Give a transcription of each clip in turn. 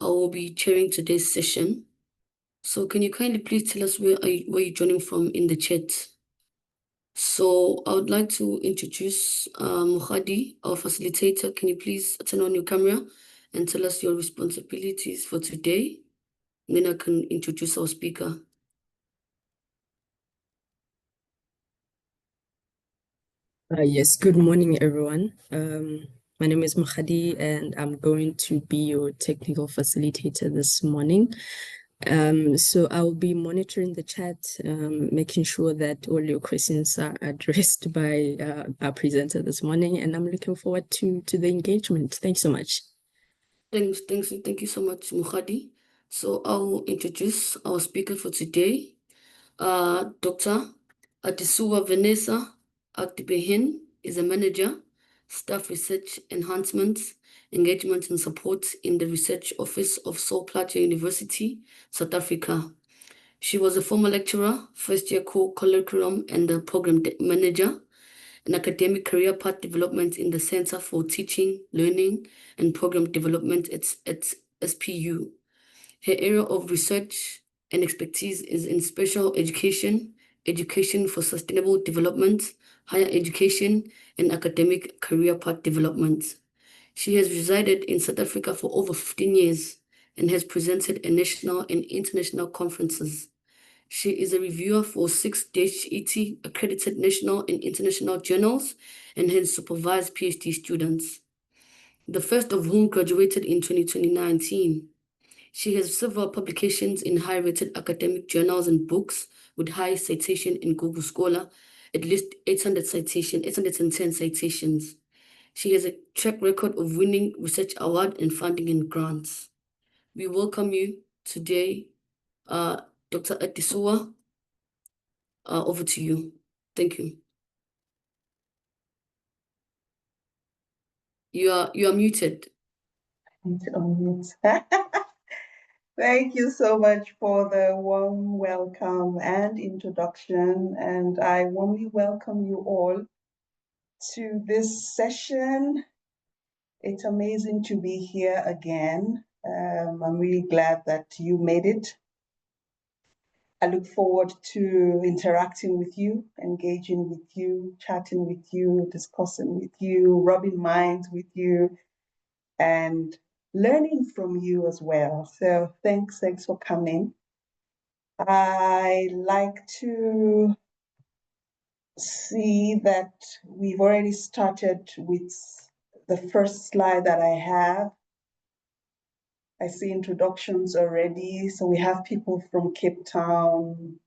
I will be chairing today's session. So can you kindly please tell us where you're joining from in the chat? So I would like to introduce Mukhadi, our facilitator. Can you please turn on your camera and tell us your responsibilities for today? And then I can introduce our speaker. Yes, good morning, everyone. My name is Mukhadi, and I'm going to be your technical facilitator this morning. So I'll be monitoring the chat, making sure that all your questions are addressed by our presenter this morning, and I'm looking forward to the engagement. Thanks so much. Thank you so much, Mukhadi. So I'll introduce our speaker for today, Dr. Adisuwa Vanessa Aktibehin is a manager, staff research enhancements, engagement and support in the research office of Sol Plaatje University, South Africa. She was a former lecturer, first-year co-curriculum and the program manager, and academic career path development in the Center for Teaching, Learning, and Program Development at SPU. Her area of research and expertise is in special education, education for sustainable development, higher education, and academic career path development. She has resided in South Africa for over 15 years and has presented at national and international conferences. She is a reviewer for 6 DHET accredited national and international journals and has supervised PhD students, the first of whom graduated in 2019. She has several publications in high-rated academic journals and books with high citation in Google Scholar, at least 810 citations. She has a track record of winning research award and funding and grants. We welcome you today, Dr. Adisuwa. Over to you. Thank you. You are muted. Thank you so much for the warm welcome and introduction, and I warmly welcome you all to this session. It's amazing to be here again. I'm really glad that you made it. I look forward to interacting with you, engaging with you, chatting with you, discussing with you, rubbing minds with you, and learning from you as well. So thanks for coming. I like to see that we've already started with the first slide that I have. I see introductions already. So we have people from Cape Town,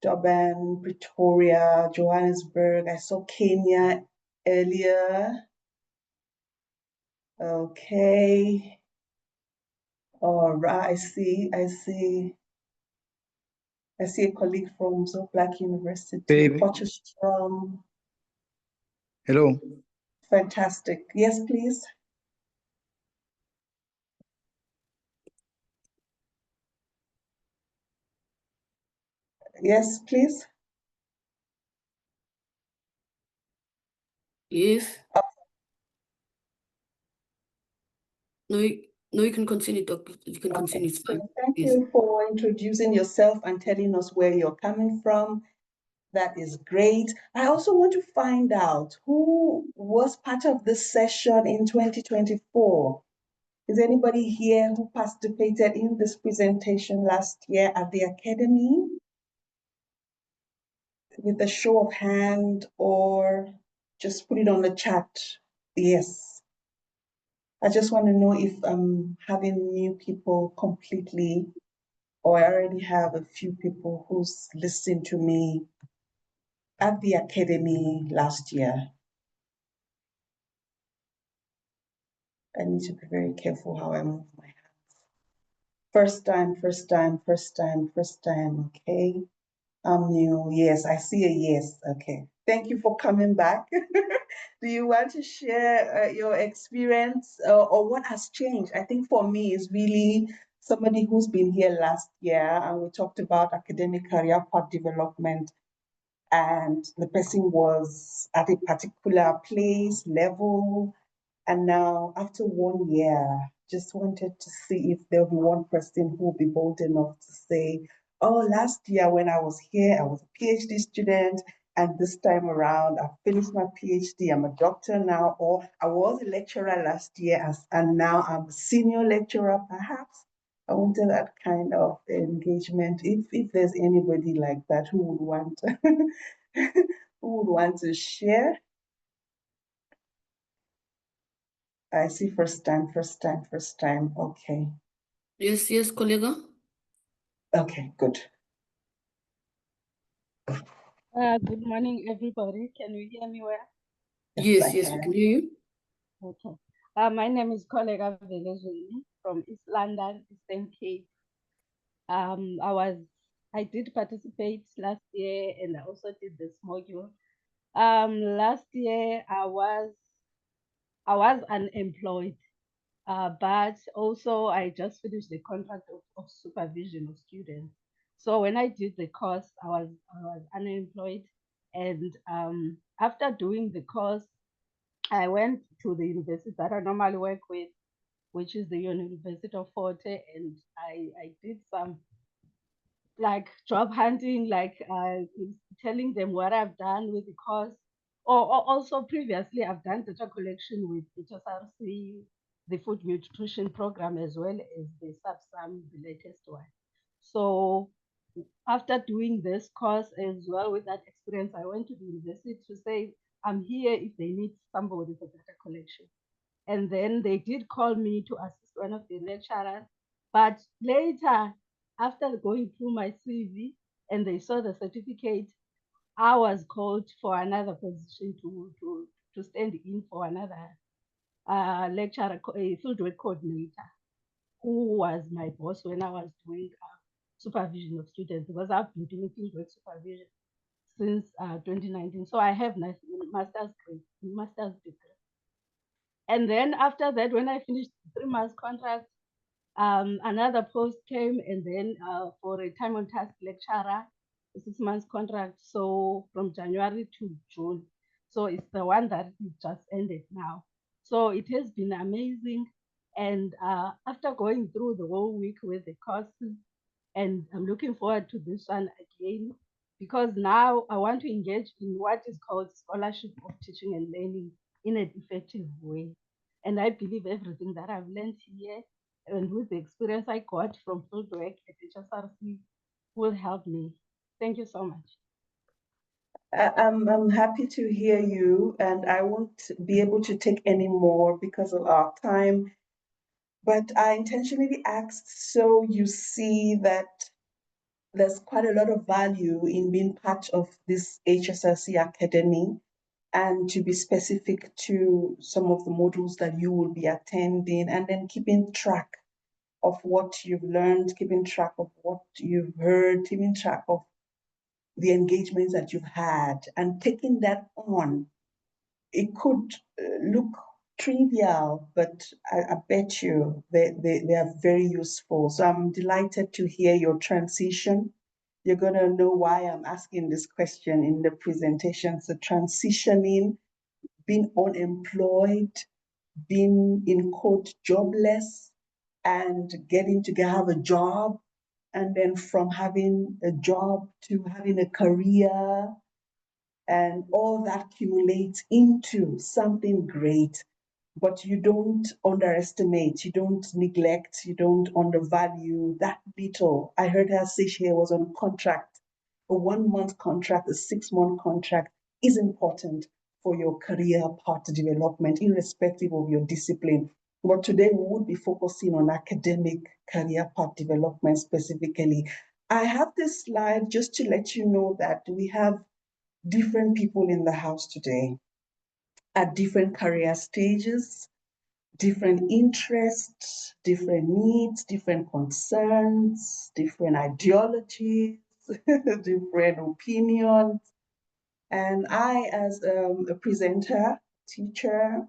Durban, Pretoria, Johannesburg. I saw Kenya earlier. Okay. All right, I see a colleague from Sol Plaatje University, Potchefstroom. Hello. Fantastic. Yes, please. Yes, please. Yes. No, you can continue, Doc. You can continue. So thank you for introducing yourself and telling us where you're coming from. That is great. I also want to find out who was part of this session in 2024. Is anybody here who participated in this presentation last year at the Academy? With a show of hand, or just put it on the chat. Yes. I just want to know if I'm having new people completely, or I already have a few people who's listened to me at the Academy last year. I need to be very careful how I move my hands. First time, okay. I'm new. Yes, I see a yes. Okay. Thank you for coming back. Do you want to share your experience or what has changed? I think for me, it's really somebody who's been here last year, and we talked about academic career path development, and the person was at a particular place, level, and now after 1 year, just wanted to see if there'll be one person who will be bold enough to say, oh, last year when I was here, I was a PhD student, and this time around, I finished my PhD, I'm a doctor now, or I was a lecturer last year, and now I'm a senior lecturer, perhaps. I wanted that kind of engagement. If there's anybody like that who would want who would want to share. I see first time. Okay. Yes, colleague. Okay, good. Good morning, everybody. Can you hear me well? Yes, we can hear you. Okay. My name is Kollega Velezweni from East London, Eastern Cape. I did participate last year, and I also did this module. Last year I was unemployed, but also I just finished the contract of supervision of students. So when I did the course, I was unemployed, and after doing the course, I went to the university that I normally work with, which is the University of Forte, and I did some like job hunting, like telling them what I've done with the course. Or also previously, I've done data collection with HSRC, the food nutrition program, as well as the SAPSAM, the latest one. So after doing this course as well with that experience, I went to the university to say, I'm here if they need somebody for data collection. And then they did call me to assist one of the lecturers. But later, after going through my CV and they saw the certificate, I was called for another position to stand in for another lecturer, a fieldwork coordinator, who was my boss when I was doing supervision of students, because I've been doing fieldwork supervision since 2019. So I have master's degree. And then after that, when I finished the 3 months contract, another post came, and then for a time on task lecturer, a 6 months contract. So from January to June. So it's the one that just ended now. So it has been amazing. And after going through the whole week with the courses, and I'm looking forward to this one again, because now I want to engage in what is called scholarship of teaching and learning in an effective way. And I believe everything that I've learned here and with the experience I got from fieldwork at HSRC will help me. Thank you so much. I'm happy to hear you, and I won't be able to take any more because of our time. But I intentionally asked so you see that there's quite a lot of value in being part of this HSRC Academy, and to be specific to some of the modules that you will be attending, and then keeping track of what you've learned, keeping track of what you've heard, keeping track of the engagements that you've had, and taking that on. It could look trivial, but I bet you they are very useful. So I'm delighted to hear your transition. You're going to know why I'm asking this question in the presentation. So transitioning, being unemployed, being in quote jobless, and getting to have a job, and then from having a job to having a career, and all that accumulates into something great. But you don't underestimate, you don't neglect, you don't undervalue that little. I heard her say she was on contract. A 1 month contract, a 6 month contract is important for your career path development, irrespective of your discipline. But today we would be focusing on academic career path development specifically. I have this slide just to let you know that we have different people in the house today at different career stages, different interests, different needs, different concerns, different ideologies, different opinions. And I, as a presenter, teacher,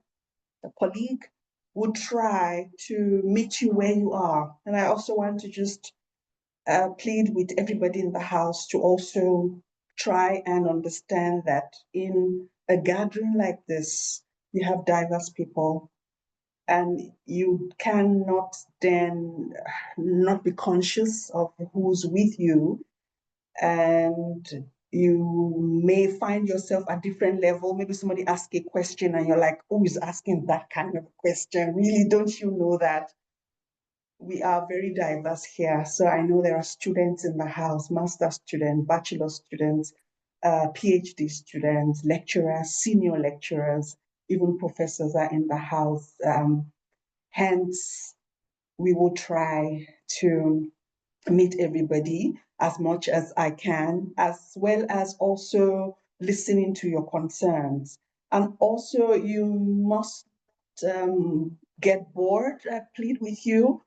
a colleague, would try to meet you where you are. And I also want to just plead with everybody in the house to also try and understand that in a gathering like this, you have diverse people, and you cannot then not be conscious of who's with you, and you may find yourself at different level. Maybe somebody asks a question and you're like, who is asking that kind of question? Really, don't you know that we are very diverse here? So I know there are students in the house, master students, bachelor students, PhD students, lecturers, senior lecturers, even professors are in the house. Hence, we will try to meet everybody as much as I can, as well as also listening to your concerns. And also, you must get bored. I plead with you.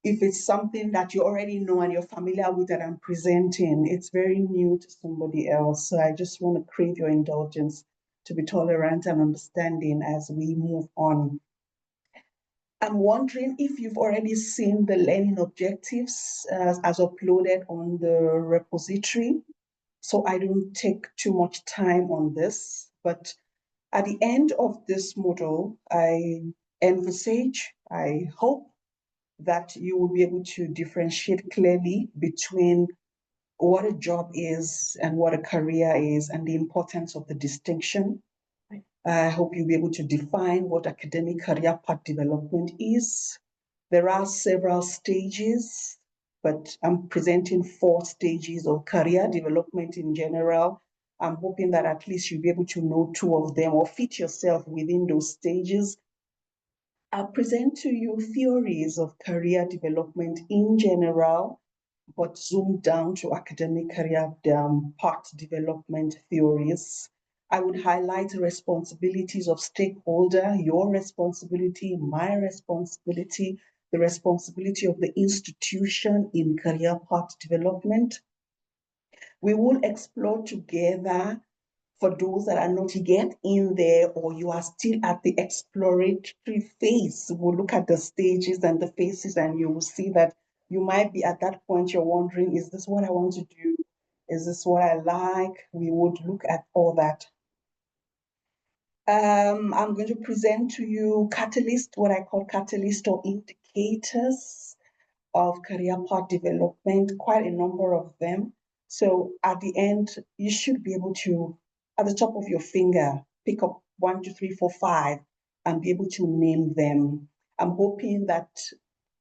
If it's something that you already know and you're familiar with that I'm presenting, it's very new to somebody else. So I just want to crave your indulgence to be tolerant and understanding as we move on. I'm wondering if you've already seen the learning objectives as uploaded on the repository. So I don't take too much time on this, but at the end of this module, I envisage, I hope that you will be able to differentiate clearly between what a job is and what a career is, and the importance of the distinction. I hope you'll be able to define what academic career path development is. There are several stages, but I'm presenting 4 stages of career development in general. I'm hoping that at least you'll be able to know 2 of them or fit yourself within those stages. I'll present to you theories of career development in general, but zoom down to academic career path development theories. I would highlight responsibilities of stakeholder, your responsibility, my responsibility, the responsibility of the institution in career path development. We will explore together, for those that are not yet in there or you are still at the exploratory phase. We'll look at the stages and the phases, and you will see that you might be at that point, you're wondering, is this what I want to do? Is this what I like? We would look at all that. I'm going to present to you catalyst, what I call catalyst or indicators of career path development, quite a number of them. So at the end, you should be able to, at the top of your finger, pick up 1, 2, 3, 4, 5, and be able to name them. I'm hoping that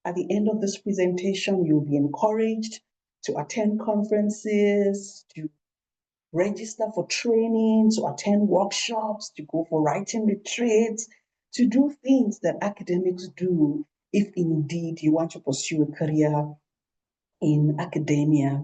at the end of this presentation, you'll be encouraged to attend conferences, to register for training, to attend workshops, to go for writing retreats, to do things that academics do if indeed you want to pursue a career in academia.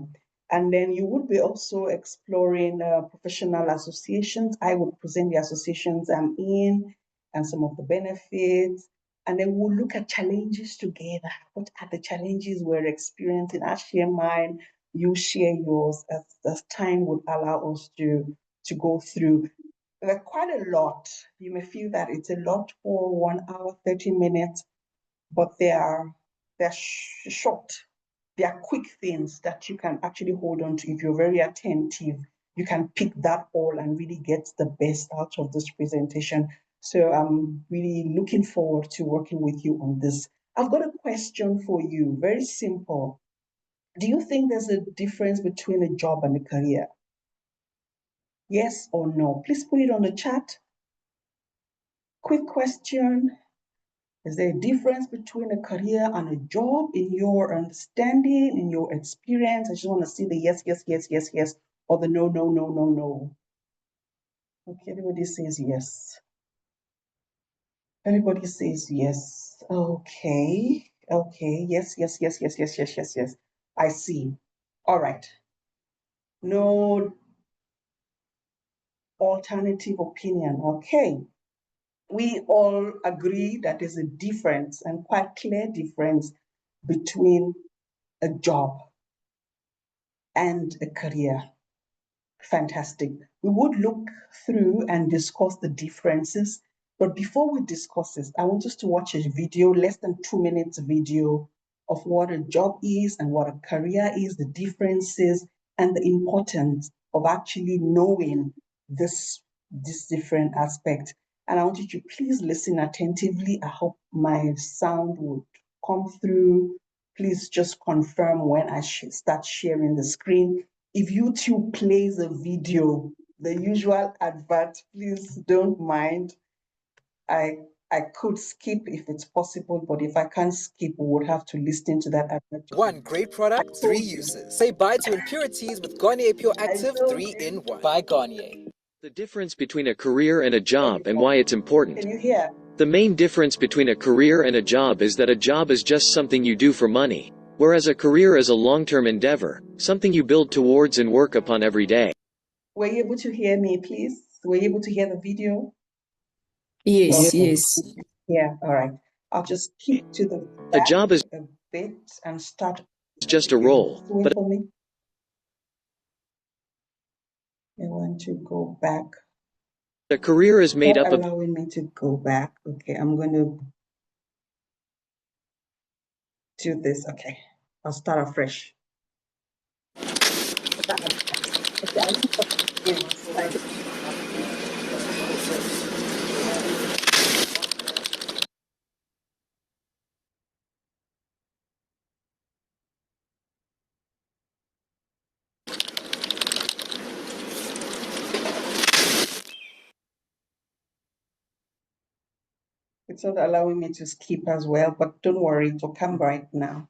And then you would be also exploring professional associations. I would present the associations I'm in and some of the benefits. And then we'll look at challenges together. What are the challenges we're experiencing? I share mine, you share yours, as time would allow us to go through. There are quite a lot. You may feel that it's a lot for 1 hour, 30 minutes, but they're short. They are quick things that you can actually hold on to. If you're very attentive, you can pick that all and really get the best out of this presentation. So I'm really looking forward to working with you on this. I've got a question for you, very simple. Do you think there's a difference between a job and a career? Yes or no? Please put it on the chat. Quick question. Is there a difference between a career and a job in your understanding, in your experience? I just want to see the yes, yes, yes, yes, yes, or the no, no, no, no, no. Okay, everybody says yes. Everybody says yes. Okay, okay, yes, yes, yes, yes, yes, yes, yes, yes. I see. All right. No alternative opinion. Okay. We all agree that there's a difference, and quite clear difference, between a job and a career. Fantastic. We would look through and discuss the differences, but before we discuss this, I want us to watch a video, less than 2 minutes video, of what a job is and what a career is, the differences, and the importance of actually knowing this different aspect. And I want you to please listen attentively. I hope my sound would come through. Please just confirm when I start sharing the screen. If YouTube plays a video, the usual advert, please don't mind. I could skip if it's possible, but if I can't skip, we would have to listen to that advert. One great product, three uses. Say bye to impurities with Garnier Pure Active 3-in-1 by Garnier. The difference between a career and a job and why it's important. Can you hear? The main difference between a career and a job is that a job is just something you do for money, whereas a career is a long-term endeavor, something you build towards and work upon every day. Were you able to hear me, please? Were you able to hear the video? Yes, Okay. yes. Yeah, all right. I'll just keep to the A back job is a bit and start. just a role, Just wait but for me. I want to go back. a career is made Not up of allowing me to go back. Okay, I'm going to do this. Okay, I'll start afresh. Okay, I think it's like it's not allowing me to skip as well, but don't worry, it will come right now.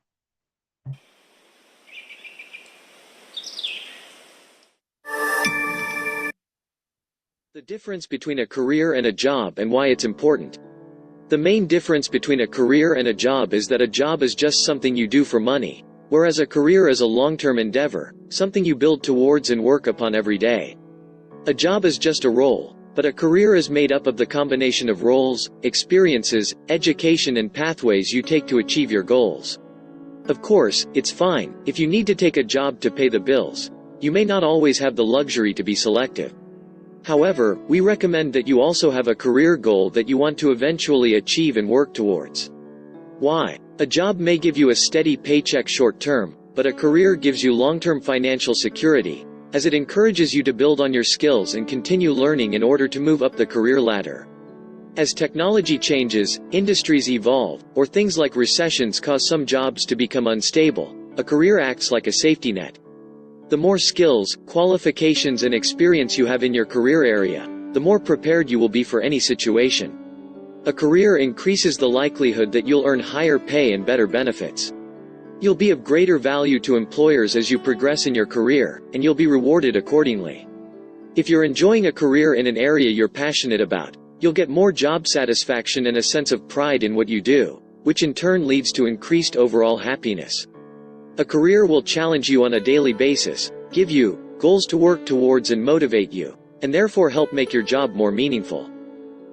the difference between a career and a job and why it's important. The main difference between a career and a job is that a job is just something you do for money, whereas a career is a long-term endeavor, something you build towards and work upon every day. A job is just a role, but a career is made up of the combination of roles, experiences, education and pathways you take to achieve your goals. Of course, it's fine if you need to take a job to pay the bills. You may not always have the luxury to be selective. However, we recommend that you also have a career goal that you want to eventually achieve and work towards. Why? A job may give you a steady paycheck short term, but a career gives you long-term financial security, as it encourages you to build on your skills and continue learning in order to move up the career ladder. As technology changes, industries evolve, or things like recessions cause some jobs to become unstable, a career acts like a safety net. The more skills, qualifications and experience you have in your career area, the more prepared you will be for any situation. A career increases the likelihood that you'll earn higher pay and better benefits. You'll be of greater value to employers as you progress in your career, and you'll be rewarded accordingly. If you're enjoying a career in an area you're passionate about, you'll get more job satisfaction and a sense of pride in what you do, which in turn leads to increased overall happiness. A career will challenge you on a daily basis, give you goals to work towards and motivate you, and therefore help make your job more meaningful.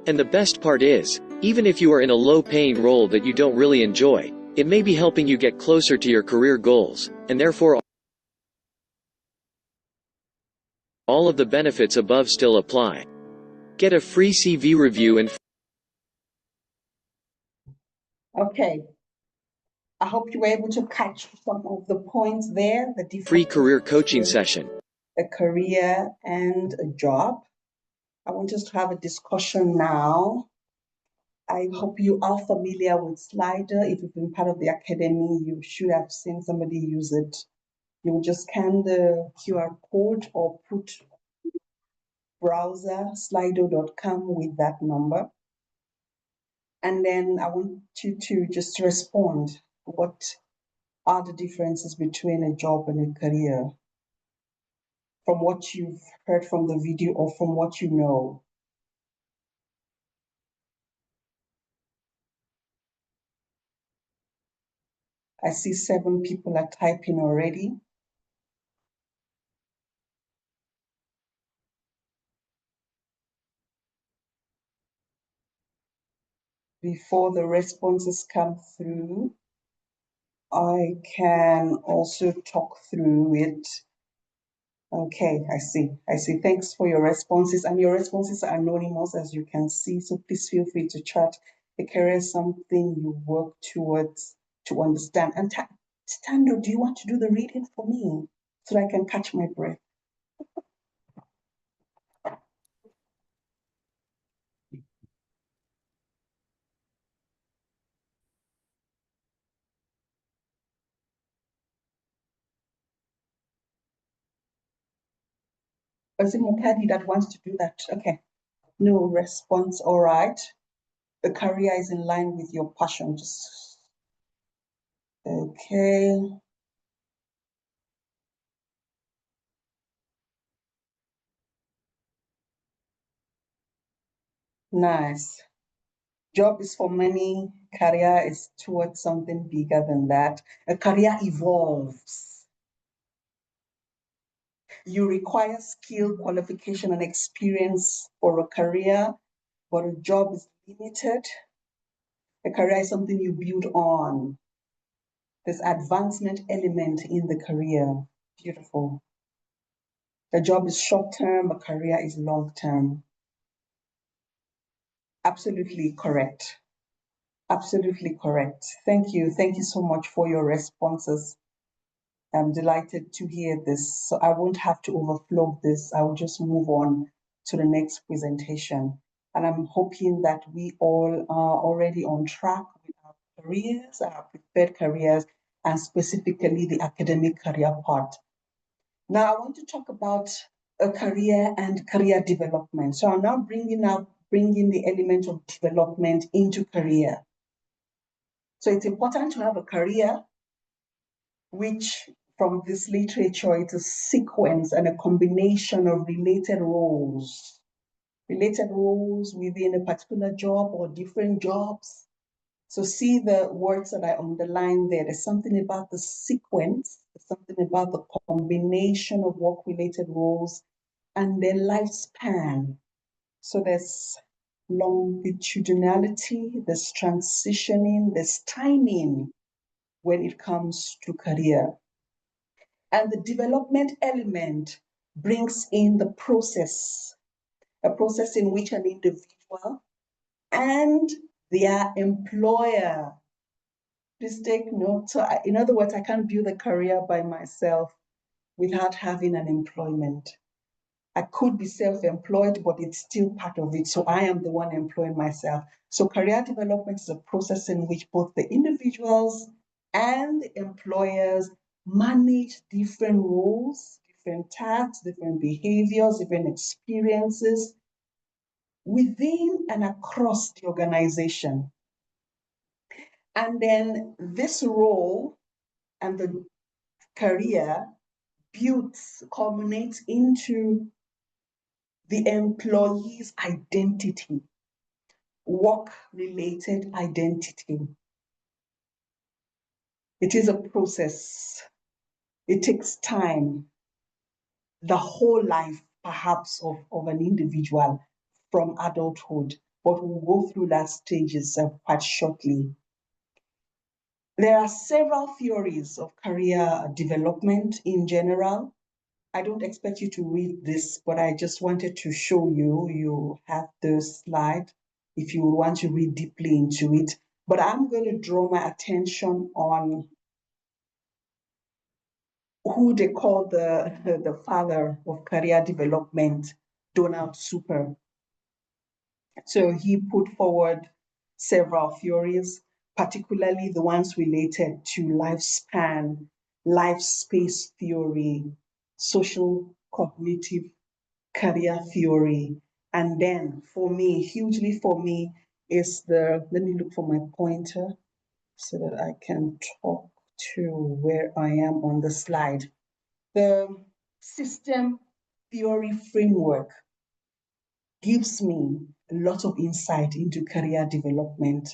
And the best part is, even if you are in a low-paying role that you don't really enjoy, it may be helping you get closer to your career goals, and therefore all of the benefits above still apply. Get a free CV review and Okay. I hope you were able to catch some of the points there, the difference free career coaching between session. a career and a job. I want us to have a discussion now. I hope you are familiar with Slider. If you've been part of the academy, you should have seen somebody use it. You will just scan the QR code or put browser slido.com with that number. And then I want you to just respond. What are the differences between a job and a career? From what you've heard from the video or from what you know. I see 7 people are typing already. Before the responses come through, I can also talk through it. Okay, I see. Thanks for your responses. And your responses are anonymous, as you can see. So please feel free to chat. A career is something you work towards to understand. And Tando, do you want to do the reading for me so that I can catch my breath? is it Mukadi that wants to do that? Okay. No response. All right. The career is in line with your passion. Just okay. Nice. Job is for many, career is towards something bigger than that. A career evolves. You require skill, qualification, and experience for a career, but a job is limited. A career is something you build on. There's advancement element in the career. Beautiful. A job is short-term, a career is long-term. Absolutely correct. Absolutely correct. Thank you. Thank you so much for your responses. I'm delighted to hear this. So I won't have to overflow this. I will just move on to the next presentation. And I'm hoping that we all are already on track with our careers, our prepared careers, and specifically the academic career part. Now I want to talk about a career and career development. So I'm now bringing the element of development into career. So it's important to have a career, which from this literature, it's a sequence and a combination of related roles within a particular job or different jobs. So see the words that I underlined there. There's something about the sequence, there's something about the combination of work-related roles, and their lifespan. So there's longitudinality, there's transitioning, there's timing when it comes to career. And the development element brings in the process, a process in which an individual and their employer, please take note. So in other words, I can't build a career by myself without having an employment. I could be self-employed, but it's still part of it. So I am the one employing myself. So career development is a process in which both the individuals and the employers manage different roles, different tasks, different behaviors, different experiences within and across the organization. And then this role and the career culminates into the employee's identity, work-related identity. It is a process. It takes time. The whole life, perhaps, of an individual from adulthood, but we'll go through that stages quite shortly. There are several theories of career development in general. I don't expect you to read this, but I just wanted to show you. You have the slide if you want to read deeply into it. But I'm going to draw my attention on who they call the father of career development, Donald Super. So he put forward several theories, particularly the ones related to lifespan, life space theory, social cognitive career theory. And then for me, hugely for me, is let me look for my pointer so that I can talk to where I am on the slide. The system theory framework gives me a lot of insight into career development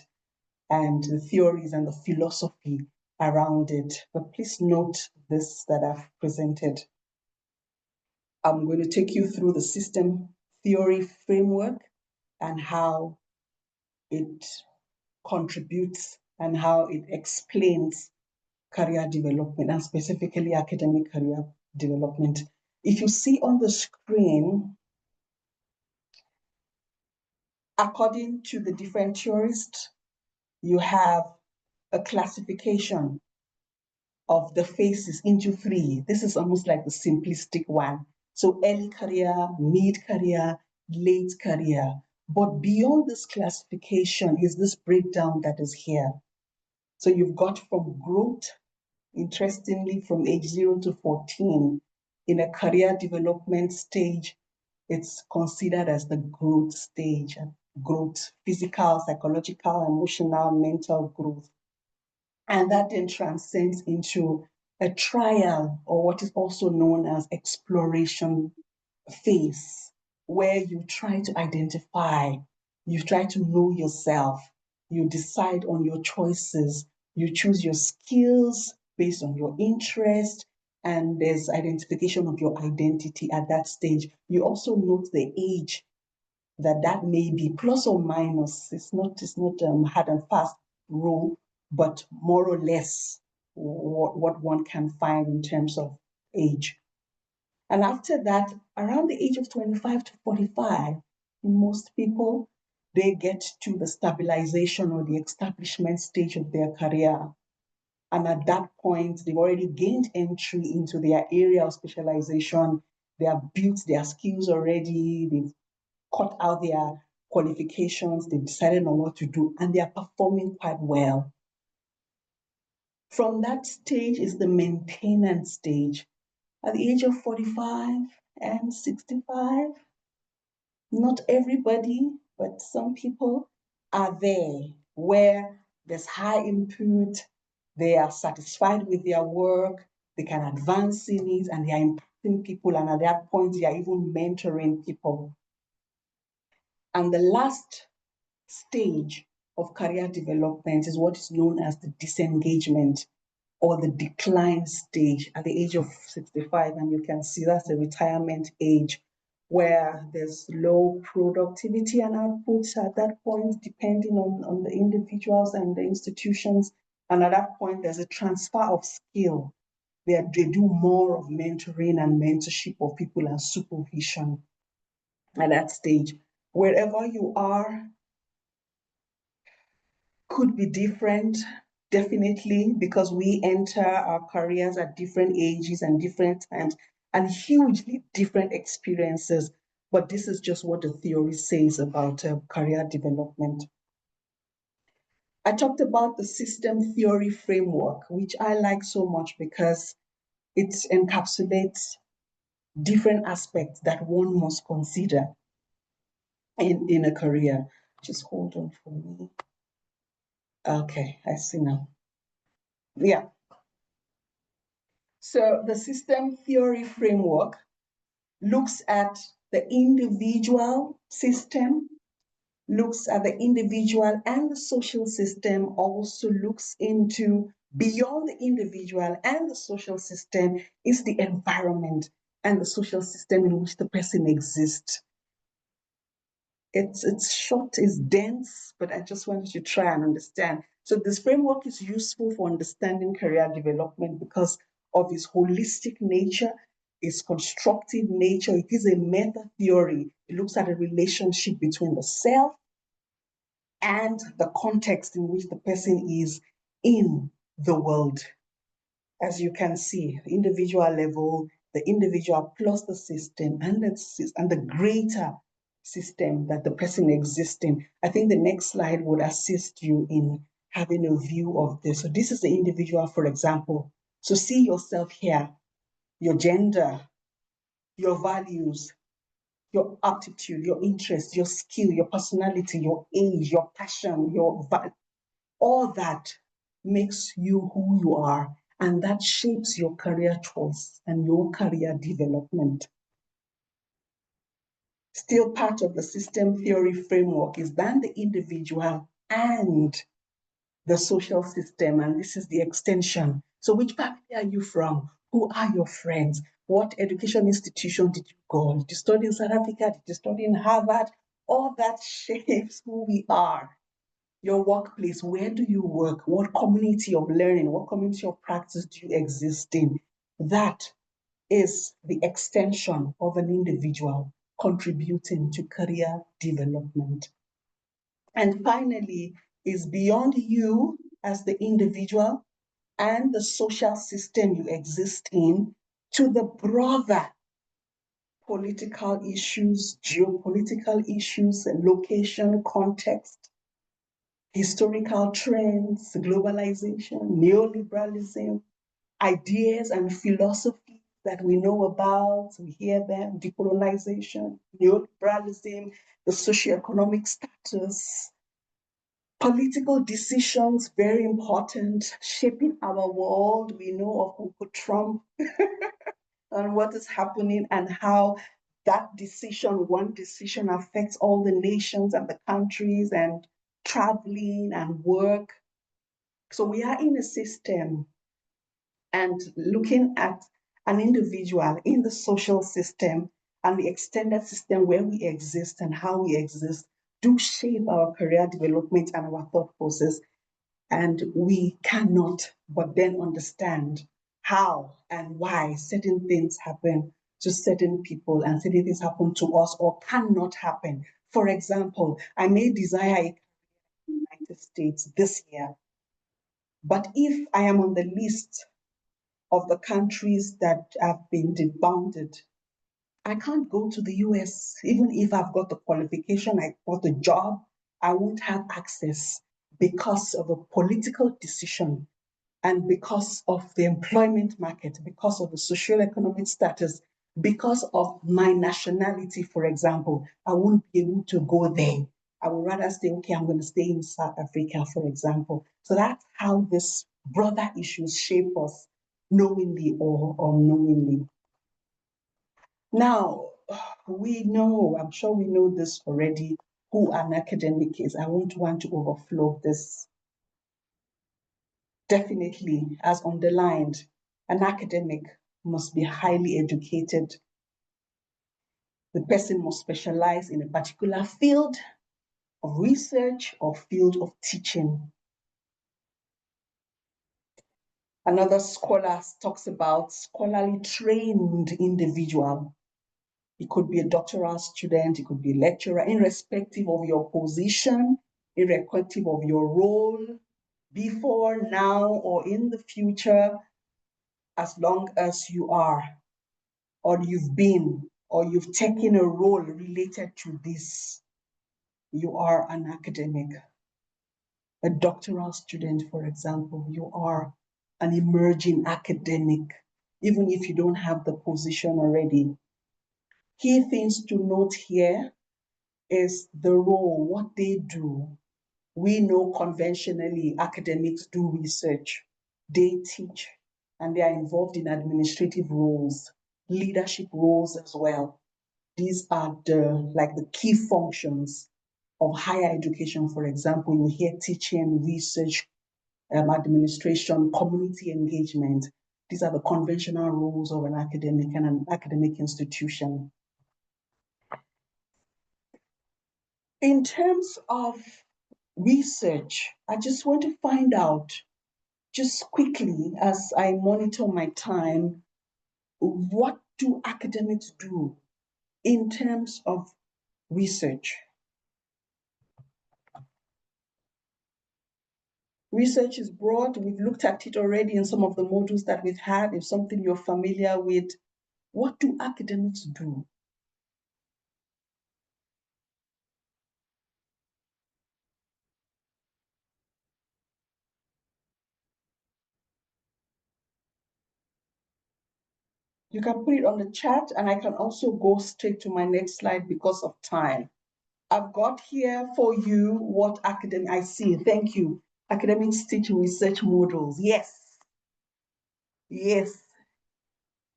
and the theories and the philosophy around it. But please note this that I've presented. I'm going to take you through the system theory framework and how it contributes and how it explains career development and specifically academic career development. If you see on the screen, according to the different theorists, you have a classification of the phases into three. This is almost like the simplistic one. So early career, mid-career, late career. But beyond this classification is this breakdown that is here. So you've got from growth, interestingly, from age 0 to 14, in a career development stage, it's considered as the growth stage, growth, physical, psychological, emotional, mental growth. And that then transcends into a trial, or what is also known as exploration phase, where you try to identify, you try to know yourself, you decide on your choices, you choose your skills based on your interest, and there's identification of your identity at that stage. You also note the age that may be, plus or minus. It's not hard and fast rule, but more or less what one can find in terms of age. And after that, around the age of 25 to 45, most people, they get to the stabilization or the establishment stage of their career. And at that point, they've already gained entry into their area of specialization. They have built their skills already. They've cut out their qualifications. They've decided on what to do, and they are performing quite well. From that stage is the maintenance stage. At the age of 45 and 65, not everybody, but some people are there where there's high input, they are satisfied with their work, they can advance in it, and they are impacting people, and at that point, they are even mentoring people. And the last stage of career development is what is known as the disengagement or the decline stage at the age of 65. And you can see that's the retirement age where there's low productivity and output at that point, depending on the individuals and the institutions. And at that point, there's a transfer of skill. They do more of mentoring and mentorship of people and supervision at that stage. Wherever you are, could be different, definitely, because we enter our careers at different ages and different times and hugely different experiences. But this is just what the theory says about career development. I talked about the system theory framework, which I like so much because it encapsulates different aspects that one must consider in a career. Just hold on for me. Okay, I see now. Yeah. So the system theory framework looks at the individual system, looks at the individual, and the social system also looks into beyond the individual and the social system is the environment and the social system in which the person exists. It's short, it's dense, but I just wanted to try and understand. So this framework is useful for understanding career development because of its holistic nature, its constructive nature. It is a meta theory. It looks at a relationship between the self and the context in which the person is in the world. As you can see, the individual level, the individual plus the system and the greater system that the person exists in. I think the next slide would assist you in having a view of this. So this is the individual, for example. So see yourself here, your gender, your values, your aptitude, your interest, your skill, your personality, your age, your passion, all that makes you who you are, and that shapes your career choice and your career development. Still part of the system theory framework is then the individual and the social system, and this is the extension. So which family are you from? Who are your friends? What education institution did you go? Did you study in South Africa? Did you study in Harvard? All that shapes who we are. Your workplace, where do you work? What community of learning, what community of practice do you exist in? That is the extension of an individual contributing to career development. And finally, is beyond you as the individual and the social system you exist in to the broader political issues, geopolitical issues, location, context, historical trends, globalization, neoliberalism, ideas and philosophy that we know about, we hear them, decolonization, neoliberalism, the socioeconomic status, political decisions, very important, shaping our world. We know of Uncle Trump and what is happening and how that decision, one decision affects all the nations and the countries and traveling and work. So we are in a system, and looking at an individual in the social system and the extended system where we exist and how we exist do shape our career development and our thought process. And we cannot but then understand how and why certain things happen to certain people and certain things happen to us or cannot happen. For example, I may desire a career in the United States this year, but if I am on the list of the countries that have been debounded, I can't go to the US. Even if I've got the qualification, I got the job, I won't have access because of a political decision and because of the employment market, because of the social economic status, because of my nationality, for example. I won't be able to go there. I would rather say, okay, I'm going to stay in South Africa, for example. So that's how this broader issues shape us, knowingly or unknowingly. Now, we know, I'm sure we know this already, who an academic is. I won't want to overflow this. Definitely, as underlined, an academic must be highly educated. The person must specialize in a particular field of research or field of teaching. Another scholar talks about scholarly trained individual. It could be a doctoral student, it could be a lecturer, irrespective of your position, irrespective of your role, before, now, or in the future, as long as you are, or you've been, or you've taken a role related to this, you are an academic. A doctoral student, for example, you are an emerging academic, even if you don't have the position already. Key things to note here is the role, what they do. We know conventionally academics do research, they teach, and they are involved in administrative roles, leadership roles as well. These are the key functions of higher education. For example, you hear teaching, research, administration, community engagement. These are the conventional roles of an academic and an academic institution. In terms of research, I just want to find out, just quickly, as I monitor my time, what do academics do in terms of research? Research is broad. We've looked at it already in some of the modules that we've had. If something you're familiar with, what do academics do? You can put it on the chat, and I can also go straight to my next slide because of time. I've got here for you what academic, I see, thank you. Academics teach research modules. Yes. Yes.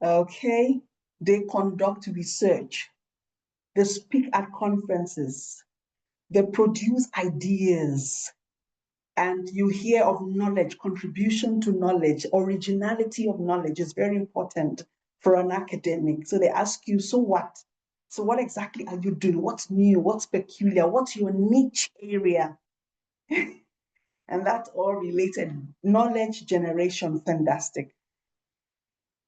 Okay. They conduct research. They speak at conferences. They produce ideas. And you hear of knowledge, contribution to knowledge, originality of knowledge is very important for an academic. So they ask you, so what? So what exactly are you doing? What's new? What's peculiar? What's your niche area? And that's all related. Knowledge generation, fantastic.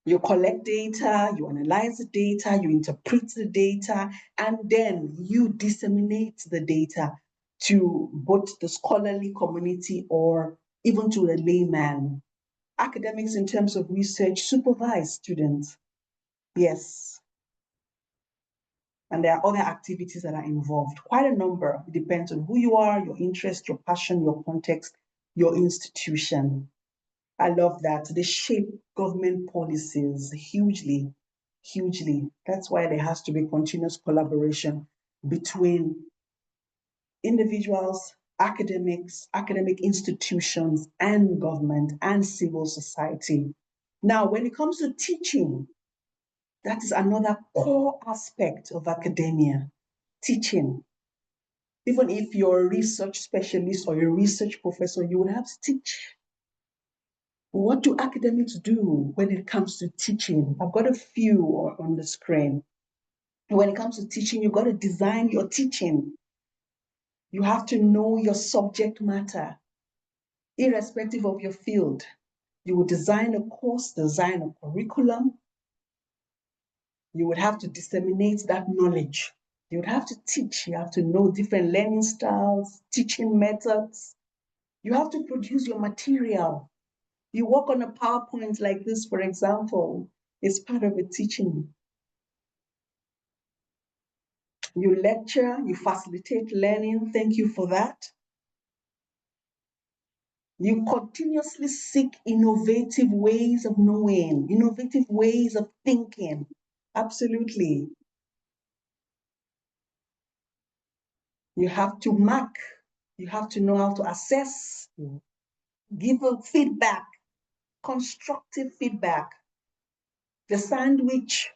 You collect data, you analyze the data, you interpret the data, and then you disseminate the data to both the scholarly community or even to the layman. Academics, in terms of research, supervise students. Yes. And there are other activities that are involved, quite a number. It depends on who you are, your interest, your passion, your context, your institution. I love that. They shape government policies hugely, hugely. That's why there has to be continuous collaboration between individuals, academics, academic institutions, and government and civil society. Now, when it comes to teaching, that is another core aspect of academia, teaching. Even if you're a research specialist or a research professor, you would have to teach. What do academics do when it comes to teaching? I've got a few on the screen. When it comes to teaching, you've got to design your teaching. You have to know your subject matter, irrespective of your field. You would design a course, design a curriculum. You would have to disseminate that knowledge. You would have to teach. You have to know different learning styles, teaching methods. You have to produce your material. You work on a PowerPoint like this, for example, it's part of a teaching. You lecture, you facilitate learning. Thank you for that. You continuously seek innovative ways of knowing, innovative ways of thinking. Absolutely. You have to mark, you have to know how to assess, give a feedback, constructive feedback. The sandwich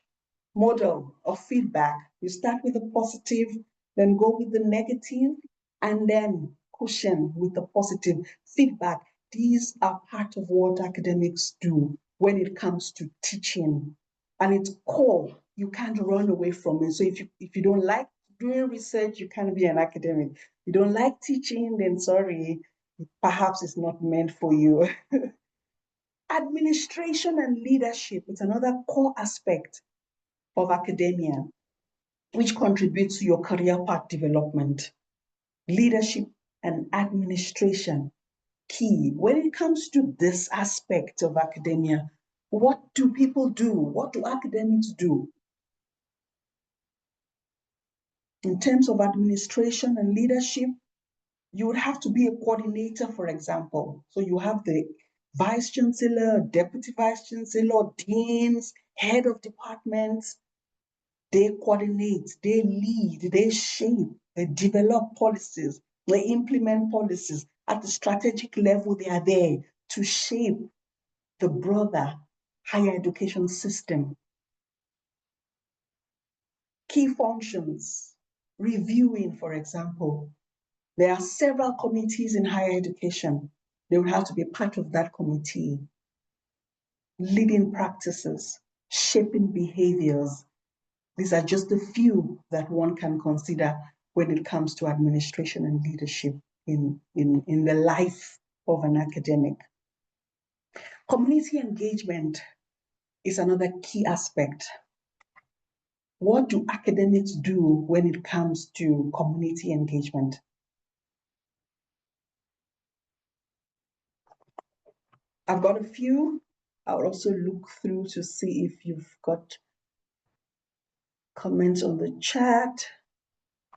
model of feedback. You start with the positive, then go with the negative, and then cushion with the positive feedback. These are part of what academics do when it comes to teaching. And it's core. You can't run away from it. So if you don't like doing research, you can't be an academic. You don't like teaching, then sorry, perhaps it's not meant for you. Administration and leadership is another core aspect of academia, which contributes to your career path development. Leadership and administration, key. When it comes to this aspect of academia, what do people do? What do academics do? In terms of administration and leadership, you would have to be a coordinator, for example. So you have the vice chancellor, deputy vice chancellor, deans, head of departments. They coordinate, they lead, they shape, they develop policies, they implement policies. At the strategic level, they are there to shape the broader higher education system. Key functions, reviewing, for example. There are several committees in higher education. They will have to be part of that committee. Leading practices, shaping behaviors. These are just a few that one can consider when it comes to administration and leadership in the life of an academic. Community engagement is another key aspect. What do academics do when it comes to community engagement? I've got a few. I'll also look through to see if you've got comments on the chat.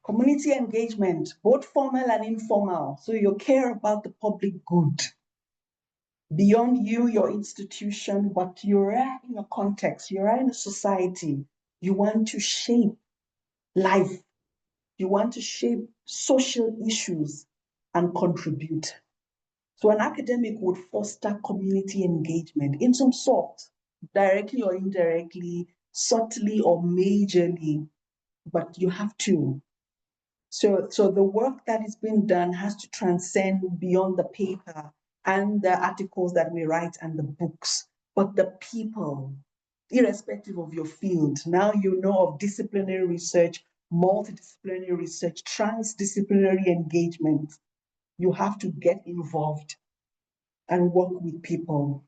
Community engagement, both formal and informal. So you care about the public good. Beyond you, your institution, but you're in a context, you're in a society. You want to shape life. You want to shape social issues and contribute. So an academic would foster community engagement in some sort, directly or indirectly, subtly or majorly, but you have to. So the work that is being done has to transcend beyond the paper and the articles that we write and the books, but the people, irrespective of your field. Now you know of disciplinary research, multidisciplinary research, transdisciplinary engagement. You have to get involved and work with people.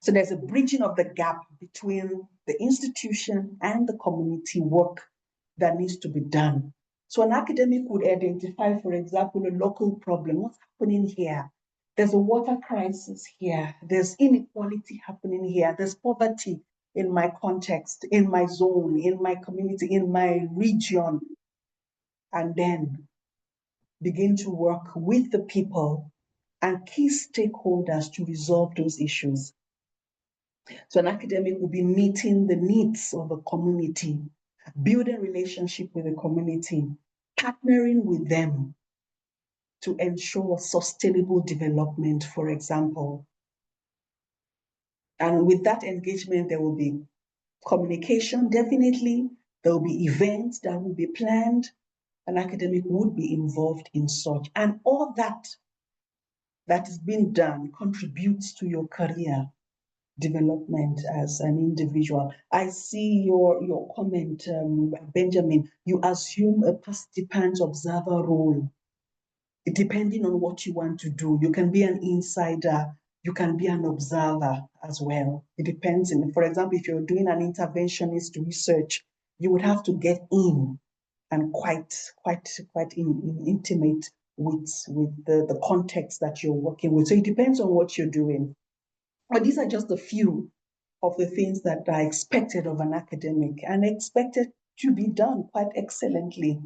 So there's a bridging of the gap between the institution and the community work that needs to be done. So an academic would identify, for example, a local problem. What's happening here? There's a water crisis here. There's inequality happening here. There's poverty in my context, in my zone, in my community, in my region. And then begin to work with the people and key stakeholders to resolve those issues. So an academic will be meeting the needs of the community, building relationship with the community, partnering with them to ensure sustainable development, for example. And with that engagement, there will be communication, definitely. There will be events that will be planned. An academic would be involved in such. And all that is being done contributes to your career development as an individual. I see your comment, Benjamin. You assume a participant observer role. Depending on what you want to do, you can be an insider, you can be an observer as well. It depends. For example, if you're doing an interventionist research, you would have to get in and quite intimate with the context that you're working with. So it depends on what you're doing. But these are just a few of the things that are expected of an academic and expected to be done quite excellently.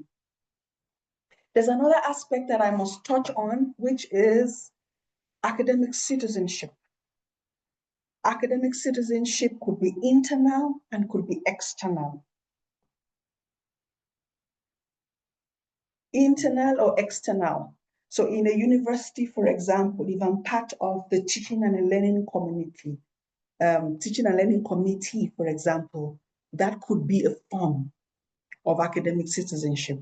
There's another aspect that I must touch on, which is academic citizenship. Academic citizenship could be internal and could be external. Internal or external. So in a university, for example, if I'm part of the teaching and learning community, for example, that could be a form of academic citizenship.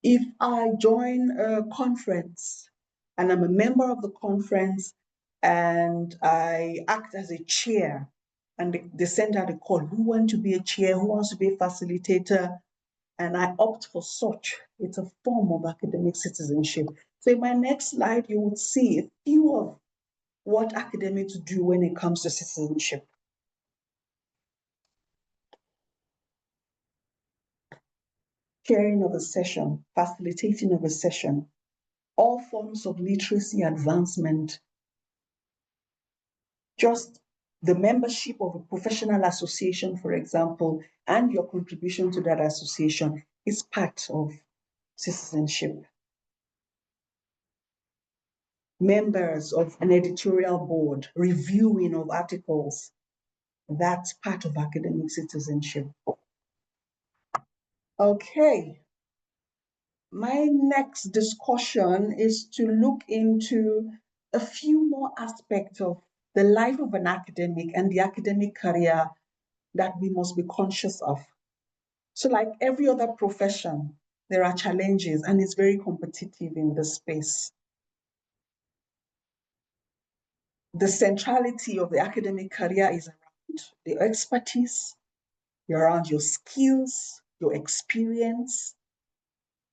If I join a conference and I'm a member of the conference and I act as a chair and they send out a call, who wants to be a chair, who wants to be a facilitator, and I opt for such, it's a form of academic citizenship. So in my next slide, you would see a few of what academics do when it comes to citizenship. Chairing of a session, facilitating of a session, all forms of literacy advancement, just the membership of a professional association, for example, and your contribution to that association is part of citizenship. Members of an editorial board, reviewing of articles, that's part of academic citizenship. Okay. My next discussion is to look into a few more aspects of the life of an academic and the academic career that we must be conscious of. So like every other profession, there are challenges and it's very competitive in this space. The centrality of the academic career is around the expertise, around your skills, your experience.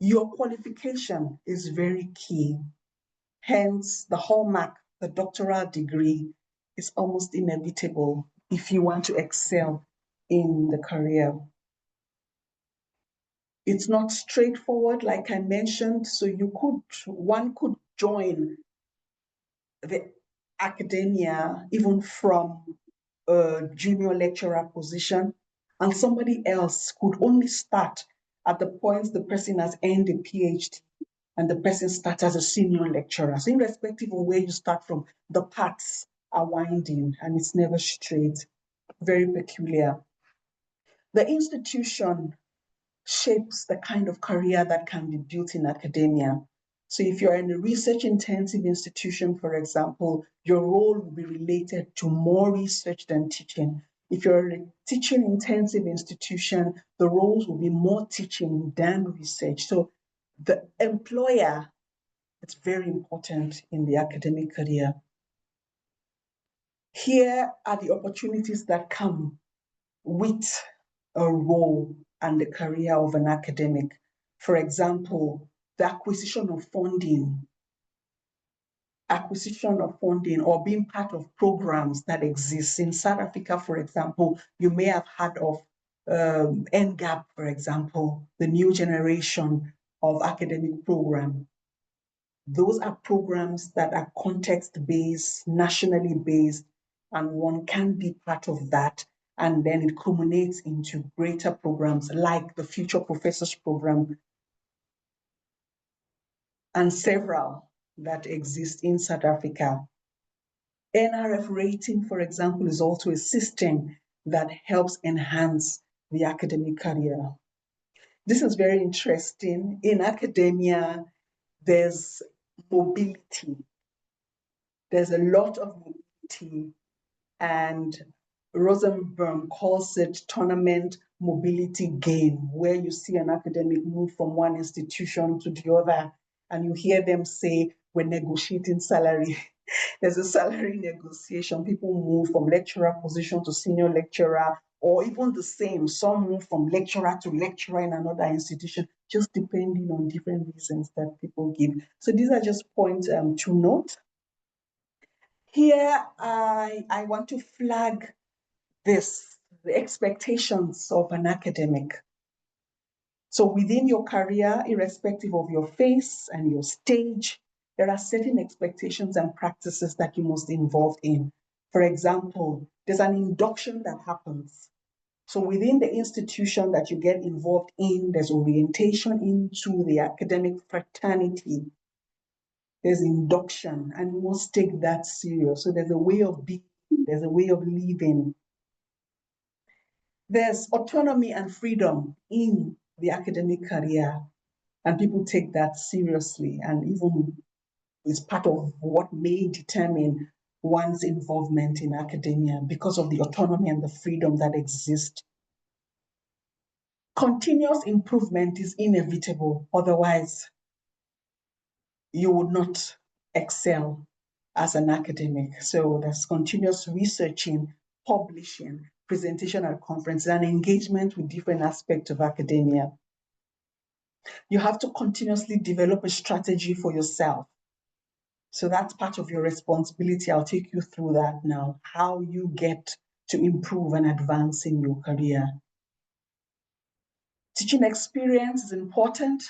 Your qualification is very key. Hence, the hallmark, the doctoral degree, is almost inevitable if you want to excel in the career. It's not straightforward, like I mentioned, so one could join the academia even from a junior lecturer position, and somebody else could only start at the point the person has earned a PhD and the person starts as a senior lecturer. So irrespective of where you start from, the paths are winding and it's never straight, very peculiar. The institution shapes the kind of career that can be built in academia. So if you're in a research-intensive institution, for example, your role will be related to more research than teaching. If you're in a teaching-intensive institution, the roles will be more teaching than research. So the employer, it's very important in the academic career. Here are the opportunities that come with a role and the career of an academic. For example, the acquisition of funding or being part of programs that exist. In South Africa, for example, you may have heard of NGAP, for example, the new generation of academic program. Those are programs that are context-based, nationally based, and one can be part of that. And then it culminates into greater programs like the Future Professors Program and several that exist in South Africa. NRF rating, for example, is also a system that helps enhance the academic career. This is very interesting. In academia, there's mobility. There's a lot of mobility, and Rosenberg calls it tournament mobility game, where you see an academic move from one institution to the other, and you hear them say, we're negotiating salary. There's a salary negotiation. People move from lecturer position to senior lecturer, or even the same. Some move from lecturer to lecturer in another institution, just depending on different reasons that people give. So these are just points to note. Here, I want to flag this, the expectations of an academic. So within your career, irrespective of your phase and your stage, there are certain expectations and practices that you must involve in. For example, there's an induction that happens. So within the institution that you get involved in, there's orientation into the academic fraternity. There's induction, and you must take that serious. So there's a way of being, there's a way of living. There's autonomy and freedom in the academic career, and people take that seriously, and even is part of what may determine one's involvement in academia because of the autonomy and the freedom that exist. Continuous improvement is inevitable, otherwise you would not excel as an academic. So there's continuous researching, publishing, presentation at conferences, and engagement with different aspects of academia. You have to continuously develop a strategy for yourself. So that's part of your responsibility. I'll take you through that now, how you get to improve and advance in your career. Teaching experience is important.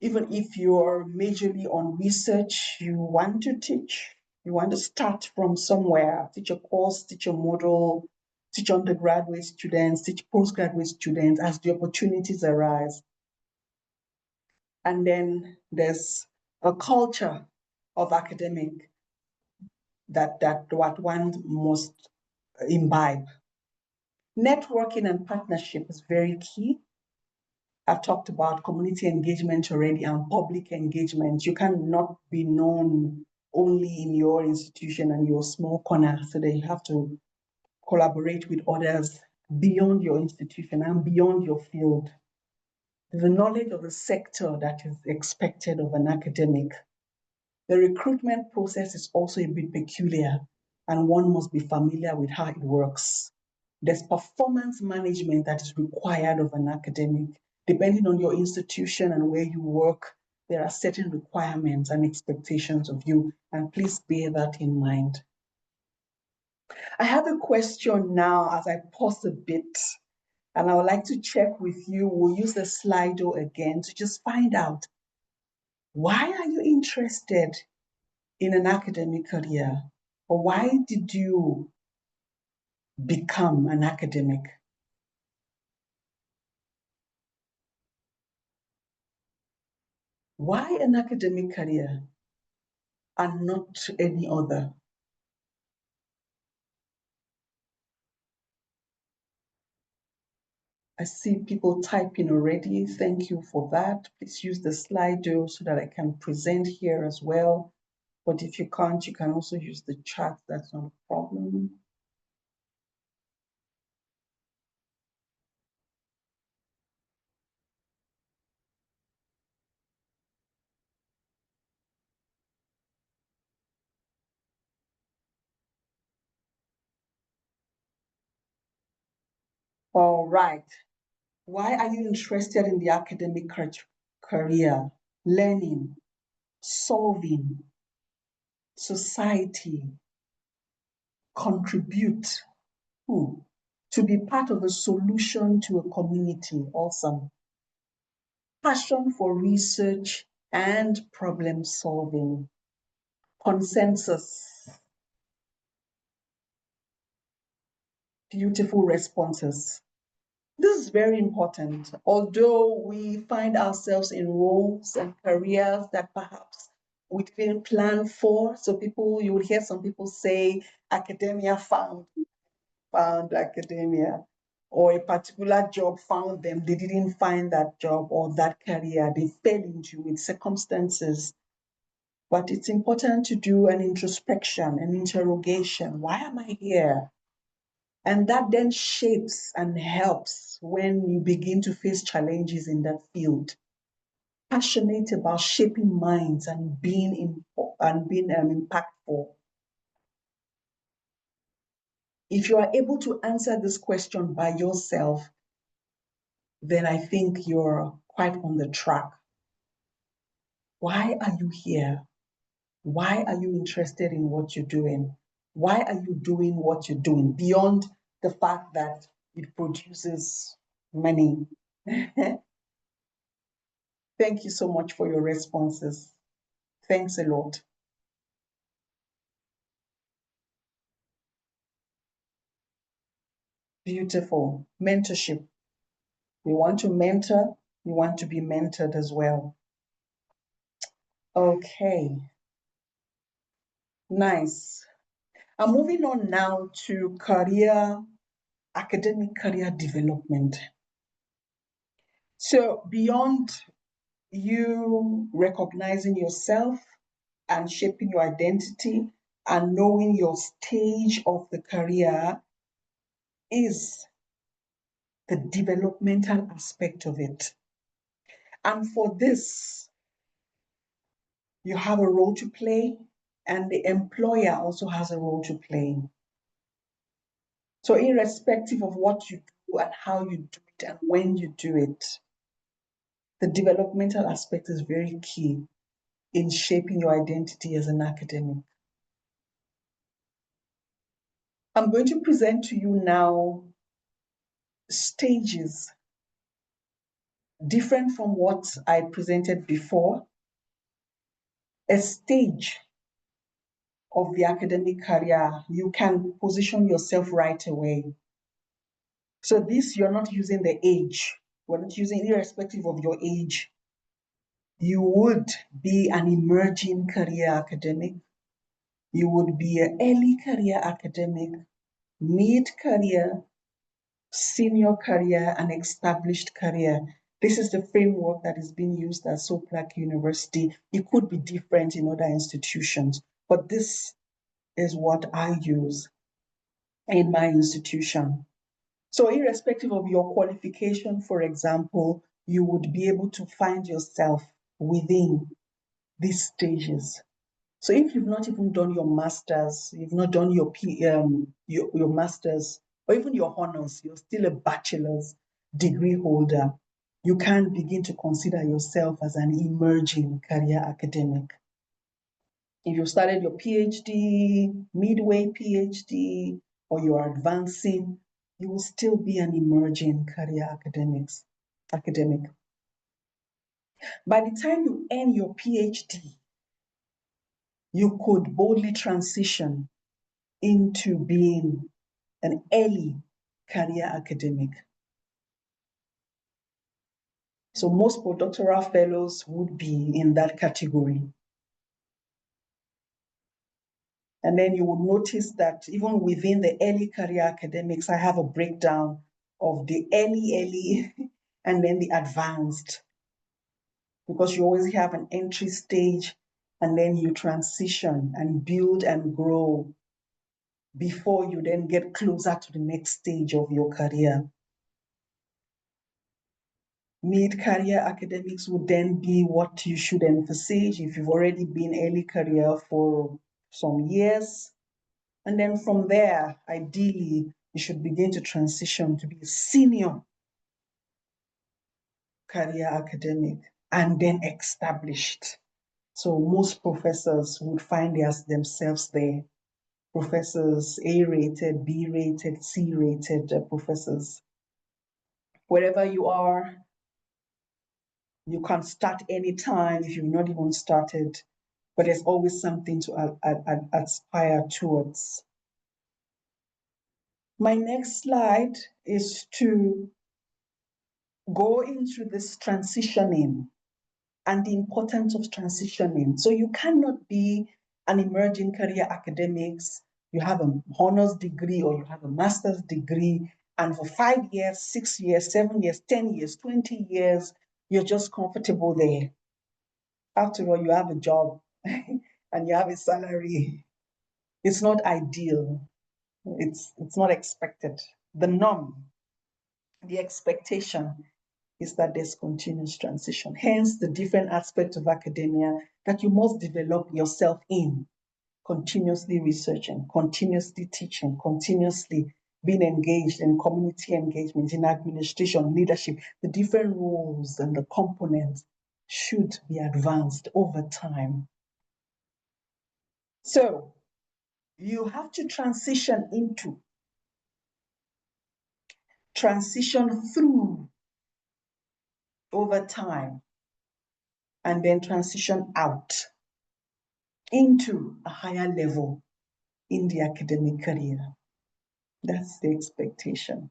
Even if you're majorly on research, you want to teach, you want to start from somewhere, teach a course, teach a model, teach undergraduate students, teach postgraduate students as the opportunities arise. And then there's a culture of academic that what one must imbibe. Networking and partnership is very key. I've talked about community engagement already and public engagement. You cannot be known only in your institution and your small corner, so that you have to collaborate with others beyond your institution and beyond your field. The knowledge of the sector that is expected of an academic. The recruitment process is also a bit peculiar, and one must be familiar with how it works. There's performance management that is required of an academic. Depending on your institution and where you work, there are certain requirements and expectations of you, and please bear that in mind. I have a question now as I pause a bit, and I would like to check with you. We'll use the Slido again to just find out, why are you interested in an academic career? Or why did you become an academic? Why an academic career and not any other? I see people typing already. Thank you for that. Please use the Slido so that I can present here as well. But if you can't, you can also use the chat. That's not a problem. All right. Why are you interested in the academic career? Learning, solving, society, contribute, to be part of a solution to a community. Awesome. Passion for research and problem solving. Consensus. Beautiful responses. This is very important. Although we find ourselves in roles and careers that perhaps we didn't plan for. So you would hear some people say academia found academia, or a particular job found them. They didn't find that job or that career. They fell into it, circumstances. But it's important to do an introspection, an interrogation. Why am I here? And that then shapes and helps when you begin to face challenges in that field. Passionate about shaping minds and being impactful. If you are able to answer this question by yourself, then I think you're quite on the track. Why are you here? Why are you interested in what you're doing? Why are you doing what you're doing beyond the fact that it produces money? Thank you so much for your responses. Thanks a lot. Beautiful. Mentorship. You want to mentor, you want to be mentored as well. Okay. Nice. I'm moving on now to academic career development. So beyond you recognizing yourself and shaping your identity and knowing your stage of the career is the developmental aspect of it. And for this, you have a role to play, and the employer also has a role to play. So irrespective of what you do and how you do it and when you do it, the developmental aspect is very key in shaping your identity as an academic. I'm going to present to you now stages different from what I presented before. A stage of the academic career, you can position yourself right away. So this, you're not using the age. We're not using, irrespective of your age. You would be an emerging career academic. You would be an early career academic, mid-career, senior career, and established career. This is the framework that is being used at Soplak University. It could be different in other institutions, but this is what I use in my institution. So irrespective of your qualification, for example, you would be able to find yourself within these stages. So if you've not even done your master's, you've not done your master's, or even your honors, you're still a bachelor's degree holder, you can begin to consider yourself as an emerging career academic. If you started your PhD, midway PhD, or you're advancing, you will still be an emerging career academic. By the time you end your PhD, you could boldly transition into being an early career academic. So most postdoctoral fellows would be in that category. And then you will notice that even within the early career academics, I have a breakdown of the early, and then the advanced. Because you always have an entry stage, and then you transition and build and grow before you then get closer to the next stage of your career. Mid-career academics would then be what you should emphasize if you've already been early career for some years. And then from there, ideally, you should begin to transition to be a senior career academic and then established. So most professors would find themselves there. Professors, A-rated, B-rated, C-rated professors. Wherever you are, you can start anytime if you've not even started, but there's always something to aspire towards. My next slide is to go into this transitioning and the importance of transitioning. So you cannot be an emerging career academics, you have an honors degree or you have a master's degree, and for 5 years, 6 years, 7 years, 10 years, 20 years, you're just comfortable there. After all, you have a job and you have a salary. It's not ideal. It's not expected. The norm, the expectation is that there's continuous transition. Hence, the different aspects of academia that you must develop yourself in, continuously researching, continuously teaching, continuously being engaged in community engagement, in administration, leadership. The different roles and the components should be advanced over time. So you have to transition into, transition through over time, and then transition out into a higher level in the academic career. That's the expectation.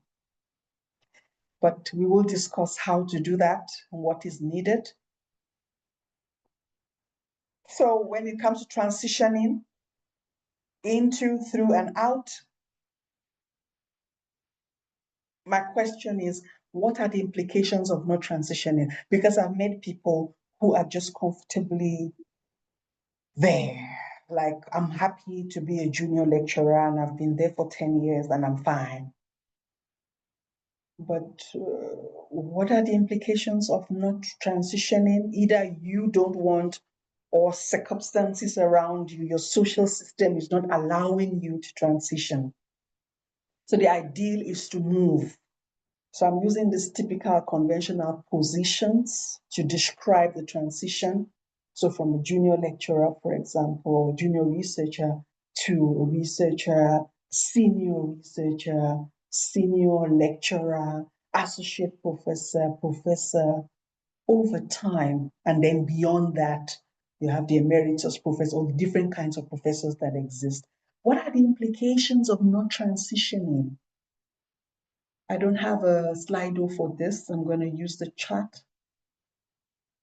But we will discuss how to do that and what is needed. So when it comes to transitioning into, through, and out, my question is, what are the implications of not transitioning? Because I've met people who are just comfortably there. Like, I'm happy to be a junior lecturer and I've been there for 10 years and I'm fine. But what are the implications of not transitioning? Either you don't want, or circumstances around you, your social system is not allowing you to transition. So the ideal is to move. So I'm using these typical conventional positions to describe the transition. So from a junior lecturer, for example, or junior researcher to a researcher, senior researcher, senior lecturer, associate professor, professor, over time. And then beyond that, you have the emeritus professor, or the different kinds of professors that exist. What are the implications of not transitioning? I don't have a Slido for this. I'm going to use the chat.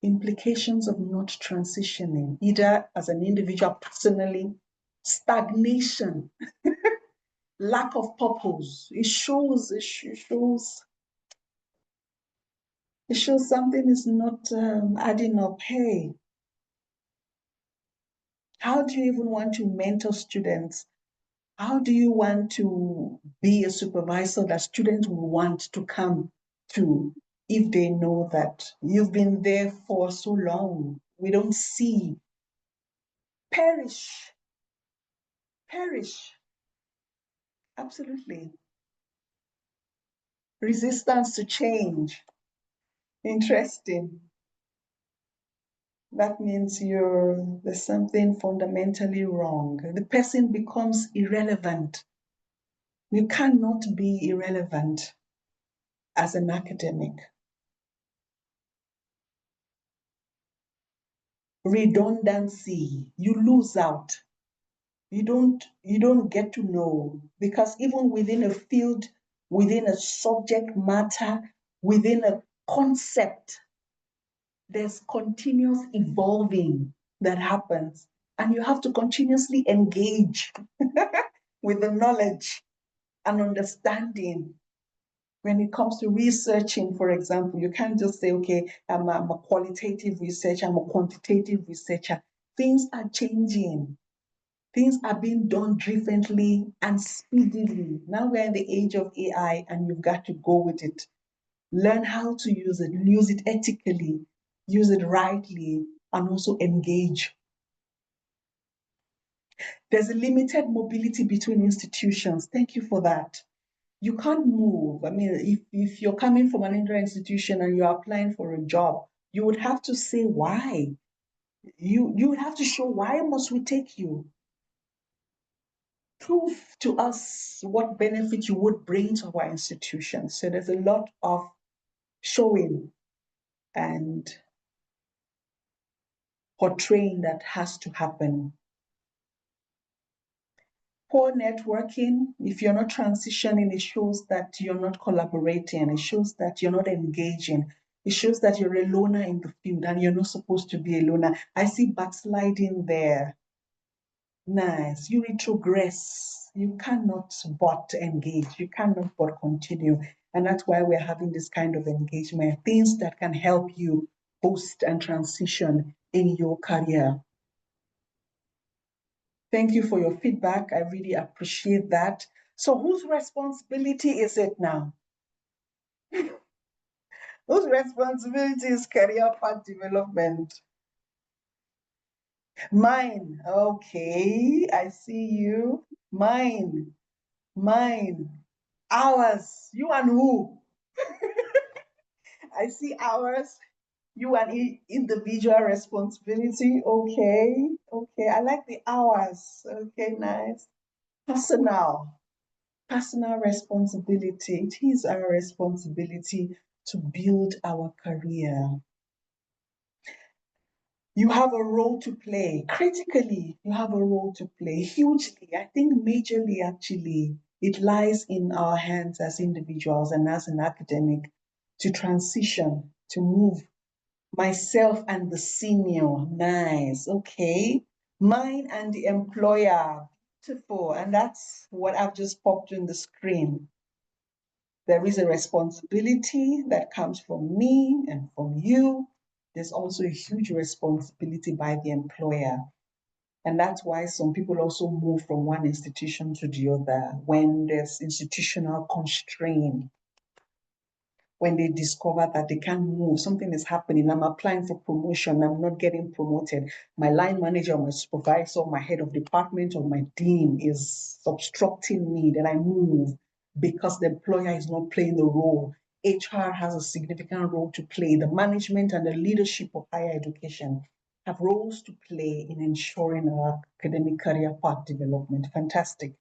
Implications of not transitioning, either as an individual, personally, stagnation, lack of purpose. It shows something is not adding up. Hey, how do you even want to mentor students? How do you want to be a supervisor that students will want to come to if they know that you've been there for so long? We don't see. Perish. Absolutely. Resistance to change. Interesting. That means there's something fundamentally wrong. The person becomes irrelevant. You cannot be irrelevant as an academic. Redundancy, you lose out. You don't get to know, because even within a field, within a subject matter, within a concept, there's continuous evolving that happens, and you have to continuously engage with the knowledge and understanding. When it comes to researching, for example, you can't just say, okay, I'm a qualitative researcher, I'm a quantitative researcher. Things are changing. Things are being done differently and speedily. Now we're in the age of AI and you've got to go with it. Learn how to use it ethically, use it rightly, and also engage. There's a limited mobility between institutions. Thank you for that. You can't move. I mean, if you're coming from an institution and you're applying for a job, you would have to say why. You would have to show, why must we take you? Prove to us what benefit you would bring to our institution. So there's a lot of showing and portraying that has to happen. Poor networking, if you're not transitioning, it shows that you're not collaborating. It shows that you're not engaging. It shows that you're a loner in the field and you're not supposed to be a loner. I see backsliding there. Nice. You retrogress. You cannot but engage. You cannot but continue. And that's why we're having this kind of engagement, things that can help you boost and transition in your career. Thank you for your feedback. I really appreciate that. So whose responsibility is it now? Whose responsibility is career path development? Mine. Okay, I see you. Mine. Ours. You and who? I see ours. You and individual responsibility. Okay. I like the hours. Okay, nice. Personal responsibility. It is our responsibility to build our career. You have a role to play. Critically, you have a role to play. Hugely, I think majorly actually, it lies in our hands as individuals and as an academic to transition, to move. Myself and the senior, nice, okay. Mine and the employer, beautiful. And that's what I've just popped on the screen. There is a responsibility that comes from me and from you. There's also a huge responsibility by the employer. And that's why some people also move from one institution to the other when there's institutional constraint. When they discover that they can't move, something is happening. I'm applying for promotion, I'm not getting promoted. My line manager, my supervisor, my head of department, or my dean is obstructing me that I move because the employer is not playing the role. HR has a significant role to play. The management and the leadership of higher education have roles to play in ensuring our academic career path development. Fantastic.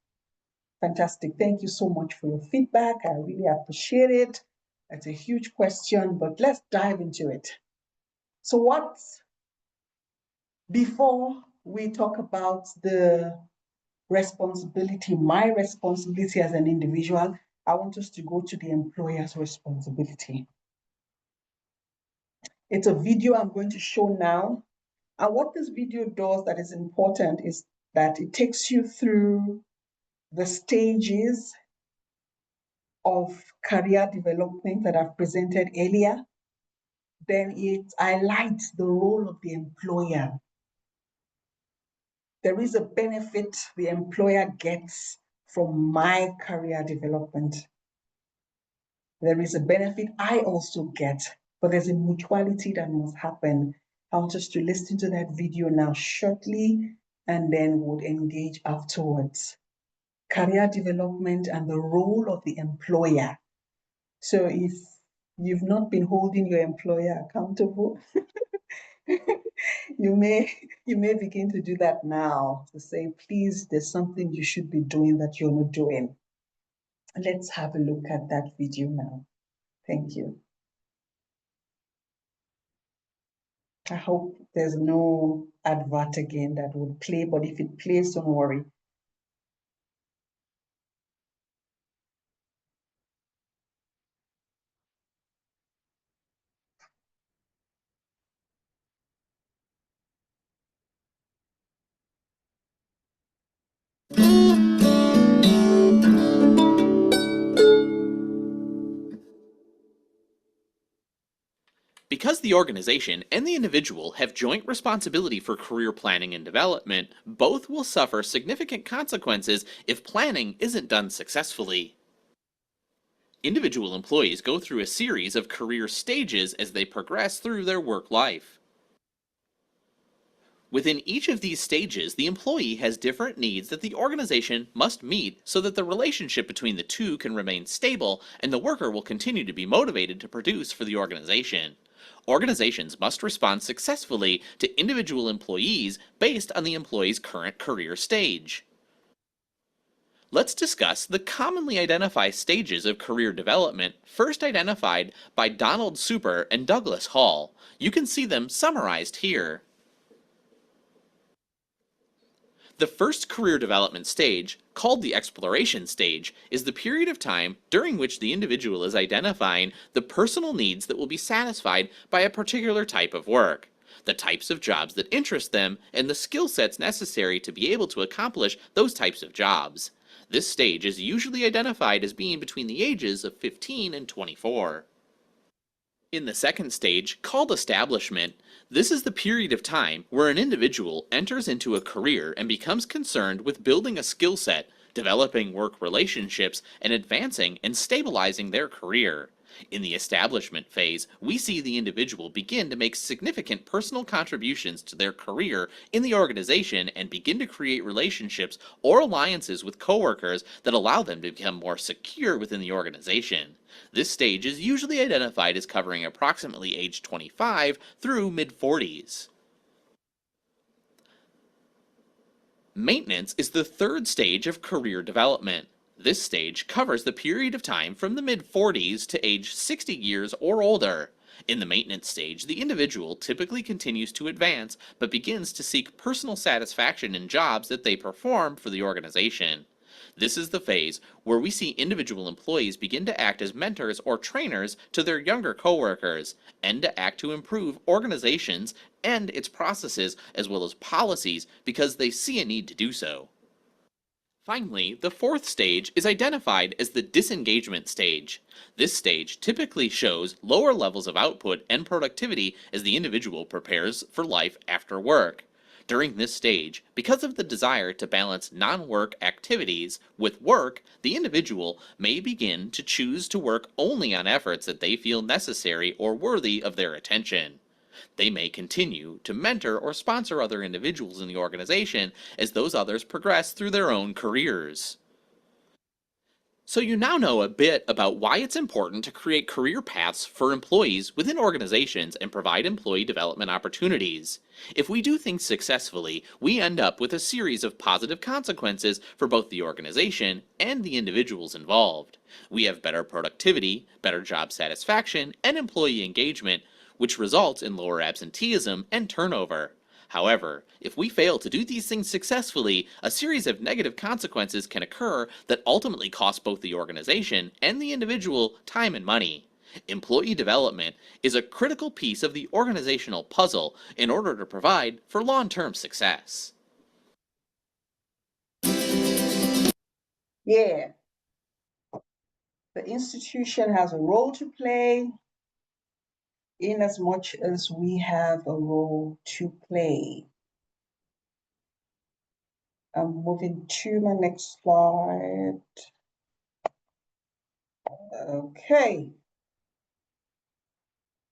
Thank you so much for your feedback. I really appreciate it. It's a huge question, but let's dive into it. So before we talk about the responsibility, my responsibility as an individual, I want us to go to the employer's responsibility. It's a video I'm going to show now. And what this video does that is important is that it takes you through the stages of career development that I've presented earlier. Then it highlights the role of the employer. There is a benefit the employer gets from my career development. There is a benefit I also get, but there's a mutuality that must happen. I want us to listen to that video now shortly, and then we'll engage afterwards. Career development and the role of the employer. So if you've not been holding your employer accountable, you may begin to do that now, to say, please, there's something you should be doing that you're not doing. Let's have a look at that video now. Thank you. I hope there's no advert again that would play, but if it plays, don't worry. Because the organization and the individual have joint responsibility for career planning and development, both will suffer significant consequences if planning isn't done successfully. Individual employees go through a series of career stages as they progress through their work life. Within each of these stages, the employee has different needs that the organization must meet so that the relationship between the two can remain stable and the worker will continue to be motivated to produce for the organization. Organizations must respond successfully to individual employees based on the employee's current career stage. Let's discuss the commonly identified stages of career development, first identified by Donald Super and Douglas Hall. You can see them summarized here. The first career development stage, called the exploration stage, is the period of time during which the individual is identifying the personal needs that will be satisfied by a particular type of work, the types of jobs that interest them, and the skill sets necessary to be able to accomplish those types of jobs. This stage is usually identified as being between the ages of 15 and 24. In the second stage, called establishment, this is the period of time where an individual enters into a career and becomes concerned with building a skill set, developing work relationships, and advancing and stabilizing their career. In the establishment phase, we see the individual begin to make significant personal contributions to their career in the organization and begin to create relationships or alliances with coworkers that allow them to become more secure within the organization. This stage is usually identified as covering approximately age 25 through mid-40s. Maintenance is the third stage of career development. This stage covers the period of time from the mid-40s to age 60 years or older. In the maintenance stage, the individual typically continues to advance, but begins to seek personal satisfaction in jobs that they perform for the organization. This is the phase where we see individual employees begin to act as mentors or trainers to their younger coworkers, and to act to improve organizations and its processes as well as policies because they see a need to do so. Finally, the fourth stage is identified as the disengagement stage. This stage typically shows lower levels of output and productivity as the individual prepares for life after work. During this stage, because of the desire to balance non-work activities with work, the individual may begin to choose to work only on efforts that they feel necessary or worthy of their attention. They may continue to mentor or sponsor other individuals in the organization as those others progress through their own careers. So you now know a bit about why it's important to create career paths for employees within organizations and provide employee development opportunities. If we do things successfully, we end up with a series of positive consequences for both the organization and the individuals involved. We have better productivity, better job satisfaction, and employee engagement, which results in lower absenteeism and turnover. However, if we fail to do these things successfully, a series of negative consequences can occur that ultimately cost both the organization and the individual time and money. Employee development is a critical piece of the organizational puzzle in order to provide for long-term success. Yeah, the institution has a role to play in as much as we have a role to play. I'm moving to my next slide. Okay.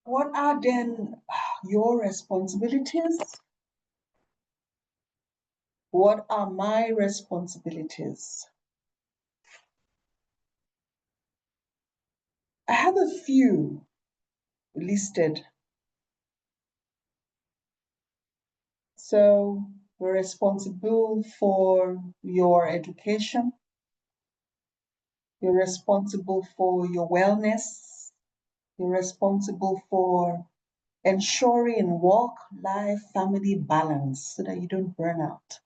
What are then your responsibilities? What are my responsibilities? I have a few listed. So we're responsible for your education. You're responsible for your wellness. You're responsible for ensuring work-life family balance so that you don't burn out.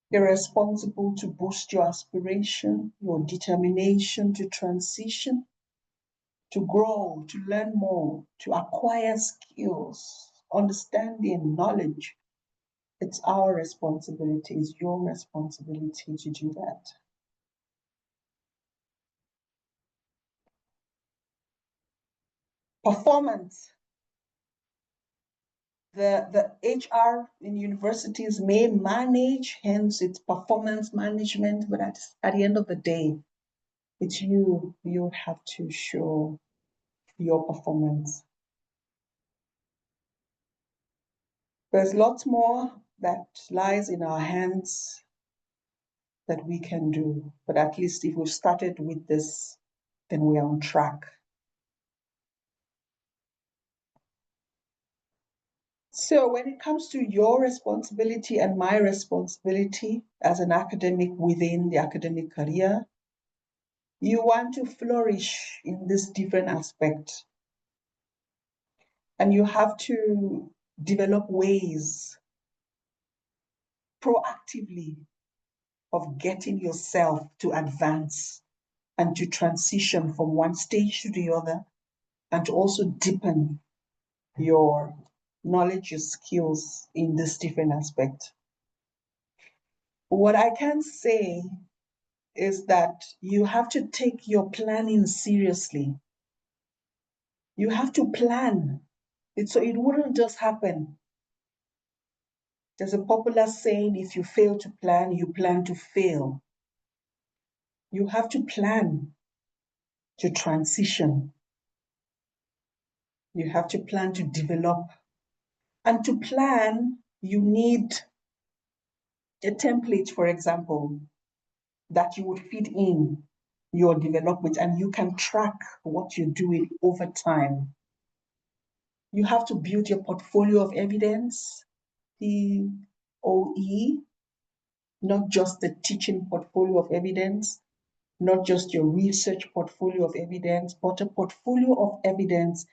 You're responsible to boost your aspiration, your determination to transition, to grow, to learn more, to acquire skills, understanding, knowledge. It's our responsibility, it's your responsibility to do that. Performance. The HR in universities may manage, hence it's performance management, but at the end of the day, it's you have to show your performance. There's lots more that lies in our hands that we can do, but at least if we've started with this, then we are on track. So when it comes to your responsibility and my responsibility as an academic within the academic career, you want to flourish in this different aspect. And you have to develop ways proactively of getting yourself to advance and to transition from one stage to the other, and to also deepen your knowledge, your skills in this different aspect. What I can say is that you have to take your planning seriously. You have to plan it so it wouldn't just happen. There's a popular saying, if you fail to plan, you plan to fail. You have to plan to transition. You have to plan to develop. And to plan, you need a template, for example, that you would feed in your development, and you can track what you're doing over time. You have to build your portfolio of evidence, POE, not just the teaching portfolio of evidence, not just your research portfolio of evidence, but a portfolio of evidence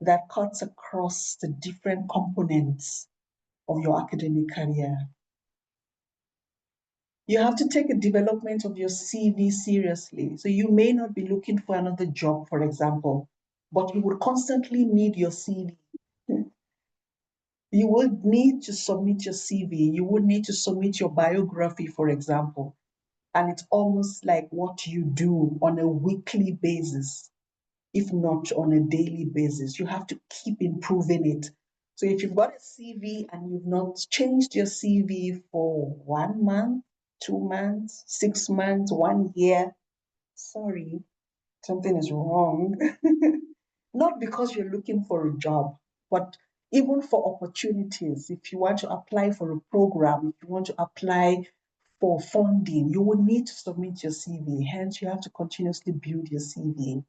that cuts across the different components of your academic career. You have to take the development of your CV seriously. So you may not be looking for another job, for example, but you would constantly need your CV. You would need to submit your CV. You would need to submit your biography, for example. And it's almost like what you do on a weekly basis, if not on a daily basis. You have to keep improving it. So if you've got a CV and you've not changed your CV for 1 month, 2 months, 6 months, 1 year, sorry, something is wrong. Not because you're looking for a job, but even for opportunities. If you want to apply for a program, if you want to apply for funding, you will need to submit your CV. Hence, you have to continuously build your CV.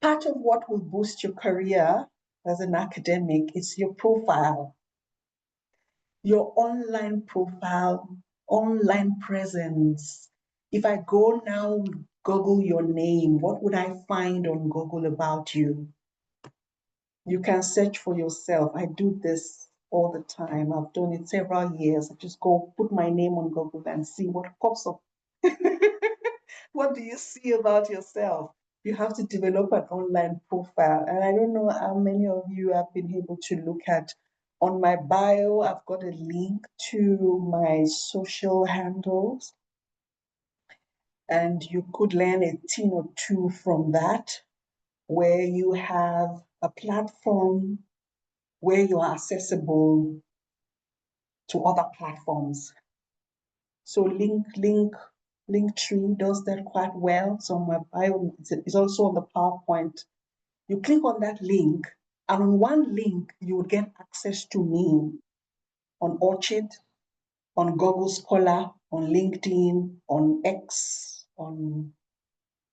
Part of what will boost your career as an academic is your profile, your online profile, online presence. If I go now, Google your name, what would I find on Google about you? You can search for yourself. I do this all the time. I've done it several years. I just go put my name on Google and see what pops up. What do you see about yourself? You have to develop an online profile. And I don't know how many of you have been able to look at on my bio. I've got a link to my social handles, and you could learn a thing or two from that, where you have a platform where you are accessible to other platforms. So Linktree does that quite well. So my bio is also on the PowerPoint. You click on that link, and on one link, you will get access to me on Orchid, on Google Scholar, on LinkedIn, on X, on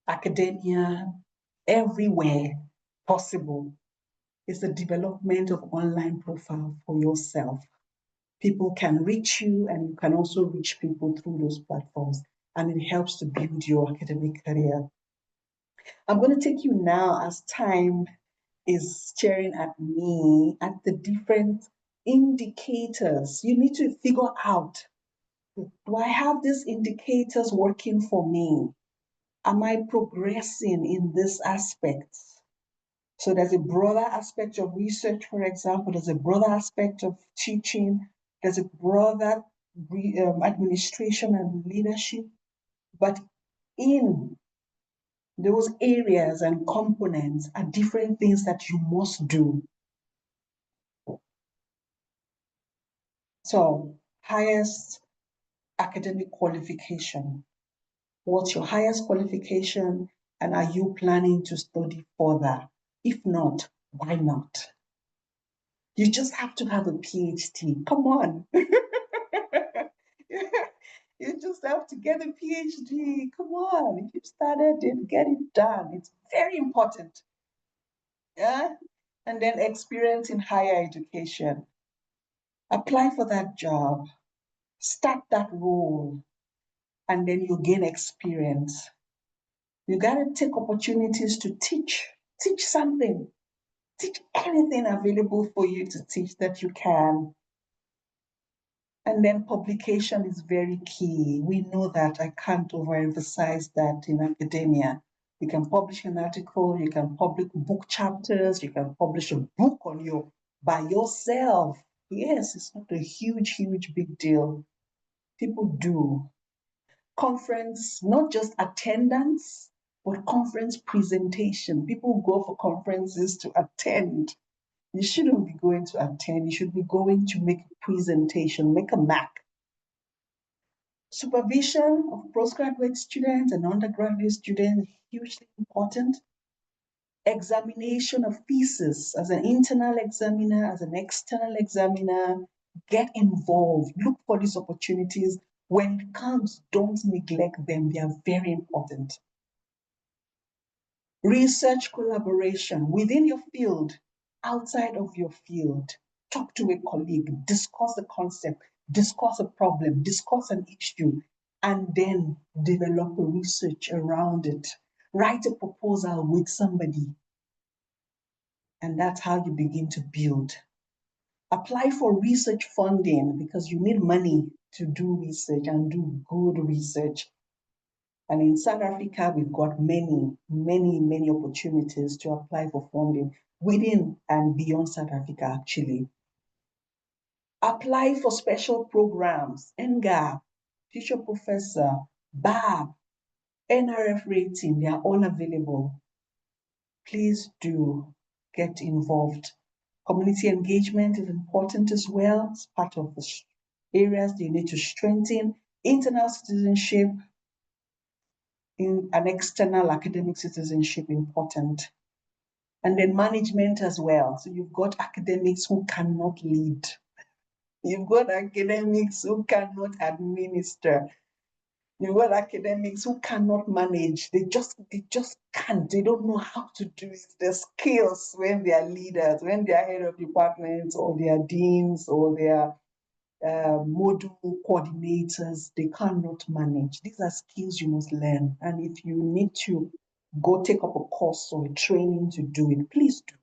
academia, everywhere possible. It's the development of online profile for yourself. People can reach you, and you can also reach people through those platforms, and it helps to build your academic career. I'm going to take you now, as time is staring at me, at the different indicators. You need to figure out, do I have these indicators working for me? Am I progressing in this aspect? So there's a broader aspect of research, for example, there's a broader aspect of teaching, there's a broader administration and leadership, but in those areas and components are different things that you must do. So, highest academic qualification. What's your highest qualification, and are you planning to study further? If not, why not? You just have to have a PhD. Come on. You just have to get a PhD. Come on. If you started it, get it done. It's very important. Yeah? And then experience in higher education. Apply for that job. Start that role. And then you gain experience. You got to take opportunities to teach. Teach something. Teach anything available for you to teach that you can. And then publication is very key. We know that. I can't overemphasize that in academia. You can publish an article, you can publish book chapters, you can publish a book by yourself. Yes, it's not a huge, big deal. People do. Conference, not just attendance, but conference presentation. People go for conferences to attend. You shouldn't be going to attend. You should be going to make a presentation, make a MAC. Supervision of postgraduate students and undergraduate students, hugely important. Examination of thesis as an internal examiner, as an external examiner, get involved, look for these opportunities. When it comes, don't neglect them, they are very important. Research collaboration within your field, outside of your field. Talk to a colleague, discuss a concept, discuss a problem, discuss an issue, and then develop a research around it. Write a proposal with somebody. And that's how you begin to build. Apply for research funding because you need money to do research and do good research. And in South Africa, we've got many opportunities to apply for funding within and beyond South Africa, actually. Apply for special programs, NGAP, Teacher Professor, BAB, NRF rating, they are all available. Please do get involved. Community engagement is important as well. It's part of the areas you need to strengthen. Internal citizenship, in an external academic citizenship important. And then management as well. So you've got academics who cannot lead. You've got academics who cannot administer. You've got academics who cannot manage. They just can't. They don't know how to do it. The skills when they are leaders, when they are head of departments or they are deans or they are module coordinators, they cannot manage. These are skills you must learn. And if you need to go take up a course or a training to do it, please do.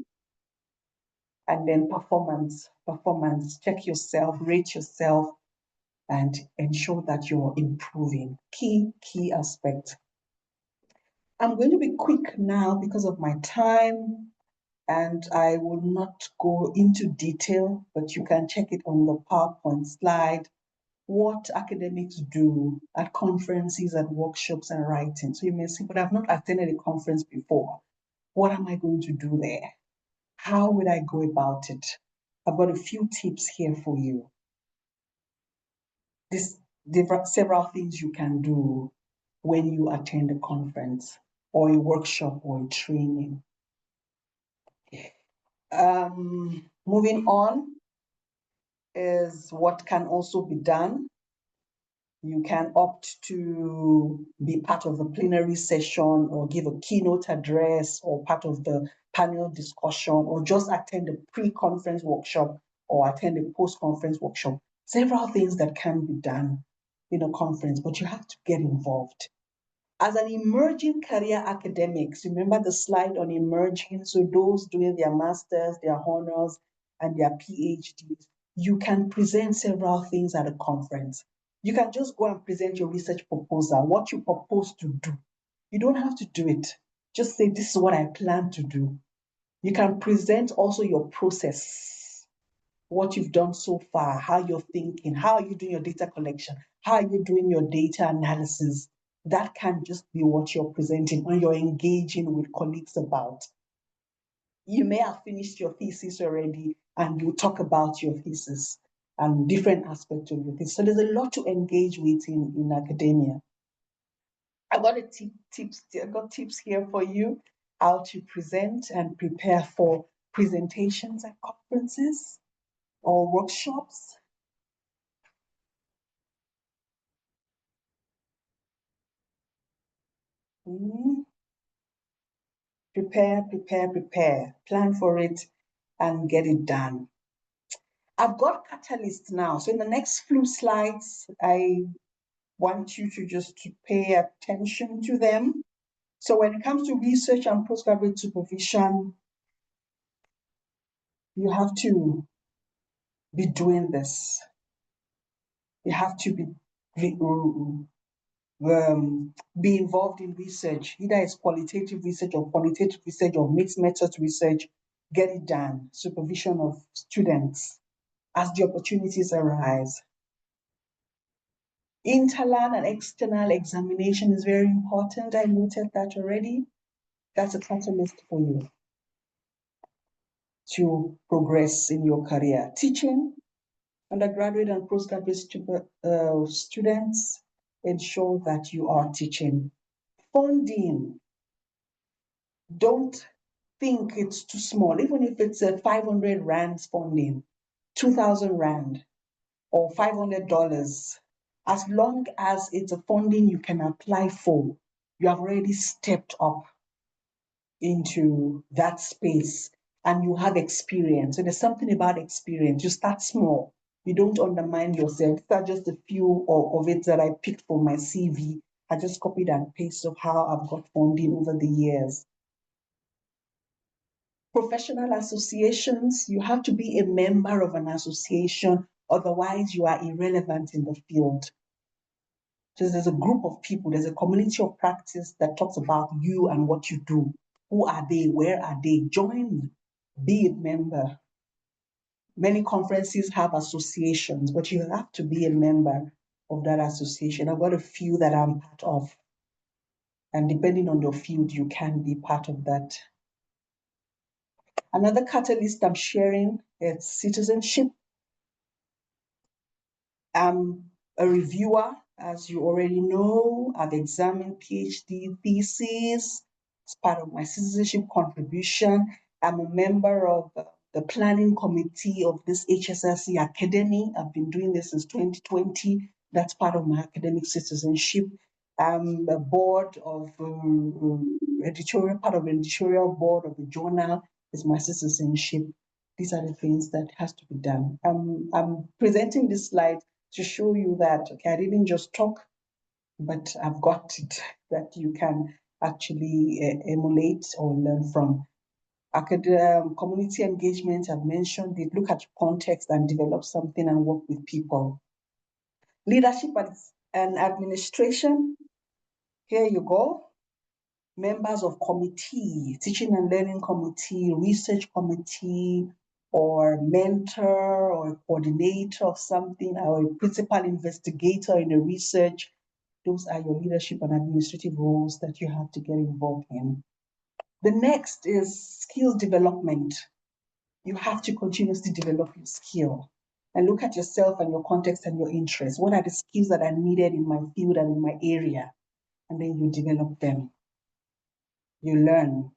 And then performance, check yourself, rate yourself, and ensure that you're improving. Key aspect. I'm going to be quick now because of my time, and I will not go into detail, but you can check it on the PowerPoint slide. What academics do at conferences and workshops and writing. So you may say, but I've not attended a conference before. What am I going to do there? How would I go about it? I've got a few tips here for you. There are several things you can do when you attend a conference or a workshop or a training. Moving on is what can also be done. You can opt to be part of the plenary session or give a keynote address or part of the panel discussion or just attend a pre-conference workshop or attend a post-conference workshop. Several things that can be done in a conference, but you have to get involved. As an emerging career academics, remember the slide on emerging, so those doing their masters, their honors, and their PhDs, you can present several things at a conference. You can just go and present your research proposal, what you propose to do. You don't have to do it. Just say, this is what I plan to do. You can present also your process, what you've done so far, how you're thinking, how are you doing your data collection, how are you doing your data analysis. That can just be what you're presenting or you're engaging with colleagues about. You may have finished your thesis already and you talk about your thesis and different aspects of your thesis. So there's a lot to engage with in academia. I've got tips here for you, how to present and prepare for presentations at conferences or workshops. Prepare, plan for it and get it done. I've got catalysts now. So in the next few slides, I want you to just pay attention to them. So when it comes to research and postgraduate supervision, you have to be doing this. You have to be involved in research. Either it's qualitative research or quantitative research or mixed methods research. Get it done. Supervision of students as the opportunities arise. Interland and external examination is very important. I noted that already. That's a catalyst for you to progress in your career. Teaching, undergraduate and postgraduate students, ensure that you are teaching. Funding, don't think it's too small, even if it's a 500 rands funding, 2,000 rand, or $500. As long as it's a funding you can apply for, you have already stepped up into that space and you have experience. So there's something about experience. You start small. You don't undermine yourself. These are just a few of it that I picked from my CV. I just copied and pasted of how I've got funding over the years. Professional associations, you have to be a member of an association, otherwise you are irrelevant in the field. So there's a group of people, there's a community of practice that talks about you and what you do. Who are they? Where are they? Join, be a member. Many conferences have associations, but you have to be a member of that association. I've got a few that I'm part of. And depending on your field, you can be part of that. Another catalyst I'm sharing is citizenship. I'm a reviewer, as you already know. I've examined PhD theses as part of my citizenship contribution. I'm a member of the planning committee of this HSRC Academy. I've been doing this since 2020. That's part of my academic citizenship. I'm a board of editorial, part of the editorial board of the journal is my citizenship. These are the things that has to be done. I'm presenting this slide to show you that, okay, I didn't just talk, but I've got it that you can actually emulate or learn from. Community engagement, I've mentioned it. Look at context and develop something and work with people. Leadership and administration, here you go. Members of committee, teaching and learning committee, research committee, or mentor or coordinator of something, or a principal investigator in a research. Those are your leadership and administrative roles that you have to get involved in. The next is skill development. You have to continuously develop your skill and look at yourself and your context and your interests. What are the skills that are needed in my field and in my area? And then you develop them. You learn.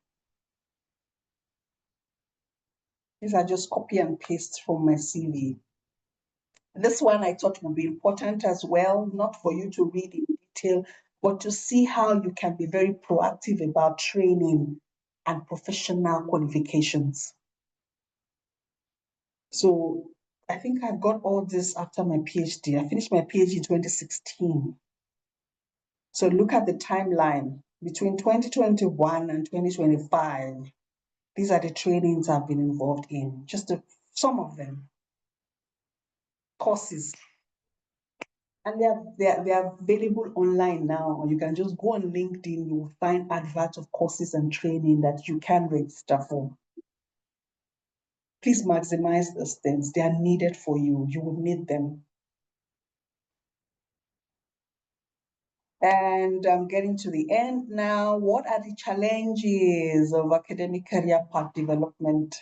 These are just copy and paste from my CV. This one I thought would be important as well, not for you to read in detail, but to see how you can be very proactive about training and professional qualifications. So I think I got all this after my PhD. I finished my PhD in 2016. So look at the timeline between 2021 and 2025. These are the trainings I've been involved in, just some of them. Courses. And they're available online now. You can just go on LinkedIn, you will find adverts of courses and training that you can register for. Please maximize those things. They are needed for you. You will need them. And I'm getting to the end now. What are the challenges of academic career path development?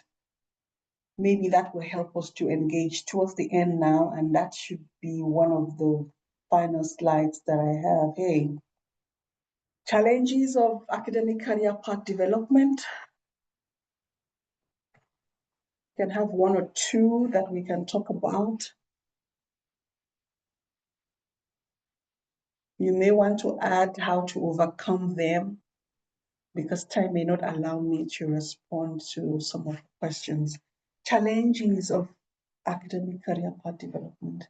Maybe that will help us to engage towards the end now, and that should be one of the final slides that I have. Hey, challenges of academic career path development. Can have one or two that we can talk about. You may want to add how to overcome them, because time may not allow me to respond to some of the questions. Challenges of academic career path development.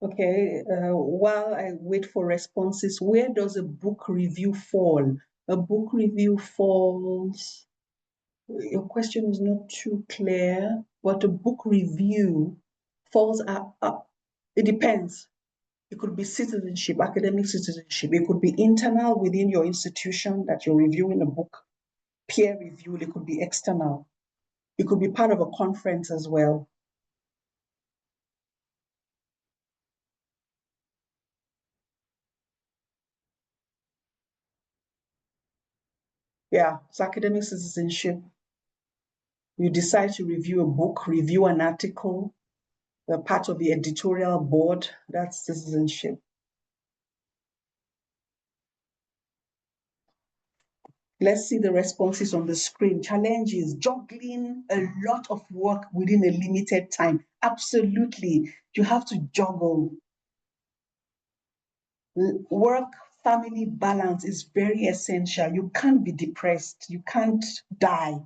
Okay, while I wait for responses, where does a book review fall? A book review falls, your question is not too clear, but a book review falls up. It depends. It could be citizenship, academic citizenship. It could be internal within your institution that you're reviewing a book, peer review. It could be external. It could be part of a conference as well. Yeah, it's academic citizenship. You decide to review a book, review an article, a part of the editorial board, that's citizenship. Let's see the responses on the screen. Challenges, juggling a lot of work within a limited time. Absolutely, you have to juggle. Work-family balance is very essential. You can't be depressed. You can't die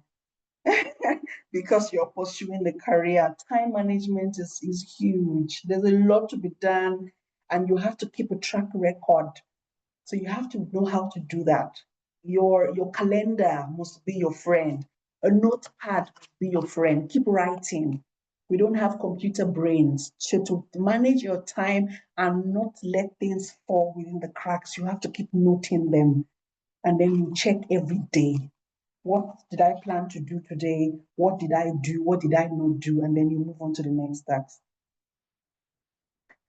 because you're pursuing the career. Time management is huge. There's a lot to be done, and you have to keep a track record. So you have to know how to do that. Your calendar must be your friend. A notepad must be your friend. Keep writing. We don't have computer brains. So to manage your time and not let things fall within the cracks, you have to keep noting them. And then you check every day. What did I plan to do today? What did I do? What did I not do? And then you move on to the next task.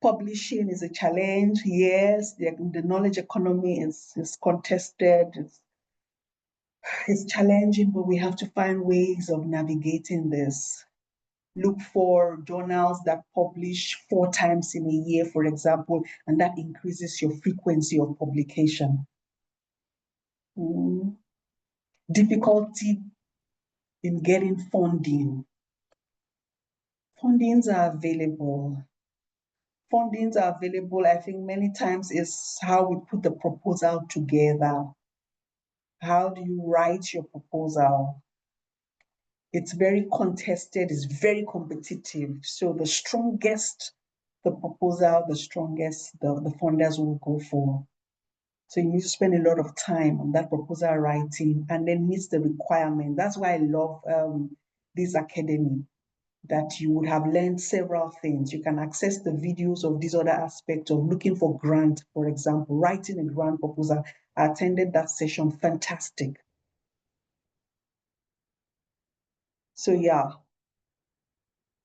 Publishing is a challenge. Yes, the knowledge economy is contested. It's challenging, but we have to find ways of navigating this. Look for journals that publish 4 times in a year, for example, and that increases your frequency of publication. Difficulty in getting funding. Fundings are available. Fundings are available, I think many times is how we put the proposal together. How do you write your proposal? It's very contested, it's very competitive. So the strongest the proposal, the strongest the funders will go for. So you need to spend a lot of time on that proposal writing and then meet the requirement. That's why I love this academy, that you would have learned several things. You can access the videos of these other aspects of looking for grant, for example, writing a grant proposal. I attended that session, fantastic. So yeah,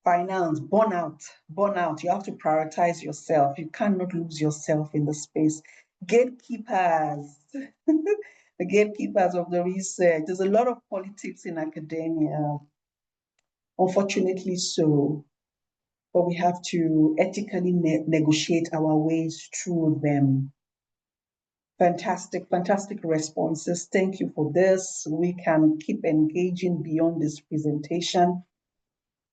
finance, burnout. You have to prioritize yourself. You cannot lose yourself in the space. Gatekeepers, the gatekeepers of the research. There's a lot of politics in academia, unfortunately so, but we have to ethically negotiate our ways through them. Fantastic, fantastic responses. Thank you for this. We can keep engaging beyond this presentation.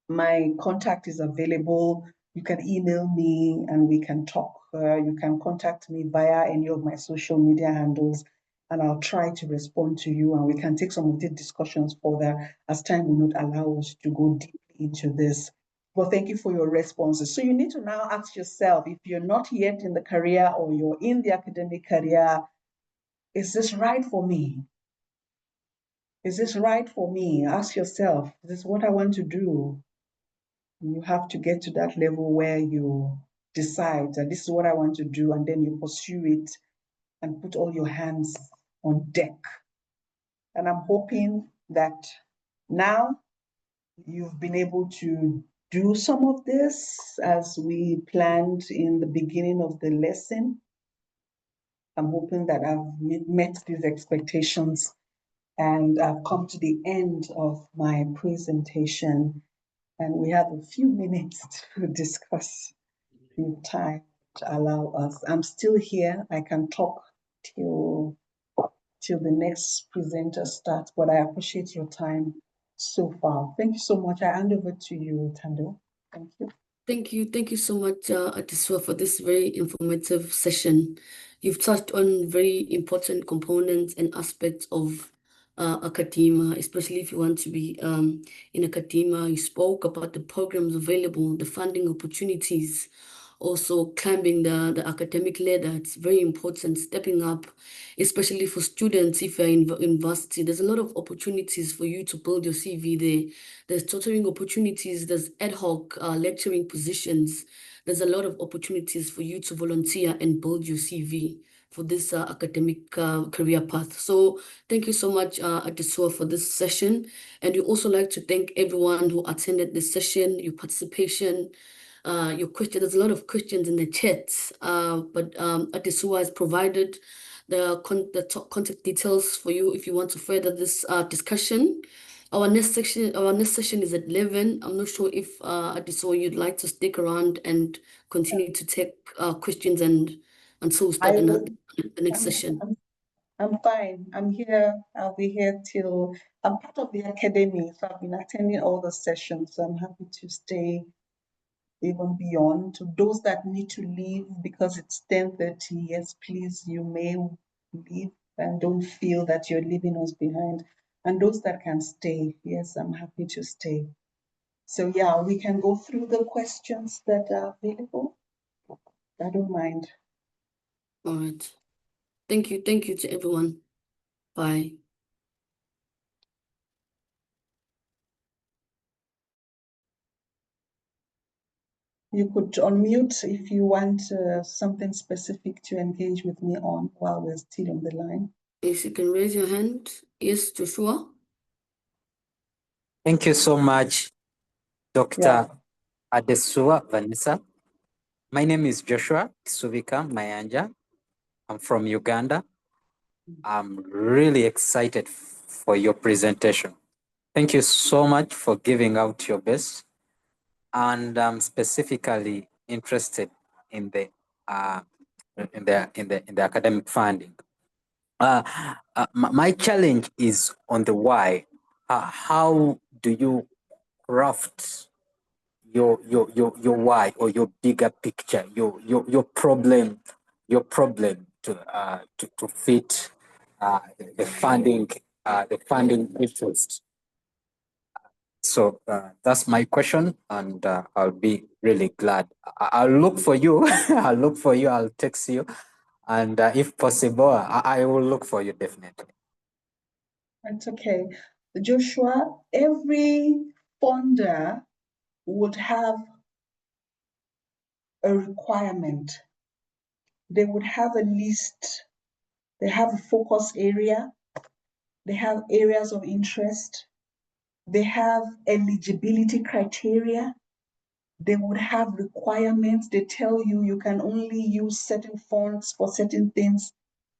My contact is available. You can email me and we can talk. You can contact me via any of my social media handles and I'll try to respond to you and we can take some of these discussions further as time will not allow us to go deeply into this. Well, thank you for your responses. So you need to now ask yourself, if you're not yet in the career or you're in the academic career, is this right for me? Is this right for me? Ask yourself, is this what I want to do? You have to get to that level where you decide that this is what I want to do, and then you pursue it and put all your hands on deck. And I'm hoping that now you've been able to do some of this as we planned in the beginning of the lesson. I'm hoping that I've met these expectations and I've come to the end of my presentation. And we have a few minutes to discuss in time to allow us. I'm still here. I can talk till the next presenter starts, but I appreciate your time so far. Thank you so much. I hand over to you, Tando. Thank you. Thank you so much, Atiswa, for this very informative session. You've touched on very important components and aspects of academia, especially if you want to be in academia. You spoke about the programs available, the funding opportunities, also climbing the academic ladder. It's very important, stepping up, especially for students. If you're in university, there's a lot of opportunities for you to build your CV there. There's tutoring opportunities, there's ad hoc lecturing positions. There's a lot of opportunities for you to volunteer and build your CV for this academic career path. So thank you so much, Adesua, for this session. And we also like to thank everyone who attended this session, your participation, your question. There's a lot of questions in the chat, but Adesua has provided the contact details for you if you want to further this discussion. Our next session is at 11. I'm not sure if Adesua, you'd like to stick around and continue to take questions and so we'll start the next session. I'm fine. I'm here. I'll be here till I'm part of the academy, so I've been attending all the sessions. So I'm happy to stay even beyond. To those that need to leave because it's 10:30, yes, please, you may leave and don't feel that you're leaving us behind. And those that can stay, yes, I'm happy to stay. So yeah, we can go through the questions that are available. I don't mind. All right. Thank you. Thank you to everyone. Bye. You could unmute if you want something specific to engage with me on while we're still on the line. Yes, you can raise your hand. Yes, Joshua. Thank you so much, Dr. Adesua Vanessa. My name is Joshua Suvika Mayanja. I'm from Uganda. I'm really excited for your presentation. Thank you so much for giving out your best. And I'm specifically interested in the academic funding. My challenge is on the why. How do you craft your why or your bigger picture, your problem to fit the funding interest. So that's my question, and I'll be really glad. I'll look for you. I'll look for you. I'll text you, and if possible, I will look for you definitely. That's okay. Joshua, every funder would have a requirement. They would have a list. They have a focus area. They have areas of interest. They have eligibility criteria. They would have requirements. They tell you you can only use certain funds for certain things.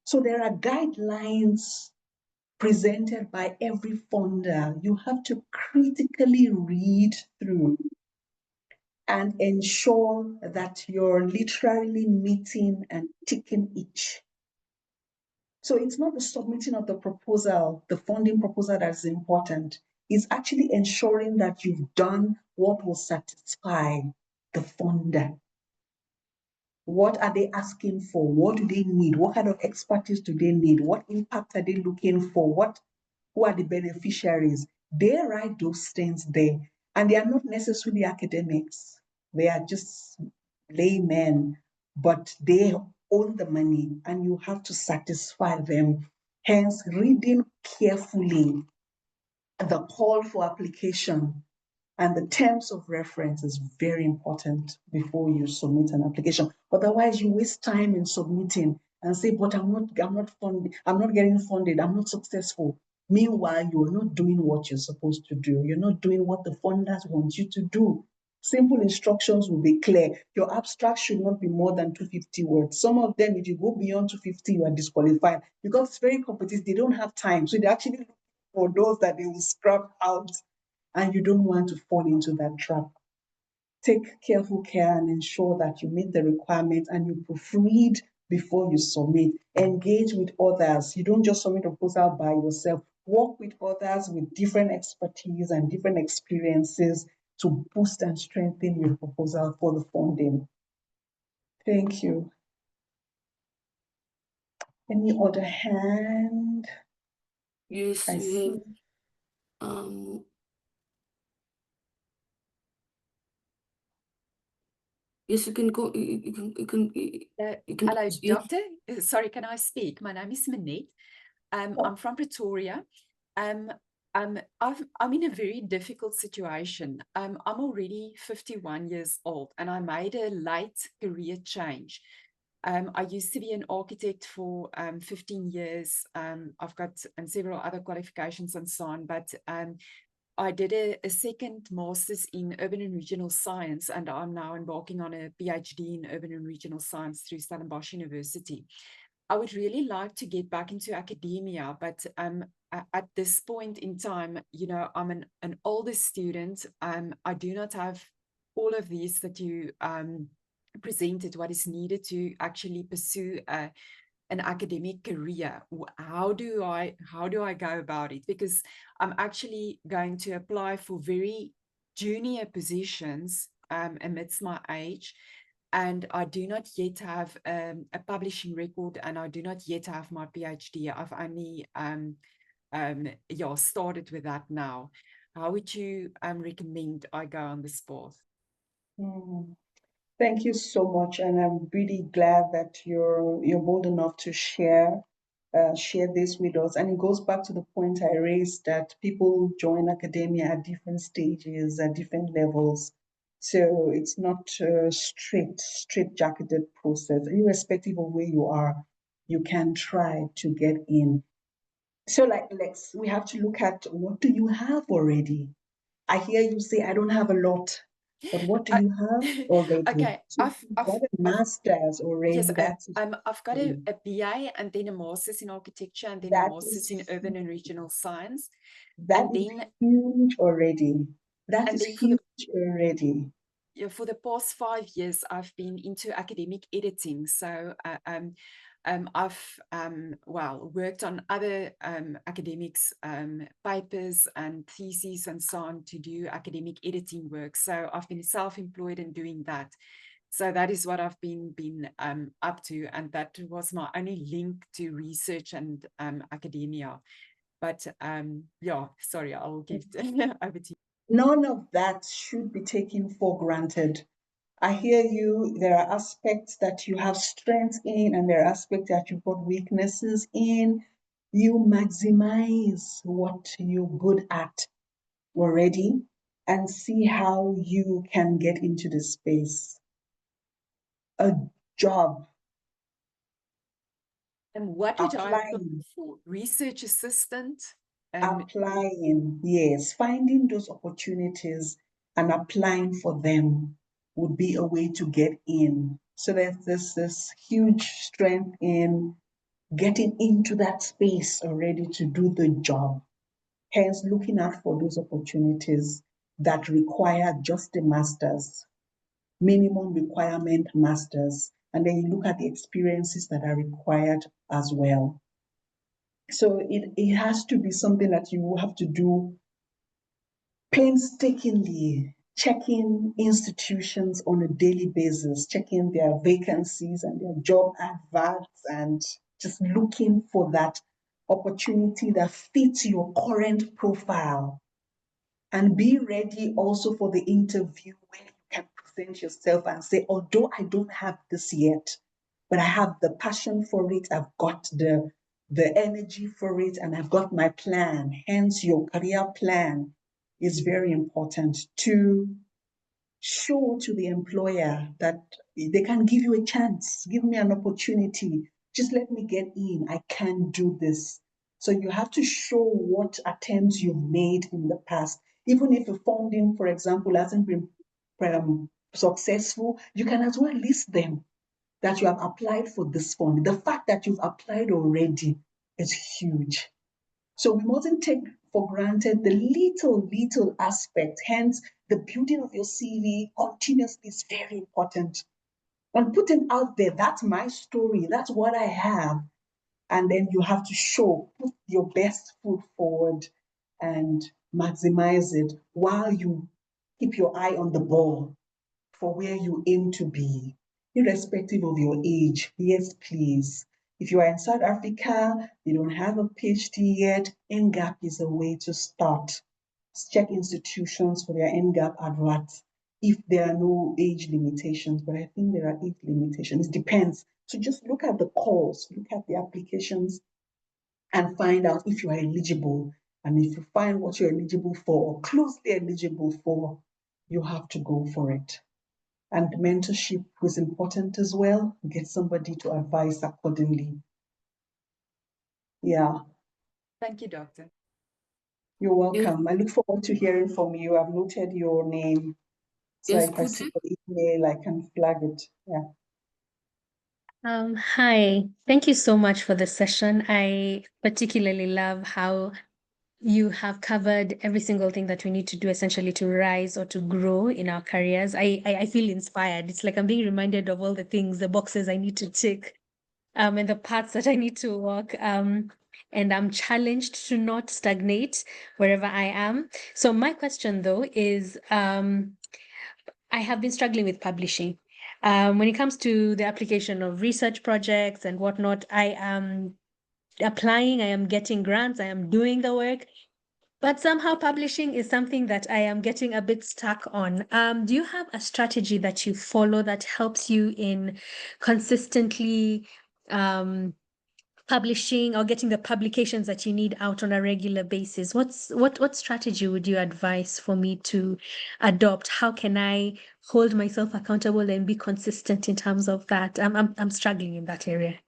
So there are guidelines presented by every funder. You have to critically read through and ensure that you're literally meeting and ticking each. So it's not the submitting of the proposal, the funding proposal that's important. It's actually ensuring that you've done what will satisfy the funder. What are they asking for? What do they need? What kind of expertise do they need? What impact are they looking for? Who are the beneficiaries? They write those things there, and they are not necessarily academics. They are just laymen, but they own the money, and you have to satisfy them. Hence, reading carefully the call for application and the terms of reference is very important before you submit an application. Otherwise, you waste time in submitting and say, but I'm not getting funded, I'm not successful. Meanwhile, you're not doing what you're supposed to do. You're not doing what the funders want you to do. Simple instructions will be clear. Your abstract should not be more than 250 words. Some of them, if you go beyond 250, you are disqualified because it's very competitive. They don't have time. So they actually look for those that they will scrap out, and you don't want to fall into that trap. Take careful care and ensure that you meet the requirements and you proofread before you submit. Engage with others. You don't just submit a proposal by yourself. Work with others with different expertise and different experiences to boost and strengthen your proposal for the funding. Thank you. Any other hand? Yes, I see. Yes, you can go. You can. Hello, Yes. Doctor. Sorry, can I speak? My name is Manette. I'm from Pretoria. I'm in a very difficult situation. I'm already 51 years old, and I made a late career change. I used to be an architect for 15 years. I've got several other qualifications and so on, but I did a second master's in urban and regional science, and I'm now embarking on a PhD in urban and regional science through Stellenbosch University. I would really like to get back into academia, but at this point in time, you know, I'm an older student. I do not have all of these that you presented, what is needed to actually pursue an academic career. How do I go about it? Because I'm actually going to apply for very junior positions amidst my age, and I do not yet have a publishing record, and I do not yet have my PhD. I've only started with that now. How would you recommend I go on this path? Thank you so much, and I'm really glad that you're bold enough to share this with us. And it goes back to the point I raised that people join academia at different stages, at different levels. So it's not a straight-jacketed process. Irrespective of where you are, you can try to get in. So we have to look at, what do you have already? I hear you say, I don't have a lot. But what do you have already? Okay, So you've got a master's already. Yes, That's I've got a BA and then a master's in architecture and then a master's in urban and regional science. That is huge already. That is huge already. Yeah, for the past 5 years, I've been into academic editing. So I've worked on other academics' papers and theses and so on to do academic editing work. So I've been self-employed and doing that. So that is what I've been up to, and that was my only link to research and academia. But sorry, I'll give over to you. None of that should be taken for granted. I hear you. There are aspects that you have strengths in, and there are aspects that you've got weaknesses in. You maximize what you're good at already and see how you can get into the space. A job. And what did I apply for? Research assistant? Applying, yes. Finding those opportunities and applying for them would be a way to get in. So there's this huge strength in getting into that space already to do the job. Hence, looking out for those opportunities that require just a master's, minimum requirement master's, and then you look at the experiences that are required as well. So it has to be something that you have to do painstakingly, checking institutions on a daily basis, checking their vacancies and their job adverts, and just looking for that opportunity that fits your current profile. And be ready also for the interview where you can present yourself and say, although I don't have this yet, but I have the passion for it, I've got the energy for it, and I've got my plan. Hence, your career plan is very important to show to the employer that they can give you a chance, give me an opportunity, just let me get in, I can do this. So you have to show what attempts you've made in the past. Even if the funding, for example, hasn't been successful, you can as well list them that you have applied for this fund. The fact that you've applied already is huge. So we mustn't take for granted the little aspect. Hence, the building of your CV continuously is very important. And putting out there, that's my story, that's what I have. And then you have to show, put your best foot forward and maximize it while you keep your eye on the ball for where you aim to be, irrespective of your age. Yes, please. If you are in South Africa, you don't have a PhD yet, NGAP is a way to start. Check institutions for their NGAP adverts. if there are no age limitations, but I think there are age limitations. It depends. So just look at the calls, look at the applications, and find out if you are eligible. And if you find what you're eligible for or closely eligible for, you have to go for it. And mentorship was important as well. Get somebody to advise accordingly. Yeah. Thank you, Doctor. You're welcome. I look forward to hearing from you. I've noted your name. So Yes, if I see the email, I can flag it. Yeah. Hi, thank you so much for the session. I particularly love how you have covered every single thing that we need to do essentially to rise or to grow in our careers. I feel inspired. It's like I'm being reminded of all the things, the boxes I need to tick, and the paths that I need to walk. And I'm challenged to not stagnate wherever I am. So my question though is, I have been struggling with publishing. When it comes to the application of research projects and whatnot, I am applying, I am getting grants, I am doing the work, but somehow publishing is something that I am getting a bit stuck on. Do you have a strategy that you follow that helps you in consistently publishing or getting the publications that you need out on a regular basis? What strategy would you advise for me to adopt? How can I hold myself accountable and be consistent in terms of that? I'm struggling in that area.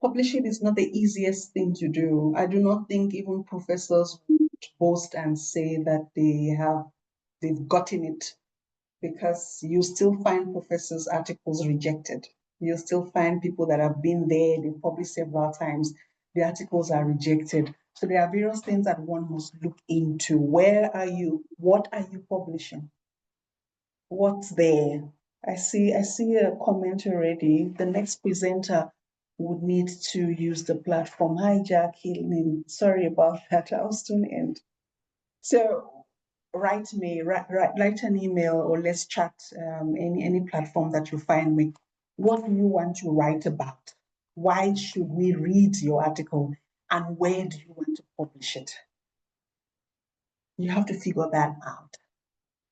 Publishing is not the easiest thing to do. I do not think even professors would boast and say that they've gotten it, because you still find professors' articles rejected. You still find people that have been there, they've published several times, the articles are rejected. So there are various things that one must look into. Where are you? What are you publishing? What's there? I see a comment already. The next presenter would need to use the platform. Hi, Jackie. Sorry about that. I'll soon end. So write me, write an email, or let's chat, any platform that you find me. What do you want to write about? Why should we read your article? And where do you want to publish it? You have to figure that out.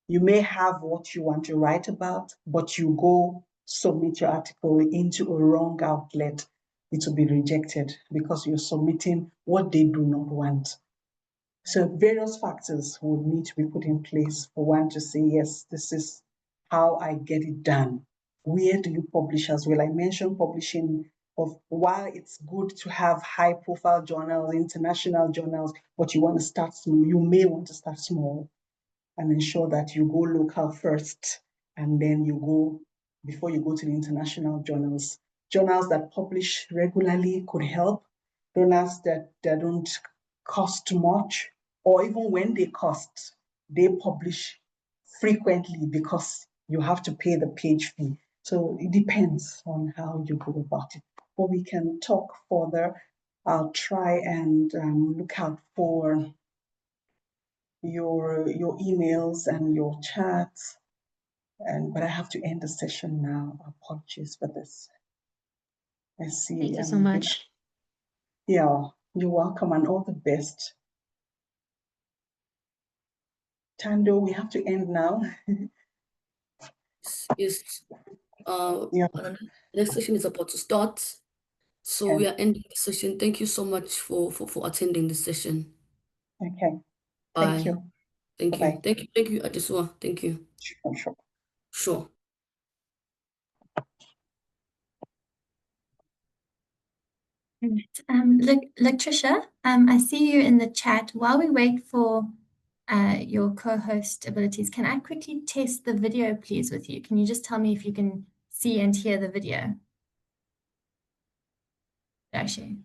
You may have what you want to write about, but you go submit your article into a wrong outlet, it will be rejected because you're submitting what they do not want. So various factors would need to be put in place for one to say, yes, this is how I get it done. Where do you publish as well? I mentioned publishing of, while it's good to have high profile journals, international journals, but you want to start small, you may want to start small and ensure that you go local first, and then you go, before you go to the international journals. Journals that publish regularly could help. Journals that don't cost too much, or even when they cost, they publish frequently because you have to pay the page fee. So it depends on how you go about it. But we can talk further. I'll try and look out for your emails and your chats. But I have to end the session now. Apologies for this. I see. Thank you so much. Yeah, you're welcome, and all the best. Tando, we have to end now. Yes. Yeah. The next session is about to start. So we are ending the session. Thank you so much for attending the session. Okay. Bye. Thank you. Thank Bye-bye. you. Thank you, Adesua. Thank you. Sure. Sure. Latricia, I see you in the chat. While we wait for your co-host abilities, can I quickly test the video, please, with you? Can you just tell me if you can see and hear the video? Actually.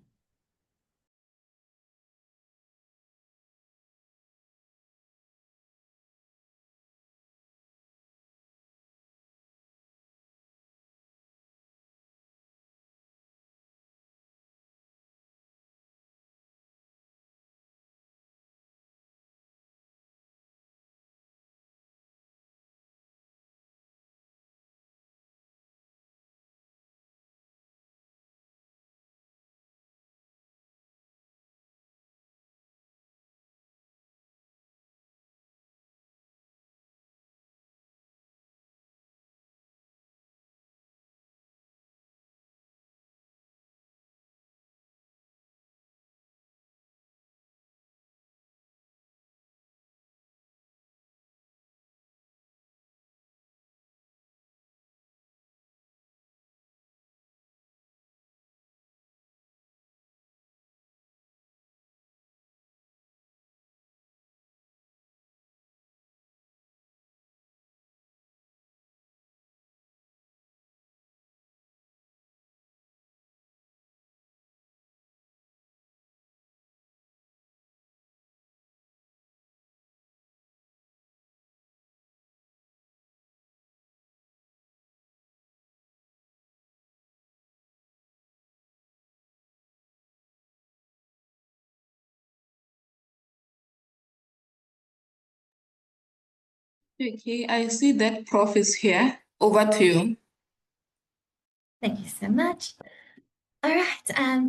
Okay, I see that Prof is here. Over to you. Thank you so much. All right,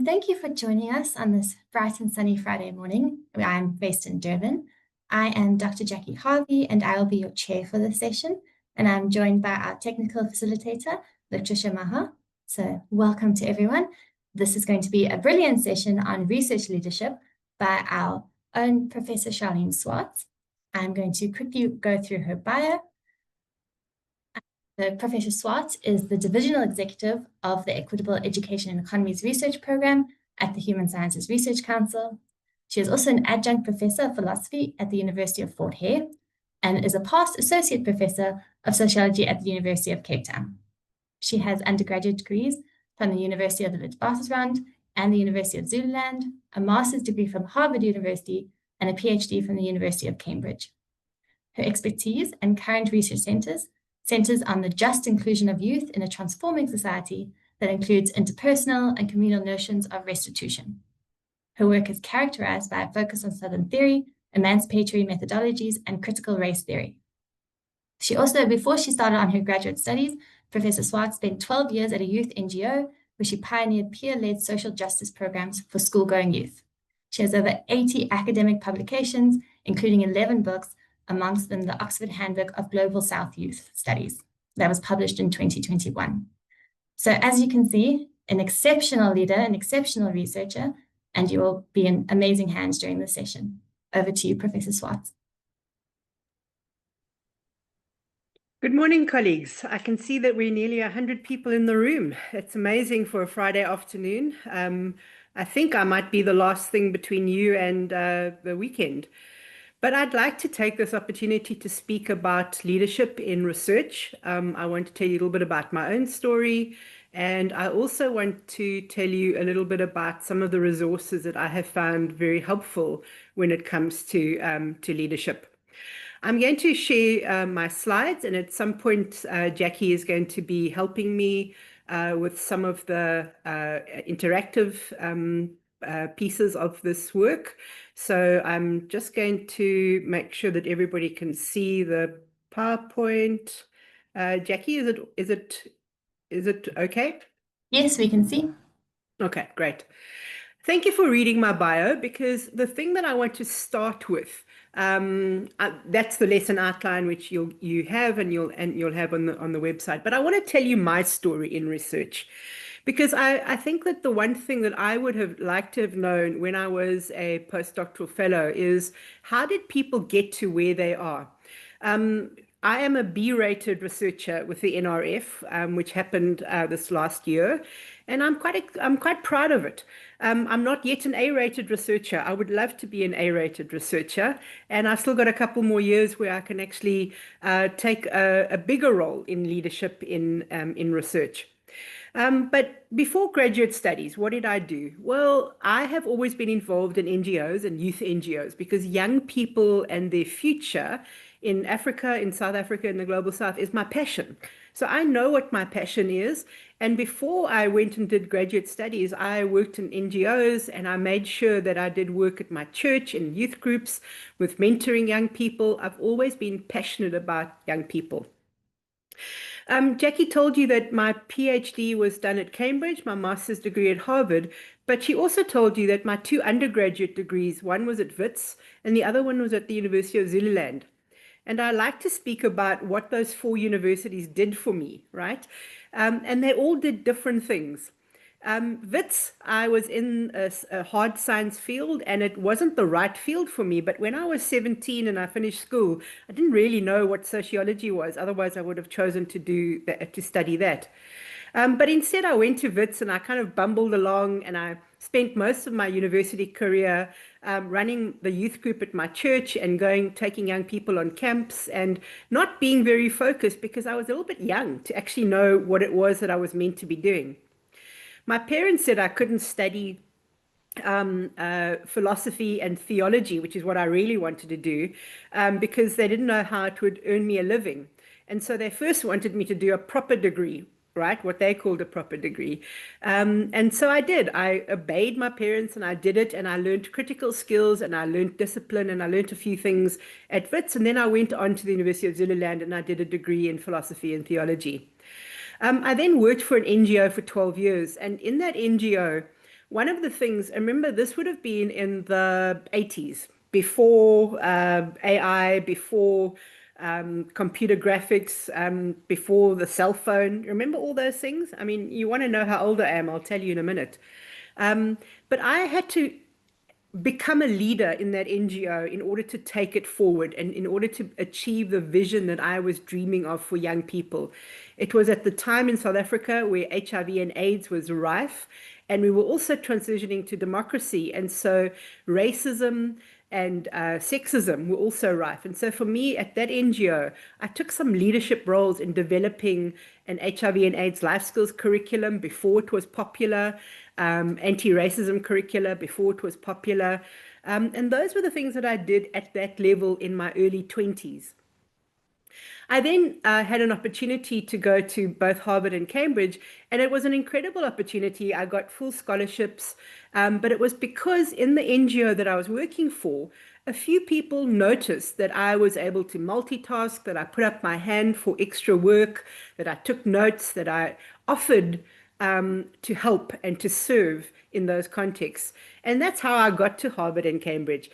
thank you for joining us on this bright and sunny Friday morning. I'm based in Durban. I am Dr. Jackie Harvey, and I will be your chair for this session. And I'm joined by our technical facilitator, Latricia Maha. So welcome to everyone. This is going to be a brilliant session on research leadership by our own Professor Charlene Swartz. I'm going to quickly go through her bio. Professor Swartz is the Divisional Executive of the Equitable Education and Economies Research Program at the Human Sciences Research Council. She is also an adjunct professor of philosophy at the University of Fort Hare and is a past associate professor of sociology at the University of Cape Town. She has undergraduate degrees from the University of the Witwatersrand and the University of Zululand, a master's degree from Harvard University, and a PhD from the University of Cambridge. Her expertise and current research centers on the just inclusion of youth in a transforming society that includes interpersonal and communal notions of restitution. Her work is characterized by a focus on Southern theory, emancipatory methodologies, and critical race theory. She also, before she started on her graduate studies, Professor Swartz spent 12 years at a youth NGO where she pioneered peer-led social justice programs for school-going youth. She has over 80 academic publications, including 11 books, amongst them the Oxford Handbook of Global South Youth Studies that was published in 2021. So as you can see, an exceptional leader, an exceptional researcher, and you will be in amazing hands during the session. Over to you, Professor Swartz. Good morning, colleagues. I can see that we're nearly 100 people in the room. It's amazing for a Friday afternoon. I think I might be the last thing between you and the weekend. But I'd like to take this opportunity to speak about leadership in research. I want to tell you a little bit about my own story, and I also want to tell you a little bit about some of the resources that I have found very helpful when it comes to leadership. I'm going to share my slides, and at some point, Jackie is going to be helping me with some of the interactive pieces of this work. So I'm just going to make sure that everybody can see the PowerPoint. Jackie, is it okay? Yes, we can see. Okay, great. Thank you for reading my bio, because the thing that I want to start with, that's the lesson outline which you have and you'll have on the website. But I want to tell you my story in research, because I think that the one thing that I would have liked to have known when I was a postdoctoral fellow is, how did people get to where they are? I am a B-rated researcher with the NRF, which happened this last year, and I'm quite proud of it. I'm not yet an A-rated researcher. I would love to be an A-rated researcher, and I've still got a couple more years where I can actually take a bigger role in leadership in research. But before graduate studies, what did I do? Well, I have always been involved in NGOs and youth NGOs, because young people and their future in Africa, in South Africa, in the Global South is my passion. So I know what my passion is. And before I went and did graduate studies, I worked in NGOs, and I made sure that I did work at my church in youth groups with mentoring young people. I've always been passionate about young people. Jackie told you that my PhD was done at Cambridge, my master's degree at Harvard, but she also told you that my 2 undergraduate degrees, one was at Wits and the other one was at the University of Zululand. And I like to speak about what those 4 universities did for me, right? And they all did different things. Wits, I was in a hard science field, and it wasn't the right field for me. But when I was 17 and I finished school, I didn't really know what sociology was. Otherwise, I would have chosen to study that. But instead, I went to Wits, and I kind of bumbled along, and I spent most of my university career running the youth group at my church and taking young people on camps, and not being very focused because I was a little bit young to actually know what it was that I was meant to be doing. My parents said I couldn't study philosophy and theology, which is what I really wanted to do, because they didn't know how it would earn me a living. And so they first wanted me to do a proper degree, right? What they called a proper degree. And so I did. I obeyed my parents and I did it, and I learned critical skills and I learned discipline and I learned a few things at Wits. And then I went on to the University of Zululand and I did a degree in philosophy and theology. I then worked for an NGO for 12 years. And in that NGO, one of the things, remember, this would have been in the 80s, before AI, before computer graphics, before the cell phone. Remember all those things? I mean, you want to know how old I am, I'll tell you in a minute. But I had to become a leader in that NGO in order to take it forward and in order to achieve the vision that I was dreaming of for young people. It was at the time in South Africa where HIV and AIDS was rife, and we were also transitioning to democracy. And so racism and sexism were also rife. And so for me at that NGO, I took some leadership roles in developing an HIV and AIDS life skills curriculum before it was popular, anti-racism curricula before it was popular. And those were the things that I did at that level in my early 20s. I then had an opportunity to go to both Harvard and Cambridge, and it was an incredible opportunity. I got full scholarships, but it was because in the NGO that I was working for, a few people noticed that I was able to multitask, that I put up my hand for extra work, that I took notes, that I offered to help and to serve in those contexts. And that's how I got to Harvard and Cambridge,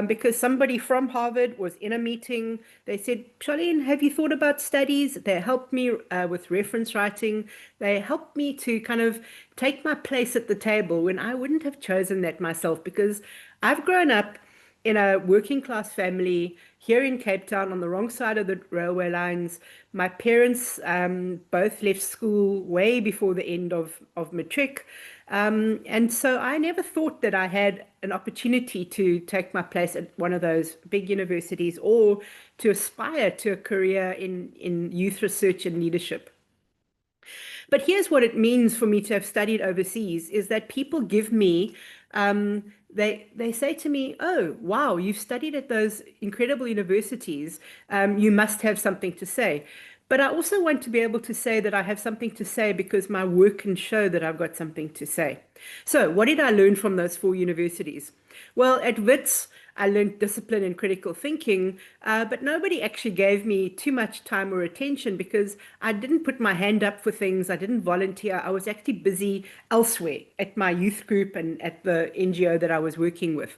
because somebody from Harvard was in a meeting. They said, Charlene, have you thought about studies? They helped me with reference writing. They helped me to kind of take my place at the table when I wouldn't have chosen that myself, because I've grown up in a working class family here in Cape Town on the wrong side of the railway lines. My parents both left school way before the end of matric. And so I never thought that I had an opportunity to take my place at one of those big universities or to aspire to a career in youth research and leadership. But here's what it means for me to have studied overseas, is that people give me, they say to me, oh, wow, you've studied at those incredible universities. You must have something to say. But I also want to be able to say that I have something to say because my work can show that I've got something to say. So what did I learn from those 4 universities? Well, at Wits, I learned discipline and critical thinking, but nobody actually gave me too much time or attention because I didn't put my hand up for things. I didn't volunteer. I was actually busy elsewhere at my youth group and at the NGO that I was working with.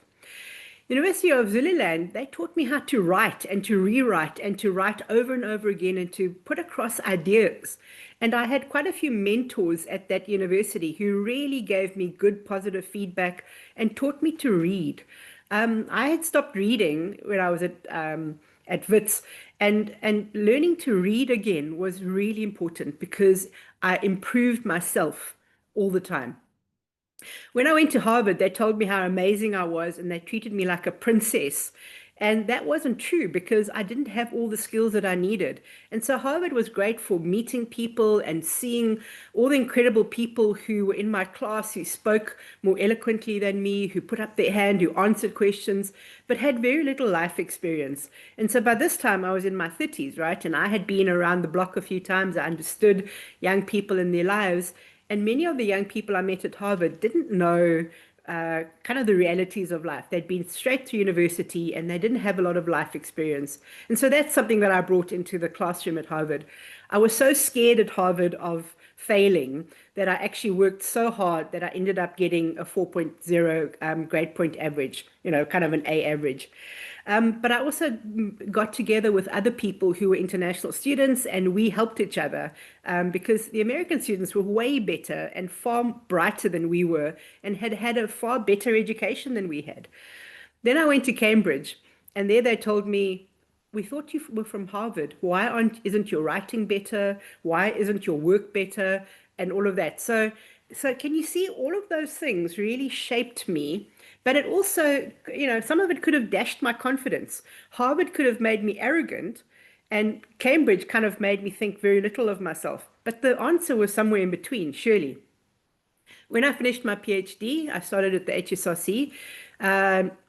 University of Zululand, they taught me how to write and to rewrite and to write over and over again and to put across ideas. And I had quite a few mentors at that university who really gave me good, positive feedback and taught me to read. I had stopped reading when I was at Wits, and learning to read again was really important because I improved myself all the time. When I went to Harvard, they told me how amazing I was and they treated me like a princess. And that wasn't true because I didn't have all the skills that I needed. And so Harvard was great for meeting people and seeing all the incredible people who were in my class, who spoke more eloquently than me, who put up their hand, who answered questions, but had very little life experience. And so by this time I was in my 30s, right? And I had been around the block a few times. I understood young people and their lives. And many of the young people I met at Harvard didn't know kind of the realities of life. They'd been straight to university and they didn't have a lot of life experience. And so that's something that I brought into the classroom at Harvard. I was so scared at Harvard of failing that I actually worked so hard that I ended up getting a 4.0 grade point average, kind of an A average. But I also got together with other people who were international students, and we helped each other because the American students were way better and far brighter than we were and had had a far better education than we had. Then I went to Cambridge, and there they told me, we thought you were from Harvard. Why isn't your writing better? Why isn't your work better? And all of that. So can you see all of those things really shaped me? But it also, some of it could have dashed my confidence. Harvard could have made me arrogant, and Cambridge kind of made me think very little of myself. But the answer was somewhere in between, surely. When I finished my PhD, I started at the HSRC.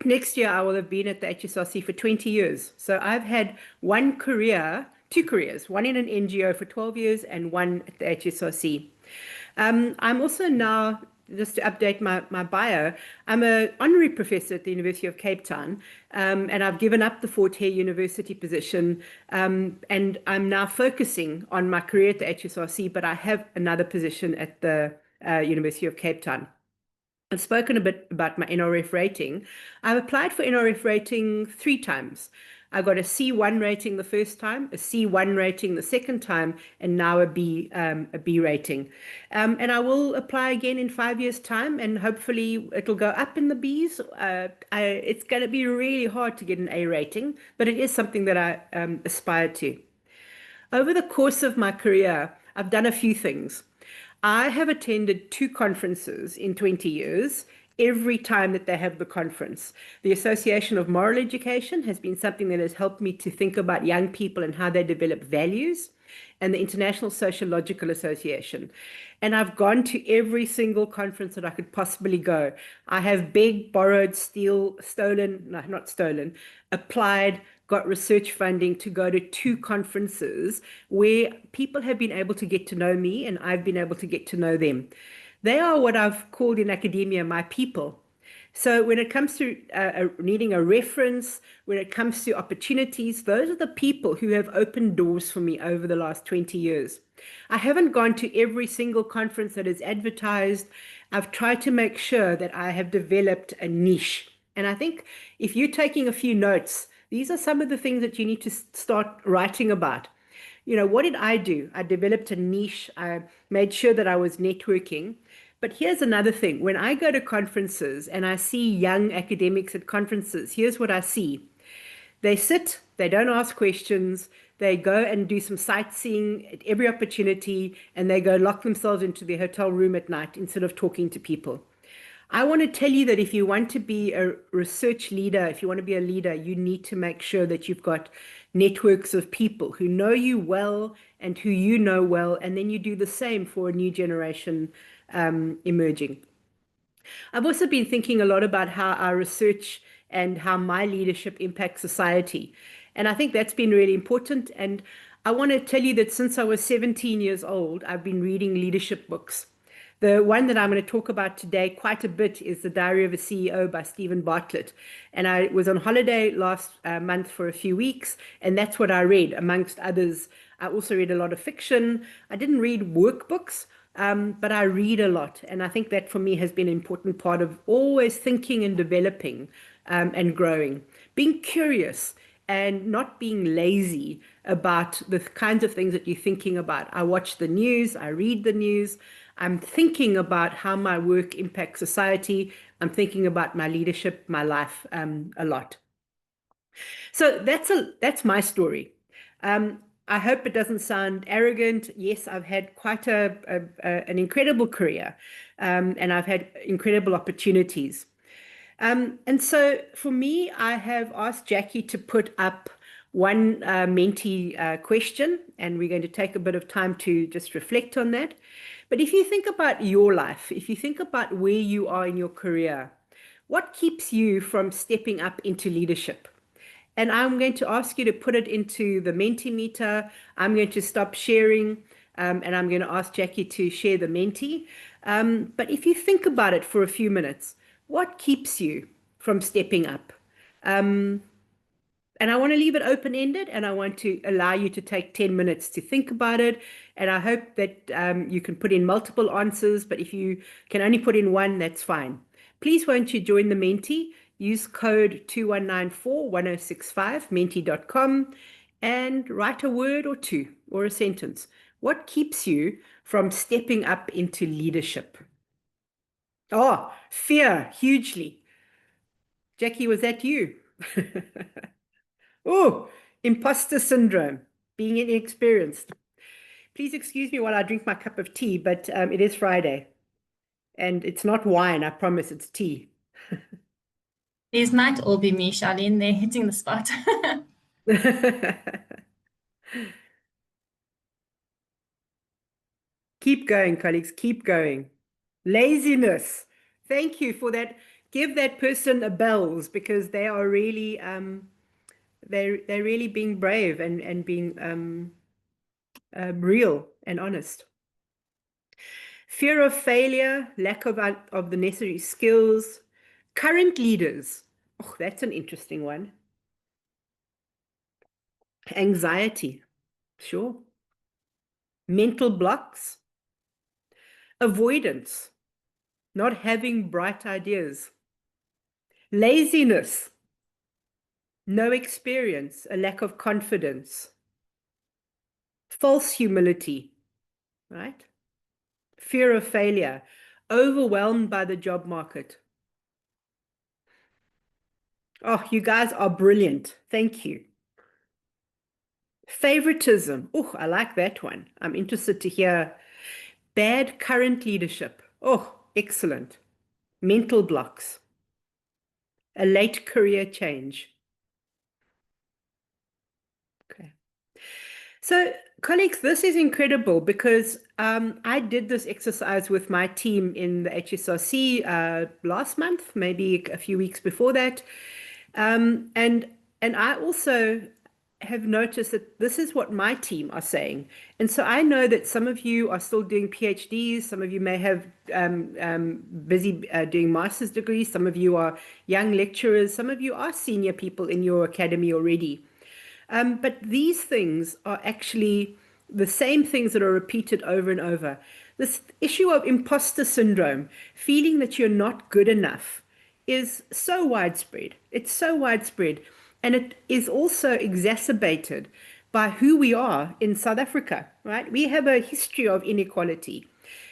Next year, I will have been at the HSRC for 20 years. So I've had one career two careers, one in an NGO for 12 years and one at the HSRC. I'm also now, just to update my bio, I'm an honorary professor at the University of Cape Town, and I've given up the Fort Hare University position, and I'm now focusing on my career at the HSRC, but I have another position at the University of Cape Town. I've spoken a bit about my NRF rating. I've applied for NRF rating 3 times. I got a C1 rating the first time, a C1 rating the second time, and now a B rating. And I will apply again in 5 years' time, and hopefully it'll go up in the Bs. It's going to be really hard to get an A rating, but it is something that I aspire to. Over the course of my career, I've done a few things. I have attended 2 conferences in 20 years, every time that they have the conference. The Association of Moral Education has been something that has helped me to think about young people and how they develop values, and the International Sociological Association. And I've gone to every single conference that I could possibly go. I have begged, borrowed, applied, got research funding to go to 2 conferences where people have been able to get to know me and I've been able to get to know them. They are what I've called in academia my people. So when it comes to needing a reference, when it comes to opportunities, those are the people who have opened doors for me over the last 20 years. I haven't gone to every single conference that is advertised. I've tried to make sure that I have developed a niche. And I think if you're taking a few notes, these are some of the things that you need to start writing about. You know, what did I do? I developed a niche. I made sure that I was networking. But here's another thing. When I go to conferences and I see young academics at conferences, here's what I see. They sit, they don't ask questions, they go and do some sightseeing at every opportunity, and they go lock themselves into their hotel room at night instead of talking to people. I want to tell you that if you want to be a research leader, if you want to be a leader, you need to make sure that you've got networks of people who know you well and who you know well, and then you do the same for a new generation emerging. I've also been thinking a lot about how our research and how my leadership impacts society. And I think that's been really important. And I want to tell you that since I was 17 years old, I've been reading leadership books. The one that I'm going to talk about today quite a bit is The Diary of a CEO by Stephen Bartlett. And I was on holiday last month for a few weeks, and that's what I read, amongst others. I also read a lot of fiction. I didn't read workbooks, but I read a lot. And I think that for me has been an important part of always thinking and developing and growing. Being curious and not being lazy about the kinds of things that you're thinking about. I watch the news, I read the news. I'm thinking about how my work impacts society. I'm thinking about my leadership, my life a lot. So that's my story. I hope it doesn't sound arrogant. Yes, I've had quite an incredible career, and I've had incredible opportunities. And so for me, I have asked Jackie to put up one mentee question, and we're going to take a bit of time to just reflect on that. But if you think about your life, if you think about where you are in your career, what keeps you from stepping up into leadership? And I'm going to ask you to put it into the Mentimeter. I'm going to stop sharing, and I'm going to ask Jackie to share the Menti. But if you think about it for a few minutes, what keeps you from stepping up? And I want to leave it open-ended, and I want to allow you to take 10 minutes to think about it. And I hope that you can put in multiple answers, but if you can only put in one, that's fine. Please won't you join the Menti? Use code 2194-1065, menti.com, and write a word or two or a sentence. What keeps you from stepping up into leadership? Oh, fear, hugely. Jackie, was that you? Oh, imposter syndrome, being inexperienced. Please excuse me while I drink my cup of tea, but it is Friday. And it's not wine, I promise, it's tea. These might all be me, Charlene. They're hitting the spot. Keep going, colleagues, keep going. Laziness. Thank you for that. Give that person a bells, because they are really they're really being brave and being real and honest. Fear of failure, lack of the necessary skills. Current leaders. Oh, that's an interesting one. Anxiety. Sure. Mental blocks. Avoidance. Not having bright ideas. Laziness. No experience, a lack of confidence. False humility, right? Fear of failure. Overwhelmed by the job market. Oh, you guys are brilliant. Thank you. Favoritism. Oh, I like that one. I'm interested to hear. Bad current leadership. Oh, excellent. Mental blocks. A late career change. Okay. So, colleagues, this is incredible because I did this exercise with my team in the HSRC last month, maybe a few weeks before that. And I also have noticed that this is what my team are saying. And so I know that some of you are still doing PhDs, some of you may have busy doing master's degrees, some of you are young lecturers, some of you are senior people in your academy already. But these things are actually the same things that are repeated over and over. This issue of imposter syndrome, feeling that you're not good enough, is so widespread. It's so widespread. And it is also exacerbated by who we are in South Africa, right? We have a history of inequality.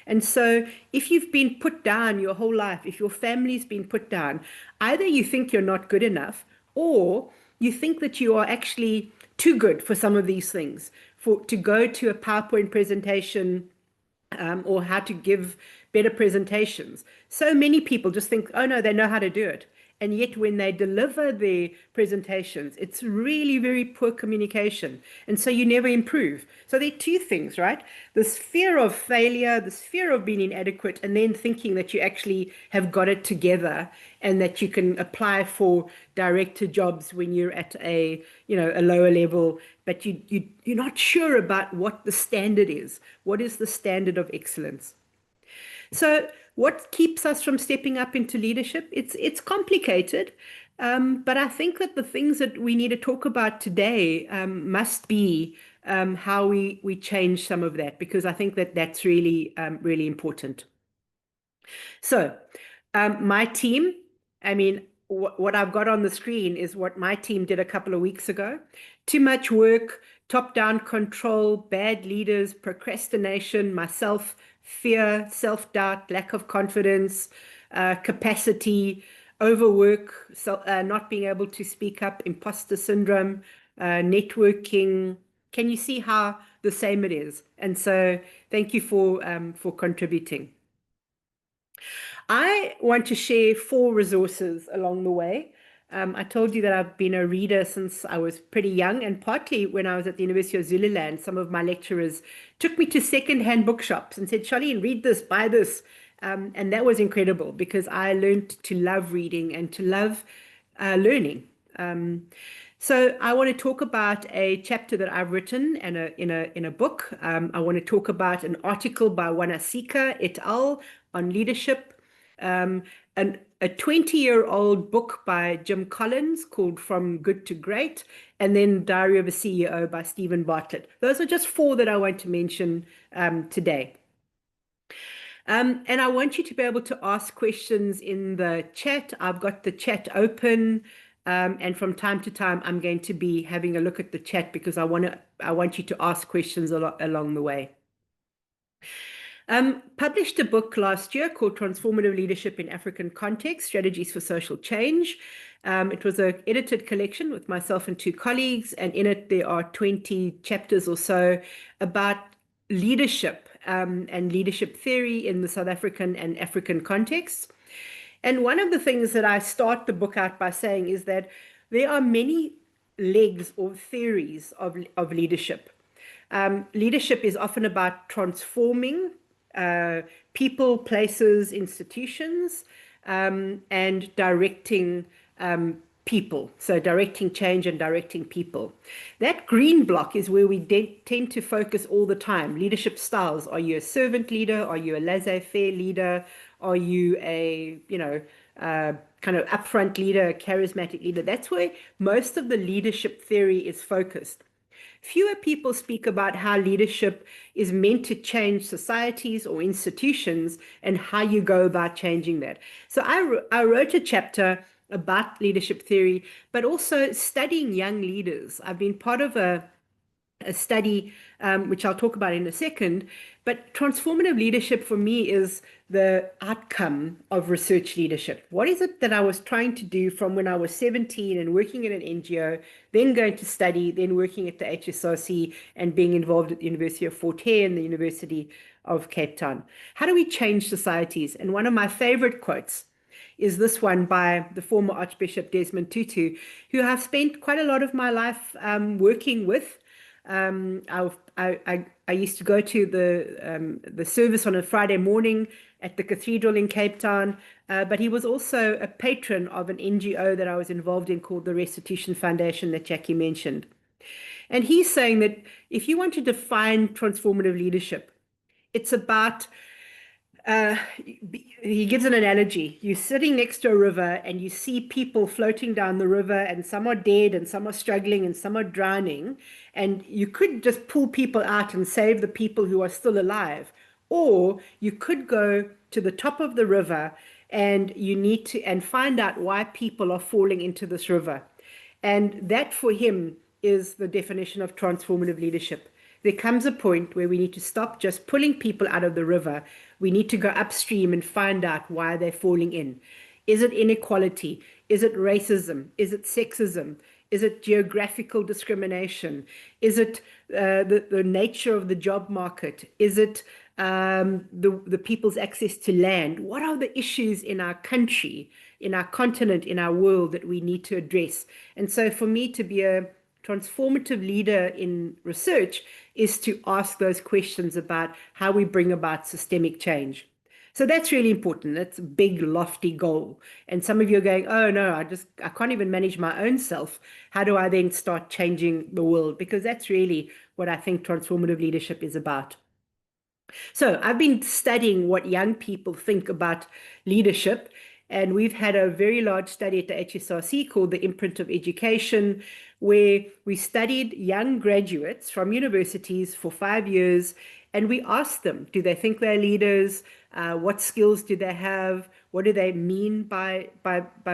And so if you've been put down your whole life, if your family's been put down, either you think you're not good enough or you think that you are actually too good for some of these things, to go to a PowerPoint presentation or how to give better presentations. So many people just think, oh no, they know how to do it. And yet when they deliver their presentations, it's really very poor communication. And so you never improve. So there are two things, right? This fear of failure, this fear of being inadequate, and then thinking that you actually have got it together and that you can apply for director jobs when you're at a lower level, but you're not sure about what the standard is. What is the standard of excellence? So what keeps us from stepping up into leadership? It's complicated, but I think that the things that we need to talk about today must be how we change some of that, because I think that that's really, really important. So my team, I mean, what I've got on the screen is what my team did a couple of weeks ago. Too much work, top-down control, bad leaders, procrastination, myself, fear, self-doubt, lack of confidence, capacity, overwork, not being able to speak up, imposter syndrome, networking. Can you see how the same it is? And so thank you for contributing. I want to share 4 resources along the way. I told you that I've been a reader since I was pretty young, and partly when I was at the University of Zululand, some of my lecturers took me to second-hand bookshops and said, Charlene, read this, buy this. And that was incredible because I learned to love reading and to love learning. So I want to talk about a chapter that I've written in a book. I want to talk about an article by Wanasika et al. On leadership, and a 20-year-old book by Jim Collins called From Good to Great, and then Diary of a CEO by Stephen Bartlett. Those are just 4 that I want to mention today. And I want you to be able to ask questions in the chat. I've got the chat open, and from time to time, I'm going to be having a look at the chat because I want you to ask questions along the way. Published a book last year called Transformative Leadership in African Context, Strategies for Social Change. It was an edited collection with myself and 2 colleagues, and in it there are 20 chapters or so about leadership and leadership theory in the South African and African contexts. And one of the things that I start the book out by saying is that there are many legs or theories of leadership. Leadership is often about transforming people, places, institutions, and directing people. So directing change and directing people. That green block is where we tend to focus all the time. Leadership styles. Are you a servant leader? Are you a laissez-faire leader? Are you a, kind of upfront leader, a charismatic leader? That's where most of the leadership theory is focused. Fewer people speak about how leadership is meant to change societies or institutions and how you go about changing that. So I wrote a chapter about leadership theory, but also studying young leaders. I've been part of a study, which I'll talk about in a second, but transformative leadership for me is the outcome of research leadership. What is it that I was trying to do from when I was 17 and working at an NGO, then going to study, then working at the HSRC and being involved at the University of Fort Hare and the University of Cape Town? How do we change societies? And one of my favorite quotes is this one by the former Archbishop Desmond Tutu, who I've spent quite a lot of my life working with. I used to go to the service on a Friday morning at the cathedral in Cape Town, but he was also a patron of an NGO that I was involved in called the Restitution Foundation that Jackie mentioned. And he's saying that if you want to define transformative leadership, it's about he gives an analogy. You're sitting next to a river and you see people floating down the river, and some are dead and some are struggling and some are drowning. And you could just pull people out and save the people who are still alive. Or you could go to the top of the river and you need to find out why people are falling into this river. And that for him is the definition of transformative leadership. There comes a point where we need to stop just pulling people out of the river. We need to go upstream and find out why they're falling in. Is it inequality? Is it racism? Is it sexism? Is it geographical discrimination? Is it the nature of the job market? Is it the people's access to land? What are the issues in our country, in our continent, in our world that we need to address? And so for me to be a transformative leader in research is to ask those questions about how we bring about systemic change. So that's really important. That's a big, lofty goal. And some of you are going, oh no, I can't even manage my own self. How do I then start changing the world? Because that's really what I think transformative leadership is about. So I've been studying what young people think about leadership. And we've had a very large study at the HSRC called the Imprint of Education, where we studied young graduates from universities for 5 years. And we asked them, do they think they're leaders? What skills do they have? What do they mean by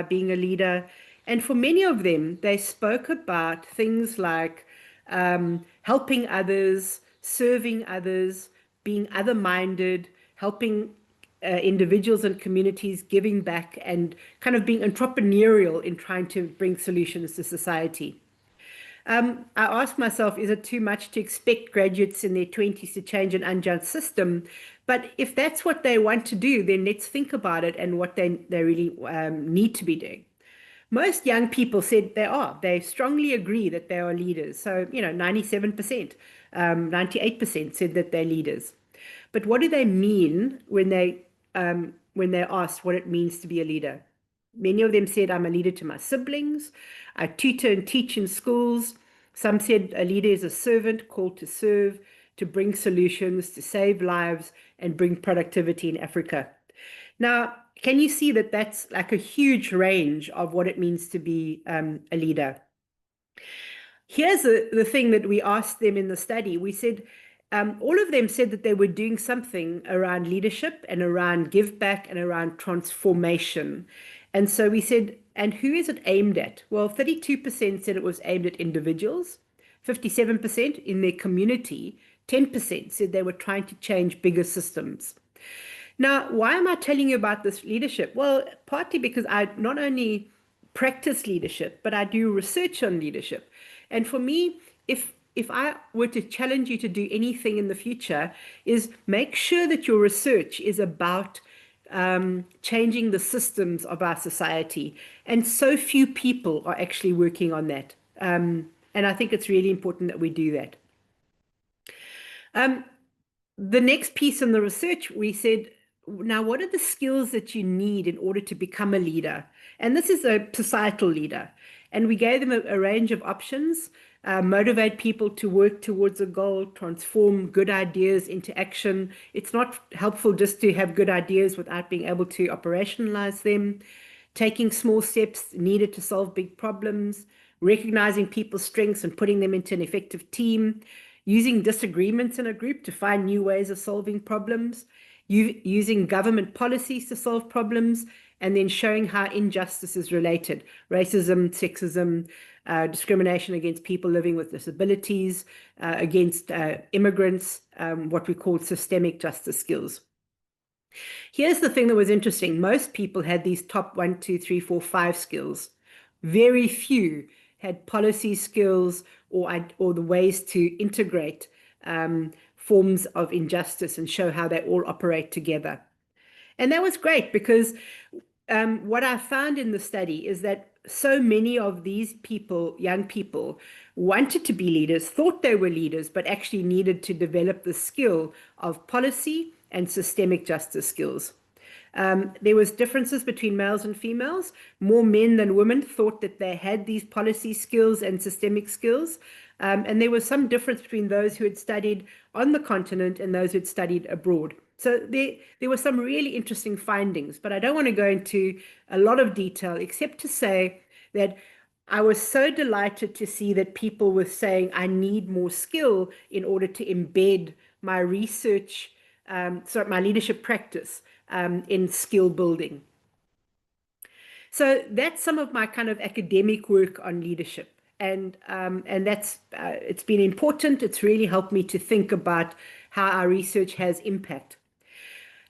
being a leader? And for many of them, they spoke about things like helping others, serving others, being other-minded, helping individuals and communities, giving back, and kind of being entrepreneurial in trying to bring solutions to society. I asked myself, is it too much to expect graduates in their 20s to change an unjust system? But if that's what they want to do, then let's think about it and what they really need to be doing. Most young people said they are. They strongly agree that they are leaders. So, 97%, 98% said that they're leaders. But what do they mean when they're asked what it means to be a leader? Many of them said, I'm a leader to my siblings. I tutor and teach in schools. Some said a leader is a servant called to serve, to bring solutions, to save lives, and bring productivity in Africa. Now, can you see that that's like a huge range of what it means to be a leader? Here's the thing that we asked them in the study. We said, all of them said that they were doing something around leadership and around give back and around transformation. And so we said, and who is it aimed at? Well, 32% said it was aimed at individuals, 57% in their community, 10% said they were trying to change bigger systems. Now, why am I telling you about this leadership? Well, partly because I not only practice leadership, but I do research on leadership. And for me, if I were to challenge you to do anything in the future, is make sure that your research is about changing the systems of our society. And so few people are actually working on that. And I think it's really important that we do that. The next piece in the research, we said, now what are the skills that you need in order to become a leader? And this is a societal leader. And we gave them a range of options, motivate people to work towards a goal, transform good ideas into action. It's not helpful just to have good ideas without being able to operationalize them, taking small steps needed to solve big problems, recognizing people's strengths and putting them into an effective team, using disagreements in a group to find new ways of solving problems, using government policies to solve problems, and then showing how injustice is related: racism, sexism, discrimination against people living with disabilities, against immigrants, what we call systemic justice skills. Here's the thing that was interesting. Most people had these top 1, 2, 3, 4, 5 skills. Very few had policy skills or the ways to integrate forms of injustice and show how they all operate together. And that was great because what I found in the study is that so many of these people, young people, wanted to be leaders, thought they were leaders, but actually needed to develop the skill of policy and systemic justice skills. There was differences between males and females. More men than women thought that they had these policy skills and systemic skills. And there was some difference between those who had studied on the continent and those who had studied abroad. So there were some really interesting findings, but I don't want to go into a lot of detail except to say that I was so delighted to see that people were saying, I need more skill in order to embed my research, my leadership practice in skill building. So that's some of my kind of academic work on leadership. And that's it's been important. It's really helped me to think about how our research has impact.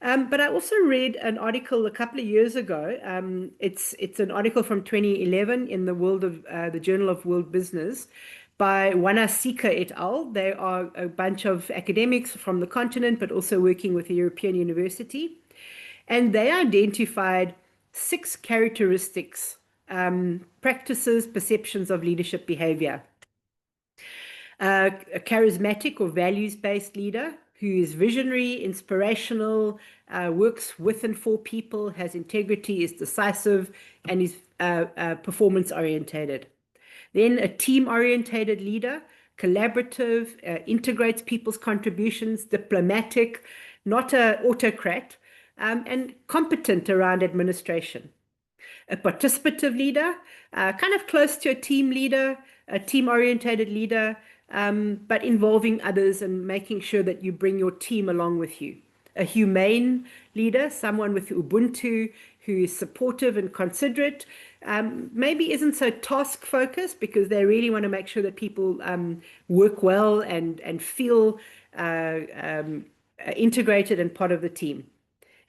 But I also read an article a couple of years ago. It's an article from 2011 in the Journal of World Business by Wanasika et al. They are a bunch of academics from the continent, but also working with a European university. And they identified 6 characteristics, practices, perceptions of leadership behavior. A charismatic or values-based leader who is visionary, inspirational, works with and for people, has integrity, is decisive, and is performance-orientated. Then a team-orientated leader, collaborative, integrates people's contributions, diplomatic, not an autocrat, and competent around administration. A participative leader, kind of close to a team leader, a team-orientated leader, but involving others and making sure that you bring your team along with you. A humane leader, someone with Ubuntu, who is supportive and considerate, maybe isn't so task-focused because they really want to make sure that people work well and feel integrated and part of the team.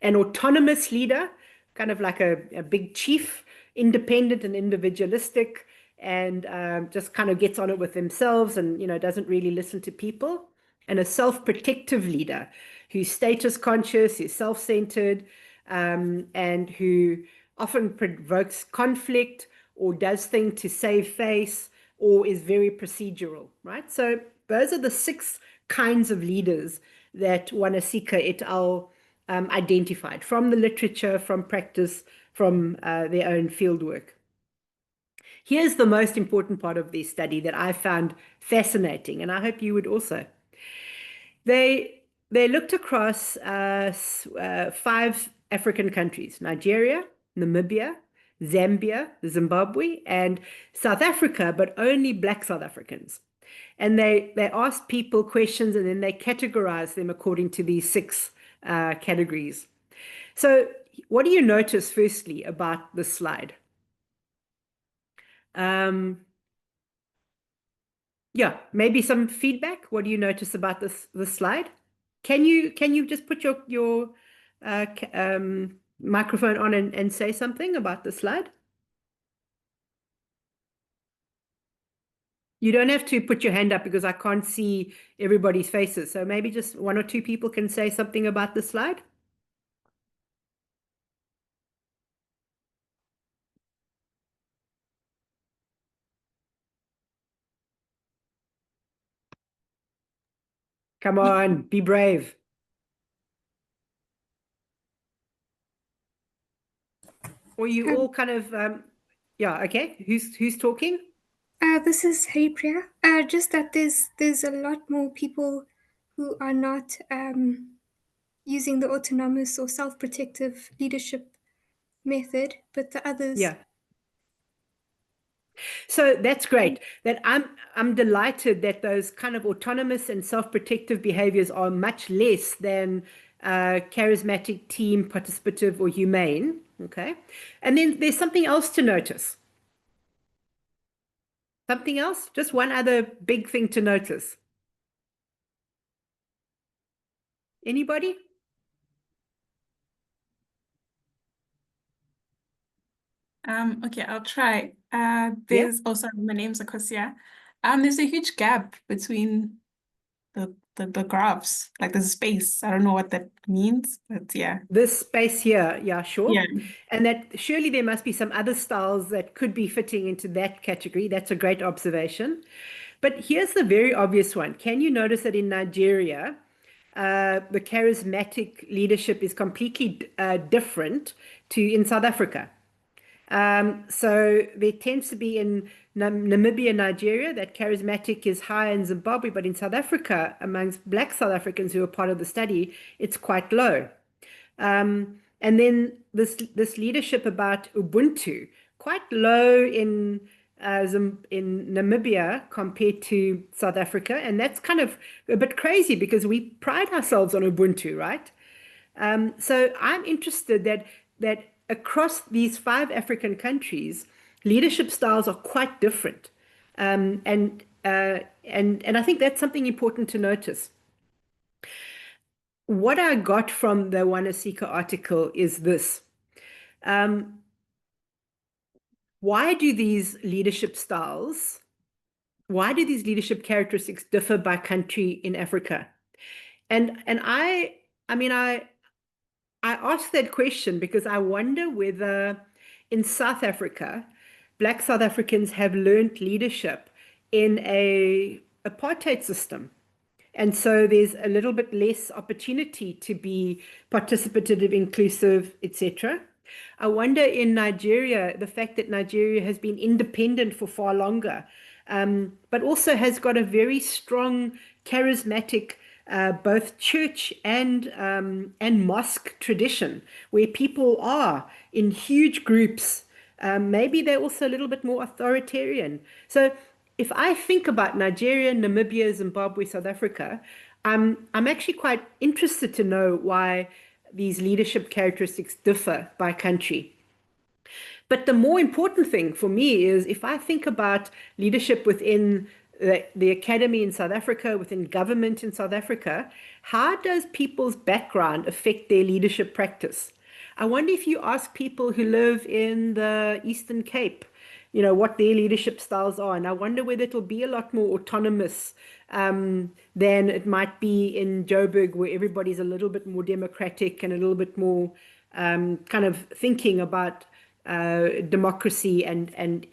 An autonomous leader, kind of like a big chief, independent and individualistic, and just kind of gets on it with themselves and, doesn't really listen to people. And a self-protective leader who's status conscious, who's self-centered, and who often provokes conflict or does things to save face or is very procedural, right? So those are the 6 kinds of leaders that Wanasika et al. Identified from the literature, from practice, from their own fieldwork. Here's the most important part of this study that I found fascinating, and I hope you would also. They looked across 5 African countries: Nigeria, Namibia, Zambia, Zimbabwe, and South Africa, but only Black South Africans. And they asked people questions and then they categorized them according to these 6 categories. So what do you notice firstly about this slide? Yeah, maybe some feedback. What do you notice about this slide? Can you just put your microphone on and say something about the slide? You don't have to put your hand up because I can't see everybody's faces. So maybe just 1 or 2 people can say something about the slide. Come on, be brave. Or you all kind of, yeah, okay. Who's talking? This is Haripriya. Just that there's a lot more people who are not using the autonomous or self-protective leadership method, but the others. Yeah. So that's great. That I'm delighted that those kind of autonomous and self-protective behaviors are much less than charismatic, team, participative, or humane. Okay. And then there's something else to notice. Something else? Just one other big thing to notice. Anybody? Okay, I'll try. There's also, my name's Akosia. There's a huge gap between the graphs, like there's a space. I don't know what that means, but yeah. This space here, yeah, sure. Yeah. And that surely there must be some other styles that could be fitting into that category. That's a great observation. But here's the very obvious one. Can you notice that in Nigeria, the charismatic leadership is completely different to in South Africa? So there tends to be in Namibia, Nigeria, that charismatic is high in Zimbabwe, but in South Africa, amongst Black South Africans who are part of the study, it's quite low. And then this leadership about Ubuntu, quite low in Namibia compared to South Africa. And that's kind of a bit crazy because we pride ourselves on Ubuntu, right? So I'm interested that across these 5 African countries, leadership styles are quite different. And I think that's something important to notice. What I got from the Wanasika article is this. Why do these leadership characteristics differ by country in Africa? And I mean, I asked that question because I wonder whether in South Africa, Black South Africans have learned leadership in an apartheid system. And so there's a little bit less opportunity to be participative, inclusive, etc. I wonder in Nigeria, the fact that Nigeria has been independent for far longer, but also has got a very strong, charismatic, both church and mosque tradition, where people are in huge groups. Maybe they're also a little bit more authoritarian. So if I think about Nigeria, Namibia, Zimbabwe, South Africa, I'm actually quite interested to know why these leadership characteristics differ by country. But the more important thing for me is if I think about leadership within the academy in South Africa, within government in South Africa, how does people's background affect their leadership practice? I wonder if you ask people who live in the Eastern Cape, you know, what their leadership styles are. And I wonder whether it'll be a lot more autonomous than it might be in Joburg, where everybody's a little bit more democratic and a little bit more kind of thinking about democracy and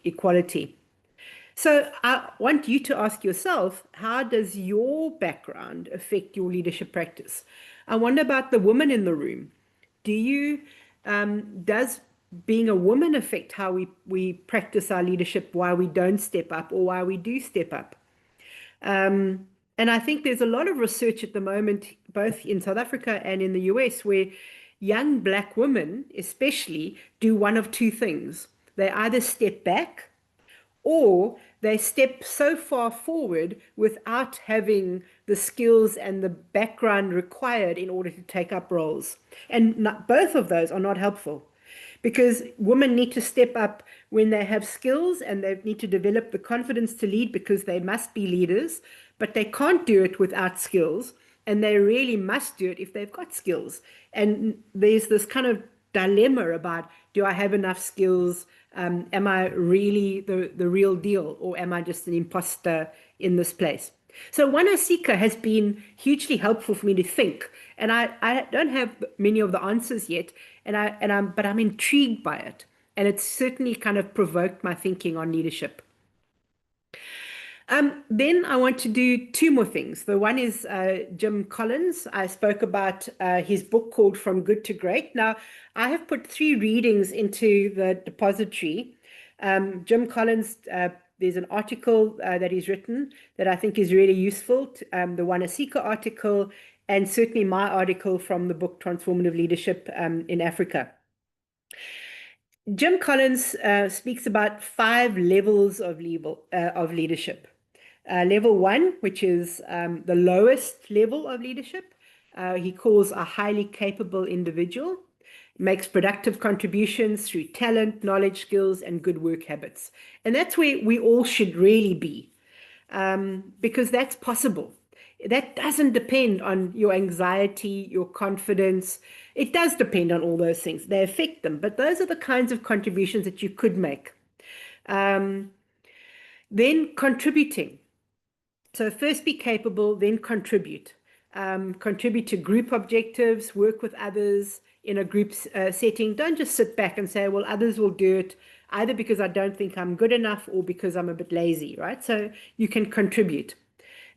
equality. So I want you to ask yourself, how does your background affect your leadership practice? I wonder about the women in the room. Does being a woman affect how we practice our leadership, why we don't step up or why we do step up? And I think there's a lot of research at the moment, both in South Africa and in the US, where young Black women especially do one of two things. They either step back or they step so far forward without having the skills and the background required in order to take up roles. And both of those are not helpful, because women need to step up when they have skills and they need to develop the confidence to lead because they must be leaders, but they can't do it without skills, and they really must do it if they've got skills. And there's this kind of dilemma about, do I have enough skills? Am I really the real deal, or am I just an imposter in this place? So Wanasika has been hugely helpful for me to think, and I don't have many of the answers yet, but I'm intrigued by it, and it's certainly kind of provoked my thinking on leadership. Then I want to do two more things. The one is Jim Collins. I spoke about his book called From Good to Great. Now, I have put 3 readings into the depository. Jim Collins, there's an article that he's written that I think is really useful, the Wanasika article, and certainly my article from the book Transformative Leadership in Africa. Jim Collins speaks about 5 levels of leadership. Level 1, which is the lowest level of leadership, he calls a highly capable individual, makes productive contributions through talent, knowledge, skills, and good work habits. And that's where we all should really be, because that's possible. That doesn't depend on your anxiety, your confidence. It does depend on all those things. They affect them, but those are the kinds of contributions that you could make. Then contributing. So first be capable, then contribute. Contribute to group objectives, work with others in a group setting. Don't just sit back and say, well, others will do it, either because I don't think I'm good enough or because I'm a bit lazy, right? So you can contribute.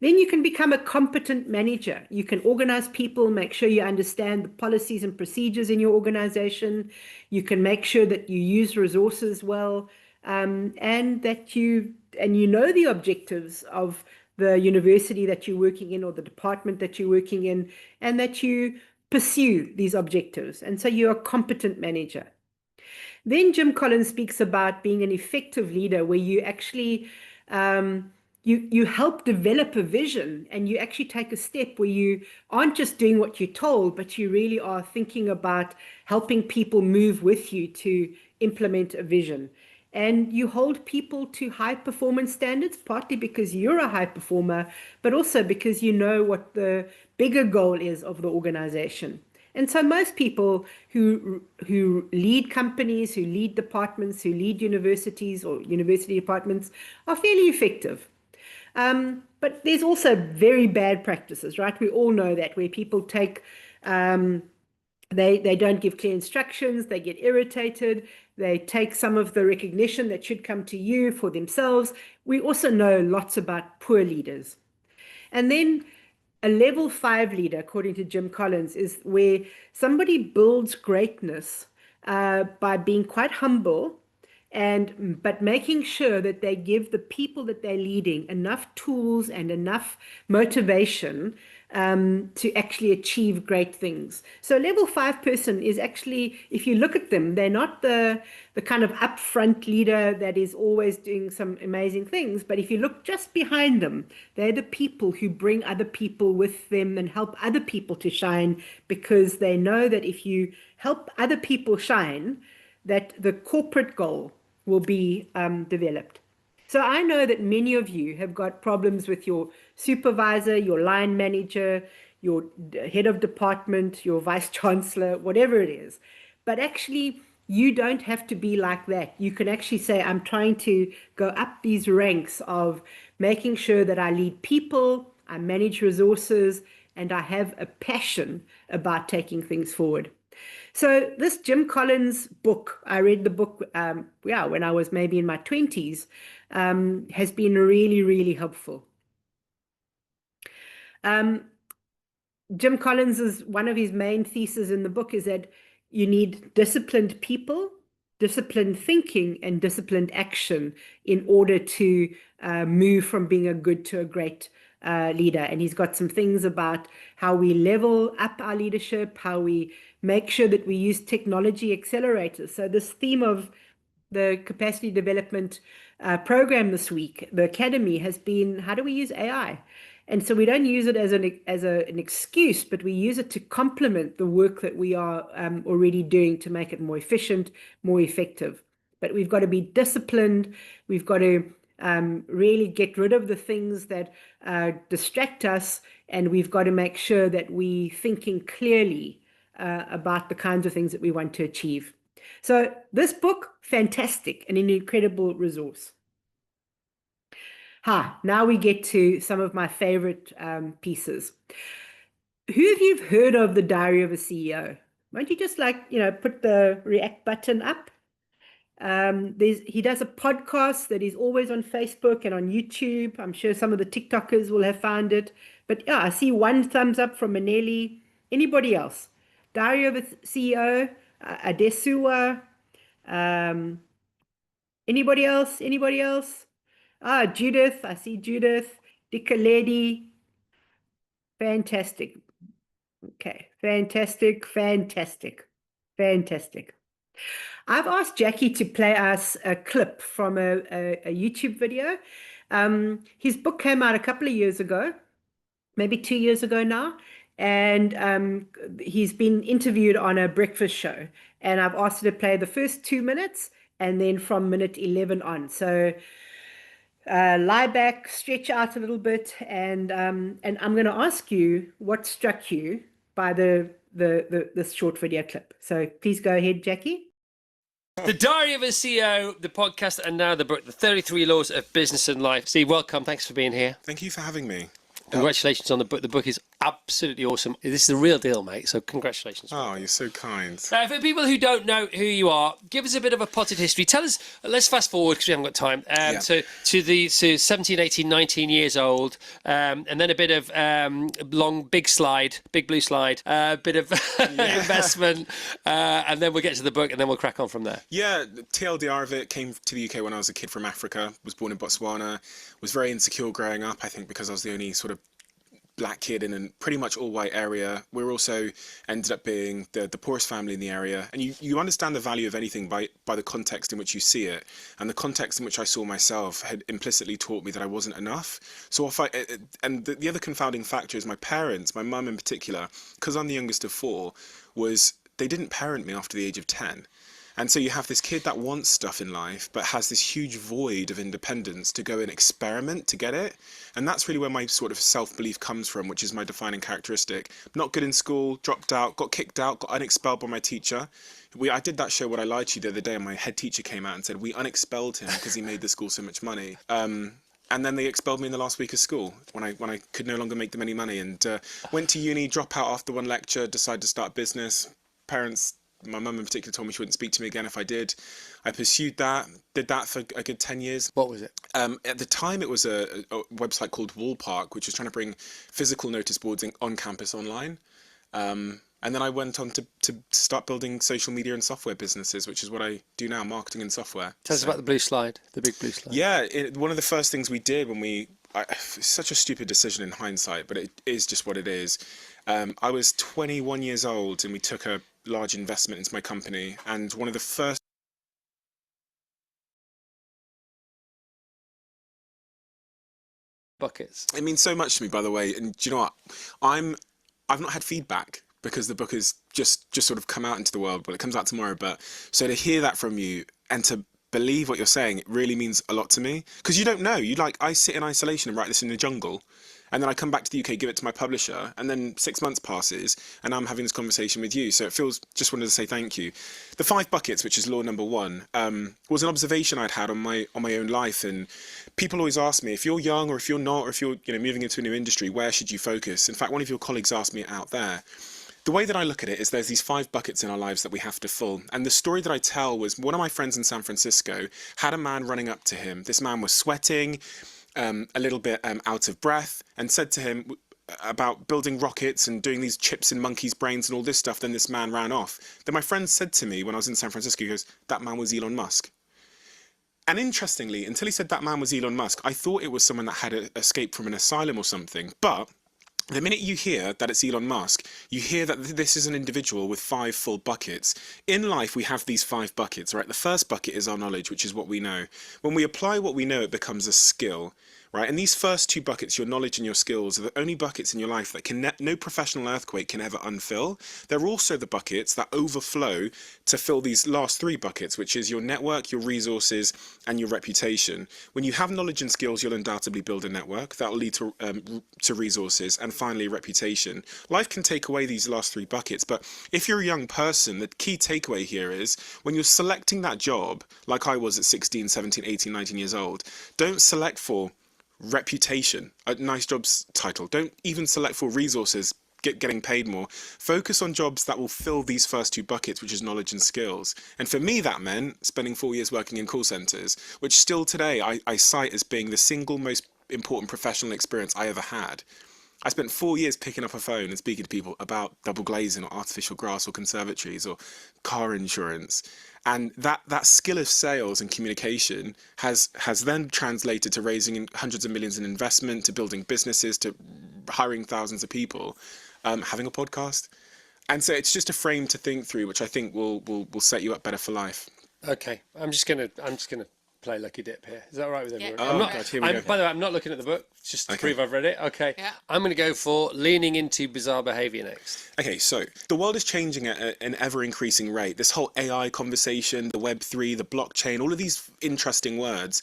Then you can become a competent manager. You can organize people, make sure you understand the policies and procedures in your organization. You can make sure that you use resources well, and that you know the objectives of the university that you're working in or the department that you're working in, and that you pursue these objectives. And so you're a competent manager. Then Jim Collins speaks about being an effective leader, where you actually you help develop a vision, and you actually take a step where you aren't just doing what you're told, but you really are thinking about helping people move with you to implement a vision. And you hold people to high performance standards, partly because you're a high performer, but also because you know what the bigger goal is of the organization. And so most people who lead companies, who lead departments, who lead universities or university departments are fairly effective. But there's also very bad practices, right? We all know that, where people take, they don't give clear instructions, they get irritated, they take some of the recognition that should come to you for themselves. We also know lots about poor leaders. And then a level 5 leader, according to Jim Collins, is where somebody builds greatness by being quite humble, but making sure that they give the people that they're leading enough tools and enough motivation to actually achieve great things. So a level 5 person is actually, if you look at them, they're not the kind of upfront leader that is always doing some amazing things. But if you look just behind them, they're the people who bring other people with them and help other people to shine, because they know that if you help other people shine, that the corporate goal will be developed. So I know that many of you have got problems with your supervisor, your line manager, your head of department, your vice chancellor, whatever it is. But actually, you don't have to be like that. You can actually say, I'm trying to go up these ranks of making sure that I lead people, I manage resources, and I have a passion about taking things forward. So this Jim Collins book, I read the book, when I was maybe in my 20s, has been really, really helpful. Jim Collins, one of his main theses in the book is that you need disciplined people, disciplined thinking, and disciplined action in order to move from being a good to a great leader. And he's got some things about how we level up our leadership, how we make sure that we use technology accelerators. So this theme of the capacity development program this week, the Academy, has been, how do we use AI? And so we don't use it as an excuse, but we use it to complement the work that we are already doing to make it more efficient, more effective. But we've got to be disciplined. We've got to really get rid of the things that distract us, and we've got to make sure that we're thinking clearly about the kinds of things that we want to achieve. So this book, fantastic, and an incredible resource. Now we get to some of my favorite pieces. Who of you have heard of The Diary of a CEO? Won't you just put the react button up? He does a podcast that is always on Facebook and on YouTube. I'm sure some of the TikTokers will have found it. But yeah, I see one thumbs up from Maneli. Anybody else? Dario, the CEO, Adesua. Anybody else? Anybody else? Judith. I see Judith. Dikaledi. Fantastic. Okay. Fantastic. Fantastic. Fantastic. I've asked Jackie to play us a clip from a YouTube video. His book came out a couple of years ago, maybe 2 years ago now, and he's been interviewed on a breakfast show. And I've asked her to play the first 2 minutes and then from minute 11 on. So lie back, stretch out a little bit, and I'm going to ask you what struck you by this short video clip. So please go ahead, Jackie. The Diary of a CEO, the podcast, and now the book, The 33 Laws of Business and Life. Steve, welcome. Thanks for being here. Thank you for having me. Congratulations on the book. The book is absolutely awesome. This is the real deal, mate. So congratulations. Oh, you're so kind. For people who don't know who you are, give us a bit of a potted history. Tell us, let's fast forward because we haven't got time, to 17, 18, 19 years old, and then a bit of big blue slide, bit of investment, and then we'll get to the book and then we'll crack on from there. Yeah, TLDR of it, came to the UK when I was a kid from Africa, was born in Botswana, was very insecure growing up, I think because I was the only sort of black kid in a pretty much all white area. We're also ended up being the poorest family in the area, and you understand the value of anything by the context in which you see it, and the context in which I saw myself had implicitly taught me that I wasn't enough. So the other confounding factor is my parents, my mum in particular, because I'm the youngest of four, was they didn't parent me after the age of 10. And so you have this kid that wants stuff in life, but has this huge void of independence to go and experiment to get it. And that's really where my sort of self-belief comes from, which is my defining characteristic. Not good in school, dropped out, got kicked out, got unexpelled by my teacher. I did that show, What I Lied to You, the other day, and my head teacher came out and said, we unexpelled him because he made the school so much money. And then they expelled me in the last week of school when I could no longer make them any money. And went to uni, drop out after one lecture, decided to start business. Parents, my mum in particular, told me she wouldn't speak to me again if I did. I pursued that, did that for a good 10 years. What was it? At the time, it was a website called Wallpark, which was trying to bring physical notice boards on campus online. And then I went on to start building social media and software businesses, which is what I do now, marketing and software. Tell us about the blue slide, the big blue slide. Yeah, one of the first things we did when it's such a stupid decision in hindsight, but it is just what it is. I was 21 years old and we took a large investment into my company, and one of the first buckets. It means so much to me, by the way. And do you know what? I've not had feedback because the book has just sort of come out into the world. Well, it comes out tomorrow, but so to hear that from you and to believe what you're saying, it really means a lot to me, because you don't know. I sit in isolation and write this in the jungle. And then I come back to the UK, give it to my publisher, and then 6 months passes, and I'm having this conversation with you. So it feels, just wanted to say thank you. The 5 buckets, which is law number 1, was an observation I'd had on my own life. And people always ask me, if you're young or if you're not, or if you're moving into a new industry, where should you focus? In fact, one of your colleagues asked me out there. The way that I look at it is there's these 5 buckets in our lives that we have to fill. And the story that I tell was one of my friends in San Francisco had a man running up to him. This man was sweating, a little bit out of breath, and said to him about building rockets and doing these chips in monkeys' brains and all this stuff. Then this man ran off. Then my friend said to me when I was in San Francisco, he goes, that man was Elon Musk. And interestingly, until he said that man was Elon Musk, I thought it was someone that had escaped from an asylum or something. But the minute you hear that it's Elon Musk, you hear that this is an individual with 5 full buckets. In life, we have these 5 buckets, right? The first bucket is our knowledge, which is what we know. When we apply what we know, it becomes a skill, right? And these first 2 buckets, your knowledge and your skills, are the only buckets in your life that no professional earthquake can ever unfill. They're also the buckets that overflow to fill these last 3 buckets, which is your network, your resources, and your reputation. When you have knowledge and skills, you'll undoubtedly build a network that will lead to resources, and finally reputation. Life can take away these last 3 buckets, but if you're a young person, the key takeaway here is when you're selecting that job, like I was at 16, 17, 18, 19 years old, don't select for reputation, a nice jobs title. Don't even select for resources. getting paid more. Focus on jobs that will fill these first two buckets, which is knowledge and skills. And for me, that meant spending 4 years working in call centers, which still today I cite as being the single most important professional experience I ever had. I spent 4 years picking up a phone and speaking to people about double glazing or artificial grass or conservatories or car insurance. And that skill of sales and communication has then translated to raising hundreds of millions in investment, to building businesses, to hiring thousands of people, having a podcast. And so it's just a frame to think through, which I think will set you up better for life. Okay, I'm just gonna play lucky dip here. Is that all right with everyone? Oh, God, here we go. By the way, I'm not looking at the book, just to prove I've read it. Okay. Yeah. I'm going to go for leaning into bizarre behavior next. Okay, so the world is changing at an ever-increasing rate. This whole AI conversation, the Web3, the blockchain, all of these interesting words.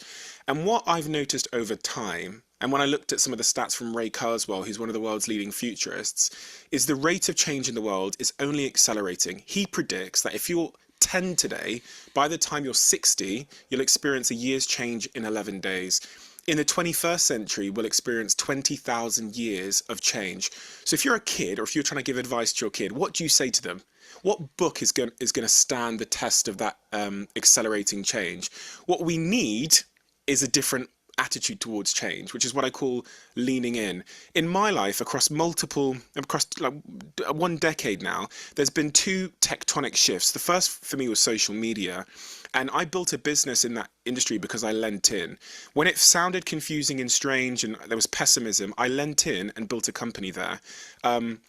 And what I've noticed over time, and when I looked at some of the stats from Ray Kurzweil, who's one of the world's leading futurists, is the rate of change in the world is only accelerating. He predicts that if you're 10 today, by the time you're 60, you'll experience a year's change in 11 days. In the 21st century, we'll experience 20,000 years of change. So if you're a kid, or if you're trying to give advice to your kid, what do you say to them? What book is going to stand the test of that accelerating change? What we need is a different attitude towards change, which is what I call leaning in. In my life, across like 1 decade now, there's been two tectonic shifts. The first for me was social media. And I built a business in that industry because I lent in. When it sounded confusing and strange and there was pessimism, I lent in and built a company there.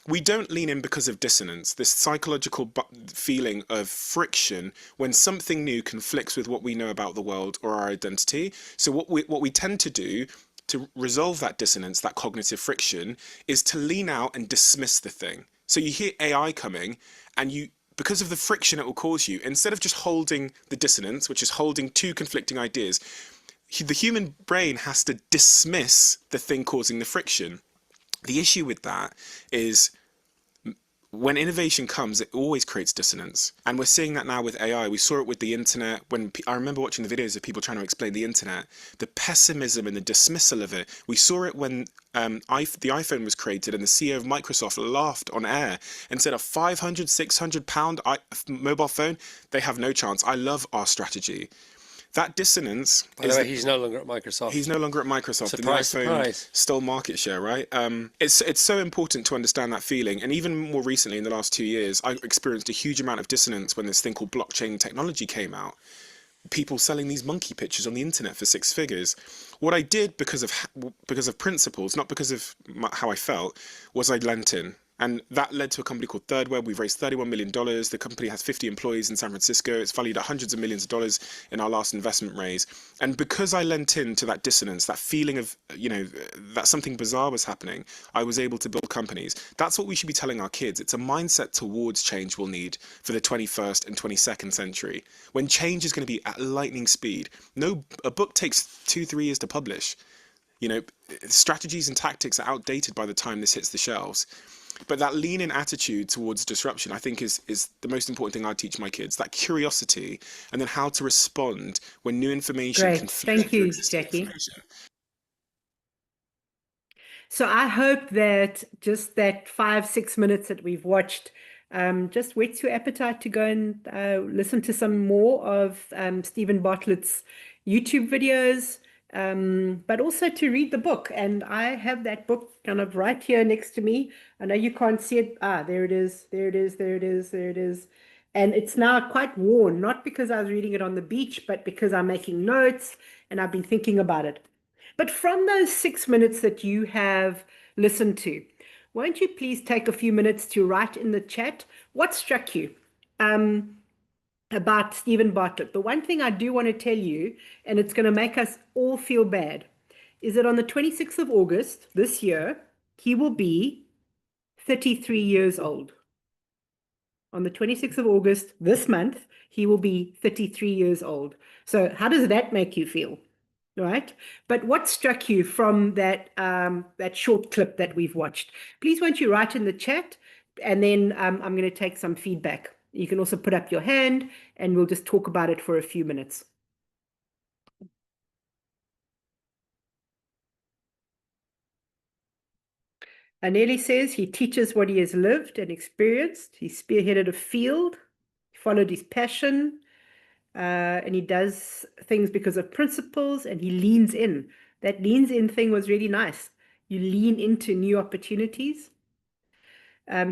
We don't lean in because of dissonance, this psychological feeling of friction when something new conflicts with what we know about the world or our identity. So what we tend to do to resolve that dissonance, that cognitive friction, is to lean out and dismiss the thing. So you hear AI coming and because of the friction it will cause you, instead of just holding the dissonance, which is holding two conflicting ideas, the human brain has to dismiss the thing causing the friction. The issue with that is when innovation comes, it always creates dissonance. And we're seeing that now with AI. We saw it with the internet. I remember watching the videos of people trying to explain the internet, the pessimism and the dismissal of it. We saw it when the iPhone was created and the CEO of Microsoft laughed on air and said a 500, 600 pound mobile phone, they have no chance. I love our strategy. That dissonance. By the way, he's no longer at Microsoft. He's no longer at Microsoft. Surprise, and the iPhone stole market share, right? It's so important to understand that feeling. And even more recently, in the last 2 years, I experienced a huge amount of dissonance when this thing called blockchain technology came out. People selling these monkey pictures on the internet for 6 figures. What I did because of principles, not because of how I felt, was I lent in. And that led to a company called ThirdWeb. We've raised $31 million. The company has 50 employees in San Francisco. It's valued at hundreds of millions of dollars in our last investment raise. And because I lent into that dissonance, that feeling of, that something bizarre was happening, I was able to build companies. That's what we should be telling our kids. It's a mindset towards change we'll need for the 21st and 22nd century, when change is going to be at lightning speed. A book takes 2-3 years to publish. Strategies and tactics are outdated by the time this hits the shelves. But that lean-in attitude towards disruption, I think, is the most important thing I teach my kids. That curiosity, and then how to respond when new information conflicts. Thank you, Jackie. So I hope that just that 5-6 minutes that we've watched just whets your appetite to go and listen to some more of Stephen Bartlett's YouTube videos. But also to read the book, and I have that book kind of right here next to me. I know you can't see it. There it is, there it is, there it is, there it is. And it's now quite worn, not because I was reading it on the beach, but because I'm making notes and I've been thinking about it. But from those 6 minutes that you have listened to, won't you please take a few minutes to write in the chat what struck you about Stephen Bartlett? The one thing I do want to tell you, and it's going to make us all feel bad, is that on the 26th of August this year, he will be 33 years old. On the 26th of August this month, he will be 33 years old. So how does that make you feel? Right? But what struck you from that short clip that we've watched? Please won't you write in the chat, and then I'm going to take some feedback. You can also put up your hand and we'll just talk about it for a few minutes. Aneli says he teaches what he has lived and experienced. He spearheaded a field, followed his passion, and he does things because of principles, and he leans in. That leans in thing was really nice. You lean into new opportunities.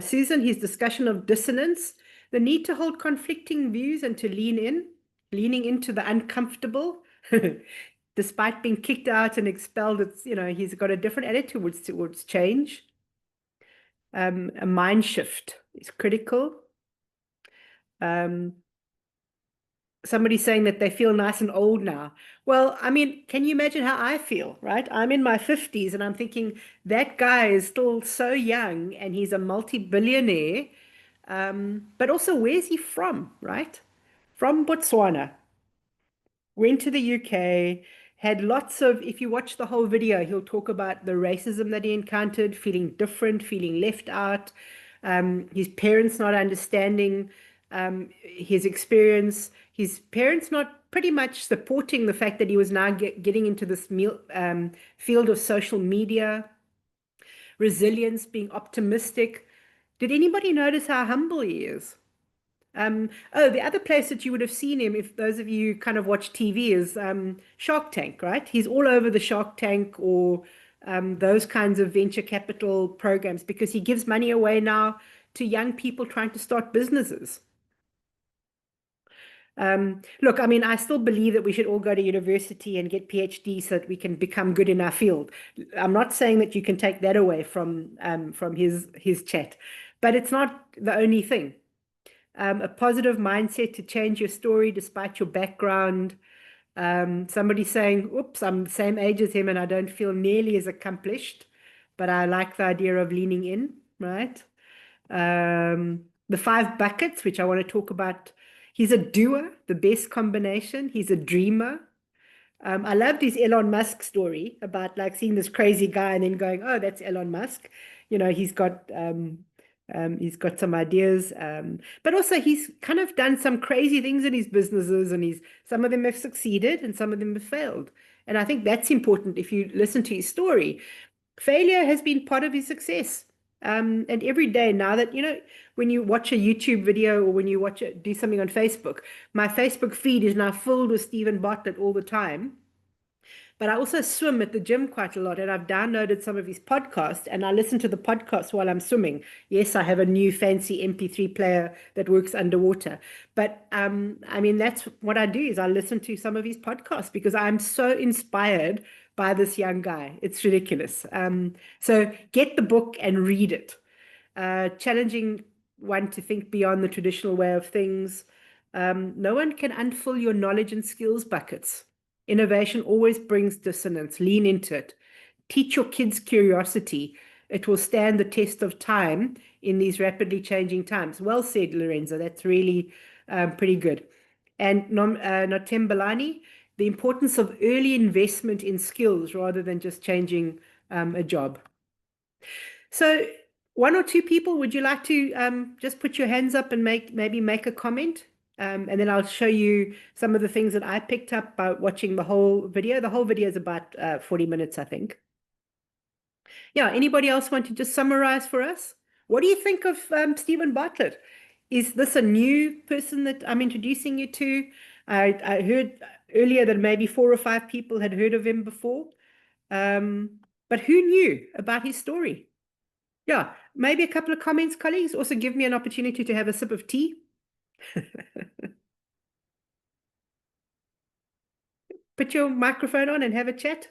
Susan, his discussion of dissonance, the need to hold conflicting views and to lean in, leaning into the uncomfortable. Despite being kicked out and expelled, he's got a different attitude towards change. A mind shift is critical. Somebody saying that they feel nice and old now. Well, I mean, can you imagine how I feel, right? I'm in my 50s and I'm thinking that guy is still so young and he's a multi-billionaire. But also, where's he from, right? From Botswana. Went to the UK, had lots of, if you watch the whole video, he'll talk about the racism that he encountered, feeling different, feeling left out, his parents not understanding his experience, his parents not pretty much supporting the fact that he was now getting into this field of social media, resilience, being optimistic. Did anybody notice how humble he is? Oh, the other place that you would have seen him, if those of you kind of watch TV, is Shark Tank, right? He's all over the Shark Tank or those kinds of venture capital programs because he gives money away now to young people trying to start businesses. Look, I mean, I still believe that we should all go to university and get PhDs so that we can become good in our field. I'm not saying that you can take that away from his chat, but it's not the only thing. A positive mindset to change your story despite your background. Somebody saying, oops, I'm the same age as him and I don't feel nearly as accomplished, but I like the idea of leaning in, right? The 5 buckets, which I want to talk about. He's a doer, the best combination. He's a dreamer. I loved his Elon Musk story about like seeing this crazy guy and then going, oh, that's Elon Musk. He's got some ideas, but also he's kind of done some crazy things in his businesses, and some of them have succeeded and some of them have failed. And I think that's important if you listen to his story. Failure has been part of his success. And every day now that, when you watch a YouTube video or when you do something on Facebook, my Facebook feed is now filled with Stephen Bartlett all the time. But I also swim at the gym quite a lot, and I've downloaded some of his podcasts, and I listen to the podcasts while I'm swimming. Yes, I have a new fancy MP3 player that works underwater. But I mean, that's what I do, is I listen to some of his podcasts because I'm so inspired by this young guy. It's ridiculous. So get the book and read it. Challenging one to think beyond the traditional way of things. No one can unfill your knowledge and skills buckets. Innovation always brings dissonance. Lean into it. Teach your kids curiosity. It will stand the test of time in these rapidly changing times. Well said, Lorenzo. That's really pretty good. And Notembalani, the importance of early investment in skills rather than just changing a job. So 1 or 2 people, would you like to just put your hands up and maybe make a comment? And then I'll show you some of the things that I picked up by watching the whole video. The whole video is about 40 minutes, I think. Yeah, anybody else want to just summarize for us? What do you think of Stephen Bartlett? Is this a new person that I'm introducing you to? I heard earlier that maybe 4 or 5 people had heard of him before. But who knew about his story? Yeah, maybe a couple of comments, colleagues. Also give me an opportunity to have a sip of tea. Put your microphone on and have a chat.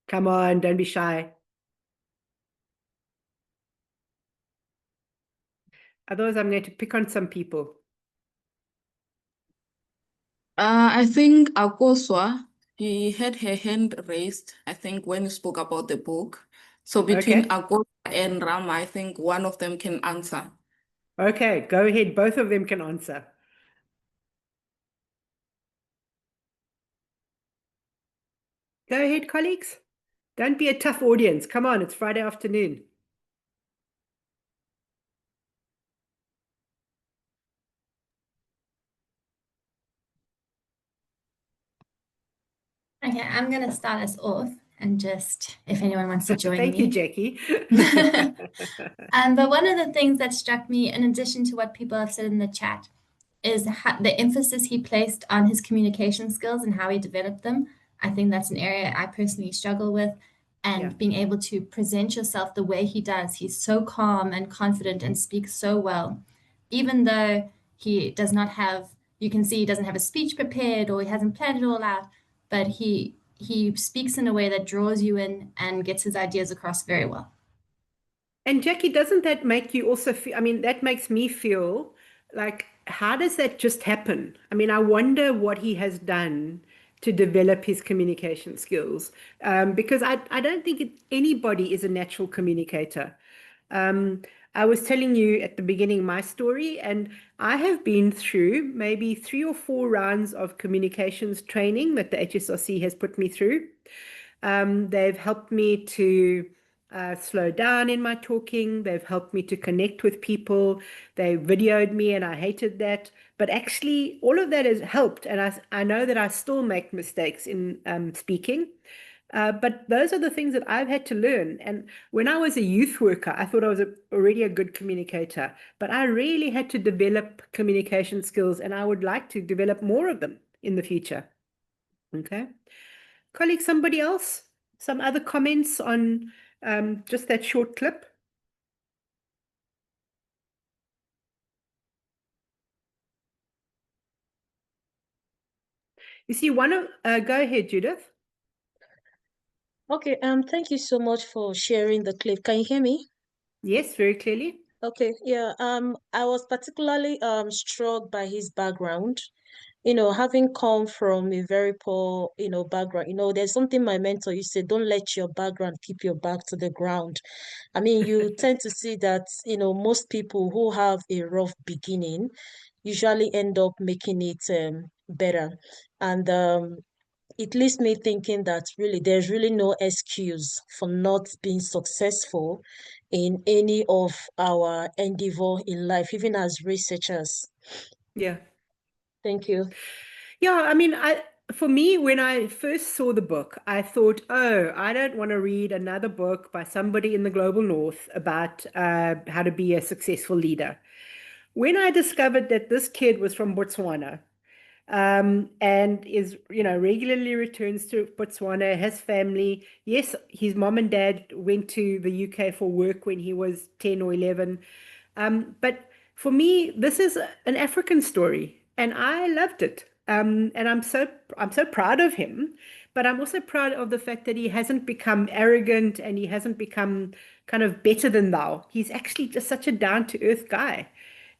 Come on, don't be shy. Otherwise, I'm going to pick on some people. I think Akoswa, he had her hand raised, I think, when you spoke about the book. So between Akoswa and Rama, I think one of them can answer. Okay, go ahead. Both of them can answer. Go ahead, colleagues. Don't be a tough audience. Come on, it's Friday afternoon. Okay, I'm going to start us off and just, if anyone wants to join Thank me. you, Jackie. But one of the things that struck me, in addition to what people have said in the chat, is the emphasis he placed on his communication skills and how he developed them. I think that's an area I personally struggle with. And being able to present yourself the way he does, he's so calm and confident and speaks so well. Even though he does not have, you can see he doesn't have a speech prepared or he hasn't planned it all out, but he speaks in a way that draws you in and gets his ideas across very well. And Jackie, doesn't that make you also feel, I mean, that makes me feel like, how does that just happen? I mean, I wonder what he has done to develop his communication skills, because I don't think anybody is a natural communicator. I was telling you at the beginning my story, and I have been through maybe 3 or 4 rounds of communications training that the HSRC has put me through. They've helped me to slow down in my talking. They've helped me to connect with people. They videoed me, and I hated that. But actually, all of that has helped. And I know that I still make mistakes in speaking. But those are the things that I've had to learn. And when I was a youth worker, I thought I was already a good communicator. But I really had to develop communication skills, and I would like to develop more of them in the future. Okay. Colleague, somebody else? Some other comments on just that short clip? You see, go ahead, Judith. Okay, thank you so much for sharing the clip. Can you hear me? Yes, very clearly. Okay, yeah. I was particularly struck by his background. You know, having come from a very poor, background, there's something my mentor used to say, don't let your background keep your back to the ground. I mean, you tend to see that, most people who have a rough beginning usually end up making it better. And it leaves me thinking that really there's really no excuse for not being successful in any of our endeavor in life, even as researchers. Yeah. Thank you. Yeah, I mean, for me, when I first saw the book, I thought, oh, I don't want to read another book by somebody in the global north about how to be a successful leader. When I discovered that this kid was from Botswana, and is, regularly returns to Botswana, has family. Yes, his mom and dad went to the UK for work when he was 10 or 11. But for me, this is an African story, and I loved it. And I'm so proud of him, but I'm also proud of the fact that he hasn't become arrogant and he hasn't become kind of better than thou. He's actually just such a down-to-earth guy.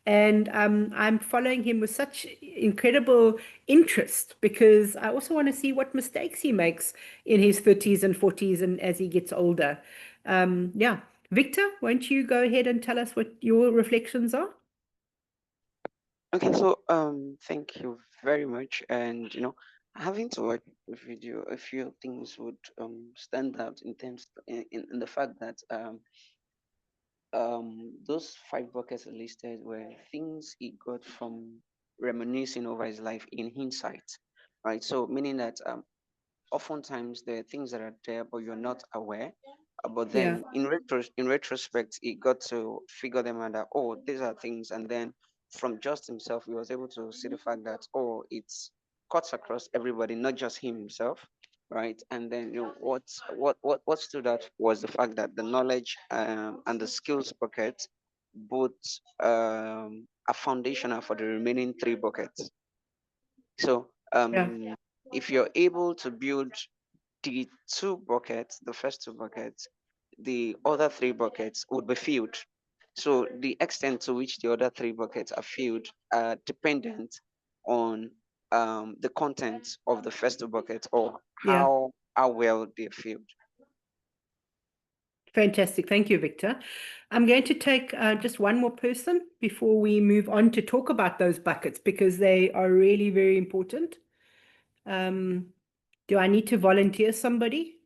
And I'm following him with such incredible interest because I also want to see what mistakes he makes in his 30s and 40s and as he gets older. Yeah. Victor, won't you go ahead and tell us what your reflections are? Okay, so thank you very much. And having to watch the video, a few things would stand out in terms in the fact that those 5 buckets listed were things he got from reminiscing over his life in hindsight, right? So meaning that oftentimes there are things that are there but you're not aware. But then in retrospect, he got to figure them out that, oh, these are things, and then from just himself, he was able to see the fact that, oh, it's cuts across everybody, not just him himself, right? And then what stood out was the fact that the knowledge and the skills bucket both are foundational for the remaining 3 buckets. So if you're able to build the 2 buckets, the first 2 buckets, the other 3 buckets would be filled. So the extent to which the other 3 buckets are filled are dependent on the content of the first 2 buckets or how well they're filled. Fantastic. Thank you, Victor. I'm going to take just one more person before we move on to talk about those buckets because they are really very important. Do I need to volunteer somebody?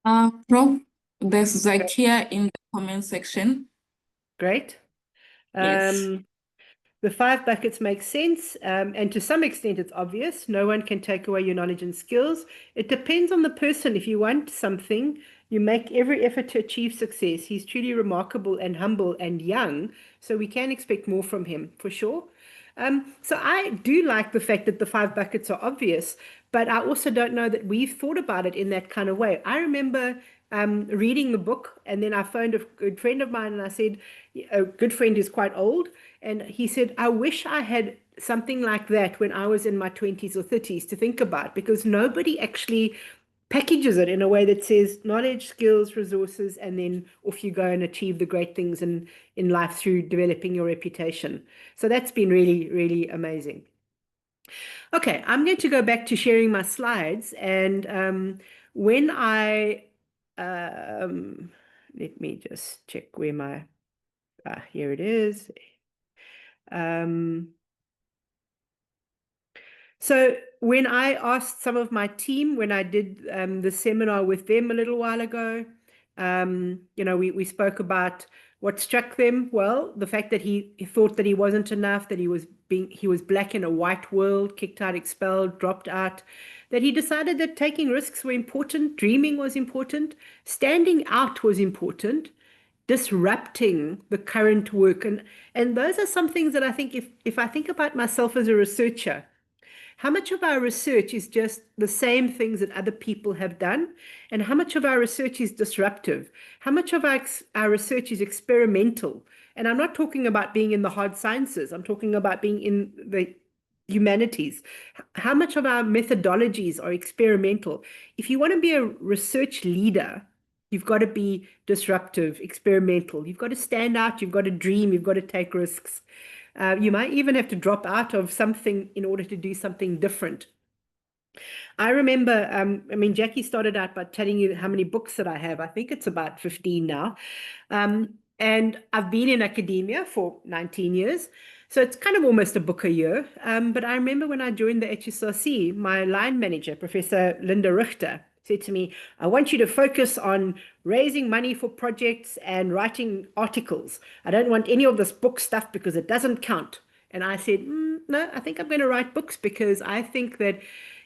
Prof, there's Zakia in the comment section. Great. Yes. The 5 buckets make sense, and to some extent it's obvious. No one can take away your knowledge and skills. It depends on the person. If you want something, you make every effort to achieve success. He's truly remarkable and humble and young, so we can expect more from him, for sure. So I do like the fact that the 5 buckets are obvious, but I also don't know that we've thought about it in that kind of way. I remember reading the book, and then I phoned a good friend of mine and I said, a good friend is quite old, and he said, I wish I had something like that when I was in my 20s or 30s to think about, because nobody actually packages it in a way that says knowledge, skills, resources, and then off you go and achieve the great things in life through developing your reputation. So that's been really, really amazing. Okay, I'm going to go back to sharing my slides, and when I let me just check where my here it is. So when I asked some of my team, when I did the seminar with them a little while ago, you know, we spoke about what struck them. Well, the fact that he thought that he wasn't enough, that he was black in a white world, kicked out, expelled, dropped out, that he decided that taking risks were important, dreaming was important, standing out was important, disrupting the current work. And those are some things that I think if I think about myself as a researcher, how much of our research is just the same things that other people have done? And how much of our research is disruptive? How much of our research is experimental? And I'm not talking about being in the hard sciences. I'm talking about being in the humanities. How much of our methodologies are experimental? If you want to be a research leader, you've got to be disruptive, experimental. You've got to stand out. You've got to dream. You've got to take risks. You might even have to drop out of something in order to do something different. I remember, I mean, Jackie started out by telling you how many books that I have. I think it's about 15 now. And I've been in academia for 19 years. So it's kind of almost a book a year. But I remember when I joined the HSRC, my line manager, Professor Linda Richter, said to me, I want you to focus on raising money for projects and writing articles. I don't want any of this book stuff because it doesn't count. And I said, no, I think I'm going to write books because I think that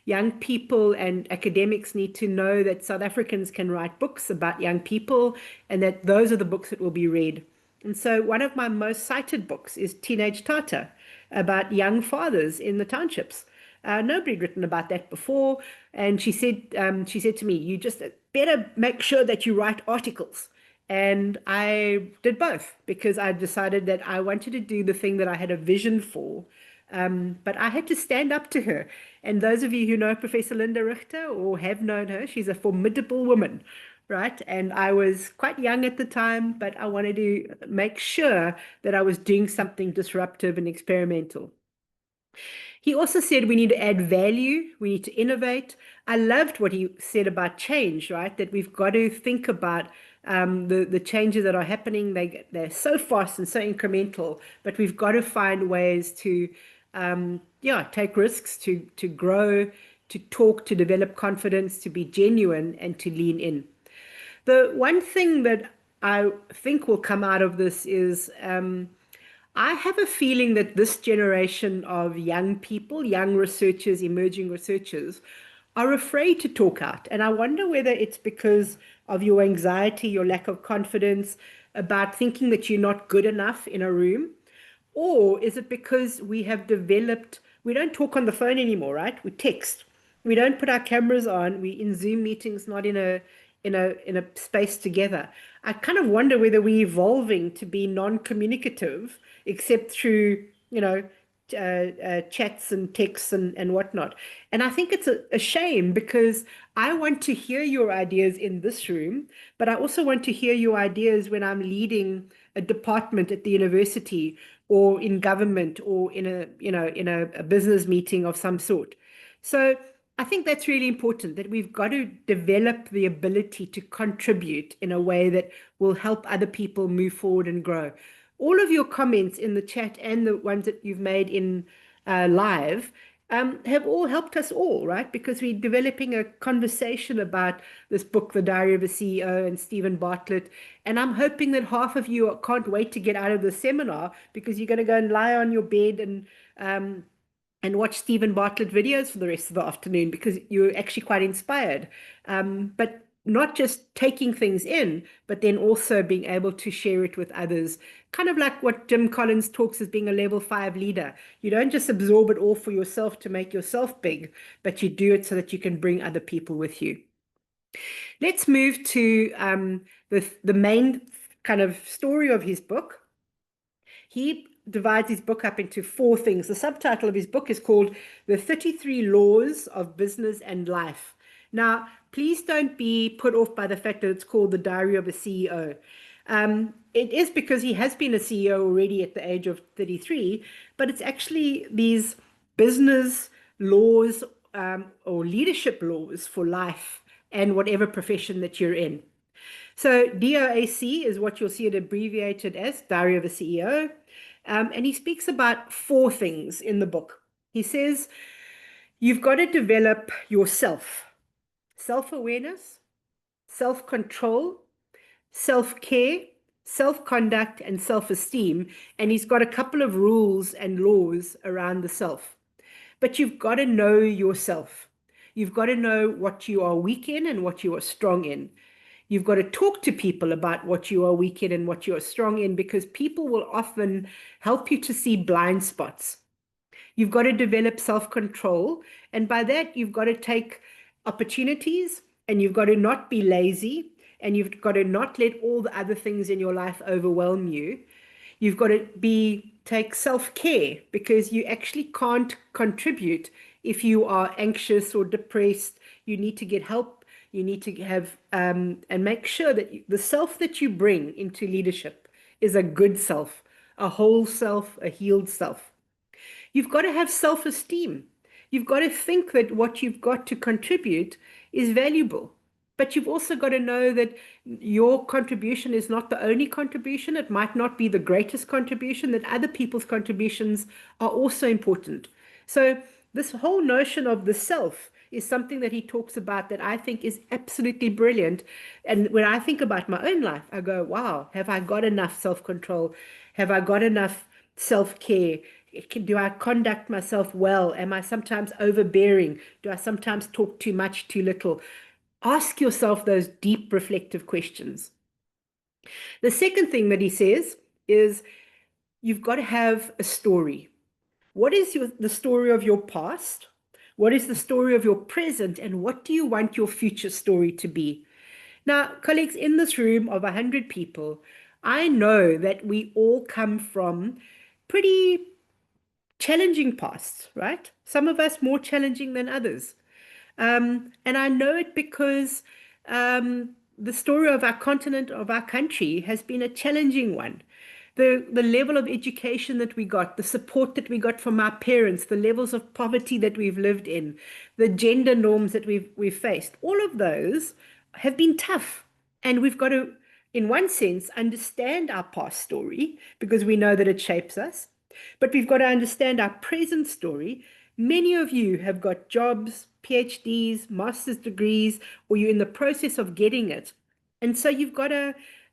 young people and academics need to know that South Africans can write books about young people and that those are the books that will be read. And so one of my most cited books is Teenage Tata, about young fathers in the townships. Nobody had written about that before. And she said to me, you just better make sure that you write articles. And I did both because I decided that I wanted to do the thing that I had a vision for. But I had to stand up to her. And those of you who know Professor Linda Richter or have known her, she's a formidable woman, right? And I was quite young at the time, but I wanted to make sure that I was doing something disruptive and experimental. He also said we need to add value, we need to innovate. I loved what he said about change, right? That we've got to think about the changes that are happening. They're so fast and so incremental, but we've got to find ways to take risks, to grow, to talk, to develop confidence, to be genuine, and to lean in. The one thing that I think will come out of this is I have a feeling that this generation of young people, young researchers, emerging researchers, are afraid to talk out. And I wonder whether it's because of your anxiety, your lack of confidence about thinking that you're not good enough in a room, or is it because we have developed, we don't talk on the phone anymore, right? We text. We don't put our cameras on. We in Zoom meetings, not in a space together. I kind of wonder whether we're evolving to be non-communicative, except through, chats and texts and whatnot. And I think it's a shame because I want to hear your ideas in this room, but I also want to hear your ideas when I'm leading a department at the university or in government or in a business meeting of some sort. So I think that's really important, that we've got to develop the ability to contribute in a way that will help other people move forward and grow. All of your comments in the chat and the ones that you've made in live have all helped us all, right? Because we're developing a conversation about this book, The Diary of a CEO, and Stephen Bartlett. And I'm hoping that half of you can't wait to get out of the seminar because you're going to go and lie on your bed and watch Stephen Bartlett videos for the rest of the afternoon because you're actually quite inspired. But not just taking things in, but then also being able to share it with others. Kind of like what Jim Collins talks as being a level 5 leader. You don't just absorb it all for yourself to make yourself big, but you do it so that you can bring other people with you. Let's move to the main kind of story of his book. He divides his book up into 4 things. The subtitle of his book is called The 33 Laws of Business and Life. Now, please don't be put off by the fact that it's called The Diary of a CEO. It is because he has been a CEO already at the age of 33, but it's actually these business laws or leadership laws for life and whatever profession that you're in. So DOAC is what you'll see it abbreviated as, Diary of a CEO. And he speaks about 4 things in the book. He says, you've got to develop yourself, self-awareness, self-control, self-care, self-conduct, and self-esteem. And he's got a couple of rules and laws around the self. But you've got to know yourself. You've got to know what you are weak in and what you are strong in. You've got to talk to people about what you are weak in and what you are strong in, because people will often help you to see blind spots. You've got to develop self-control. And by that, you've got to take opportunities and you've got to not be lazy and you've got to not let all the other things in your life overwhelm you. You've got to take self-care, because you actually can't contribute if you are anxious or depressed. You need to get help. You need to have and make sure that the self that you bring into leadership is a good self, a whole self, a healed self. You've got to have self-esteem. You've got to think that what you've got to contribute is valuable. But you've also got to know that your contribution is not the only contribution. It might not be the greatest contribution, that other people's contributions are also important. So this whole notion of the self is something that he talks about that I think is absolutely brilliant. And when I think about my own life, I go, wow, have I got enough self-control? Have I got enough self-care? Do I conduct myself well? Am I sometimes overbearing? Do I sometimes talk too much, too little? Ask yourself those deep reflective questions. The second thing that he says is you've got to have a story. What is the story of your past? What is the story of your present? And what do you want your future story to be? Now, colleagues, in this room of 100 people, I know that we all come from pretty challenging pasts, right? Some of us more challenging than others. And I know it because the story of our continent, of our country, has been a challenging one. The level of education that we got, the support that we got from our parents, the levels of poverty that we've lived in, the gender norms that we've faced, all of those have been tough. And we've got to, in one sense, understand our past story because we know that it shapes us. But we've got to understand our present story. Many of you have got jobs, PhDs, master's degrees, or you're in the process of getting it. And so you've got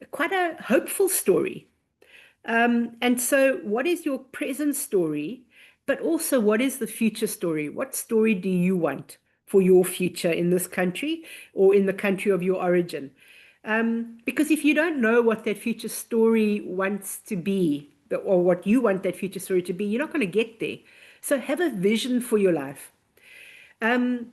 quite a hopeful story. And so what is your present story, but also what is the future story? What story do you want for your future in this country or in the country of your origin? Because if you don't know what that future story wants to be, or what you want that future story to be, you're not going to get there. So have a vision for your life. And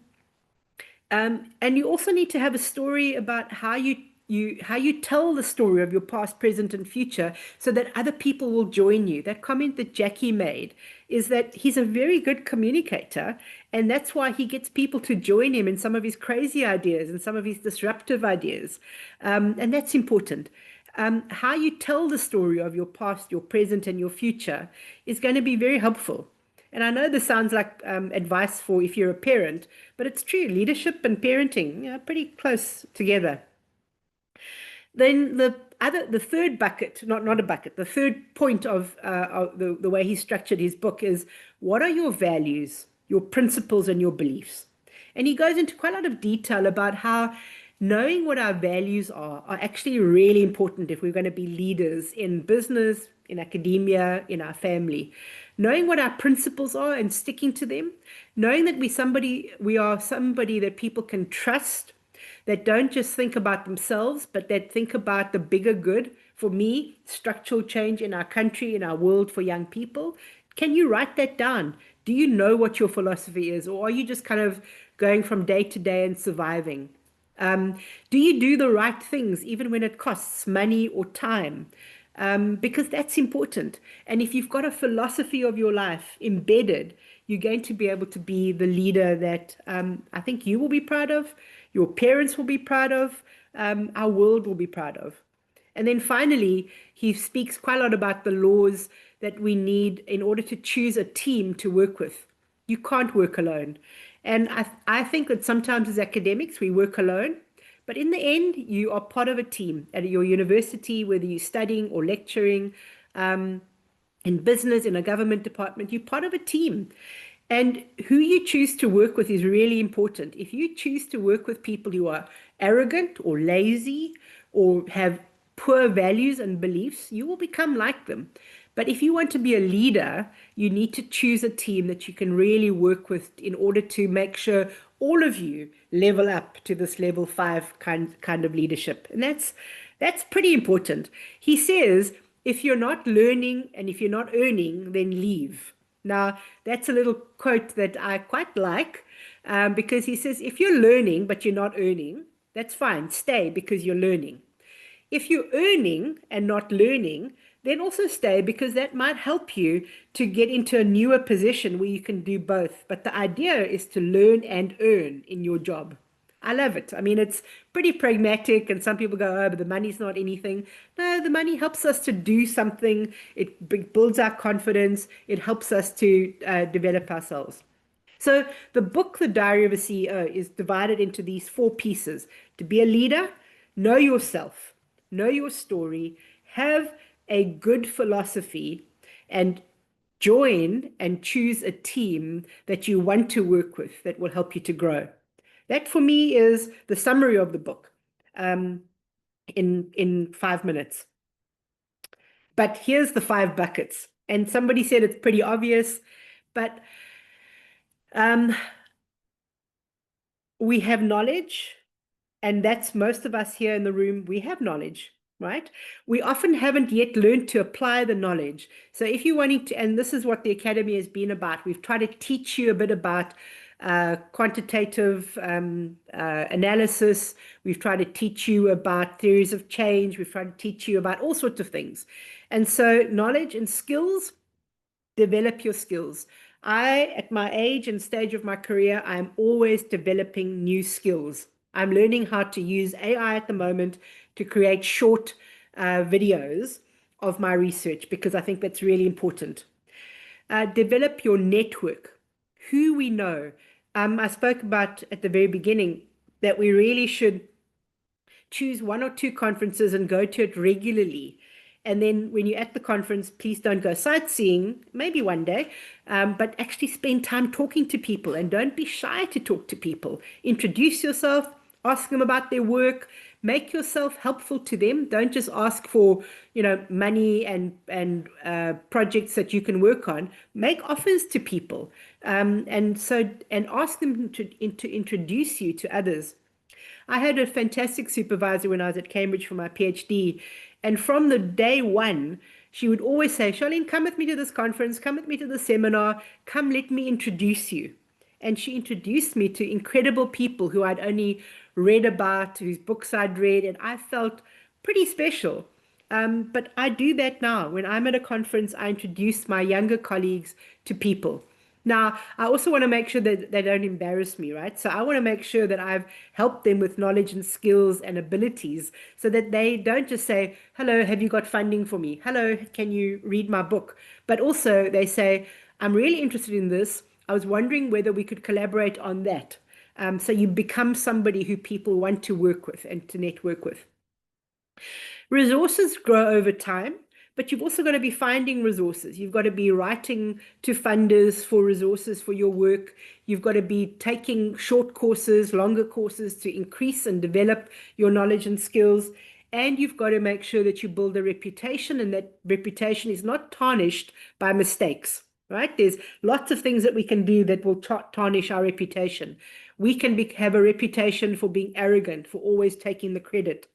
you also need to have a story about how you tell the story of your past, present, and future so that other people will join you. That comment that Jackie made is that he's a very good communicator, and that's why he gets people to join him in some of his crazy ideas and some of his disruptive ideas. And that's important. How you tell the story of your past, your present, and your future is going to be very helpful. And I know this sounds like advice for if you're a parent, but it's true. Leadership and parenting are pretty close together. Then the third bucket, not a bucket, the third point of the way he structured his book is, what are your values? your principles and your beliefs. And he goes into quite a lot of detail about how knowing what our values are actually really important if we're going to be leaders in business, in academia, in our family. Knowing what our principles are and sticking to them, knowing that we are somebody that people can trust, that don't just think about themselves, but that think about the bigger good. For me, structural change in our country, in our world for young people. Can you write that down? Do you know what your philosophy is, or are you just kind of going from day to day and surviving? Do you do the right things even when it costs money or time? Because that's important. And if you've got a philosophy of your life embedded, you're going to be able to be the leader that I think you will be proud of, your parents will be proud of, our world will be proud of. And then finally, he speaks quite a lot about the laws that we need in order to choose a team to work with. You can't work alone. And I think that sometimes as academics, we work alone. But in the end, you are part of a team at your university, whether you're studying or lecturing, in business, in a government department, you're part of a team. And who you choose to work with is really important. If you choose to work with people who are arrogant or lazy or have poor values and beliefs, you will become like them. But if you want to be a leader, you need to choose a team that you can really work with in order to make sure all of you level up to this level 5 kind of leadership. And that's pretty important. He says, if you're not learning and if you're not earning, then leave. Now, that's a little quote that I quite like, because he says, if you're learning but you're not earning, that's fine. Stay because you're learning. If you're earning and not learning, then also stay, because that might help you to get into a newer position where you can do both. But the idea is to learn and earn in your job. I love it. I mean, it's pretty pragmatic, and some people go, oh, but the money's not anything. No, the money helps us to do something. It builds our confidence. It helps us to develop ourselves. So the book, The Diary of a CEO, is divided into these 4 pieces. To be a leader, know yourself, know your story, have a good philosophy, and join and choose a team that you want to work with that will help you to grow. That for me is the summary of the book in 5 minutes. But here's the 5 buckets. And somebody said it's pretty obvious, but we have knowledge, and that's most of us here in the room. We have knowledge, right? We often haven't yet learned to apply the knowledge. So if you're wanting to, and this is what the Academy has been about, we've tried to teach you a bit about quantitative analysis. We've tried to teach you about theories of change. We've tried to teach you about all sorts of things. And so knowledge and skills, develop your skills. At my age and stage of my career, I'm always developing new skills. I'm learning how to use AI at the moment to create short videos of my research, because I think that's really important. Develop your network, who we know. I spoke about at the very beginning that we really should choose 1 or 2 conferences and go to it regularly. And then when you're at the conference, please don't go sightseeing, maybe one day, but actually spend time talking to people, and don't be shy to talk to people. Introduce yourself, ask them about their work, make yourself helpful to them. Don't just ask for, money and projects that you can work on. Make offers to people, and ask them to introduce you to others. I had a fantastic supervisor when I was at Cambridge for my PhD. And from the day one, she would always say, Charlene, come with me to this conference, come with me to the seminar, come, let me introduce you. And she introduced me to incredible people who I'd only read about, whose books I'd read, and I felt pretty special. But I do that now. When I'm at a conference, I introduce my younger colleagues to people. Now, I also want to make sure that they don't embarrass me, right? So I want to make sure that I've helped them with knowledge and skills and abilities, so that they don't just say, hello, have you got funding for me? Hello, can you read my book? But also they say, I'm really interested in this. I was wondering whether we could collaborate on that. So you become somebody who people want to work with and to network with. Resources grow over time, but you've also got to be finding resources. You've got to be writing to funders for resources for your work. You've got to be taking short courses, longer courses to increase and develop your knowledge and skills. And you've got to make sure that you build a reputation, and that reputation is not tarnished by mistakes, right? There's lots of things that we can do that will tarnish our reputation. We can have a reputation for being arrogant, for always taking the credit.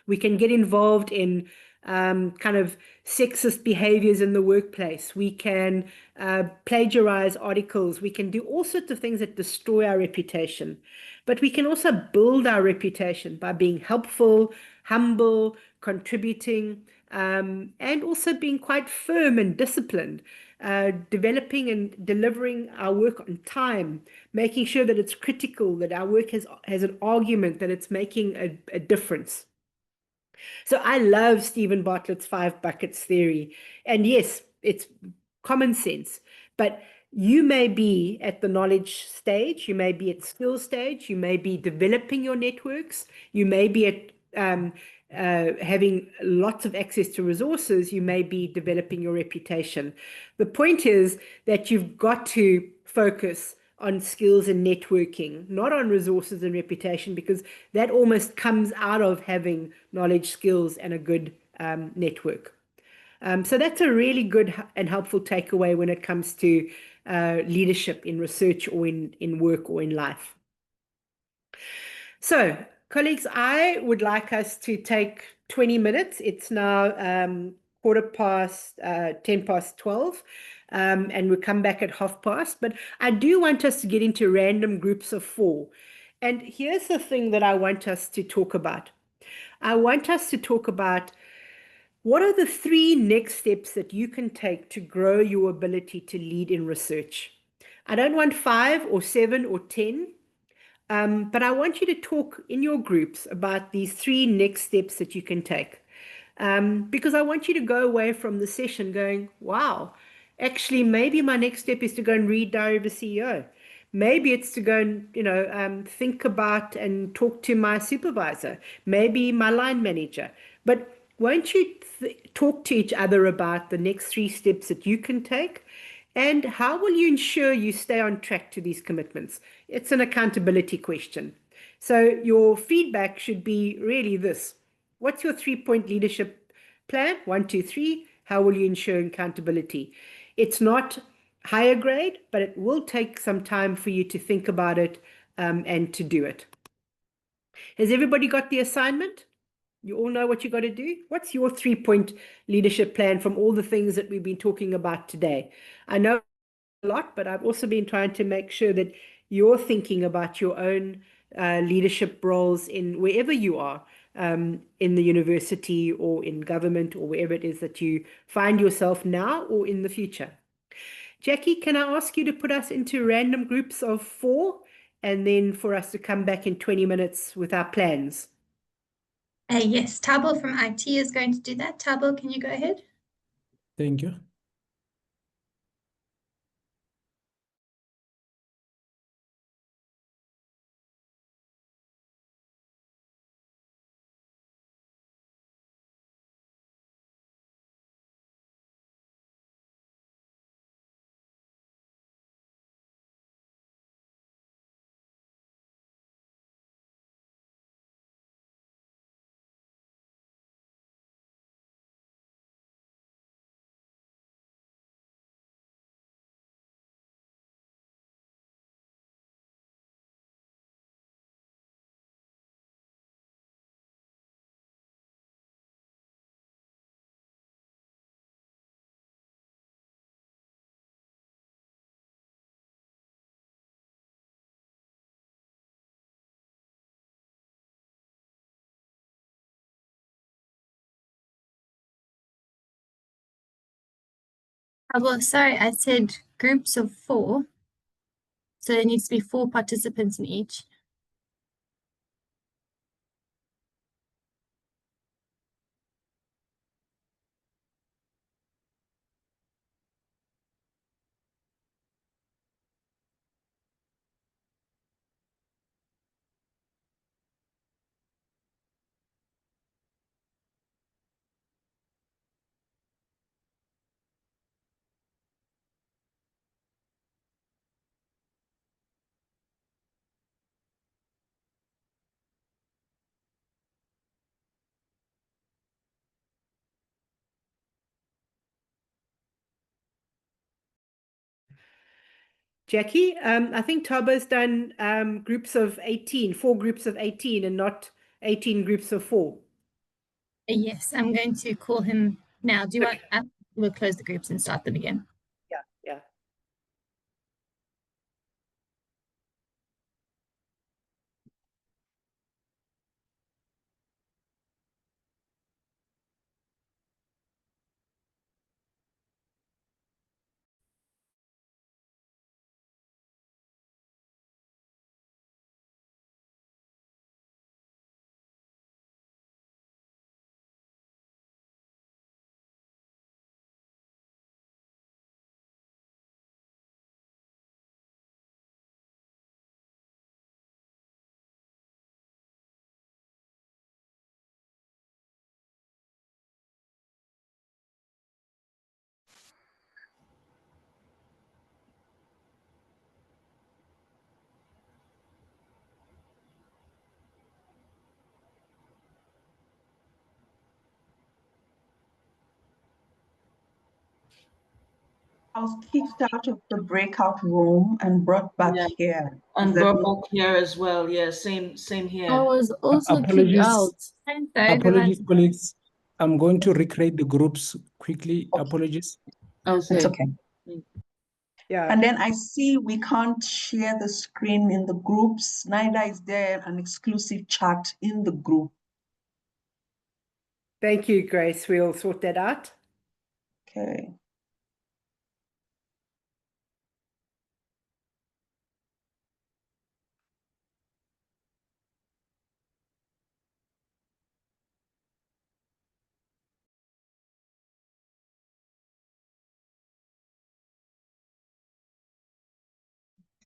We can get involved in kind of sexist behaviors in the workplace. We can plagiarize articles. We can do all sorts of things that destroy our reputation. But we can also build our reputation by being helpful, humble, contributing, and also being quite firm and disciplined, developing and delivering our work on time, making sure that it's critical, that our work has an argument, that it's making a difference. So I love Stephen Bartlett's 5 buckets theory. And yes, it's common sense, but you may be at the knowledge stage, you may be at skill stage, you may be developing your networks, you may be at having lots of access to resources, you may be developing your reputation. The point is that you've got to focus on skills and networking, not on resources and reputation, because that almost comes out of having knowledge, skills, and a good network. So that's a really good and helpful takeaway when it comes to leadership in research or in work or in life. So, colleagues, I would like us to take 20 minutes. It's now 10 past 12. And we'll come back at 12:30. But I do want us to get into random groups of 4. And here's the thing that I want us to talk about. I want us to talk about what are the 3 next steps that you can take to grow your ability to lead in research. I don't want 5 or 7 or 10. But I want you to talk in your groups about these 3 next steps that you can take. Because I want you to go away from the session going, wow, actually, maybe my next step is to go and read Diary of a CEO. Maybe it's to go and, think about and talk to my supervisor, maybe my line manager. But won't you talk to each other about the next 3 steps that you can take? And how will you ensure you stay on track to these commitments? It's an accountability question. So your feedback should be really this. What's your 3-point leadership plan? 1, 2, 3. How will you ensure accountability? It's not higher grade, but it will take some time for you to think about it and to do it. Has everybody got the assignment? You all know what you got to do? What's your 3-point leadership plan from all the things that we've been talking about today? I know a lot, but I've also been trying to make sure that you're thinking about your own leadership roles in wherever you are, in the university or in government or wherever it is that you find yourself now or in the future. Jackie, can I ask you to put us into random groups of 4 and then for us to come back in 20 minutes with our plans? Yes, Tabo from IT is going to do that. Tabo, can you go ahead? Thank you. Well, sorry, I said groups of 4. So there needs to be 4 participants in each. Jackie, I think Taba's done groups of 18, 4 groups of 18 and not 18 groups of 4. Yes, I'm going to call him now. Do you want, we'll close the groups and start them again. Yeah, yeah. I was kicked out of the breakout room and brought back here. And Is that brought back here as well. Yeah, same here. I was also kicked Apologies. out. Apologies, colleagues. I'm going to recreate the groups quickly. Apologies. Okay. It's okay. Yeah. And then I see we can't share the screen in the groups, neither is there an exclusive chat in the group. Thank you, Grace. We'll sort that out. Okay.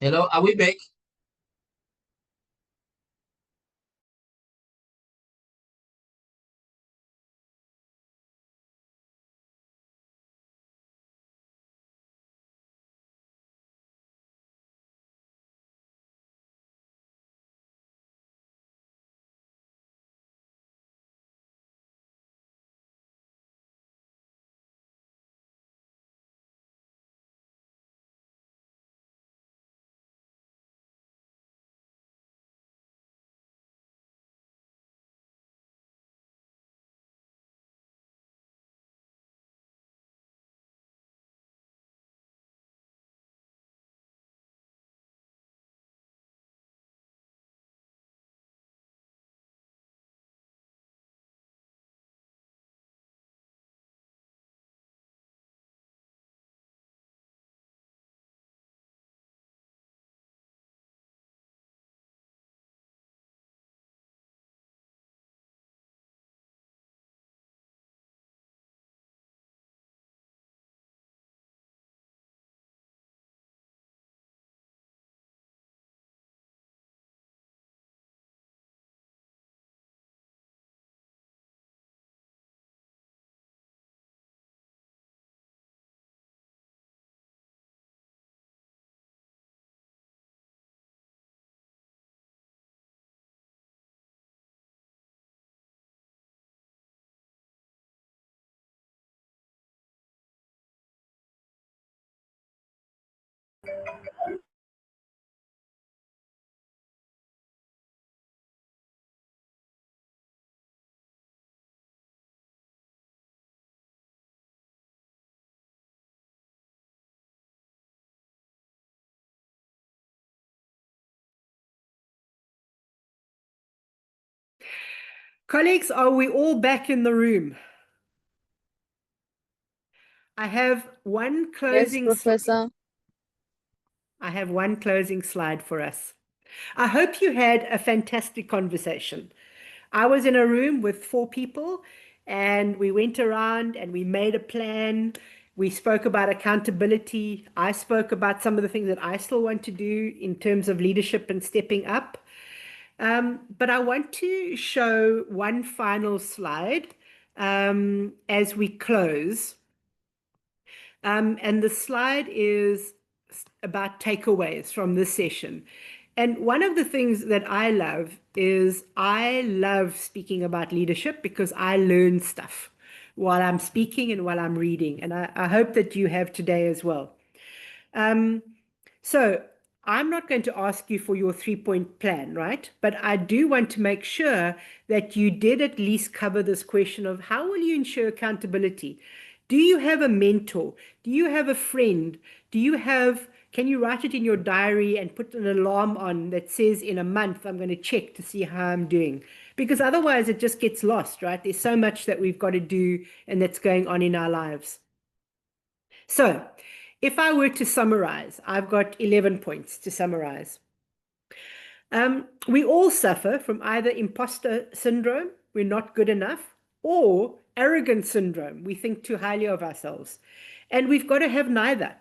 Hello, are we back? Colleagues, are we all back in the room? I have one closing Professor. I have one closing slide for us. I hope you had a fantastic conversation. I was in a room with 4 people and we went around and we made a plan. We spoke about accountability. I spoke about some of the things that I still want to do in terms of leadership and stepping up. But I want to show one final slide as we close. And the slide is about takeaways from this session. And one of the things that I love is I love speaking about leadership because I learn stuff while I'm speaking and while I'm reading. And I hope that you have today as well. So I'm not going to ask you for your 3-point plan, right? But I do want to make sure that you did at least cover this question of how will you ensure accountability? Do you have a mentor? Do you have a friend? Can you write it in your diary and put an alarm on that says in a month, I'm going to check to see how I'm doing? Because otherwise it just gets lost, right? There's so much that we've got to do and that's going on in our lives. So if I were to summarize, I've got 11 points to summarize. We all suffer from either imposter syndrome, we're not good enough, or arrogant syndrome, we think too highly of ourselves. And we've got to have neither.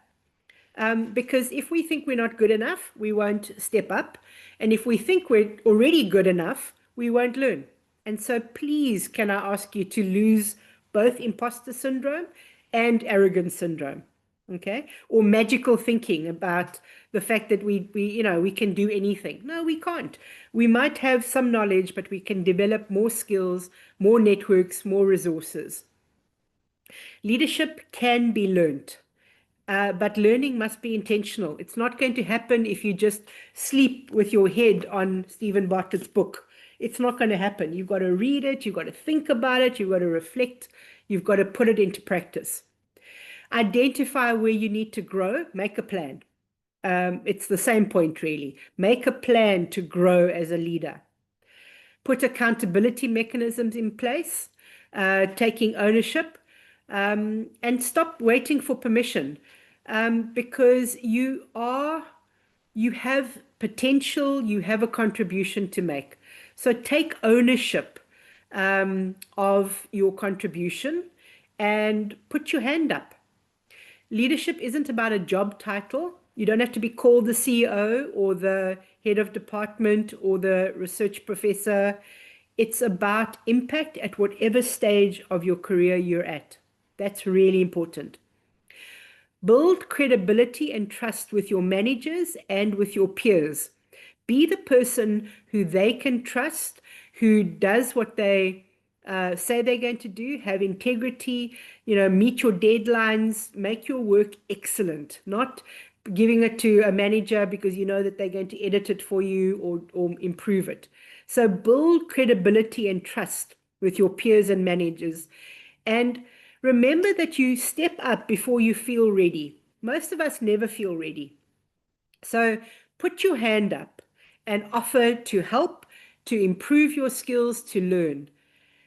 Because if we think we're not good enough, we won't step up. And if we think we're already good enough, we won't learn. And so please, can I ask you to lose both imposter syndrome and arrogant syndrome? Okay, or magical thinking about the fact that we can do anything. No, we can't. We might have some knowledge, but we can develop more skills, more networks, more resources. Leadership can be learned, but learning must be intentional. It's not going to happen if you just sleep with your head on Stephen Bartlett's book. It's not going to happen. You've got to read it, you've got to think about it, you've got to reflect, you've got to put it into practice. Identify where you need to grow, make a plan. It's the same point, really. Make a plan to grow as a leader. Put accountability mechanisms in place, taking ownership, and stop waiting for permission, because you have potential, you have a contribution to make. So take ownership of your contribution and put your hand up. Leadership isn't about a job title. You don't have to be called the CEO or the head of department or the research professor. It's about impact at whatever stage of your career you're at. That's really important. Build credibility and trust with your managers and with your peers. Be the person who they can trust, who does what they say they're going to do, have integrity, meet your deadlines, make your work excellent, not giving it to a manager because you know that they're going to edit it for you or improve it. So build credibility and trust with your peers and managers. And remember that you step up before you feel ready. Most of us never feel ready. So put your hand up and offer to help, to improve your skills, to learn.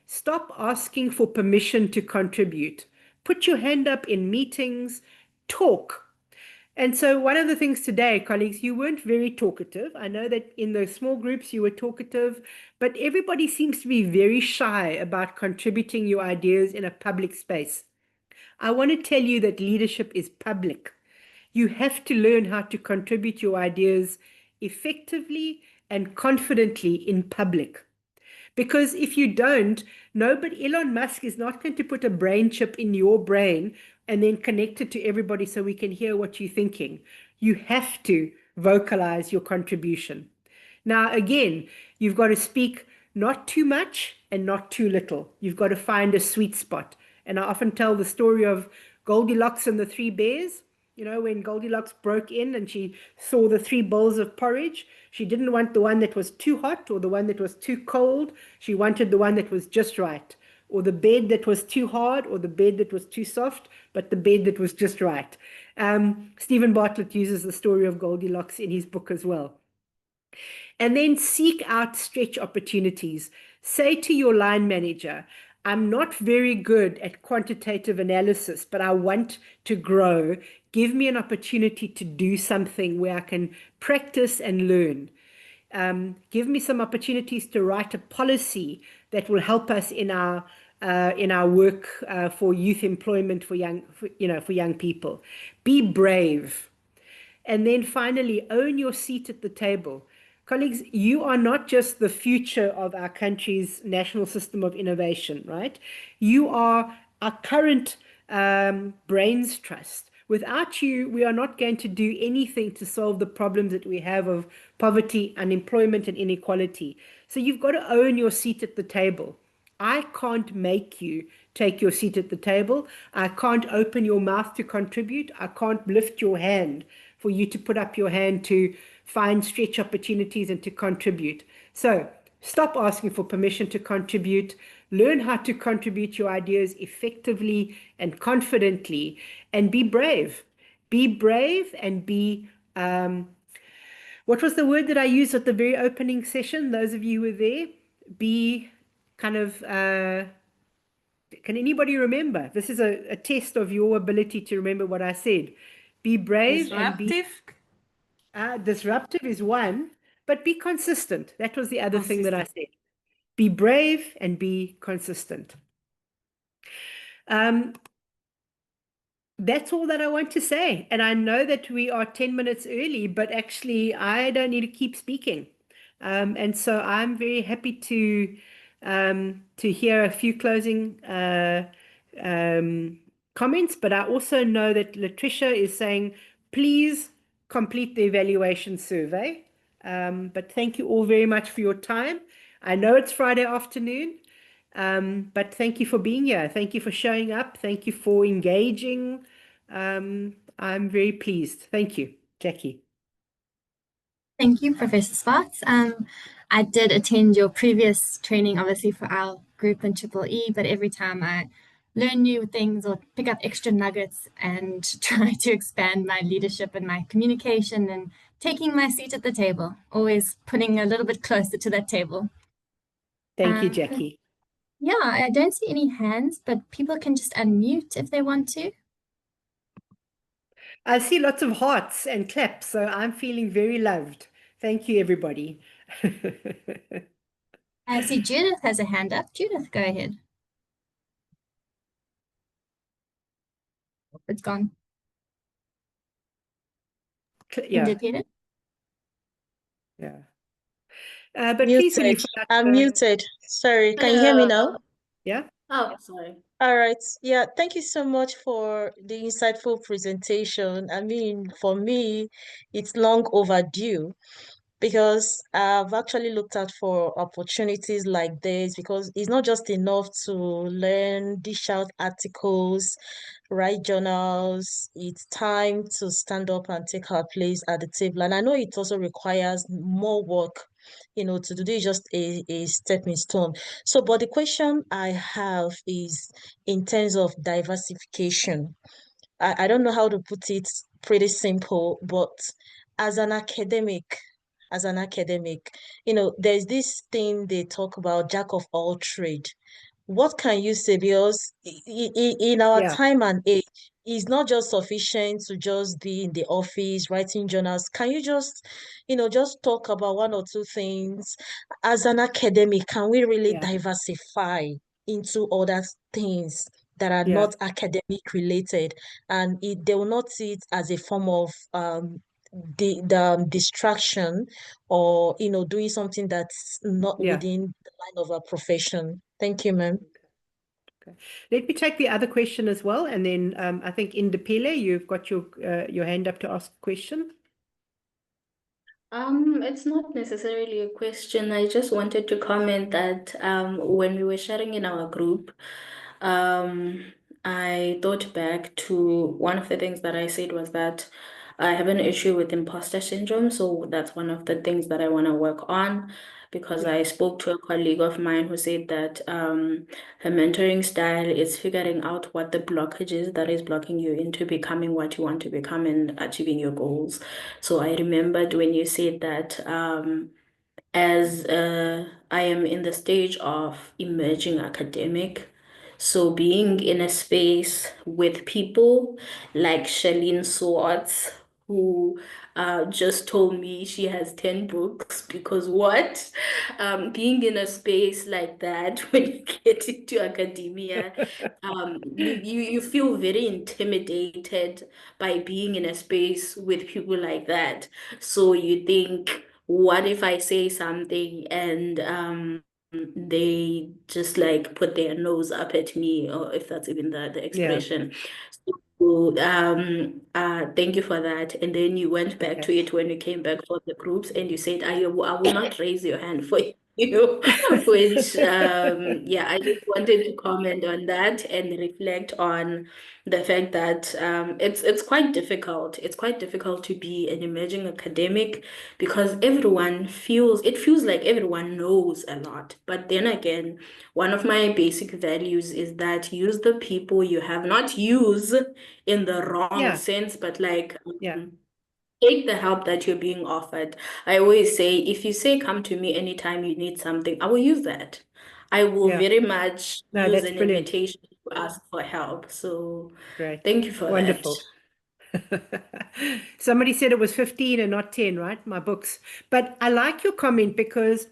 Stop asking for permission to contribute. Put your hand up in meetings, talk. And so one of the things today, colleagues, you weren't very talkative. I know that in the small groups you were talkative, but everybody seems to be very shy about contributing your ideas in a public space. I want to tell you that leadership is public. You have to learn how to contribute your ideas effectively and confidently in public. Because if you don't, Elon Musk is not going to put a brain chip in your brain and then connect it to everybody so we can hear what you're thinking. You have to vocalize your contribution. Now, again, you've got to speak not too much and not too little. You've got to find a sweet spot. And I often tell the story of Goldilocks and the Three Bears. When Goldilocks broke in and she saw the 3 bowls of porridge, she didn't want the one that was too hot or the one that was too cold. She wanted the one that was just right, or the bed that was too hard or the bed that was too soft, but the bed that was just right. Stephen Bartlett uses the story of Goldilocks in his book as well. And then seek out stretch opportunities. Say to your line manager, I'm not very good at quantitative analysis, but I want to grow. Give me an opportunity to do something where I can practice and learn. Give me some opportunities to write a policy that will help us in our work for youth employment for young people. Be brave. And then finally, own your seat at the table. Colleagues, you are not just the future of our country's national system of innovation, right? You are our current brains trust. Without you, we are not going to do anything to solve the problems that we have of poverty, unemployment, and inequality. So you've got to own your seat at the table. I can't make you take your seat at the table. I can't open your mouth to contribute. I can't lift your hand for you to put up your hand to find stretch opportunities and to contribute. So stop asking for permission to contribute. Learn how to contribute your ideas effectively and confidently, and be brave. Be brave and be, what was the word that I used at the very opening session? Those of you who were there, be kind of, can anybody remember? This is a test of your ability to remember what I said. Be brave and be disruptive is one, but be consistent. That was the other thing that I said. Be brave and be consistent. That's all that I want to say. And I know that we are 10 minutes early, but actually I don't need to keep speaking. And so I'm very happy to hear a few closing comments, but I also know that Latricia is saying, please complete the evaluation survey. But thank you all very much for your time. I know it's Friday afternoon, but thank you for being here. Thank you for showing up. Thank you for engaging. I'm very pleased. Thank you, Jackie. Thank you, Professor Sparks. I did attend your previous training, obviously, for our group in Triple E, but every time I learn new things or pick up extra nuggets and try to expand my leadership and my communication and taking my seat at the table, always putting a little bit closer to that table. Thank you, Jackie. Yeah, I don't see any hands, but people can just unmute if they want to. I see lots of hearts and claps, so I'm feeling very loved. Thank you, everybody. I see Judith has a hand up. Judith, go ahead. It's gone. Yeah. Independent? Yeah. But please, when you I'm muted. Sorry, can you hear me now? Yeah. Oh, sorry. All right. Yeah, thank you so much for the insightful presentation. I mean, for me, it's long overdue because I've actually looked out for opportunities like this because it's not just enough to learn, dish out articles, write journals. It's time to stand up and take our place at the table. And I know it also requires more work, to do just a stepping stone. So, but the question I have is in terms of diversification. I don't know how to put it pretty simple, but as an academic, there's this thing they talk about, jack of all trade. What can you say? Because in our time and age, it's not just sufficient to just be in the office writing journals. Can you just talk about one or two things? As an academic, can we really diversify into other things that are not academic related, and they will not see it as a form of the distraction or doing something that's not within the line of our profession? Thank you, ma'am. Okay. Let me take the other question as well, and then I think Indepele, you've got your hand up to ask a question. It's not necessarily a question. I just wanted to comment that when we were sharing in our group, I thought back to one of the things that I said was that I have an issue with imposter syndrome. So that's one of the things that I want to work on, because I spoke to a colleague of mine who said that her mentoring style is figuring out what the blockage is that is blocking you into becoming what you want to become and achieving your goals. So I remembered when you said that as I am in the stage of emerging academic, so being in a space with people like Shalene Swartz, who just told me she has 10 books, because what? Being in a space like that, when you get into academia, you feel very intimidated by being in a space with people like that. So you think, what if I say something and they just like put their nose up at me, or if that's even the expression. So thank you for that. And then you went back to it when you came back for the groups, and you said, I will not raise your hand for you, which yeah, I just wanted to comment on that and reflect on the fact that it's quite difficult. It's quite difficult to be an emerging academic because it feels like everyone knows a lot. But then again, one of my basic values is that use the people you have, not use in the wrong Yeah. sense, but like Yeah. take the help that you're being offered. I always say, if you say, come to me anytime you need something, I will use that. I will Yeah. very much No, use that's an brilliant. invitation to ask for help. So Great. thank you for Wonderful. that. Somebody said it was 15 and not 10, right? My books. But I like your comment because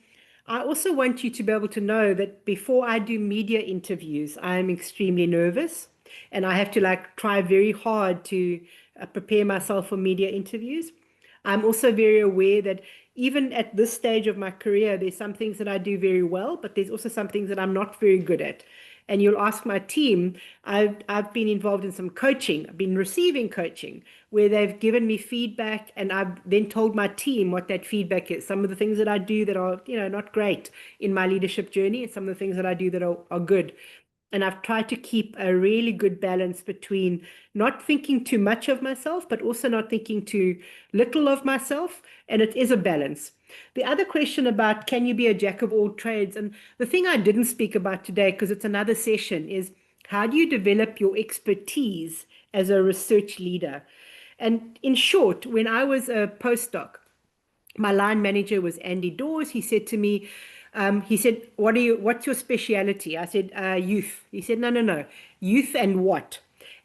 I also want you to be able to know that before I do media interviews, I am extremely nervous and I have to like try very hard to prepare myself for media interviews. I'm also very aware that even at this stage of my career, there's some things that I do very well, but there's also some things that I'm not very good at. And you'll ask my team, I've been involved in some coaching. I've been receiving coaching where they've given me feedback and I've then told my team what that feedback is. Some of the things that I do that are, not great in my leadership journey and some of the things that I do that are good. And I've tried to keep a really good balance between not thinking too much of myself, but also not thinking too little of myself. And it is a balance. The other question about can you be a jack of all trades? And the thing I didn't speak about today, because it's another session, is how do you develop your expertise as a research leader? And in short, when I was a postdoc, my line manager was Andy Dawes. He said to me, what's your speciality? I said, youth. He said, no, youth and what?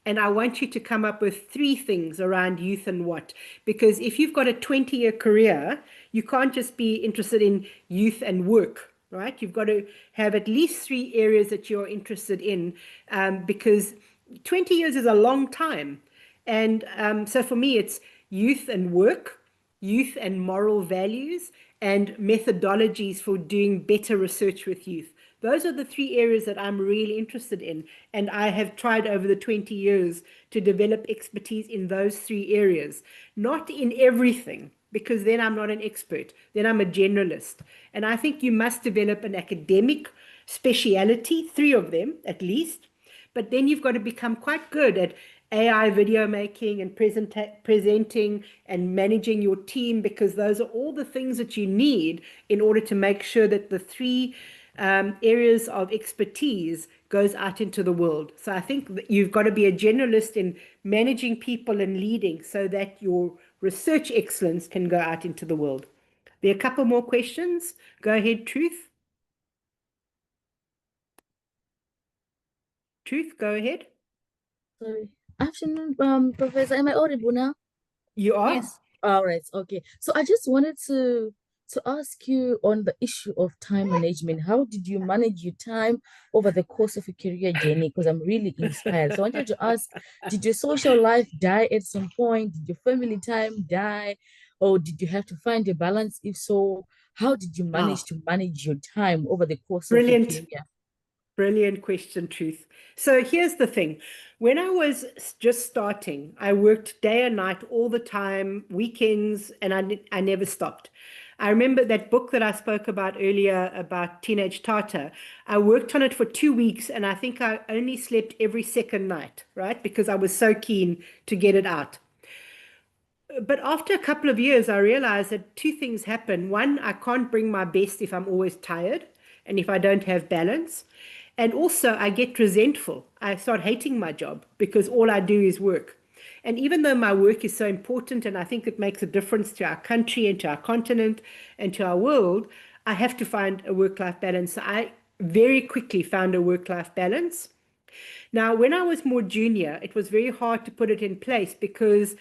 And I want you to come up with 3 things around youth and what, because if you've got a 20-year career, you can't just be interested in youth and work, right? You've got to have at least 3 areas that you're interested in, because 20 years is a long time. And so for me, it's youth and work, youth and moral values, and methodologies for doing better research with youth. Those are the 3 areas that I'm really interested in. And I have tried over the 20 years to develop expertise in those 3 areas, not in everything, because then I'm not an expert. Then I'm a generalist. And I think you must develop an academic speciality, 3 of them at least. But then you've got to become quite good at AI video making and presenting and managing your team, because those are all the things that you need in order to make sure that the 3 areas of expertise goes out into the world. So I think that you've got to be a generalist in managing people and leading so that your research excellence can go out into the world. There are a couple more questions. Go ahead, Truth. Truth, go ahead. Sorry. Afternoon, Professor. Am I audible now? You are? Yes. All right. Okay. So I just wanted to ask you on the issue of time management. How did you manage your time over the course of your career journey? Because I'm really inspired. So I wanted to ask, did your social life die at some point? Did your family time die? Or did you have to find a balance? If so, how did you manage to manage your time over the course of your Brilliant. career? Brilliant question, Truth. So here's the thing. When I was just starting, I worked day and night all the time, weekends, and I never stopped. I remember that book that I spoke about earlier about Teenage Tata. I worked on it for 2 weeks, and I think I only slept every second night, right? Because I was so keen to get it out. But after a couple of years, I realized that 2 things happen. One, I can't bring my best if I'm always tired and if I don't have balance. And also, I get resentful. I start hating my job because all I do is work. And even though my work is so important and I think it makes a difference to our country and to our continent and to our world, I have to find a work-life balance. So I very quickly found a work-life balance. Now, when I was more junior, it was very hard to put it in place because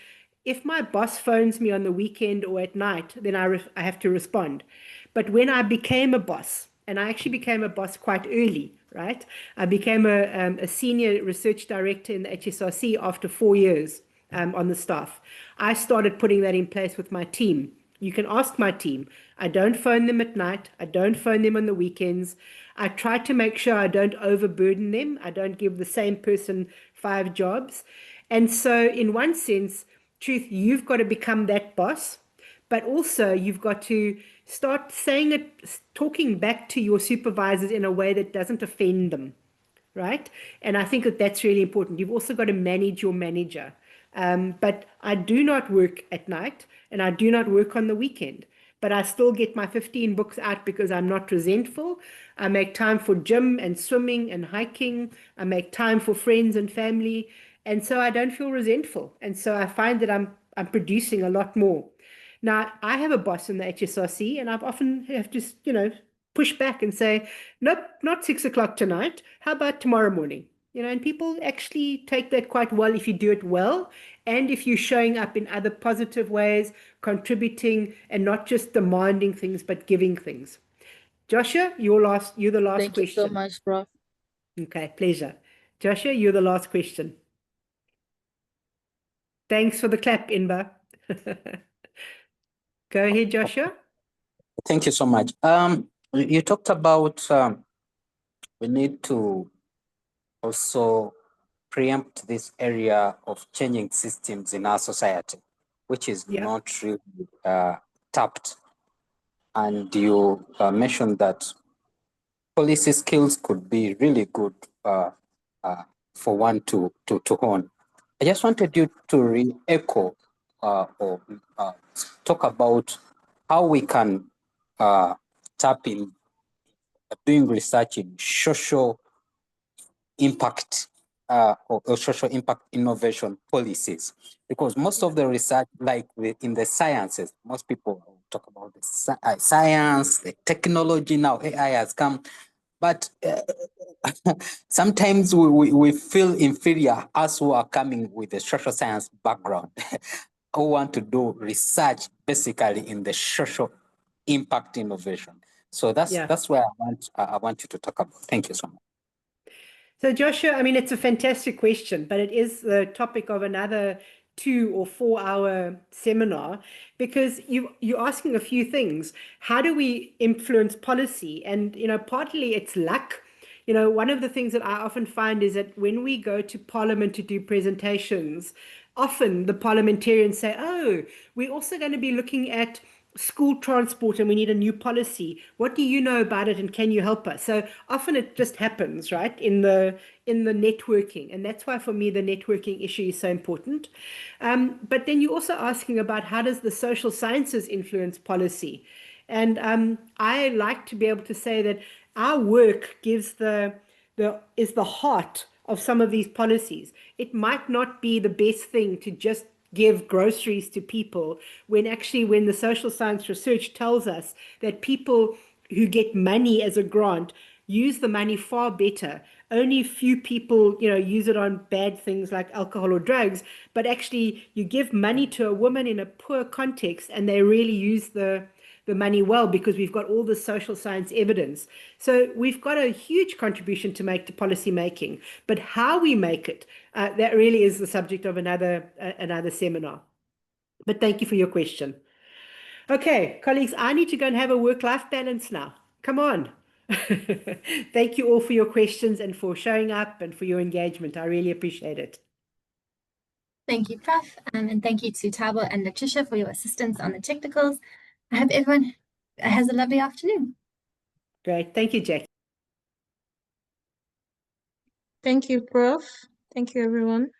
if my boss phones me on the weekend or at night, then I have to respond. But when I became a boss, and I actually became a boss quite early, right? I became a senior research director in the HSRC after 4 years on the staff. I started putting that in place with my team. You can ask my team. I don't phone them at night. I don't phone them on the weekends. I try to make sure I don't overburden them. I don't give the same person 5 jobs. And so in one sense, Truth, you've got to become that boss. but also you've got to start saying it, talking back to your supervisors in a way that doesn't offend them, right? And I think that that's really important. You've also got to manage your manager. But I do not work at night and I do not work on the weekend, but I still get my 15 books out because I'm not resentful. I make time for gym and swimming and hiking. I make time for friends and family. And so I don't feel resentful. And so I find that I'm producing a lot more. Now, I have a boss in the HSRC, and I've often have to, push back and say, nope, not 6 o'clock tonight. How about tomorrow morning? And people actually take that quite well if you do it well, and if you're showing up in other positive ways, contributing, and not just demanding things, but giving things. Joshua, you're the last Thank question. you so much, Prof. Okay, pleasure. Joshua, you're the last question. Thanks for the clap, Inba. Go ahead, Joshua. Thank you so much. You talked about we need to also preempt this area of changing systems in our society, which is not really tapped. And you mentioned that policy skills could be really good for one to hone. I just wanted you to re-echo or talk about how we can tap in doing research in social impact or social impact innovation policies, because most of the research, like in the sciences, most people talk about the science, the technology. Now AI has come, but sometimes we feel inferior, us who are coming with a social science background, who want to do research basically in the social impact innovation. So that's where I want you to talk about. Thank you so much. So Joshua, I mean, it's a fantastic question, but it is the topic of another 2 or 4 hour seminar, because you're asking a few things. How do we influence policy? And, partly it's luck. One of the things that I often find is that when we go to Parliament to do presentations, often the parliamentarians say, oh, we're also going to be looking at school transport and we need a new policy. What do you know about it and can you help us? So often it just happens, right, in the networking. And that's why for me the networking issue is so important. But then you're also asking about how does the social sciences influence policy? And I like to be able to say that our work gives is the heart of some of these policies. It might not be the best thing to just give groceries to people when the social science research tells us that people who get money as a grant use the money far better. Only few people, use it on bad things like alcohol or drugs, but actually you give money to a woman in a poor context and they really use the money well, because we've got all the social science evidence. So we've got a huge contribution to make to policy making, but how we make it, that really is the subject of another seminar. But thank you for your question. Okay, colleagues, I need to go and have a work-life balance now. Come on. Thank you all for your questions and for showing up and for your engagement. I really appreciate it. Thank you, Prof. And thank you to Tabo and Letitia for your assistance on the technicals. I hope everyone has a lovely afternoon. Great. Thank you, Jackie. Thank you, Prof. Thank you, everyone.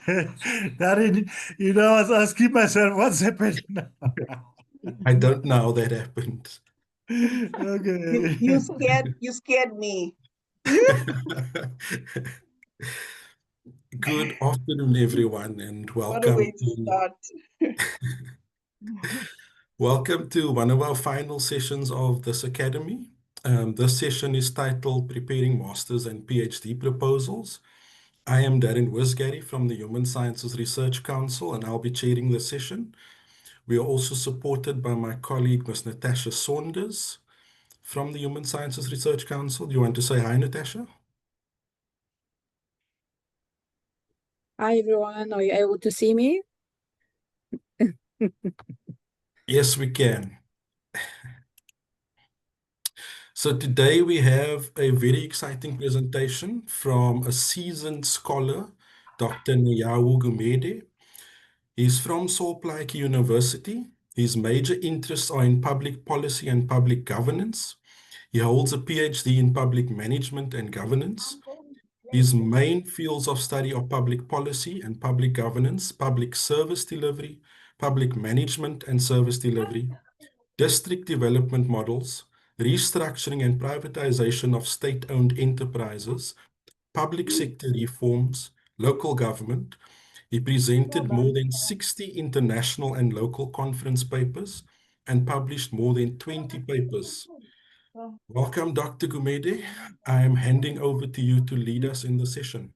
Darren, I was asking myself, what's happening now? I don't know how that happened. Okay. You scared me. Good afternoon, everyone, and What a way to start. welcome to one of our final sessions of this academy. This session is titled Preparing Masters and PhD Proposals. I am Darren Wisgary from the Human Sciences Research Council, and I'll be chairing the session. We are also supported by my colleague, Ms. Natasha Saunders from the Human Sciences Research Council. You want to say hi, Natasha? Hi everyone, are you able to see me? Yes, we can. So today we have a very exciting presentation from a seasoned scholar, Dr. Nyawo Gumede. He's from Salt Lake University. His major interests are in public policy and public governance. He holds a PhD in public management and governance. His main fields of study are public policy and public governance, public service delivery, public management and service delivery, district development models, restructuring and privatization of state-owned enterprises, public sector reforms, local government. He presented more than 60 international and local conference papers and published more than 20 papers. Welcome, Dr. Gumede. I am handing over to you to lead us in the session.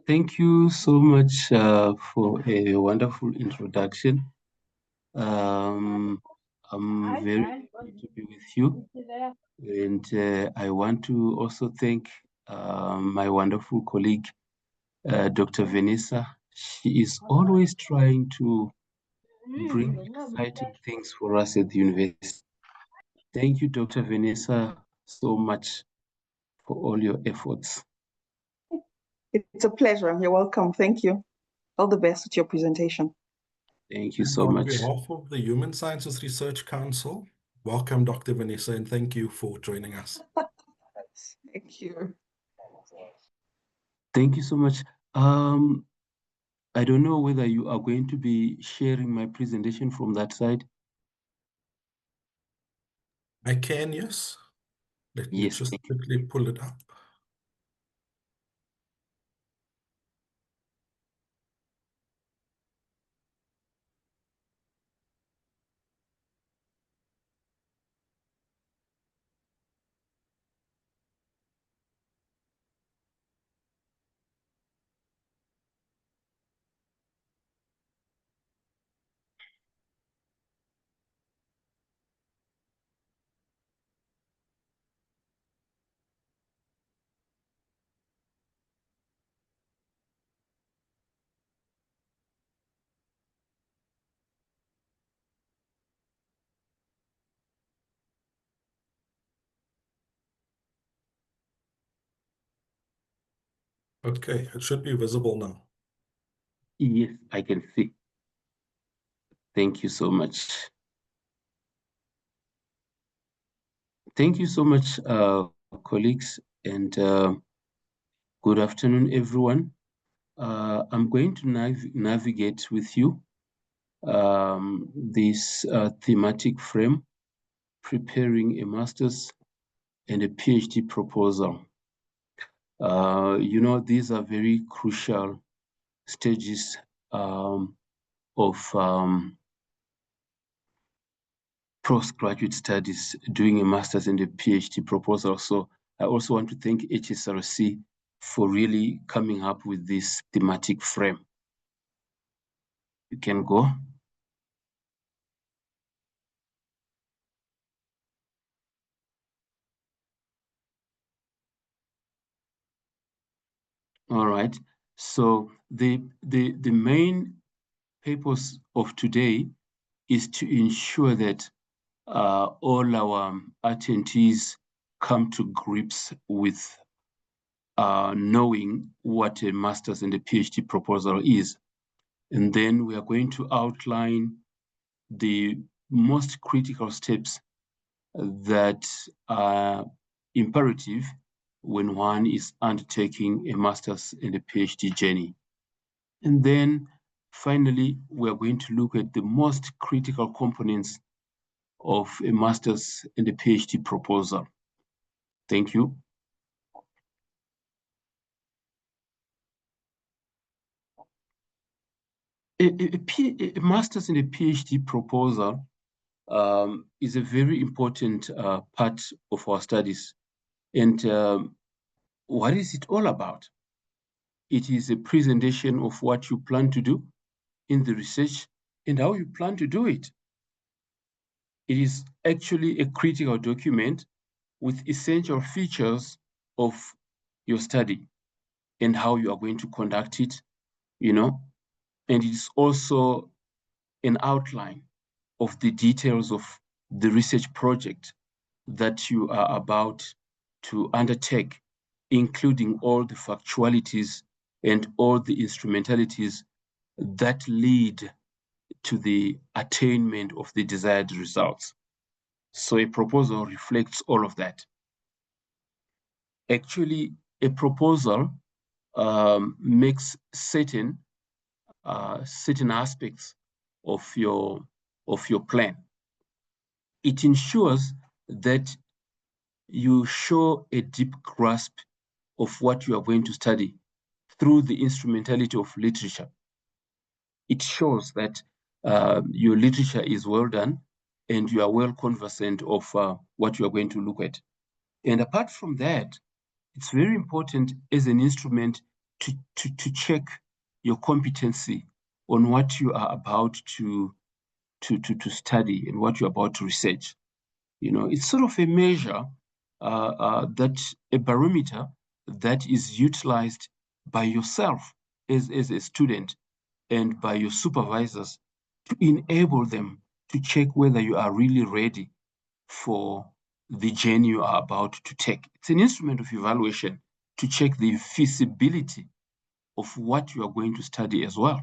Thank you so much for a wonderful introduction. I'm very happy to be with you. And I want to also thank my wonderful colleague, Dr. Vanessa. She is always trying to bring exciting things for us at the university. Thank you, Dr. Vanessa, so much for all your efforts. It's a pleasure. You're welcome. Thank you. All the best with your presentation. Thank you so On much. behalf of the Human Sciences Research Council, welcome, Dr. Vanessa, and thank you for joining us. Thank you. Thank you so much. I don't know whether you are going to be sharing my presentation from that side. I can, yes. Let me just quickly pull it up. Okay, it should be visible now. Yes, I can see. Thank you so much. Thank you so much, colleagues, and good afternoon, everyone. I'm going to navigate with you this thematic frame, preparing a master's and a PhD proposal. You know, these are very crucial stages of postgraduate studies, doing a master's and a PhD proposal. So I also want to thank HSRC for really coming up with this thematic frame. You can go. All right. So the main purpose of today is to ensure that all our attendees come to grips with knowing what a master's and a PhD proposal is. And then we are going to outline the most critical steps that are imperative when one is undertaking a master's and a PhD journey. And then Finally, we are going to look at the most critical components of a master's and a PhD proposal. Thank you. A master's and a PhD proposal is a very important part of our studies. And what is it all about? It is a presentation of what you plan to do in the research and how you plan to do it. It is actually a critical document with essential features of your study and how you are going to conduct it, you know, and it's also an outline of the details of the research project that you are about to undertake, including all the factualities and all the instrumentalities that lead to the attainment of the desired results. So a proposal reflects all of that. Actually, a proposal makes certain aspects of your plan. It ensures that you show a deep grasp of what you are going to study through the instrumentality of literature. It shows that your literature is well done and you are well conversant of what you are going to look at. And apart from that, it's very important as an instrument to check your competency on what you are about to study and what you're about to research. You know, it's sort of a measure a barometer that is utilized by yourself as a student and by your supervisors to enable them to check whether you are really ready for the journey you are about to take. It's an instrument of evaluation to check the feasibility of what you are going to study as well.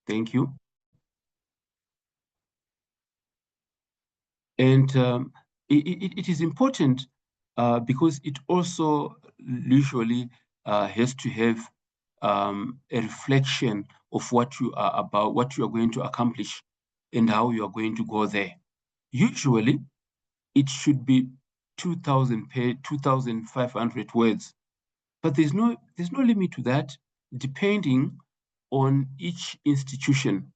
Thank you. And it is important because it also usually has to have a reflection of what you are about, what you are going to accomplish, and how you are going to go there. Usually, it should be 2,500 words, but there's no limit to that, depending on each institution,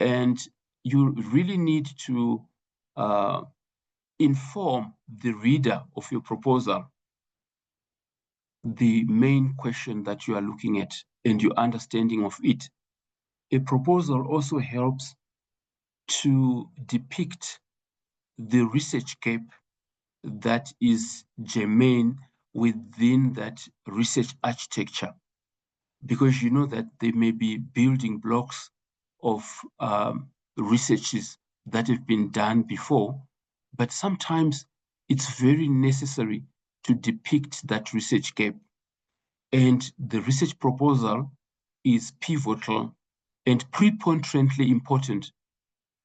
and you really need to inform the reader of your proposal the main question that you are looking at and your understanding of it. A proposal also helps to depict the research gap that is germane within that research architecture, because you know that there may be building blocks of researches that have been done before, but sometimes it's very necessary to depict that research gap. And the research proposal is pivotal and preponderantly important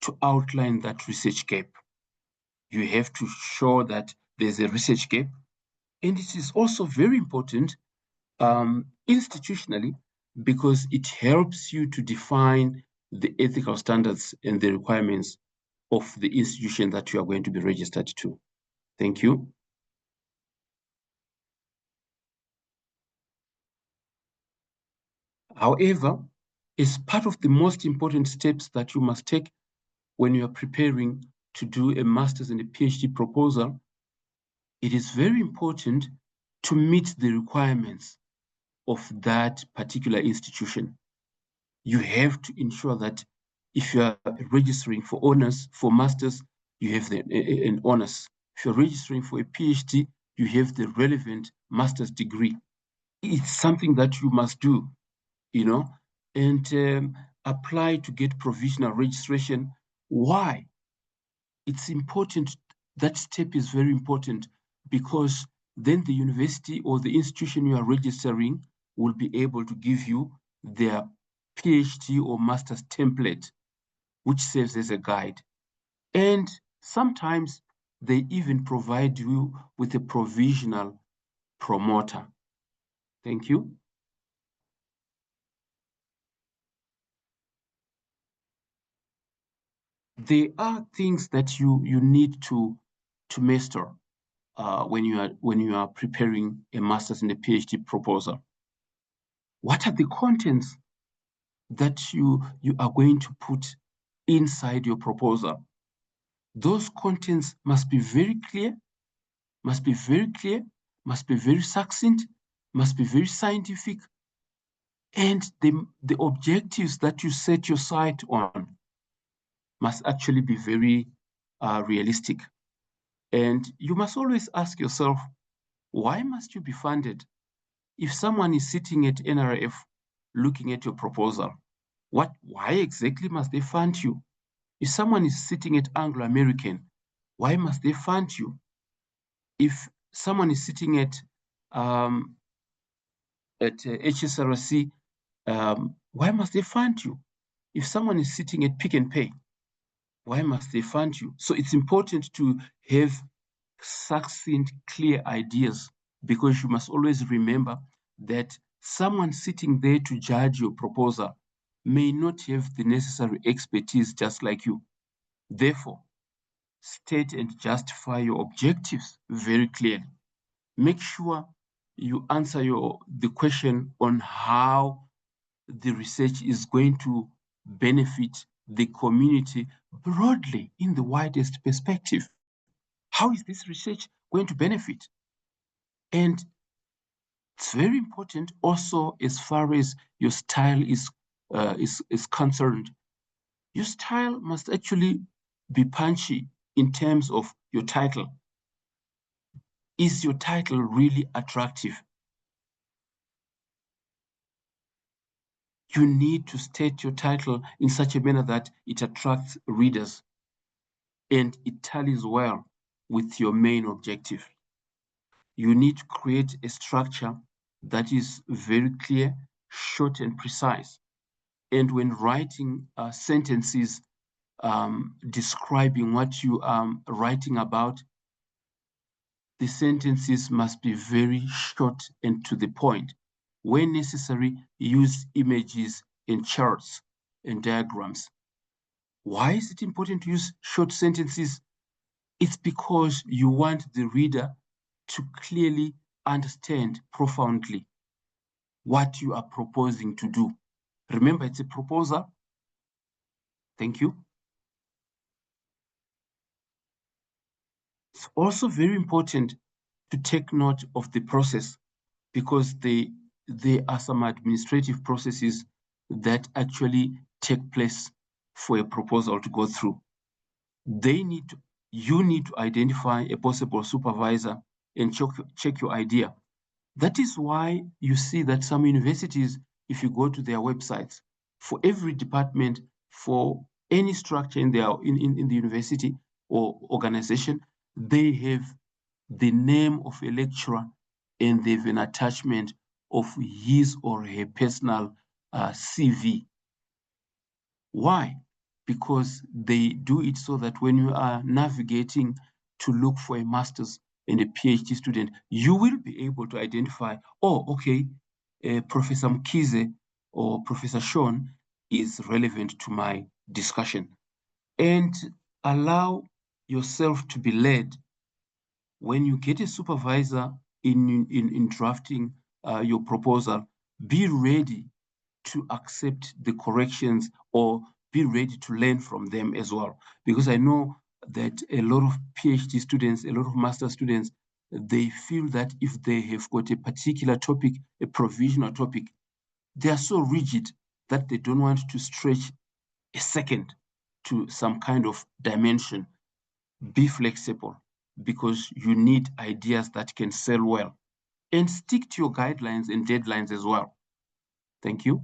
to outline that research gap. You have to show that there's a research gap. And it is also very important institutionally, because it helps you to define the ethical standards and the requirements of the institution that you are going to be registered to. Thank you. However, as part of the most important steps that you must take when you are preparing to do a master's and a PhD proposal, it is very important to meet the requirements of that particular institution. You have to ensure that if you are registering for honors, for masters, you have an honors. If you're registering for a PhD, you have the relevant master's degree. It's something that you must do, you know, and apply to get provisional registration. Why? It's important. That step is very important, because then the university or the institution you are registering will be able to give you their PhD or master's template, which serves as a guide. And sometimes they even provide you with a provisional promoter. Thank you. there are things that you need to master when you are preparing a master's and a PhD proposal. What are the contents that you are going to put inside your proposal? Those contents must be very clear, must be very succinct, must be very scientific, and the objectives that you set your sight on must actually be very realistic. And you must always ask yourself, why must you be funded? If someone is sitting at NRF looking at your proposal, why exactly must they fund you? If someone is sitting at Anglo American, why must they fund you? If someone is sitting at HSRC, why must they fund you? If someone is sitting at Pick and Pay, why must they fund you? So it's important to have succinct, clear ideas, because you must always remember that someone sitting there to judge your proposal may not have the necessary expertise just like you. Therefore, state and justify your objectives very clearly. Make sure you answer the question on how the research is going to benefit the community broadly in the widest perspective. How is this research going to benefit? And it's very important also as far as your style is concerned. Your style must actually be punchy in terms of your title. Is your title really attractive? You need to state your title in such a manner that it attracts readers and it tallies well with your main objective. You need to create a structure that is very clear, short, and precise. And when writing sentences describing what you are writing about, the sentences must be very short and to the point. When necessary, use images and charts and diagrams. Why is it important to use short sentences? It's because you want the reader to clearly understand profoundly what you are proposing to do. Remember, it's a proposal. Thank you. It's also very important to take note of the process, because there are some administrative processes that actually take place for a proposal to go through. You need to identify a possible supervisor and check your idea. That is why you see that some universities, if you go to their websites, for every department, for any structure in the university or organization, they have the name of a lecturer and they have an attachment of his or her personal CV. Why? Because they do it so that when you are navigating to look for a master's and a PhD student, you will be able to identify, oh, okay, Professor Mkize or Professor Sean is relevant to my discussion. And allow yourself to be led. When you get a supervisor in drafting your proposal, be ready to accept the corrections or be ready to learn from them as well. Because I know that a lot of PhD students, a lot of master students, they feel that if they have got a particular topic, a provisional topic, they are so rigid that they don't want to stretch a second to some kind of dimension. Be flexible, because you need ideas that can sell well. And stick to your guidelines and deadlines as well. Thank you.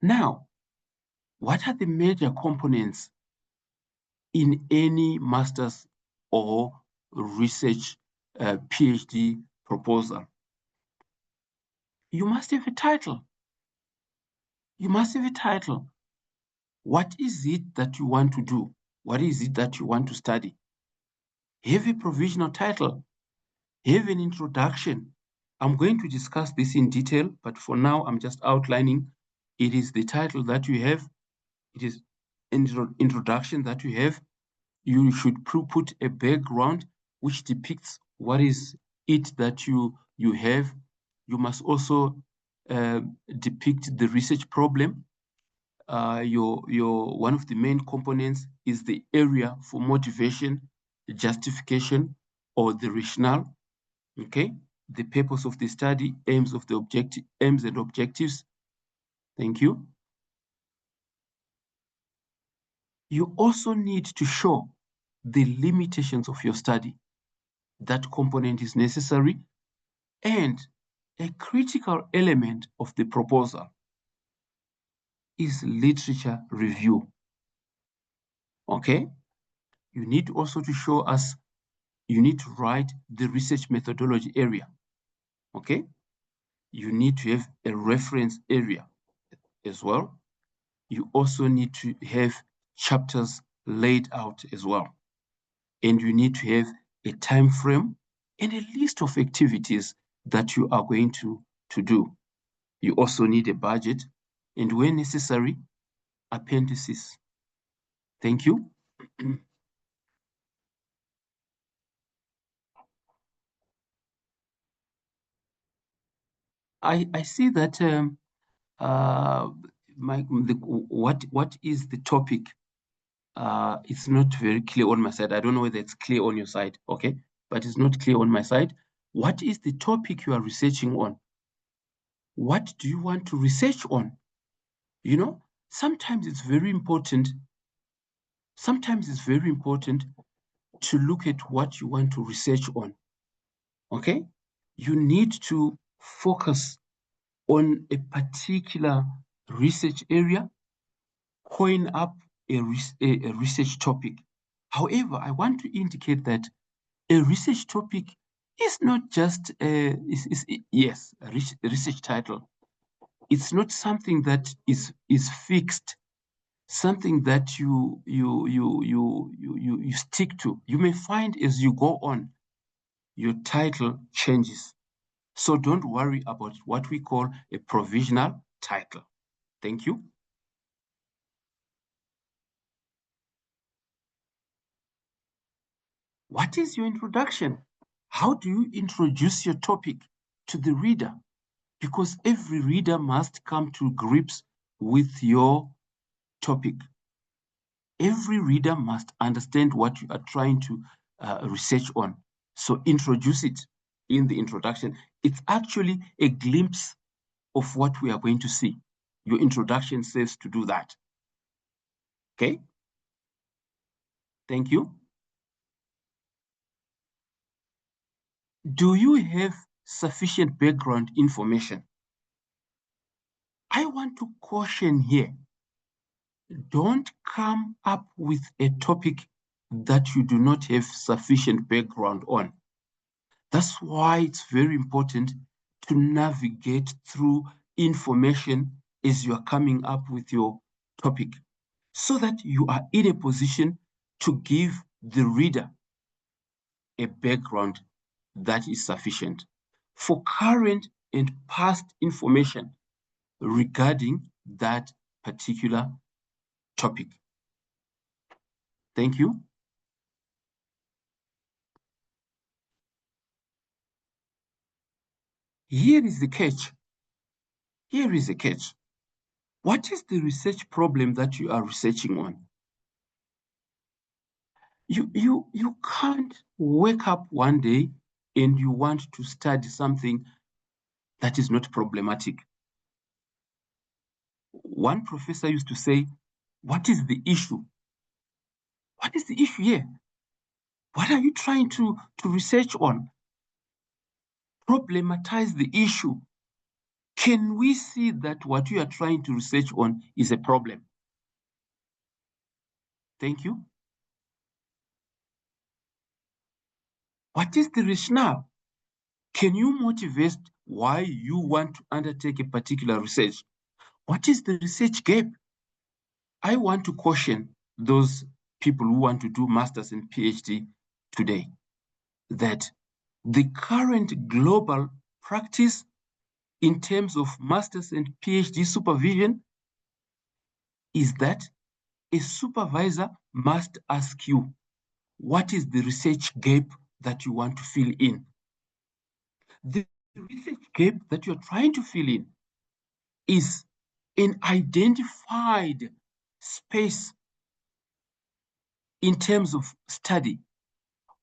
Now, what are the major components in any master's or research PhD proposal? You must have a title. You must have a title. What is it that you want to do? What is it that you want to study? Have a provisional title. Have an introduction. I'm going to discuss this in detail, but for now, I'm just outlining It is the title that you have. It is introduction that you have. You should put a background which depicts what is it that you have. You must also depict the research problem. One of the main components is the area for motivation, justification, or the rationale. Okay, the purpose of the study, aims and objectives. Thank you. You also need to show the limitations of your study. That component is necessary, and a critical element of the proposal is literature review. Okay, you need also to show us, you need to write the research methodology area. Okay, you need to have a reference area as well. You also need to have chapters laid out as well. And you need to have a time frame and a list of activities that you are going to do. You also need a budget, and when necessary, appendices. Thank you. I see that what is the topic? It's not very clear on my side. I don't know whether it's clear on your side, okay? But it's not clear on my side. What is the topic you are researching on? What do you want to research on? You know, sometimes it's very important. Sometimes it's very important to look at what you want to research on, okay? You need to focus on a particular research area, coin up a research topic. However, I want to indicate that a research topic is not just yes, a research title. It's not something that is fixed, something that you stick to. You may find as you go on, your title changes. So don't worry about what we call a provisional title. Thank you. What is your introduction? How do you introduce your topic to the reader? Because every reader must come to grips with your topic. Every reader must understand what you are trying to research on. So introduce it in the introduction. It's actually a glimpse of what we are going to see. Your introduction says to do that. Okay? Thank you. Do you have sufficient background information? I want to caution here. Don't come up with a topic that you do not have sufficient background on. That's why it's very important to navigate through information as you are coming up with your topic, so that you are in a position to give the reader a background that is sufficient for current and past information regarding that particular topic. Thank you. Here is the catch. Here is the catch. What is the research problem that you are researching on? You can't wake up one day and you want to study something that is not problematic. One professor used to say, what is the issue? What is the issue here? What are you trying to research on? Problematize the issue. Can we see that what you are trying to research on is a problem? Thank you. What is the rationale? Can you motivate why you want to undertake a particular research? What is the research gap? I want to caution those people who want to do masters and PhD today that the current global practice in terms of masters and PhD supervision is that a supervisor must ask you, what is the research gap that you want to fill in? The research gap that you're trying to fill in is an identified space in terms of study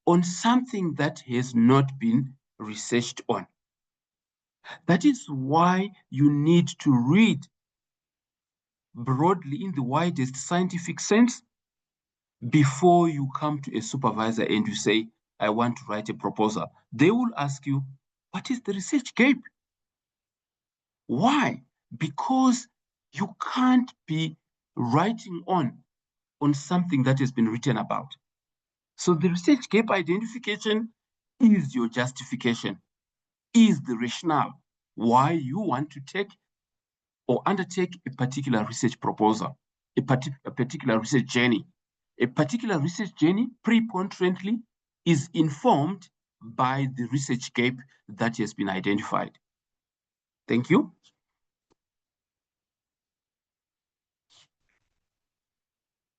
on something that has not been researched on. That is why you need to read broadly in the widest scientific sense before you come to a supervisor and you say, I want to write a proposal. They will ask you, what is the research gap? Why? Because you can't be writing on something that has been written about. So the research gap identification is your justification, is the rationale why you want to take or undertake a particular research proposal, a particular research journey. A particular research journey preponderantly is informed by the research gap that has been identified. Thank you.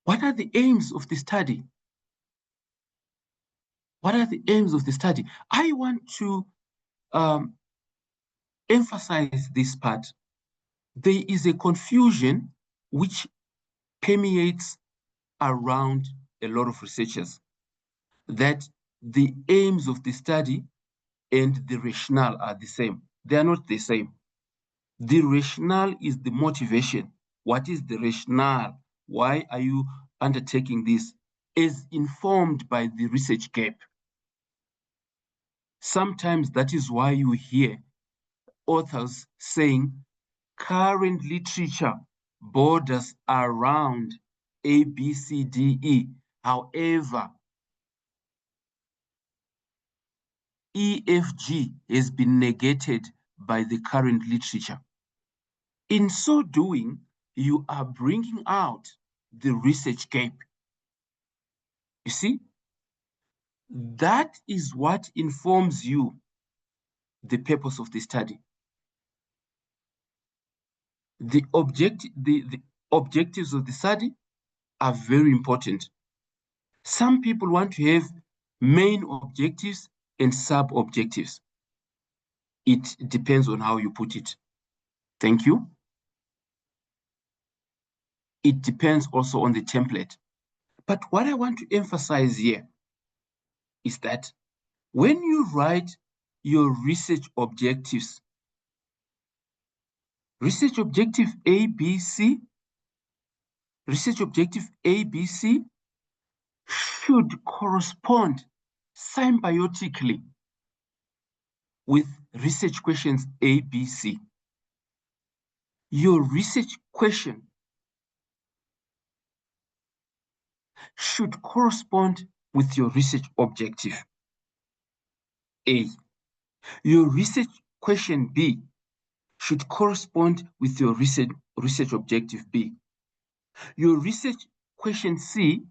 What are the aims of the study? What are the aims of the study? I want to emphasize this part. There is a confusion which permeates around a lot of researchers that the aims of the study and the rationale are the same. They are not the same. The rationale is the motivation. What is the rationale? Why are you undertaking this? Is informed by the research gap. Sometimes that is why you hear authors saying current literature borders around A, B, C, D, E. However, E, F, G has been negated by the current literature. In so doing, you are bringing out the research gap. You see, that is what informs you the purpose of the study. The objectives of the study are very important. Some people want to have main objectives and sub-objectives. It depends on how you put it. Thank you. It depends also on the template. But what I want to emphasize here is that when you write your research objectives, research objective A, B, C, research objective A, B, C should correspond symbiotically with research questions A, B, C. Your research question should correspond with your research objective A. Your research question B should correspond with your research objective B. Your research question C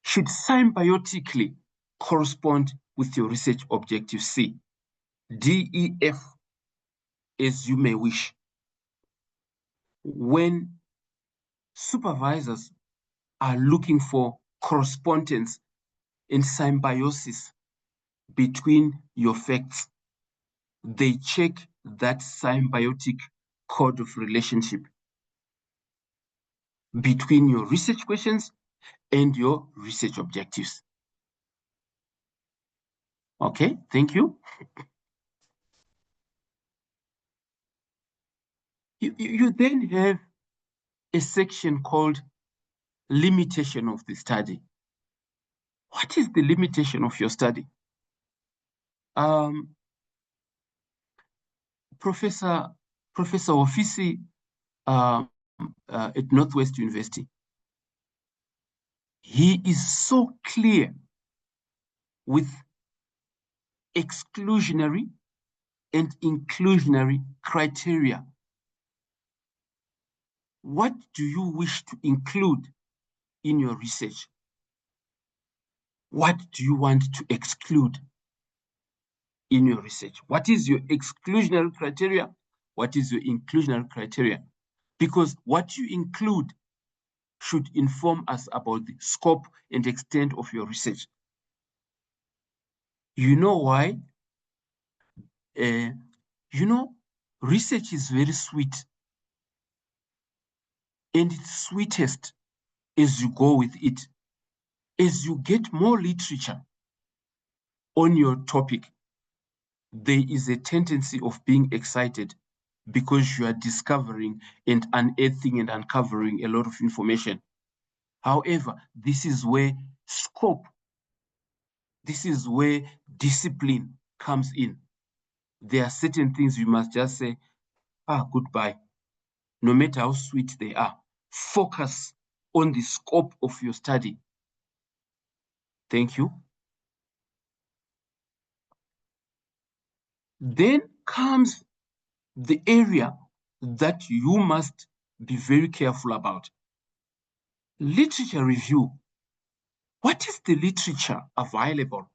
should symbiotically correspond with your research objective C. D, E, F, as you may wish. When supervisors are looking for correspondence and symbiosis between your facts, they check that symbiotic code of relationship between your research questions and your research objectives. Okay, thank you. You then have a section called limitation of the study. What is the limitation of your study? Professor Ofisi at Northwest University, he is so clear with exclusionary and inclusionary criteria. What do you wish to include in your research? What do you want to exclude in your research? What is your exclusionary criteria? What is your inclusionary criteria? Because what you include should inform us about the scope and extent of your research. You know why? Research is very sweet, and it's sweetest as you go with it. As you get more literature on your topic, there is a tendency of being excited because you are discovering and unearthing and uncovering a lot of information. However, this is where scope, this is where discipline comes in. There are certain things you must just say, goodbye, no matter how sweet they are. Focus on the scope of your study. Thank you. Then comes the area that you must be very careful about. Literature review. What is the literature available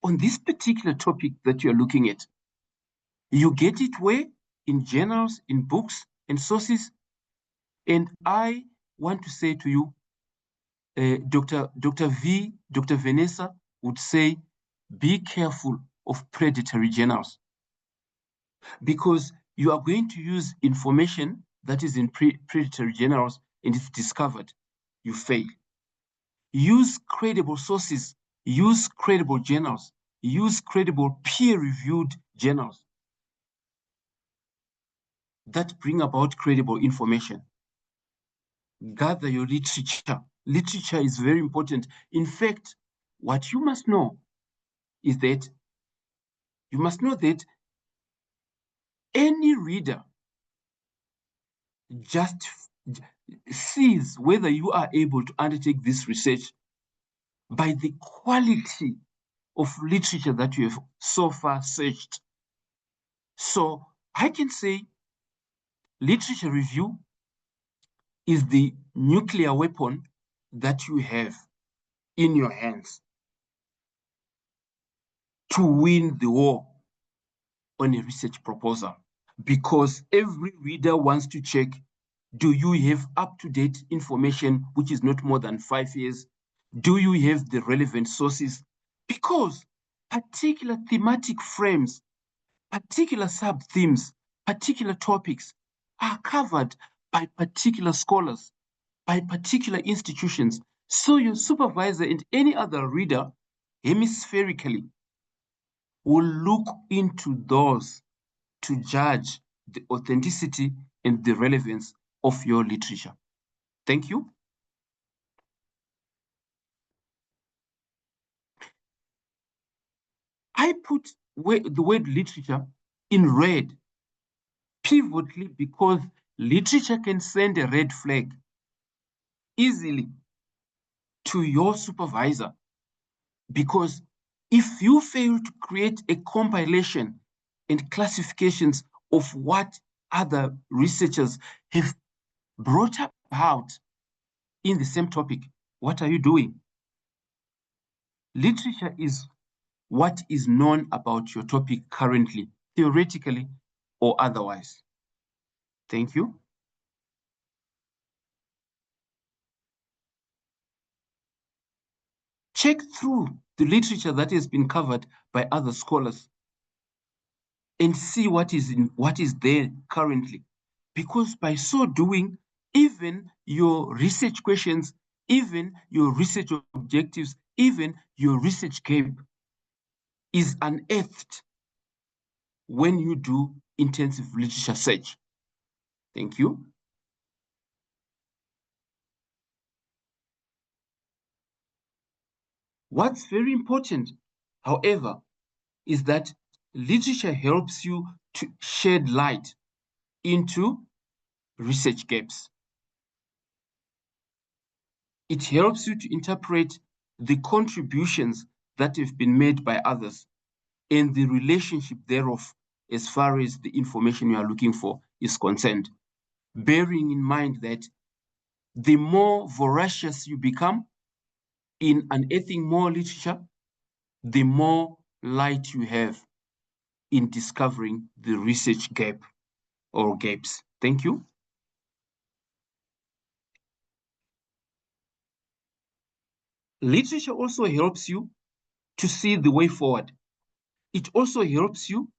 on this particular topic that you're looking at? You get it where? In journals, in books, and sources. And I want to say to you, Dr. Vanessa would say, be careful of predatory journals, because you are going to use information that is in predatory journals, and if discovered, you fail. Use credible sources, use credible journals, use credible peer-reviewed journals that bring about credible information. Gather your literature. Literature is very important. In fact, what you must know is that you must know that any reader just sees whether you are able to undertake this research by the quality of literature that you have so far searched. So I can say literature review is the nuclear weapon that you have in your hands to win the war on a research proposal, because every reader wants to check, do you have up-to-date information which is not more than 5 years? Do you have the relevant sources? Because particular thematic frames, particular sub-themes, particular topics are covered by particular scholars, by particular institutions. So your supervisor and any other reader hemispherically will look into those to judge the authenticity and the relevance of your literature. Thank you. I put the word literature in red pivotally because literature can send a red flag easily to your supervisor, because if you fail to create a compilation and classifications of what other researchers have brought about in the same topic, what are you doing? Literature is what is known about your topic currently, theoretically or otherwise. Thank you. Check through the literature that has been covered by other scholars and see what is there currently. Because by so doing, even your research questions, even your research objectives, even your research gap is unearthed when you do intensive literature search. Thank you. What's very important, however, is that literature helps you to shed light into research gaps. It helps you to interpret the contributions that have been made by others and the relationship thereof as far as the information you are looking for is concerned, bearing in mind that the more voracious you become in unearthing more literature, the more light you have in discovering the research gap or gaps. Thank you. Literature also helps you to see the way forward. It also helps you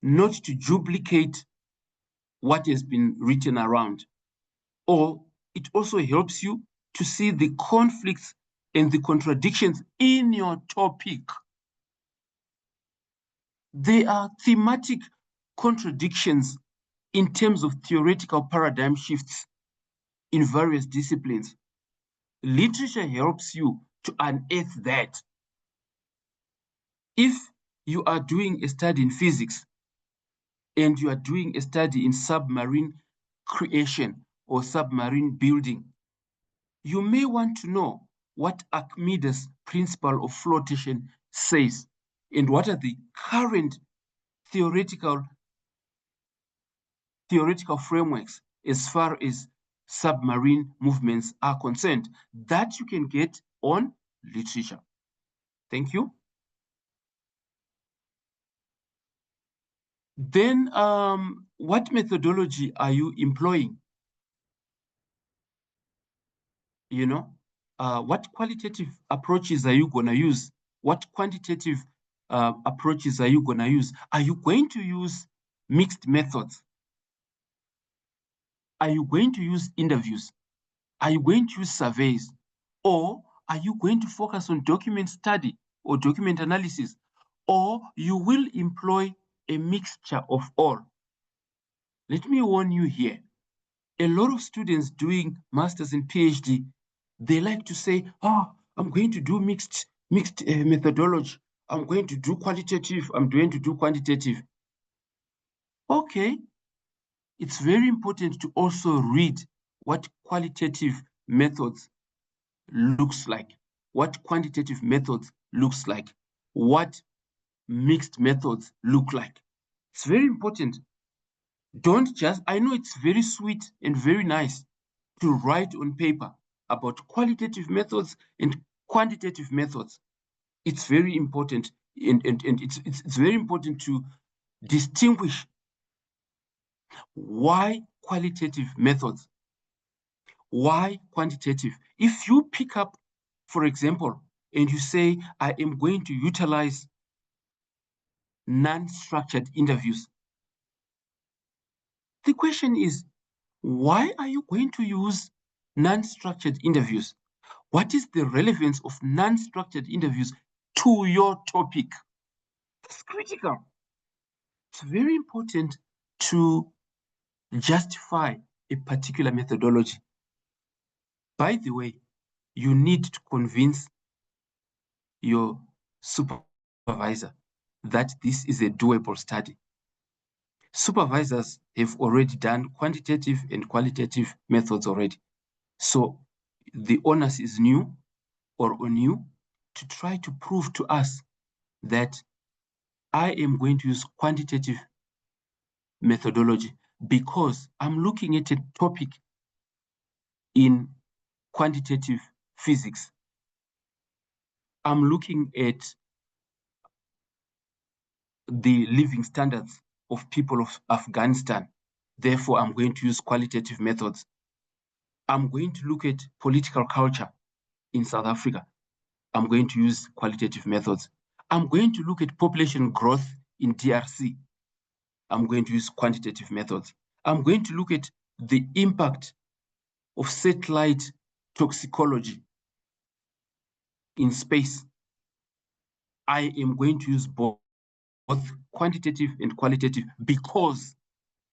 not to duplicate what has been written around, or it also helps you to see the conflicts and the contradictions in your topic. There are thematic contradictions in terms of theoretical paradigm shifts in various disciplines. Literature helps you to unearth that. If you are doing a study in physics and you are doing a study in submarine creation or submarine building, you may want to know what Archimedes' principle of flotation says and what are the current theoretical frameworks as far as submarine movements are concerned. That you can get on literature. Thank you. Then what methodology are you employing? You know, what qualitative approaches are you gonna use? What quantitative approaches are you gonna use? Are you going to use mixed methods? Are you going to use interviews? Are you going to use surveys? Or are you going to focus on document study or document analysis? Or you will employ a mixture of all? Let me warn you here. A lot of students doing masters and PhD, they like to say, oh, I'm going to do mixed methodology. I'm going to do qualitative. I'm going to do quantitative. Okay. It's very important to also read what qualitative methods looks like, what quantitative methods looks like, what mixed methods look like. It's very important. Don't just, I know it's very sweet and very nice to write on paper about qualitative methods and quantitative methods. It's very important, and it's very important to distinguish why qualitative methods, why quantitative. If you pick up, for example, and you say, I am going to utilize non-structured interviews, the question is, why are you going to use non-structured interviews? What is the relevance of non-structured interviews to your topic? That's critical. It's very important to justify a particular methodology. By the way, you need to convince your supervisor that this is a doable study. Supervisors have already done quantitative and qualitative methods already. So the onus is new or on you to try to prove to us that I am going to use quantitative methodology because I'm looking at a topic in quantitative physics. I'm looking at the living standards of people of Afghanistan. Therefore, I'm going to use qualitative methods. I'm going to look at political culture in South Africa. I'm going to use qualitative methods. I'm going to look at population growth in DRC. I'm going to use quantitative methods. I'm going to look at the impact of satellite toxicology in space. I am going to use both quantitative and qualitative because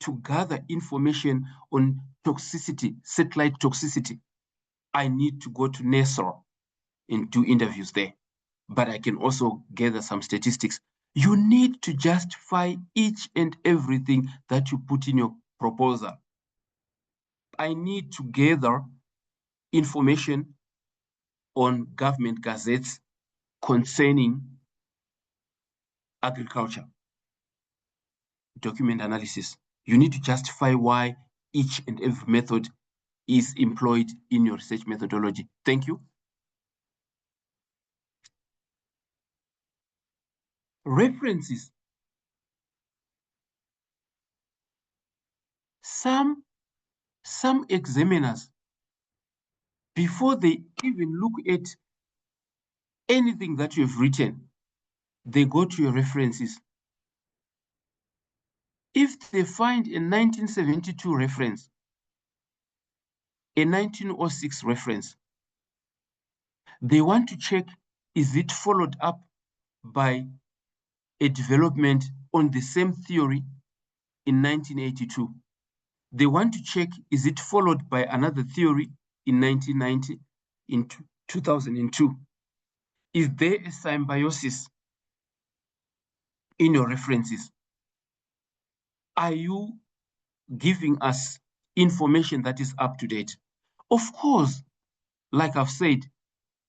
to gather information on toxicity, satellite toxicity, I need to go to NESR and do interviews there. But I can also gather some statistics. You need to justify each and everything that you put in your proposal. I need to gather information on government gazettes concerning agriculture, document analysis. You need to justify why each and every method is employed in your research methodology. Thank you. References. Some examiners, before they even look at anything that you have written, they go to your references. If they find a 1972 reference, a 1906 reference, they want to check, is it followed up by a development on the same theory in 1982? They want to check, is it followed by another theory in 1990, in 2002? Is there a symbiosis in your references? Are you giving us information that is up to date? Of course, like I've said,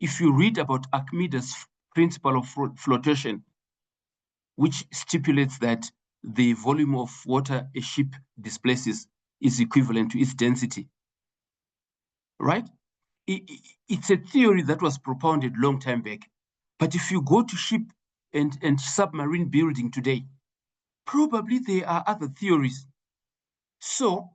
if you read about Archimedes' principle of flotation, which stipulates that the volume of water a ship displaces is equivalent to its density, right? It's a theory that was propounded long time back. But if you go to ship and submarine building today, probably there are other theories. So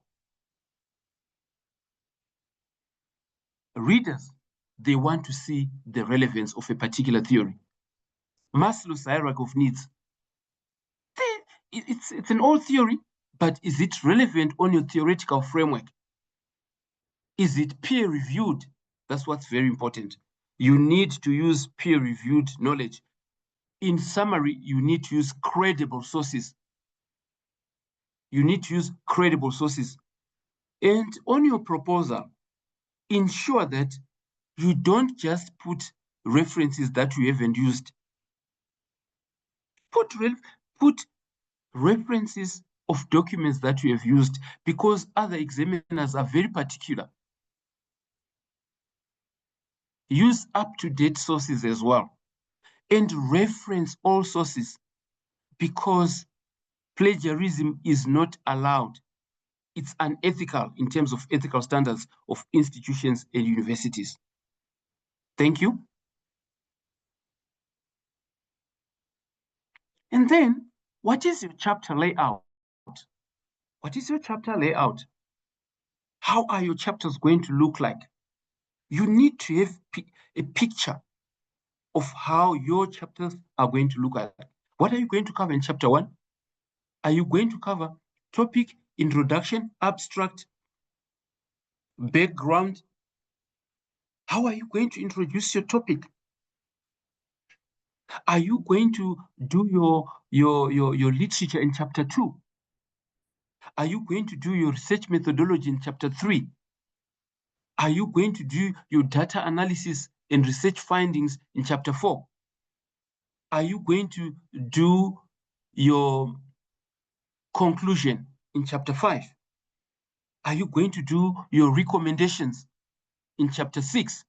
readers, they want to see the relevance of a particular theory. Maslow's hierarchy of needs. It's an old theory, but is it relevant on your theoretical framework? Is it peer-reviewed? That's what's very important. You need to use peer-reviewed knowledge. In summary, you need to use credible sources. You need to use credible sources. And on your proposal, ensure that you don't just put references that you haven't used. Put references of documents that you have used, because other examiners are very particular. Use up-to-date sources as well, and reference all sources, because plagiarism is not allowed. It's unethical in terms of ethical standards of institutions and universities. Thank you. And then, what is your chapter layout? What is your chapter layout? How are your chapters going to look like? You need to have a picture of how your chapters are going to look like. What are you going to cover in chapter 1? Are you going to cover topic, introduction, abstract, background? How are you going to introduce your topic? Are you going to do your literature in chapter 2? Are you going to do your research methodology in chapter 3? Are you going to do your data analysis and research findings in chapter 4? Are you going to do your conclusion in chapter 5? Are you going to do your recommendations in chapter 6?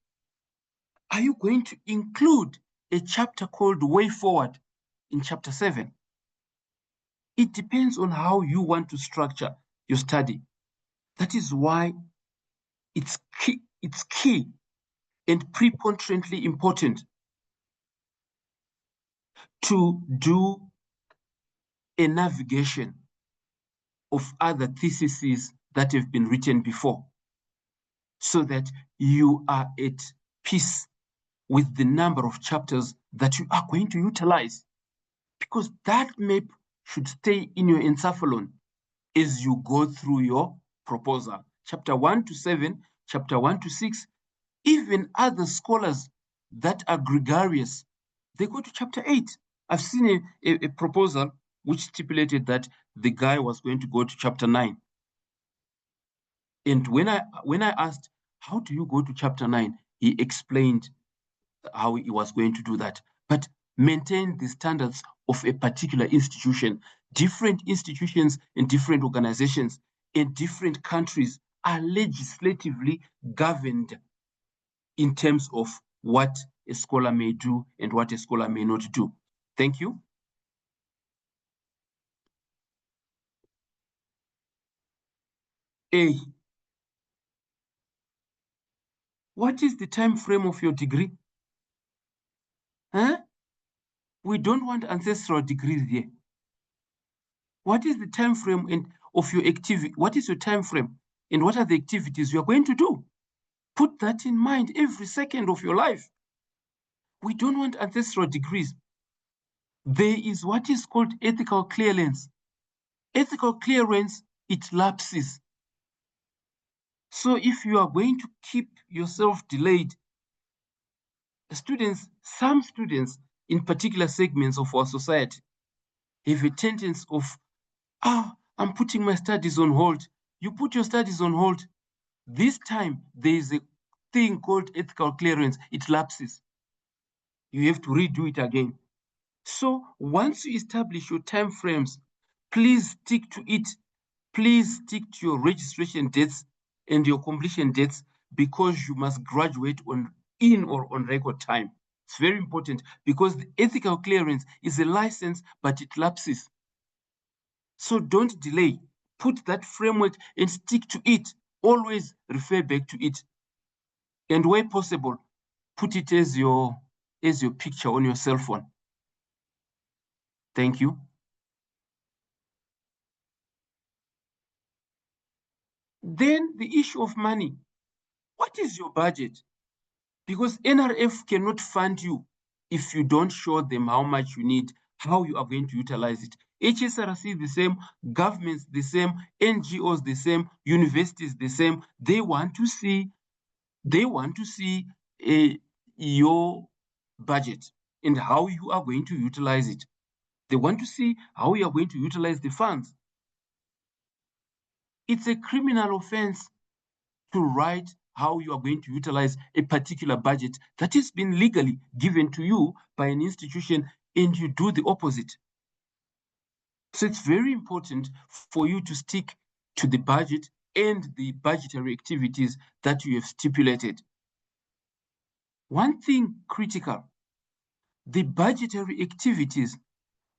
Are you going to include a chapter called Way Forward in chapter 7? It depends on how you want to structure your study. That is why it's key and preponderantly important to do a navigation of other theses that have been written before, so that you are at peace with the number of chapters that you are going to utilize, because that map should stay in your encephalon as you go through your proposal. Chapter 1 to 7, chapter 1 to 6, even other scholars that are gregarious, they go to chapter 8. I've seen a proposal which stipulated that the guy was going to go to chapter 9. And when I asked, how do you go to chapter 9? He explained how he was going to do that. But maintain the standards of a particular institution. Different institutions and different organizations in different countries are legislatively governed in terms of what a scholar may do and what a scholar may not do. Thank you. A. What is the time frame of your degree? Huh? We don't want ancestral degrees here. What is the time frame of your activity? What is your time frame and what are the activities you are going to do? Put that in mind every second of your life. We don't want ancestral degrees. There is what is called ethical clearance. Ethical clearance, it lapses. So if you are going to keep yourself delayed, some students in particular segments of our society have a tendency of, I'm putting my studies on hold. You put your studies on hold. This time, there is a thing called ethical clearance. It lapses. You have to redo it again. So once you establish your time frames, please stick to it. Please stick to your registration dates and your completion dates, because you must graduate in or on record time. It's very important, because the ethical clearance is a license, but it lapses. So don't delay. Put that framework and stick to it. Always refer back to it. And where possible, put it as your picture on your cell phone. Thank you. Then the issue of money. What is your budget? Because NRF cannot fund you if you don't show them how much you need, how you are going to utilize it. HSRC the same, governments the same, NGOs the same, universities the same. They want to see your budget and how you are going to utilize it. They want to see how you are going to utilize the funds. It's a criminal offense to write how you are going to utilize a particular budget that has been legally given to you by an institution, and you do the opposite. So it's very important for you to stick to the budget and the budgetary activities that you have stipulated. One thing critical, the budgetary activities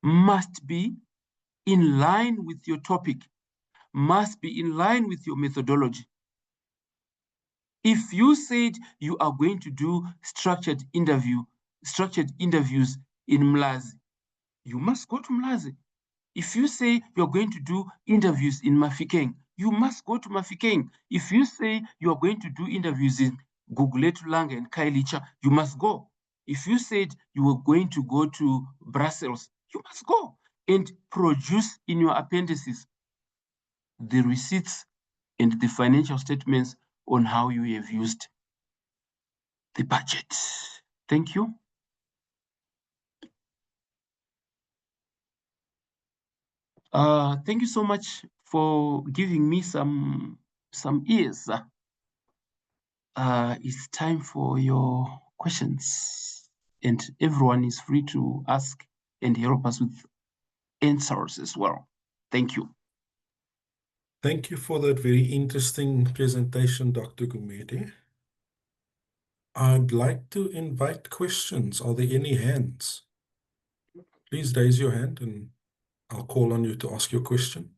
must be in line with your topic, must be in line with your methodology. If you said you are going to do structured interviews in Mlazi, you must go to Mlazi. If you say you're going to do interviews in Mafikeng, you must go to Mafikeng. If you say you are going to do interviews in Guguletu Langa and Kailicha, you must go. If you said you were going to go to Brussels, you must go and produce in your appendices the receipts and the financial statements on how you have used the budget. Thank you. Thank you so much for giving me some ears. It's time for your questions, and everyone is free to ask and help us with answers as well. Thank you. Thank you for that very interesting presentation, Dr. Gumede. I'd like to invite questions. Are there any hands? Please raise your hand and I'll call on you to ask your question.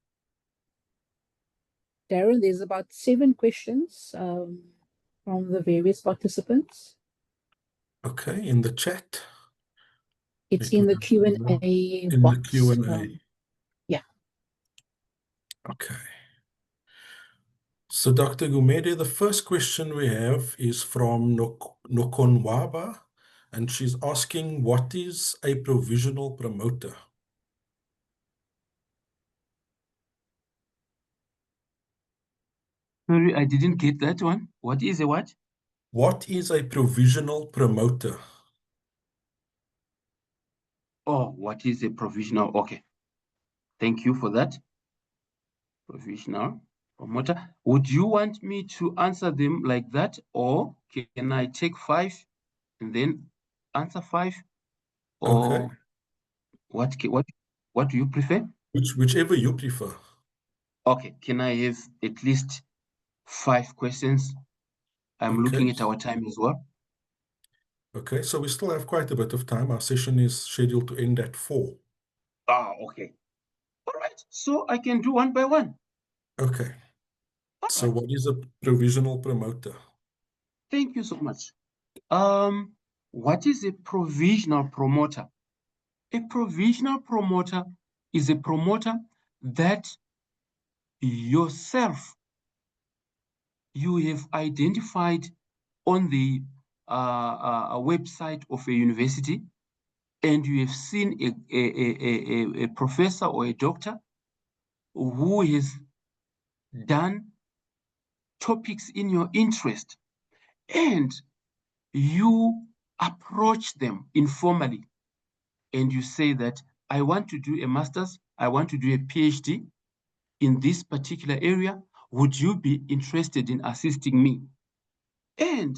Darren, there's about 7 questions from the various participants. Okay, in the chat. It's in the Q&A in box. the Q&A. Yeah. Okay. So Dr. Gumede, the first question we have is from Nokonwaba, and she's asking, what is a provisional promoter? Sorry, I didn't get that one. What is a what? What is a provisional promoter? Oh, what is a provisional? Okay. Thank you for that. Provisional promoter. Would you want me to answer them like that, or can I take 5 and then answer 5? Or Okay. What do you prefer? Whichever you prefer. Okay, can I have at least 5 questions? I'm looking at our time as well. Okay, so we still have quite a bit of time. Our session is scheduled to end at 4. Okay. All right, so I can do one by one. Okay. So what is a provisional promoter? Thank you so much. What is a provisional promoter? A provisional promoter is a promoter that yourself you have identified on the a website of a university and you have seen a professor or a doctor who has done topics in your interest, and you approach them informally and you say that I want to do a master's, I want to do a PhD in this particular area. Would you be interested in assisting me? And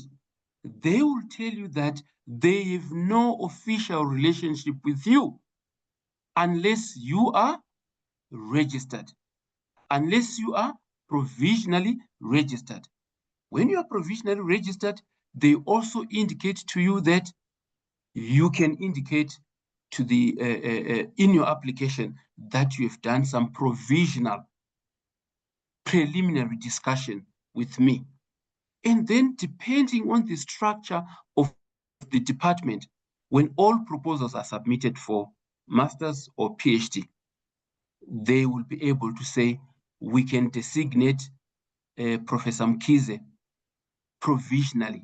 they will tell you that they have no official relationship with you unless you are registered, unless you are provisionally registered. When you are provisionally registered, they also indicate to you that you can indicate to the in your application that you have done some provisional preliminary discussion with me. And then depending on the structure of the department, when all proposals are submitted for master's or PhD, they will be able to say, we can designate Professor Mkize provisionally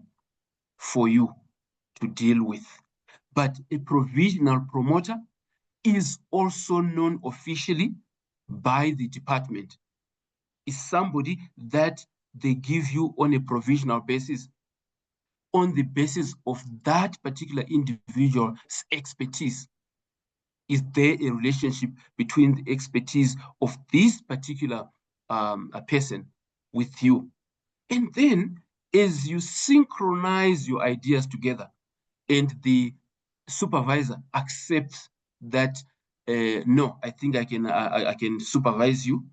for you to deal with. But a provisional promoter is also known officially by the department. Is somebody that they give you on a provisional basis, on the basis of that particular individual's expertise. Is there a relationship between the expertise of this particular person with you? And then as you synchronize your ideas together and the supervisor accepts that, no, I think I can supervise you,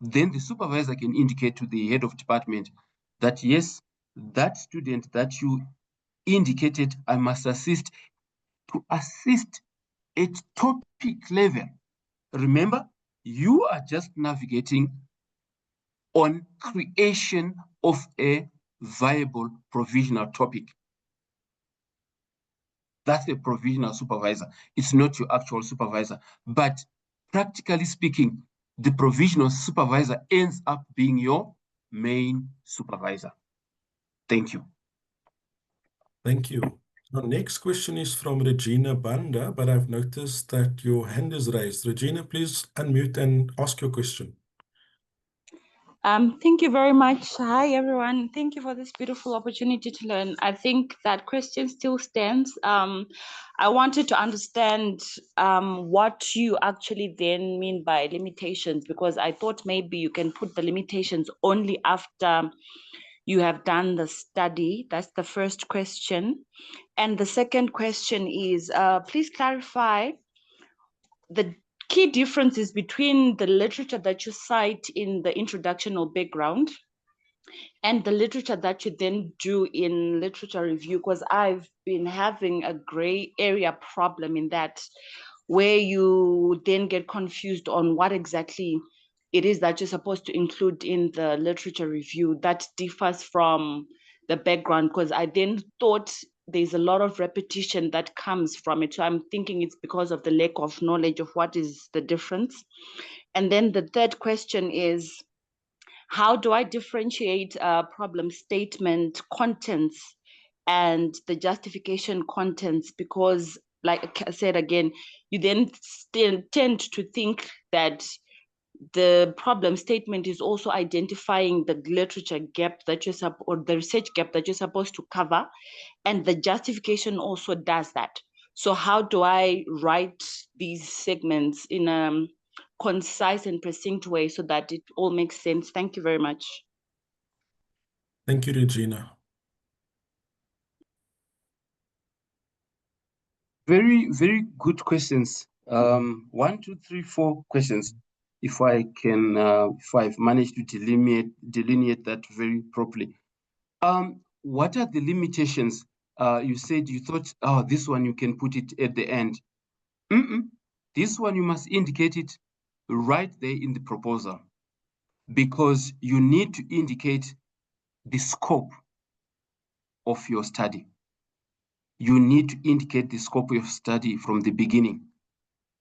then the supervisor can indicate to the head of department that, yes, that student that you indicated I must assist, to assist at topic level. Remember, you are just navigating on creation of a viable provisional topic. That's a provisional supervisor. It's not your actual supervisor. But practically speaking, the provisional supervisor ends up being your main supervisor. Thank you. Thank you. Our next question is from Regina Banda, but I've noticed that your hand is raised. Regina, please unmute and ask your question. Thank you very much. Hi, everyone. Thank you for this beautiful opportunity to learn. I think that question still stands. I wanted to understand what you actually then mean by limitations, because I thought maybe you can put the limitations only after you have done the study. That's the first question. And the second question is, please clarify the key differences between the literature that you cite in the introduction or background and the literature that you then do in literature review, because I've been having a gray area problem in that, where you then get confused on what exactly it is that you're supposed to include in the literature review that differs from the background, because I then thought there's a lot of repetition that comes from it. So I'm thinking it's because of the lack of knowledge of what is the difference. And then the third question is, how do I differentiate problem statement contents and the justification contents? Because like I said again, you then still tend to think that the problem statement is also identifying the literature gap that you're or the research gap that you're supposed to cover, and the justification also does that. So how do I write these segments in a concise and succinct way so that it all makes sense? Thank you very much. Thank you, Regina. Very, very good questions. 1, 2, 3, 4 questions. If I can, if I've managed to delineate that very properly. What are the limitations? You said you thought, oh, this one you can put it at the end. This one you must indicate it right there in the proposal, because you need to indicate the scope of your study. You need to indicate the scope of your study from the beginning.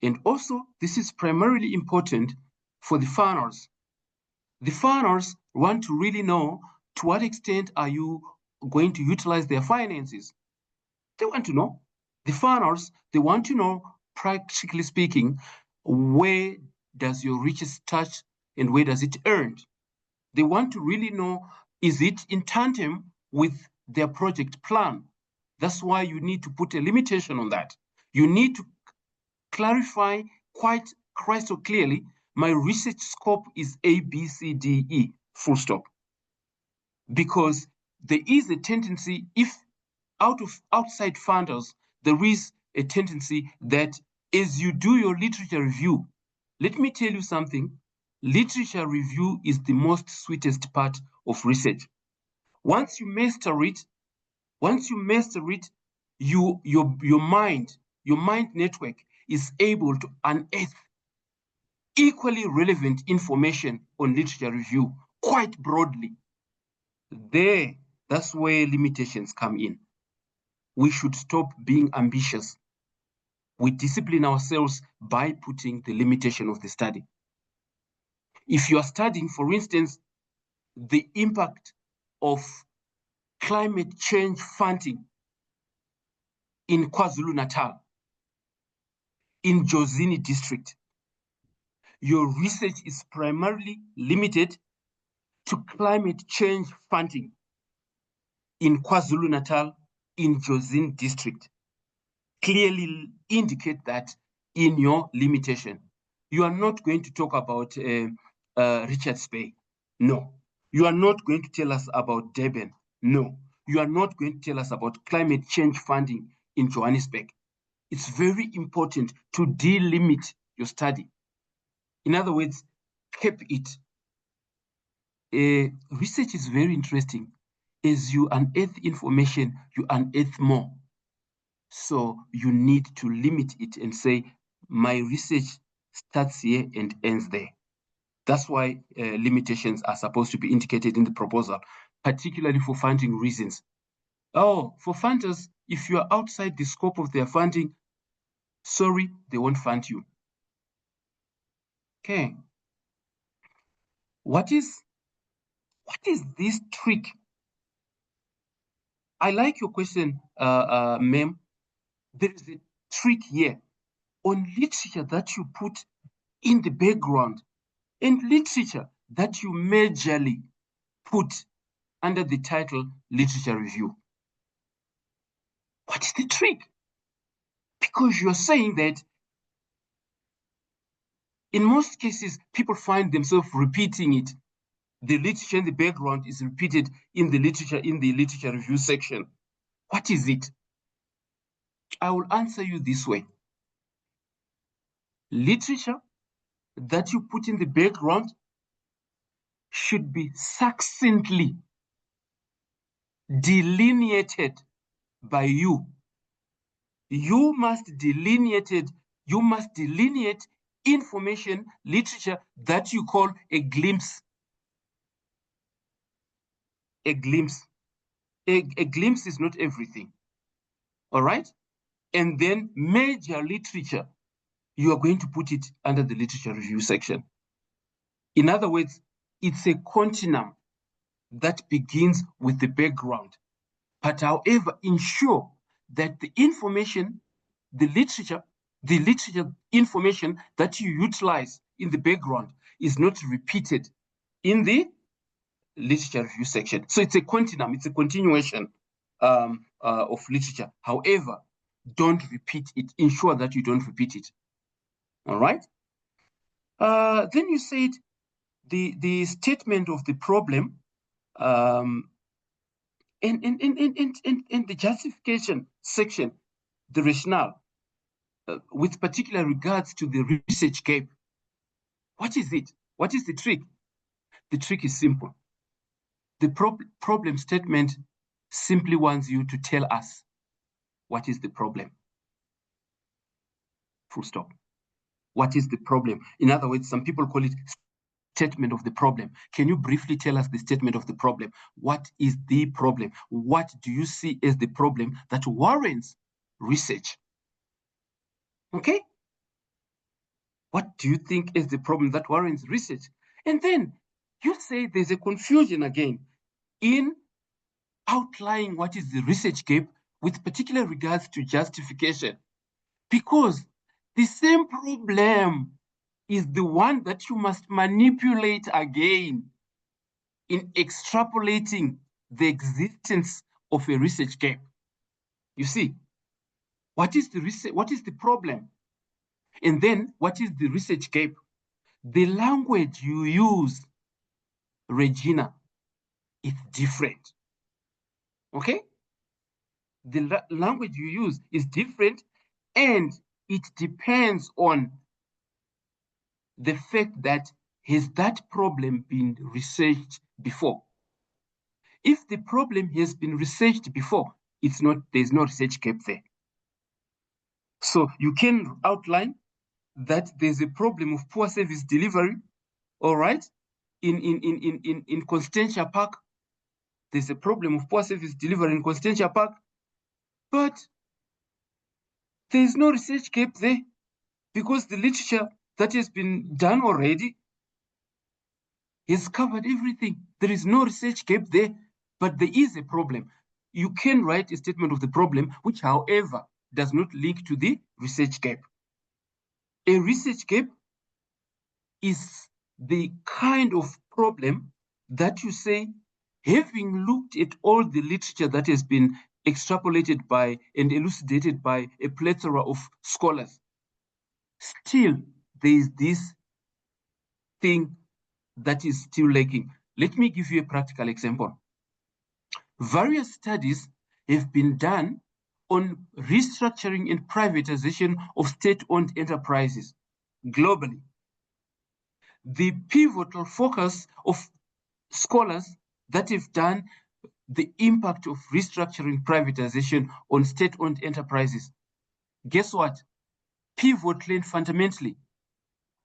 And also, this is primarily important for the foreigners. The foreigners want to really know to what extent are you going to utilize their finances? They want to know. The farmers, they want to know, practically speaking, where does your riches touch and where does it earn? They want to really know, is it in tandem with their project plan? That's why you need to put a limitation on that. You need to clarify quite crystal clearly, my research scope is A, B, C, D, E, full stop. Because there is a tendency, if outside funders, there is a tendency that as you do your literature review, let me tell you something, literature review is the most sweetest part of research. Once you master it, your mind network is able to unearth equally relevant information on literature review quite broadly. That's where limitations come in. We should stop being ambitious. We discipline ourselves by putting the limitation of the study. If you are studying, for instance, the impact of climate change funding in KwaZulu-Natal, in Jozini district, your research is primarily limited to climate change funding in KwaZulu-Natal, in Jozini district. Clearly indicate that in your limitation. You are not going to talk about Richards Bay. No. You are not going to tell us about Durban. No. You are not going to tell us about climate change funding in Johannesburg. It's very important to delimit your study. In other words, keep it. Research is very interesting. As you unearth information, you unearth more. So you need to limit it and say, my research starts here and ends there. That's why limitations are supposed to be indicated in the proposal, particularly for funding reasons. Oh, for funders, if you are outside the scope of their funding, sorry, they won't fund you. Okay. What is this trick? I like your question, ma'am. There is a trick here on literature that you put in the background and literature that you majorly put under the title literature review. What is the trick? Because you're saying that in most cases, people find themselves repeating it. The literature in the background is repeated in the literature review section. What is it? I will answer you this way. Literature that you put in the background should be succinctly delineated by you. You must delineate information, literature that you call a glimpse. A glimpse. A glimpse is not everything. All right? And then major literature, you are going to put it under the literature review section. In other words, it's a continuum that begins with the background. But however, ensure that the information, the literature information that you utilize in the background is not repeated in the literature review section. So it's a continuum, it's a continuation of literature. However, don't repeat it. Ensure that you don't repeat it. All right? Then you said the statement of the problem and the justification section, the rationale, with particular regards to the research gap. What is it? What is the trick? The trick is simple. The problem statement simply wants you to tell us what is the problem. Full stop. What is the problem? In other words, some people call it statement of the problem. Can you briefly tell us the statement of the problem? What is the problem? What do you see as the problem that warrants research? Okay? What do you think is the problem that warrants research? And then you say there's a confusion again in outline what is the research gap with particular regards to justification, because the same problem is the one that you must manipulate again in extrapolating the existence of a research gap. You see, what is the problem? And then what is the research gap? The language you use, Regina, is different. Okay? The language you use is different, and it depends on the fact that has that problem been researched before. If the problem has been researched before, there's no research gap there. So you can outline that there's a problem of poor service delivery, all right? In Constantia Park, there's a problem of poor service delivery in Constantia Park, but there's no research gap there because the literature that has been done already has covered everything. There is no research gap there, but there is a problem. You can write a statement of the problem, which, however, does not link to the research gap. A research gap is the kind of problem that you say, having looked at all the literature that has been extrapolated by and elucidated by a plethora of scholars, still there is this thing that is still lacking. Let me give you a practical example. Various studies have been done on restructuring and privatization of state-owned enterprises globally. The pivotal focus of scholars that have done the impact of restructuring privatization on state-owned enterprises, guess what? Pivotally and fundamentally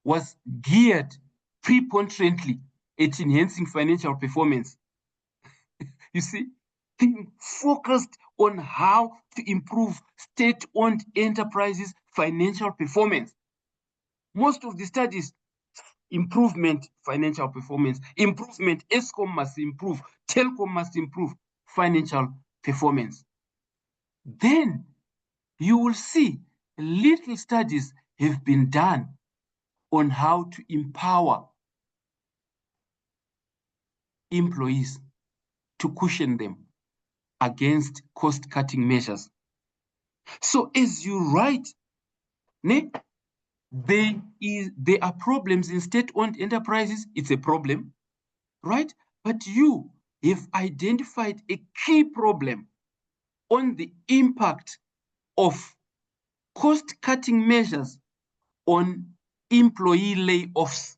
was geared preponderantly at enhancing financial performance. You see, they focused on how to improve state-owned enterprises' financial performance. Most of the studies, improvement, financial performance, improvement, ESCOM must improve, Telcom must improve financial performance. Then you will see little studies have been done on how to empower employees to cushion them against cost-cutting measures. So as you write, there are problems in state-owned enterprises, it's a problem, right? But you have identified a key problem on the impact of cost-cutting measures on employee layoffs.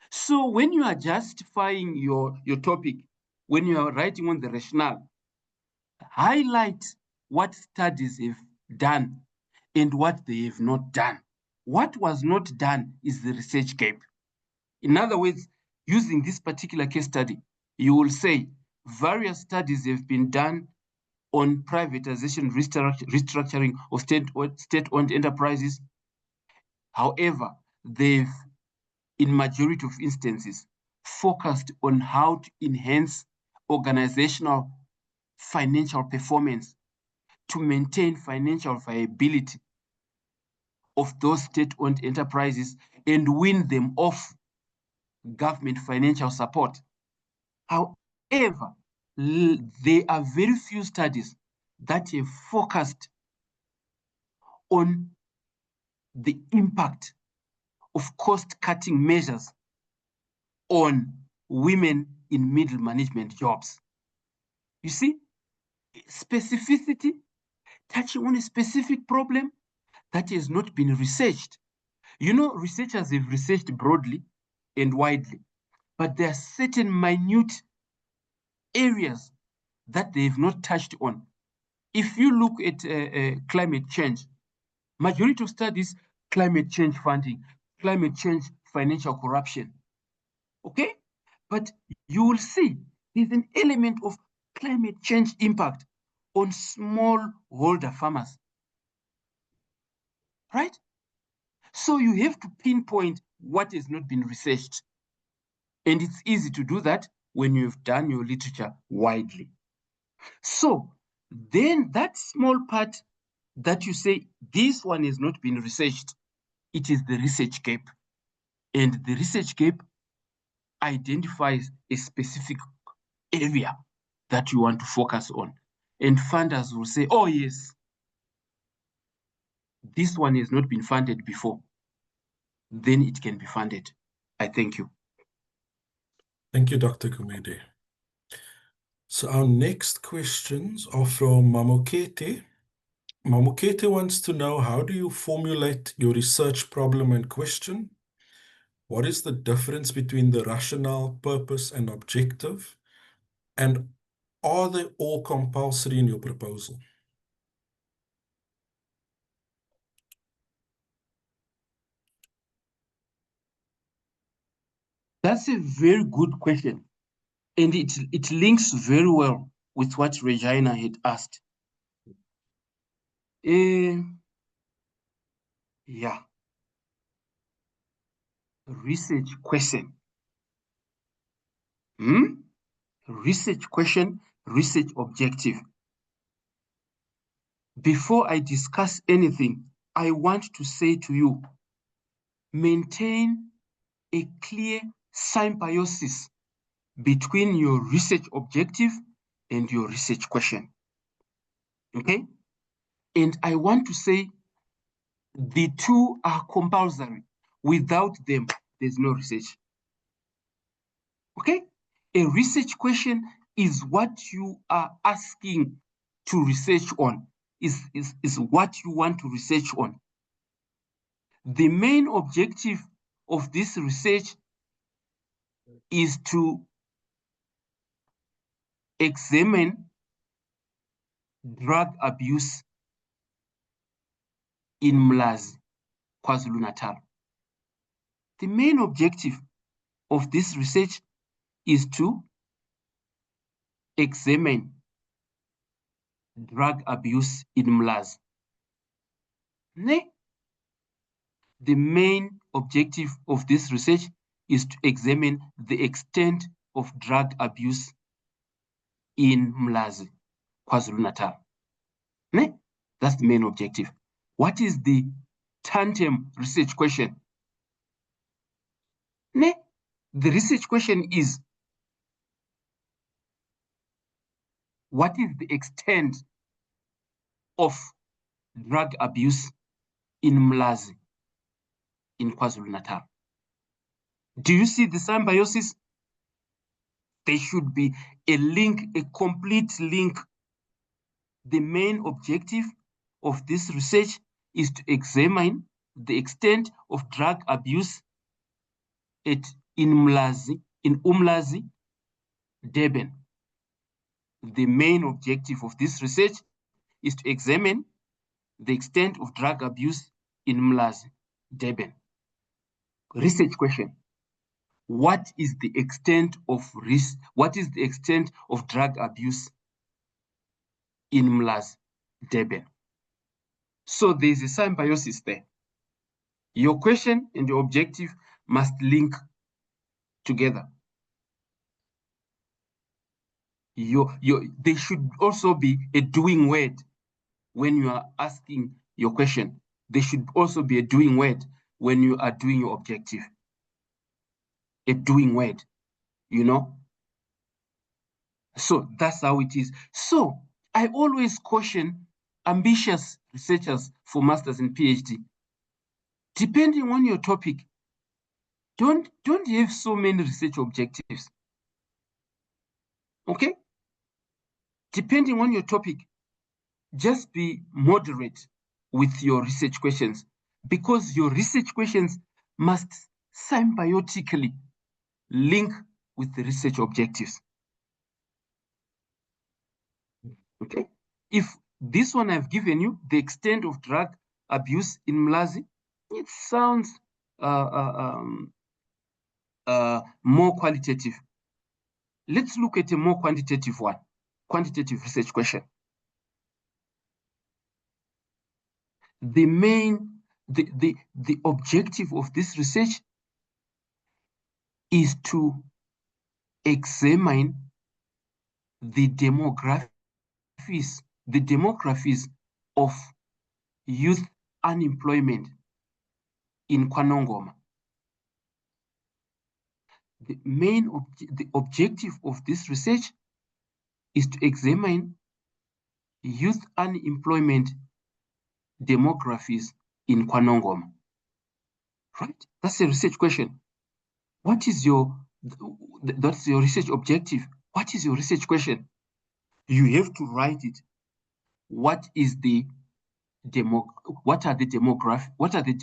So when you are justifying your topic, when you are writing on the rationale, highlight what studies have done and what they have not done. What was not done is the research gap. In other words, using this particular case study, you will say various studies have been done on privatization, restructuring of state-owned enterprises. However, they've, in majority of instances, focused on how to enhance organizational financial performance to maintain financial viability of those state-owned enterprises and win them off government financial support. However, there are very few studies that have focused on the impact of cost-cutting measures on women in middle management jobs. You see, specificity, touching on a specific problem that has not been researched. You know, researchers have researched broadly and widely, but there are certain minute areas that they've not touched on. If you look at climate change, majority of studies, climate change funding, climate change financial corruption, okay? But you will see there's an element of climate change impact on smallholder farmers, right? So you have to pinpoint what has not been researched. And it's easy to do that when you've done your literature widely. So then that small part that you say, this one has not been researched, it is the research gap. And the research gap identifies a specific area that you want to focus on. And funders will say, oh yes, this one has not been funded before. Then it can be funded. I thank you. Thank you, Dr. Gumede. So our next questions are from Mamokete. Mamokete wants to know, how do you formulate your research problem and question? What is the difference between the rationale, purpose, and objective? And are they all compulsory in your proposal? That's a very good question. And it links very well with what Regina had asked. Yeah. Research question. Research question, research objective. Before I discuss anything, I want to say to you, maintain a clear symbiosis between your research objective and your research question. Okay? And I want to say the two are compulsory. Without them, there's no research. Okay? A research question is what you are asking to research on, is what you want to research on. The main objective of this research is to examine drug abuse in Mlazi, KwaZulu-Natal. The main objective of this research is to examine drug abuse in Mlazi. The main objective of this research is to examine the extent of drug abuse in Mlazi, KwaZulu-Natal. That's the main objective. What is the tandem research question? The research question is, what is the extent of drug abuse in Mlazi, in KwaZulu-Natal? Do you see the symbiosis? There should be a link, a complete link. The main objective of this research is to examine the extent of drug abuse in Umlazi, Durban. The main objective of this research is to examine the extent of drug abuse in Umlazi, Durban. Research question: what is the extent of risk? What is the extent of drug abuse in Umlazi, Durban? So there's a symbiosis there. Your question and your objective must link together. There should also be a doing word when you are asking your question. There should also be a doing word when you are doing your objective. A doing word, you know? So that's how it is. So I always caution ambitious researchers for masters and PhD. Depending on your topic, don't have so many research objectives. Okay? Depending on your topic, just be moderate with your research questions, because your research questions must symbiotically link with the research objectives. Okay? If this one I've given you, the extent of drug abuse in Mlazi, it sounds more qualitative. Let's look at a more quantitative one, quantitative research question. The objective of this research is to examine the demographies of youth unemployment in KwaNongoma. The objective of this research is to examine youth unemployment demographies in KwaNongoma. Right? That's a research question. What is that's your research objective? What is your research question? You have to write it. What are the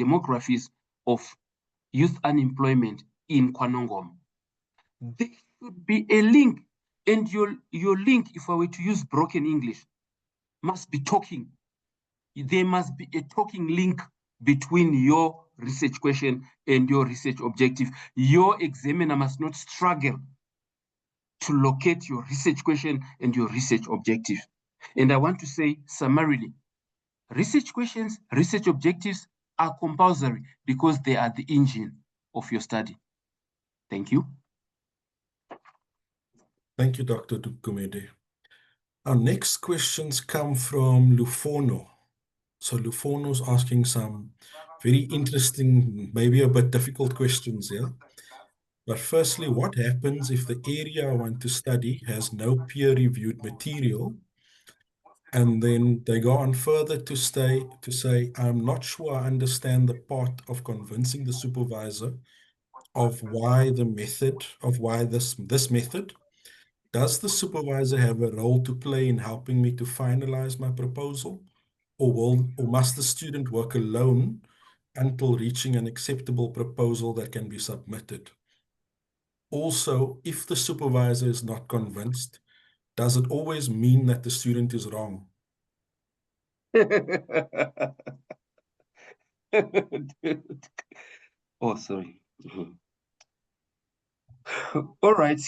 demographies of youth unemployment in KwaNongoma? There should be a link, and your link, if I were to use broken English, must be talking. There must be a talking link between your research question and your research objective. Your examiner must not struggle to locate your research question and your research objective. And I want to say summarily, research questions, research objectives are compulsory because they are the engine of your study. Thank you. Thank you, Dr. Gumede. Our next questions come from Lufono. So Lufono's asking some very interesting, maybe a bit difficult questions here. But firstly, what happens if the area I want to study has no peer-reviewed material? And then they go on further to say, I'm not sure I understand the part of convincing the supervisor of why this method. Does the supervisor have a role to play in helping me to finalize my proposal? Or must the student work alone until reaching an acceptable proposal that can be submitted? Also, if the supervisor is not convinced, does it always mean that the student is wrong? Oh, sorry. All right.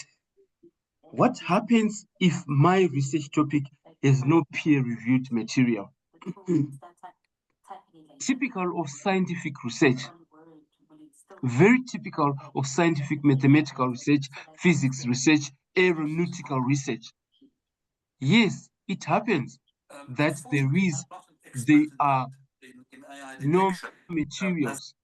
What happens if my research topic has no peer-reviewed material? Typical of scientific research, very typical of scientific mathematical research, physics research, aeronautical research. Yes, it happens that there are no materials.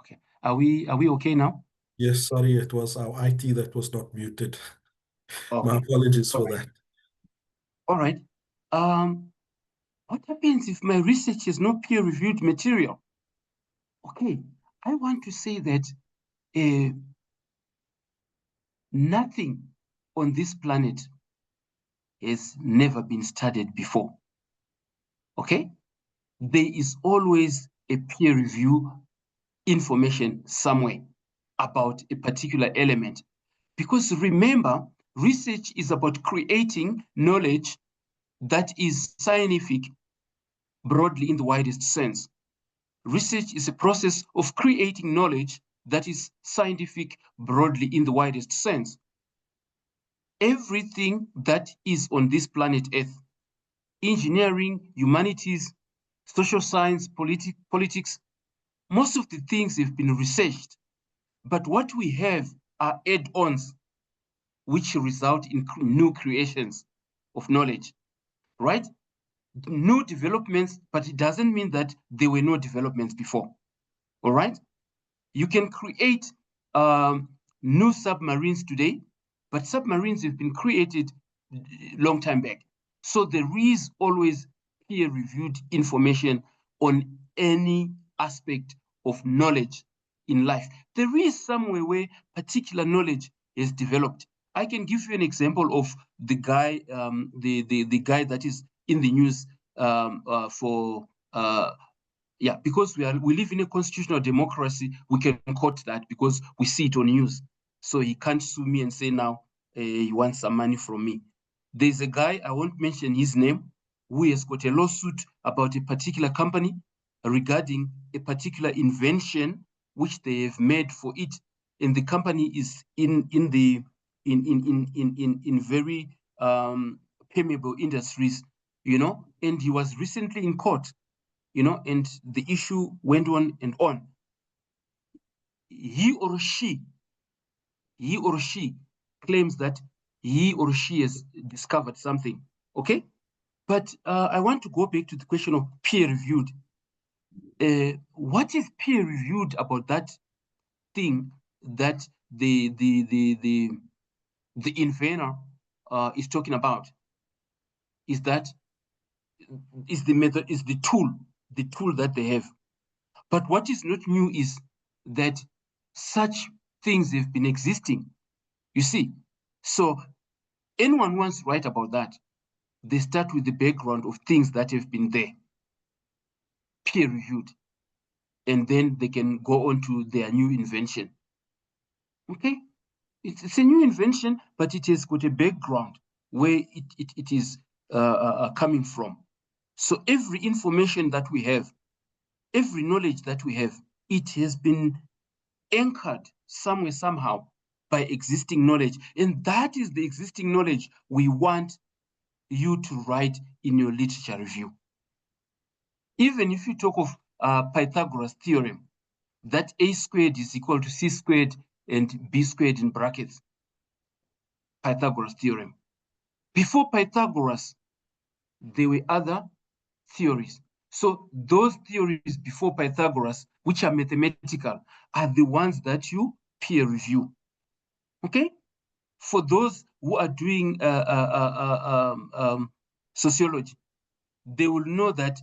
Okay. Are we okay now? Yes, sorry, it was our IT that was not muted. Okay. My apologies for that. All right. What happens if my research has no peer-reviewed material? Okay, I want to say that nothing on this planet has never been studied before. Okay? There is always a peer review information somewhere about a particular element. Because remember, research is about creating knowledge that is scientific broadly in the widest sense. Research is a process of creating knowledge that is scientific broadly in the widest sense. Everything that is on this planet Earth, engineering, humanities, social science, politics, most of the things have been researched. But what we have are add-ons which result in new creations of knowledge, right? New developments, but it doesn't mean that there were no developments before, all right? You can create new submarines today, but submarines have been created a long time back. So there is always peer-reviewed information on any aspect of knowledge in life. There is somewhere where particular knowledge is developed. I can give you an example of the guy, the guy that is in the news because we live in a constitutional democracy, we can quote that because we see it on news. So he can't sue me and say now he wants some money from me. There's a guy, I won't mention his name, who has got a lawsuit about a particular company regarding a particular invention which they have made for it, and the company is in very permeable industries, and he was recently in court, and the issue went on and on. he or she claims that he or she has discovered something, okay? But I want to go back to the question of peer-reviewed. What is peer-reviewed about that thing that the inventor is talking about? Is that is the method, is the tool that they have. But what is not new is that such things have been existing. You see, so anyone wants to write about that, they start with the background of things that have been there, peer-reviewed, and then they can go on to their new invention. Okay, it's a new invention, but it has got a background where it is coming from. So every information that we have, every knowledge that we have, it has been anchored somewhere, somehow, by existing knowledge. And that is the existing knowledge we want you to write in your literature review. Even if you talk of Pythagoras theorem, that a squared is equal to c squared and b squared in brackets, Pythagoras theorem. Before Pythagoras, there were other theories. So those theories before Pythagoras, which are mathematical, are the ones that you peer review. Okay? For those who are doing sociology, they will know that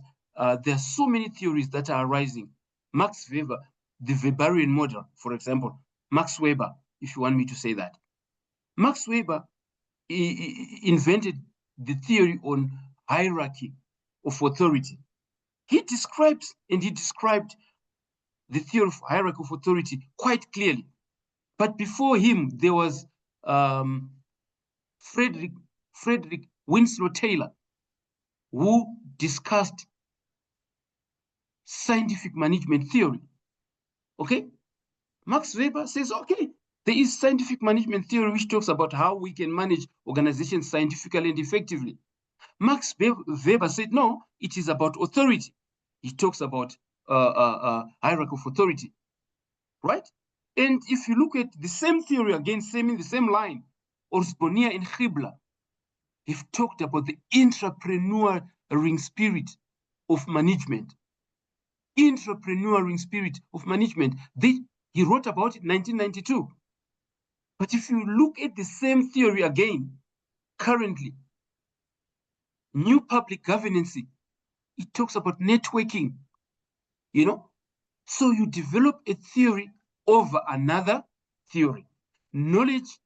there are so many theories that are arising. Max Weber, the Weberian model, for example, Max Weber, if you want me to say that. Max Weber he invented the theory on hierarchy of authority. He described the theory of hierarchy of authority quite clearly. But before him, there was Frederick Winslow Taylor, who discussed scientific management theory. Okay? Max Weber says, okay, there is scientific management theory which talks about how we can manage organizations scientifically and effectively. Max Weber said, no, it is about authority. He talks about hierarchy of authority, right? And if you look at the same theory again, in the same line, Orsbonia and Khibla, he've talked about the entrepreneuring spirit of management. Entrepreneuring spirit of management. He wrote about it in 1992. But if you look at the same theory again, currently, new public governance, it talks about networking, you know? So you develop a theory over another theory. Knowledge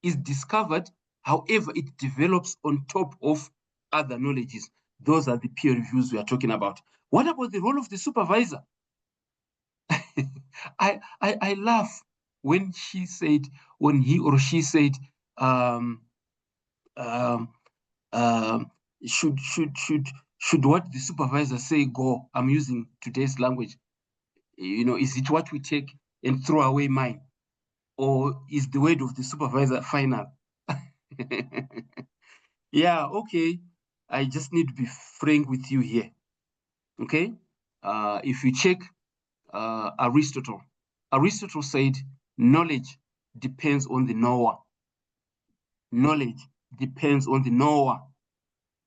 is discovered, however, it develops on top of other knowledges. Those are the peer reviews we are talking about. What about the role of the supervisor? I laugh when he or she said, should what the supervisor say go? I'm using today's language. You know, is it what we take and throw away mine? Or is the word of the supervisor final? Yeah, okay. I just need to be frank with you here. Okay? If you check Aristotle said knowledge depends on the knower. Knowledge depends on the knower.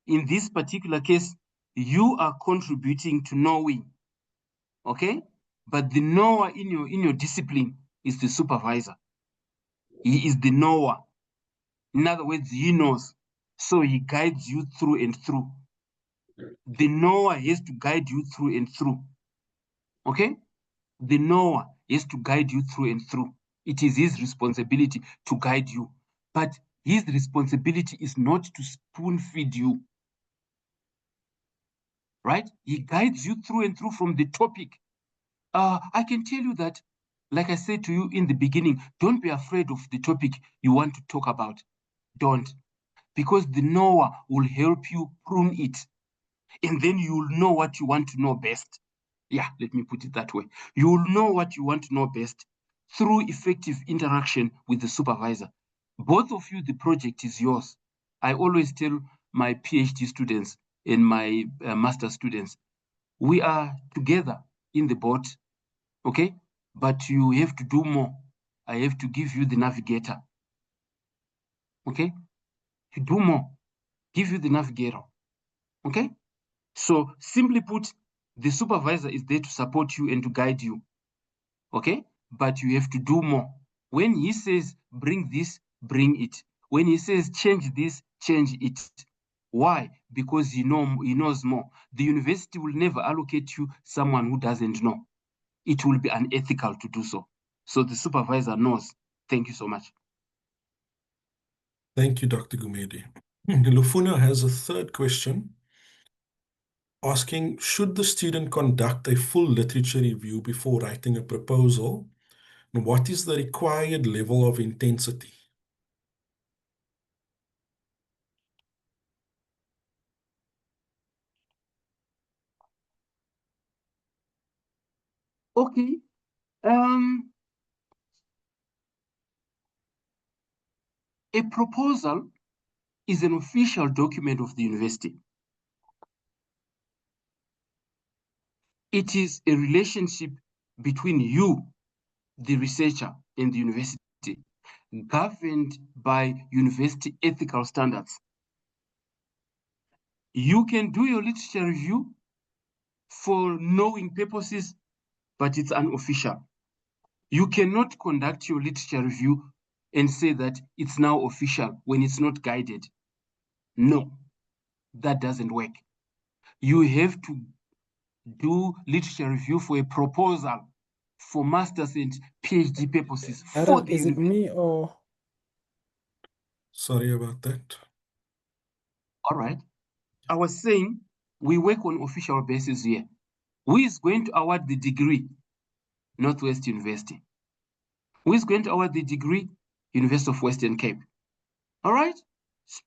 In this particular case, you are contributing to knowing. Okay? But the knower in your discipline is the supervisor. He is the knower. In other words, he knows. So he guides you through and through. The knower has to guide you through and through. Okay? The knower has to guide you through and through. It is his responsibility to guide you. But his responsibility is not to spoon feed you. Right? He guides you through and through from the topic. I can tell you that, like I said to you in the beginning, don't be afraid of the topic you want to talk about. Don't. Because the knower will help you prune it. And then you will know what you want to know best. Yeah, let me put it that way. You will know what you want to know best through effective interaction with the supervisor. Both of you, the project is yours. I always tell my PhD students and my master students, we are together in the boat, okay? but you have to do more. I have to give you the navigator. Okay? You do more, give you the navigator. Okay? So simply put, the supervisor is there to support you and to guide you. Okay? But you have to do more. When he says, bring this, bring it. When he says, change this, change it. Why? Because he knows more. The university will never allocate you someone who doesn't know. It will be unethical to do so. So the supervisor knows. Thank you so much. Thank you, Dr. Gumede. Lufuna has a third question asking, should the student conduct a full literature review before writing a proposal? And what is the required level of intensity? Okay. A proposal is an official document of the university. It is a relationship between you, the researcher, and the university, governed by university ethical standards. You can do your literature review for knowing purposes, but it's unofficial. You cannot conduct your literature review and say that it's now official when it's not guided. No, that doesn't work. You have to do literature review for a proposal for master's and PhD purposes. Aaron, is it me or? Sorry about that. All right. I was saying we work on official basis here. Who is going to award the degree? Northwest University. Who is going to award the degree? University of Western Cape. All right.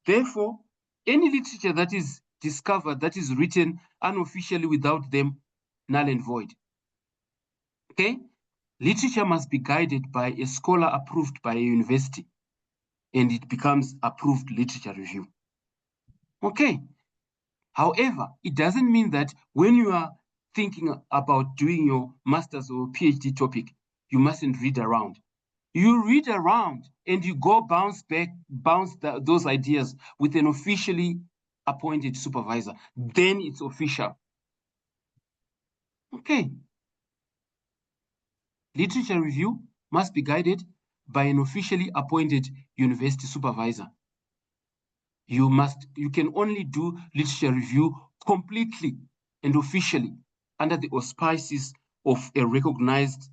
Therefore, any literature that is discovered, that is written unofficially without them, null and void. Okay? Literature must be guided by a scholar approved by a university, and it becomes approved literature review. Okay. However, it doesn't mean that when you are thinking about doing your master's or PhD topic, you mustn't read around. You read around and you go bounce those ideas with an officially appointed supervisor. Then it's official. Okay. Literature review must be guided by an officially appointed university supervisor. You can only do literature review completely and officially under the auspices of a recognized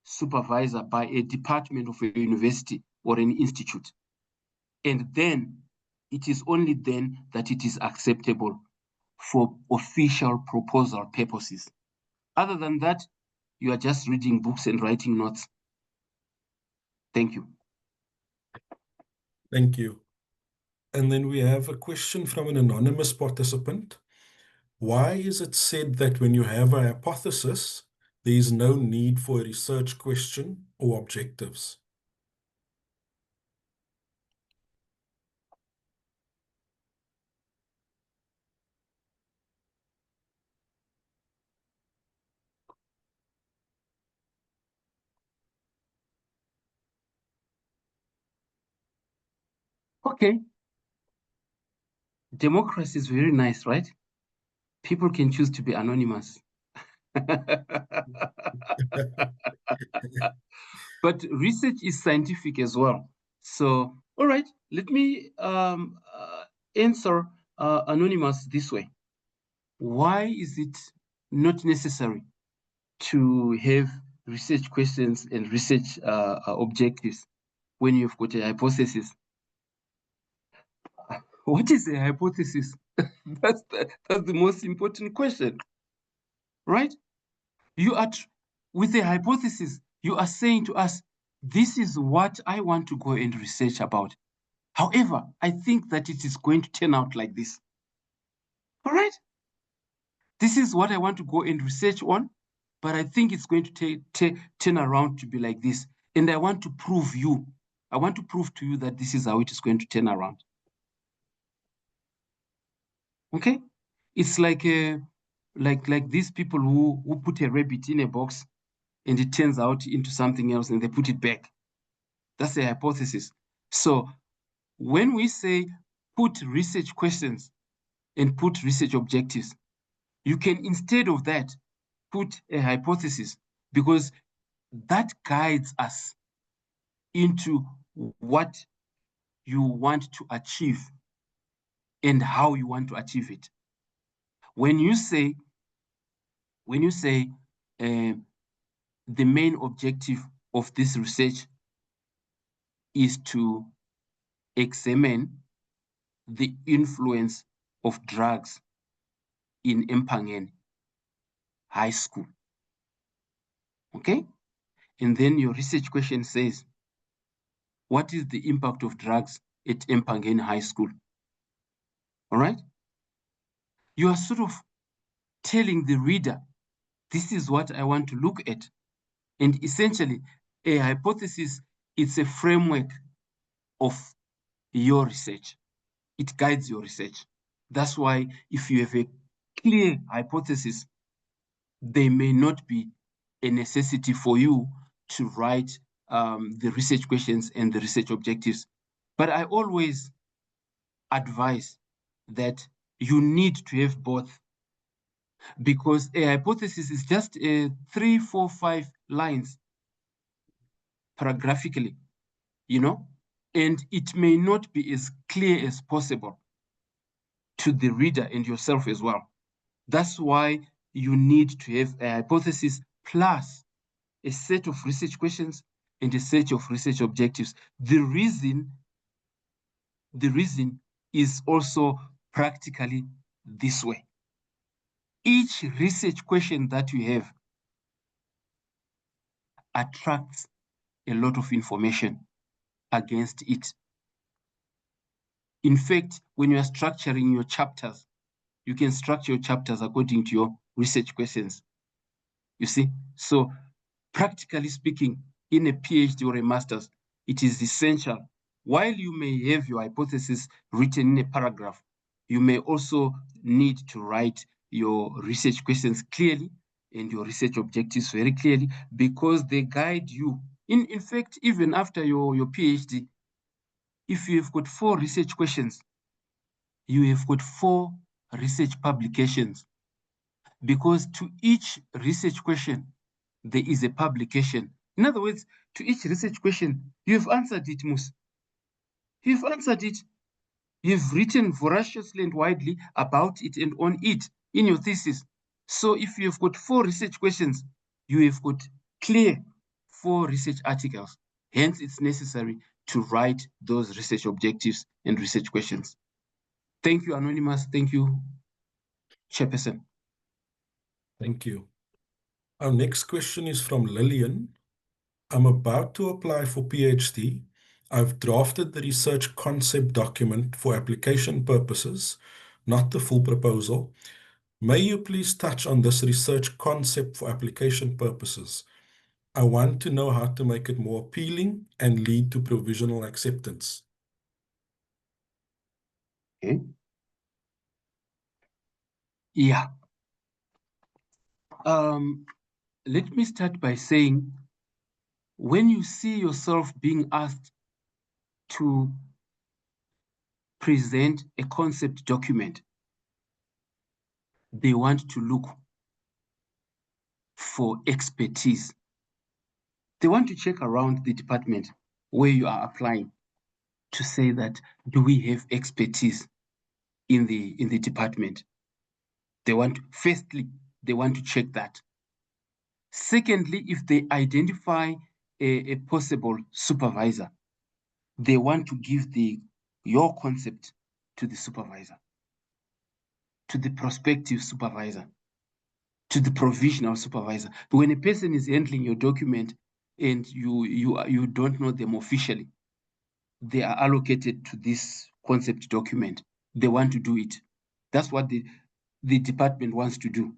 supervisor by a department of a university or an institute. And then it is only then that it is acceptable for official proposal purposes. Other than that, you are just reading books and writing notes. Thank you. Thank you. And then we have a question from an anonymous participant. Why is it said that when you have a hypothesis, there is no need for a research question or objectives? Okay. Democracy is very nice, right? People can choose to be anonymous. But research is scientific as well. So, all right, let me answer anonymous this way. Why is it not necessary to have research questions and research objectives when you've got a hypothesis? What is a hypothesis? That's the most important question, right? You are with a hypothesis, you are saying to us, this is what I want to go and research about. However, I think that it is going to turn out like this. All right? This is what I want to go and research on, but I think it's going to turn around to be like this. And I want to prove to you that this is how it is going to turn around. Okay? It's like these people who put a rabbit in a box and it turns out into something else and they put it back. That's a hypothesis. So when we say put research questions and put research objectives, you can, instead of that, put a hypothesis, because that guides us into what you want to achieve and how you want to achieve it. When you say the main objective of this research is to examine the influence of drugs in Empangeni High School. Okay? And then your research question says, what is the impact of drugs at Empangeni High School? All right? You are sort of telling the reader, this is what I want to look at. And essentially, a hypothesis is a framework of your research. It guides your research. That's why if you have a clear hypothesis, there may not be a necessity for you to write the research questions and the research objectives. But I always advise that you need to have both, because a hypothesis is just 3, 4, 5 lines paragraphically, you know, and it may not be as clear as possible to the reader and yourself as well. That's why you need to have a hypothesis plus a set of research questions and a set of research objectives. The reason is also practically this way. Each research question that you have attracts a lot of information against it. In fact, when you are structuring your chapters, you can structure your chapters according to your research questions. You see? So practically speaking, in a PhD or a master's, it is essential. While you may have your hypothesis written in a paragraph, you may also need to write your research questions clearly and your research objectives very clearly, because they guide you. In fact, even after your PhD, if you have got 4 research questions, you have got 4 research publications, because to each research question, there is a publication. In other words, to each research question, you have answered it, Mus. You've answered it. You've written voraciously and widely about it and on it in your thesis. So if you've got 4 research questions, you have got clear 4 research articles. Hence, it's necessary to write those research objectives and research questions. Thank you, Anonymous. Thank you, Chairperson. Thank you. Our next question is from Lillian. I'm about to apply for PhD. I've drafted the research concept document for application purposes, not the full proposal. May you please touch on this research concept for application purposes? I want to know how to make it more appealing and lead to provisional acceptance. Okay. Yeah. Let me start by saying, when you see yourself being asked to present a concept document, they want to look for expertise. They want to check around the department where you are applying to say that, do we have expertise in the department? They want to, firstly, they want to check that. Secondly, if they identify a possible supervisor, they want to give your concept to the supervisor, to the prospective supervisor, to the provisional supervisor. But when a person is handling your document and you don't know them officially, they are allocated to this concept document. They want to do it. That's what the department wants to do.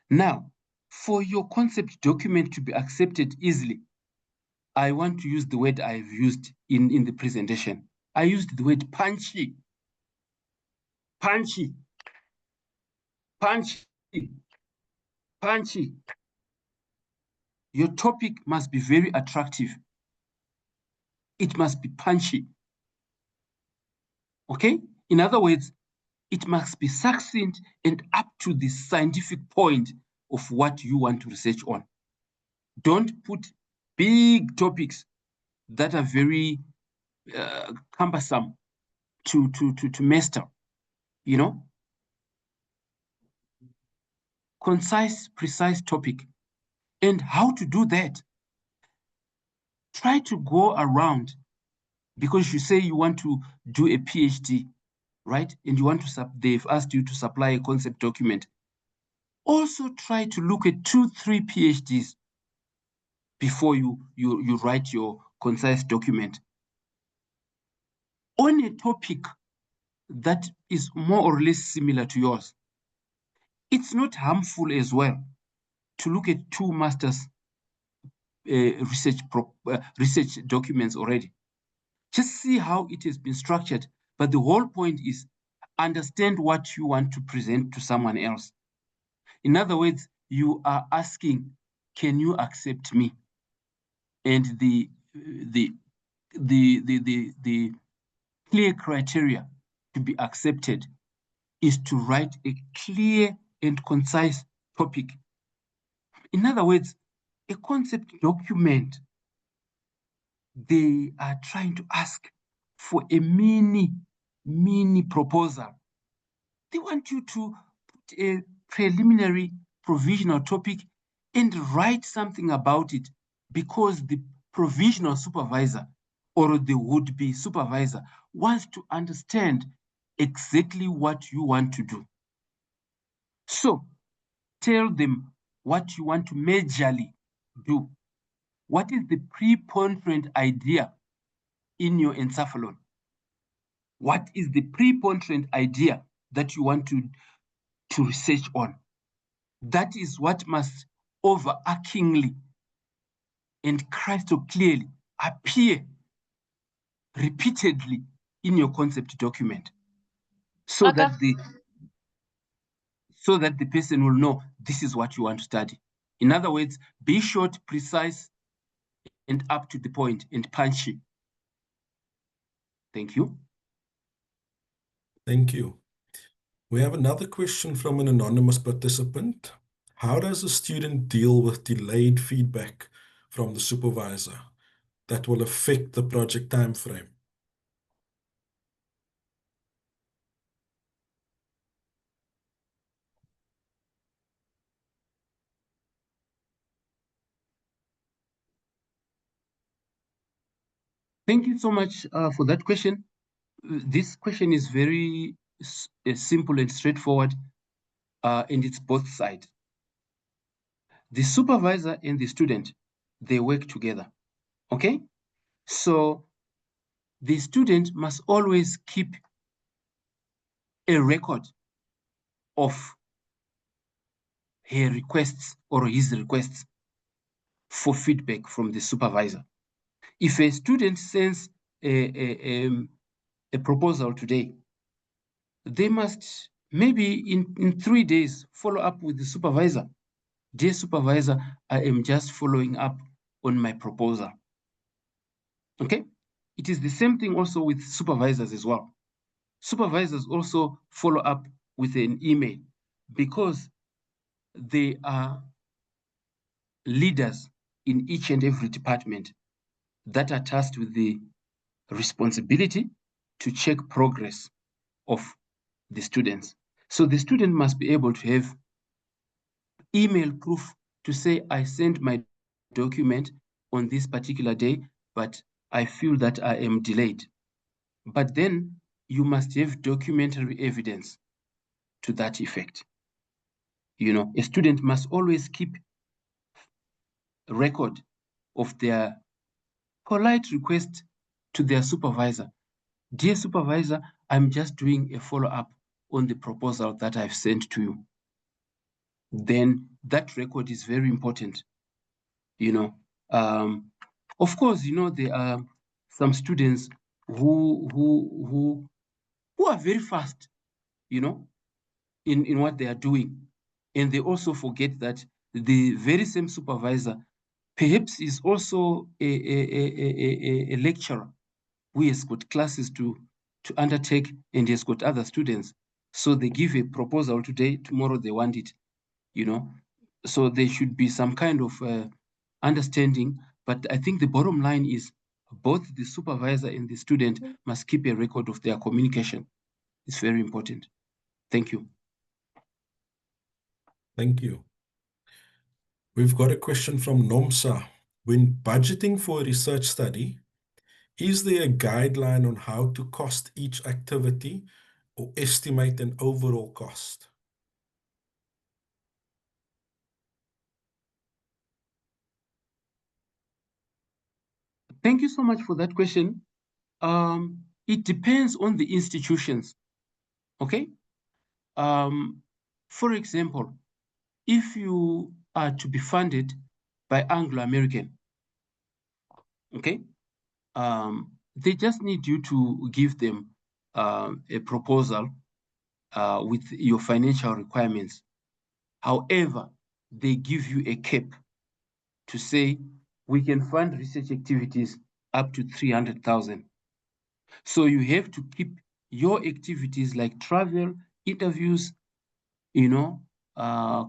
Now, for your concept document to be accepted easily, I want to use the word I've used in the presentation. I used the word punchy. Punchy. Punchy. Punchy. Your topic must be very attractive. It must be punchy. Okay? In other words, it must be succinct and up to the scientific point of what you want to research on. Don't put big topics that are very cumbersome to master, you know? Concise, precise topic. And how to do that? Try to go around, because you say you want to do a PhD, right? And you want to, they've asked you to supply a concept document. Also try to look at 2-3 PhDs before you write your concise document on a topic that is more or less similar to yours. It's not harmful as well to look at 2 master's research documents already. Just see how it has been structured. But the whole point is understand what you want to present to someone else. In other words, you are asking, can you accept me? And the clear criteria to be accepted is to write a clear and concise topic. In other words, a concept document, they are trying to ask for a mini proposal. They want you to put a preliminary provisional topic and write something about it, because the provisional supervisor or the would-be supervisor wants to understand exactly what you want to do. So tell them what you want to majorly do. What is the preponderant idea in your encephalon? What is the preponderant idea that you want to research on? That is what must overarchingly and crystal clearly appear repeatedly in your concept document, so that the person will know this is what you want to study. In other words, be short, precise, and up to the point and punchy. Thank you. Thank you. We have another question from an anonymous participant. How does a student deal with delayed feedback from the supervisor that will affect the project timeframe? Thank you so much for that question. This question is very simple and straightforward, and it's both sides. The supervisor and the student, they work together, okay? So the student must always keep a record of her requests or his requests for feedback from the supervisor. If a student sends a proposal today, they must maybe in 3 days follow up with the supervisor. Dear supervisor, I am just following up on my proposal. Okay? It is the same thing also with supervisors as well. Supervisors also follow up with an email, because they are leaders in each and every department that are tasked with the responsibility to check progress of the students. So the student must be able to have email proof to say, I sent my document on this particular day, but I feel that I am delayed. But then you must have documentary evidence to that effect. You know, a student must always keep a record of their polite request to their supervisor. Dear supervisor, I'm just doing a follow-up on the proposal that I've sent to you. Then that record is very important. You know, of course, you know, there are some students who are very fast, you know, in what they are doing. And they also forget that the very same supervisor Perhaps is also a lecturer who has got classes to undertake and has got other students. So they give a proposal today, tomorrow they want it, you know. So there should be some kind of understanding. But I think the bottom line is both the supervisor and the student must keep a record of their communication. It's very important. Thank you. Thank you. We've got a question from Nomsa. When budgeting for a research study, is there a guideline on how to cost each activity or estimate an overall cost? Thank you so much for that question. It depends on the institutions, okay? For example, if you are to be funded by Anglo-American, okay, they just need you to give them a proposal with your financial requirements. However, they give you a cap to say, we can fund research activities up to 300,000. So you have to keep your activities like travel, interviews, you know,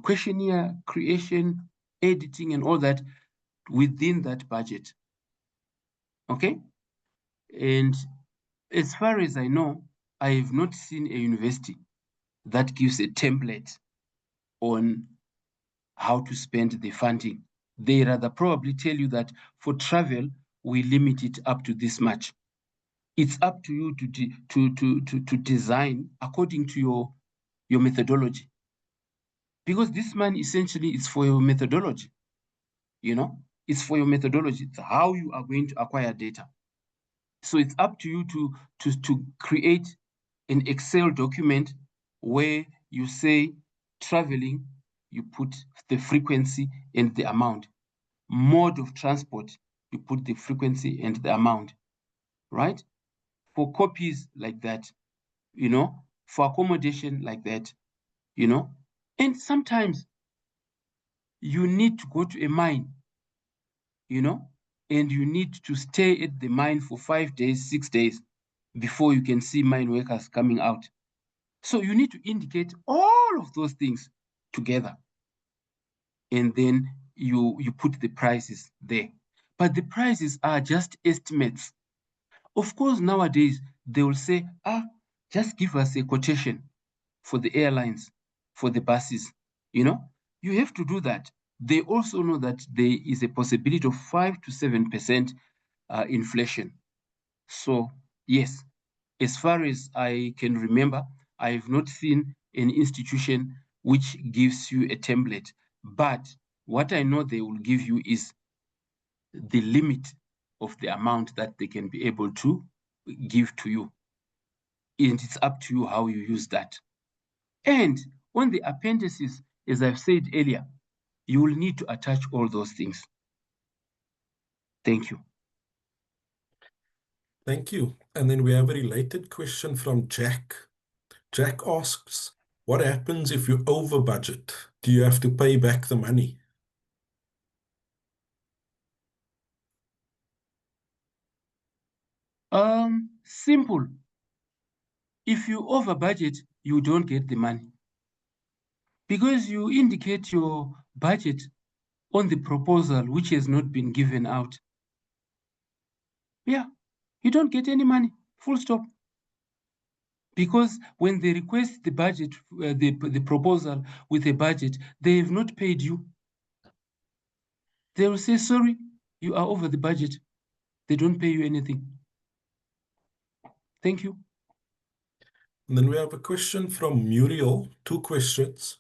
questionnaire creation, editing, and all that within that budget. Okay? And as far as I know, I have not seen a university that gives a template on how to spend the funding. They rather probably tell you that for travel, we limit it up to this much. It's up to you to design according to your methodology. Because this money essentially is for your methodology. You know, it's for your methodology. It's how you are going to acquire data. So it's up to you to create an Excel document where you say traveling, you put the frequency and the amount. Mode of transport, you put the frequency and the amount, right? For copies like that, you know, for accommodation like that, you know. And sometimes you need to go to a mine, you know, and you need to stay at the mine for 5 days, 6 days before you can see mine workers coming out. So you need to indicate all of those things together. And then you put the prices there. But the prices are just estimates. Of course, nowadays, they will say, just give us a quotation for the airlines, for the buses. You know, you have to do that. They also know that there is a possibility of 5 to 7% inflation. So, yes, as far as I can remember, I have not seen an institution which gives you a template. But what I know they will give you is the limit of the amount that they can be able to give to you. And it's up to you how you use that. And on the appendices, as I've said earlier, you will need to attach all those things. Thank you. Thank you. And then we have a related question from Jack. Jack asks, what happens if you over budget? Do you have to pay back the money? Simple. If you over budget, you don't get the money. Because you indicate your budget on the proposal which has not been given out. Yeah, you don't get any money, full stop. Because when they request the budget, the proposal with a budget, they have not paid you. They will say, sorry, you are over the budget. They don't pay you anything. Thank you. And then we have a question from Muriel, 2 questions.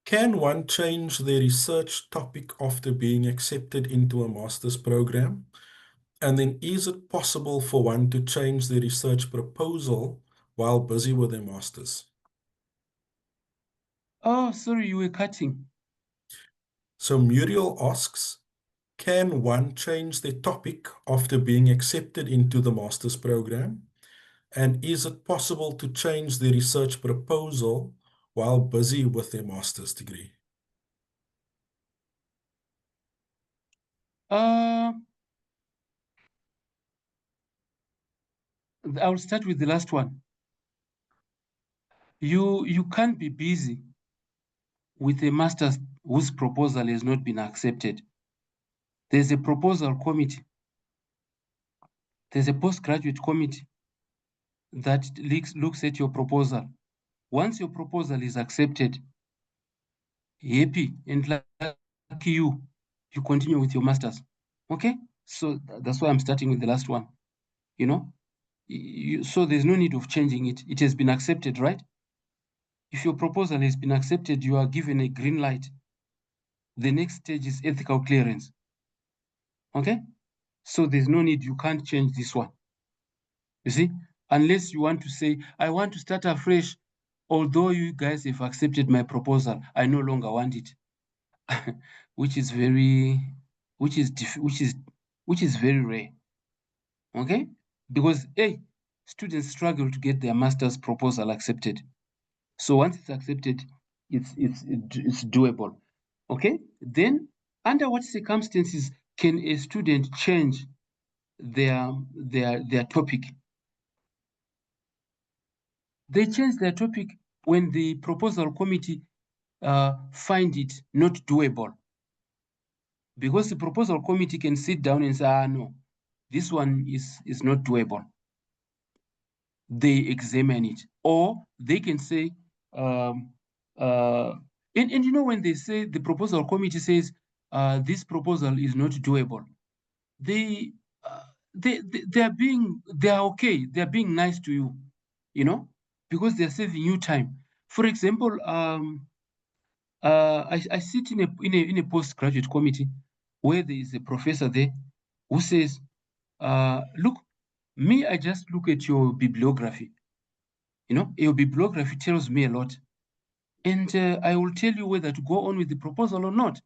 Can one change their research topic after being accepted into a master's program? And then is it possible for one to change their research proposal while busy with their master's? Oh, sorry, you were cutting. So Muriel asks, can one change their topic after being accepted into the master's program? And is it possible to change the research proposal while busy with their master's degree? I'll start with the last one. You can't be busy with a master's whose proposal has not been accepted. There's a proposal committee. There's a postgraduate committee that looks at your proposal. Once your proposal is accepted, happy and lucky you continue with your master's. Okay? So that's why I'm starting with the last one. You know? So there's no need of changing it. It has been accepted, right? If your proposal has been accepted, you are given a green light. The next stage is ethical clearance. Okay? So there's no need, you can't change this one. You see? Unless you want to say, I want to start afresh, although you guys have accepted my proposal, I no longer want it. which is very very rare. Okay? Because students struggle to get their master's proposal accepted. So once it's accepted, it's doable. Okay? Then under what circumstances can a student change their topic? They change their topic when the proposal committee find it not doable. Because the proposal committee can sit down and say, no, this one is not doable. They examine it. Or they can say, and you know, when they say, the proposal committee says, this proposal is not doable, they are okay. They're being nice to you, you know, because they're saving you time. For example, I sit in a postgraduate committee where there is a professor there who says, look, me, I just look at your bibliography. You know, your bibliography tells me a lot. And I will tell you whether to go on with the proposal or not.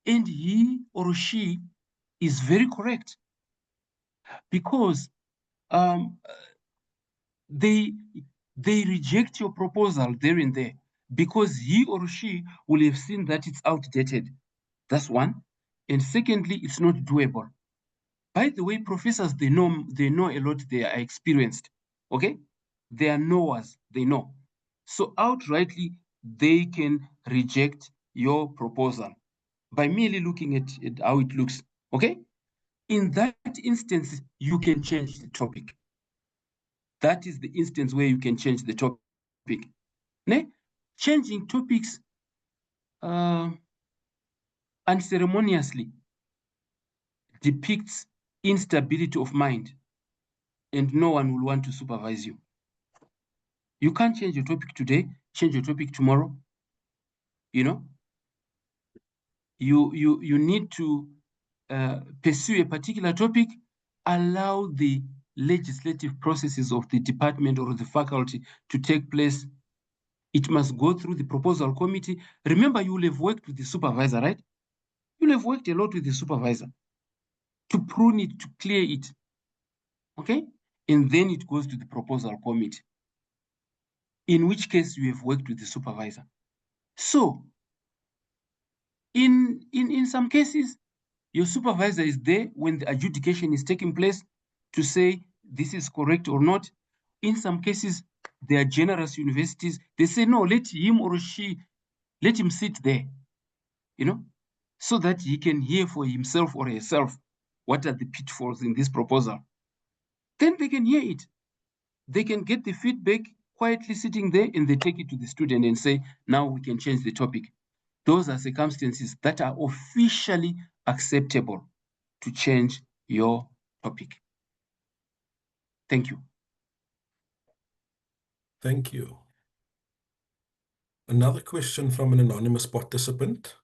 And he or she is very correct, because they reject your proposal there and there because he or she will have seen that it's outdated. That's one. And secondly, it's not doable. By the way, professors, they know a lot. They are experienced. Okay? They are knowers. They know. So outrightly, they can reject your proposal by merely looking at how it looks. Okay? In that instance, you can change the topic. That is the instance where you can change the topic. Ne? Changing topics unceremoniously depicts instability of mind, and no one will want to supervise you. You can't change your topic today, change your topic tomorrow. You know, you need to pursue a particular topic, allow the legislative processes of the department or the faculty to take place. It must go through the proposal committee. Remember, you will have worked with the supervisor, right? You'll have worked a lot with the supervisor to prune it, to clear it. Okay? And then it goes to the proposal committee, in which case you have worked with the supervisor. So, in some cases, your supervisor is there when the adjudication is taking place to say this is correct or not. In some cases, they are generous universities. They say, no, let him or she, let him sit there, you know, so that he can hear for himself or herself what are the pitfalls in this proposal. Then they can hear it. They can get the feedback quietly sitting there, and they take it to the student and say, now we can change the topic. Those are circumstances that are officially acceptable to change your topic. Thank you. Thank you. Another question from an anonymous participant.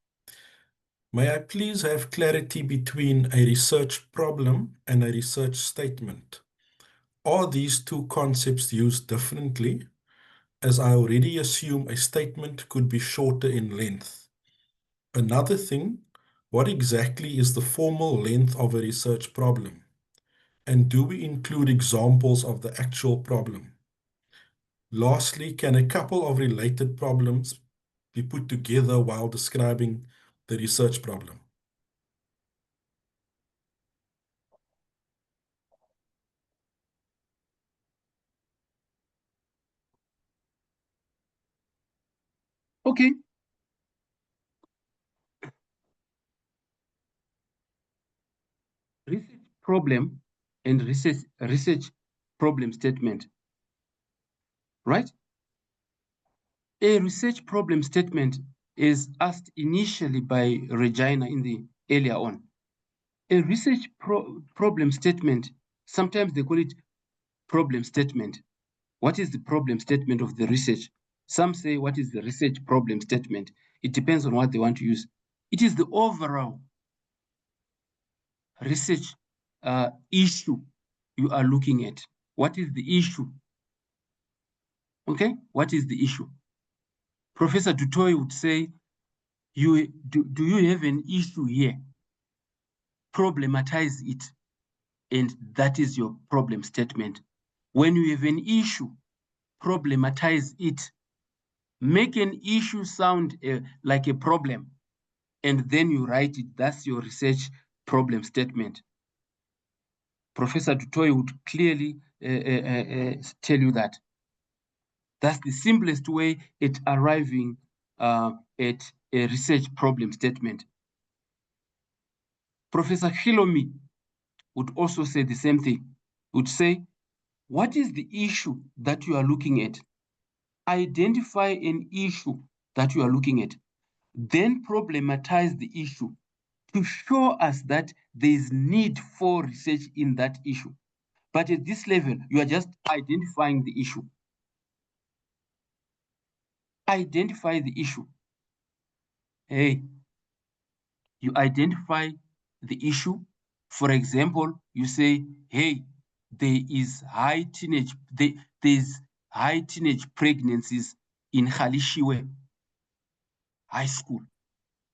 May I please have clarity between a research problem and a research statement? Are these two concepts used differently, as I already assume a statement could be shorter in length? Another thing, what exactly is the formal length of a research problem? And do we include examples of the actual problem? Lastly, can a couple of related problems be put together while describing the research problem? Okay. Research problem and research problem statement, right? A research problem statement is asked initially by Regina in the earlier on. A research problem statement, sometimes they call it problem statement. What is the problem statement of the research? Some say, what is the research problem statement? It depends on what they want to use. It is the overall research issue you are looking at. What is the issue? Okay, what is the issue? Professor Dutoy would say, do you have an issue here? Problematize it, and that is your problem statement. When you have an issue, problematize it. Make an issue sound like a problem, and then you write it. That's your research problem statement. Professor Dutoy would clearly tell you that. That's the simplest way at arriving at a research problem statement. Professor Hilomi would also say the same thing. Would say, what is the issue that you are looking at? Identify an issue that you are looking at. Then problematize the issue to show us that there is need for research in that issue. But at this level, you are just identifying the issue. Identify the issue. Hey, you identify the issue. For example, you say, hey, there is high teenage pregnancies in Khalishiwe High School.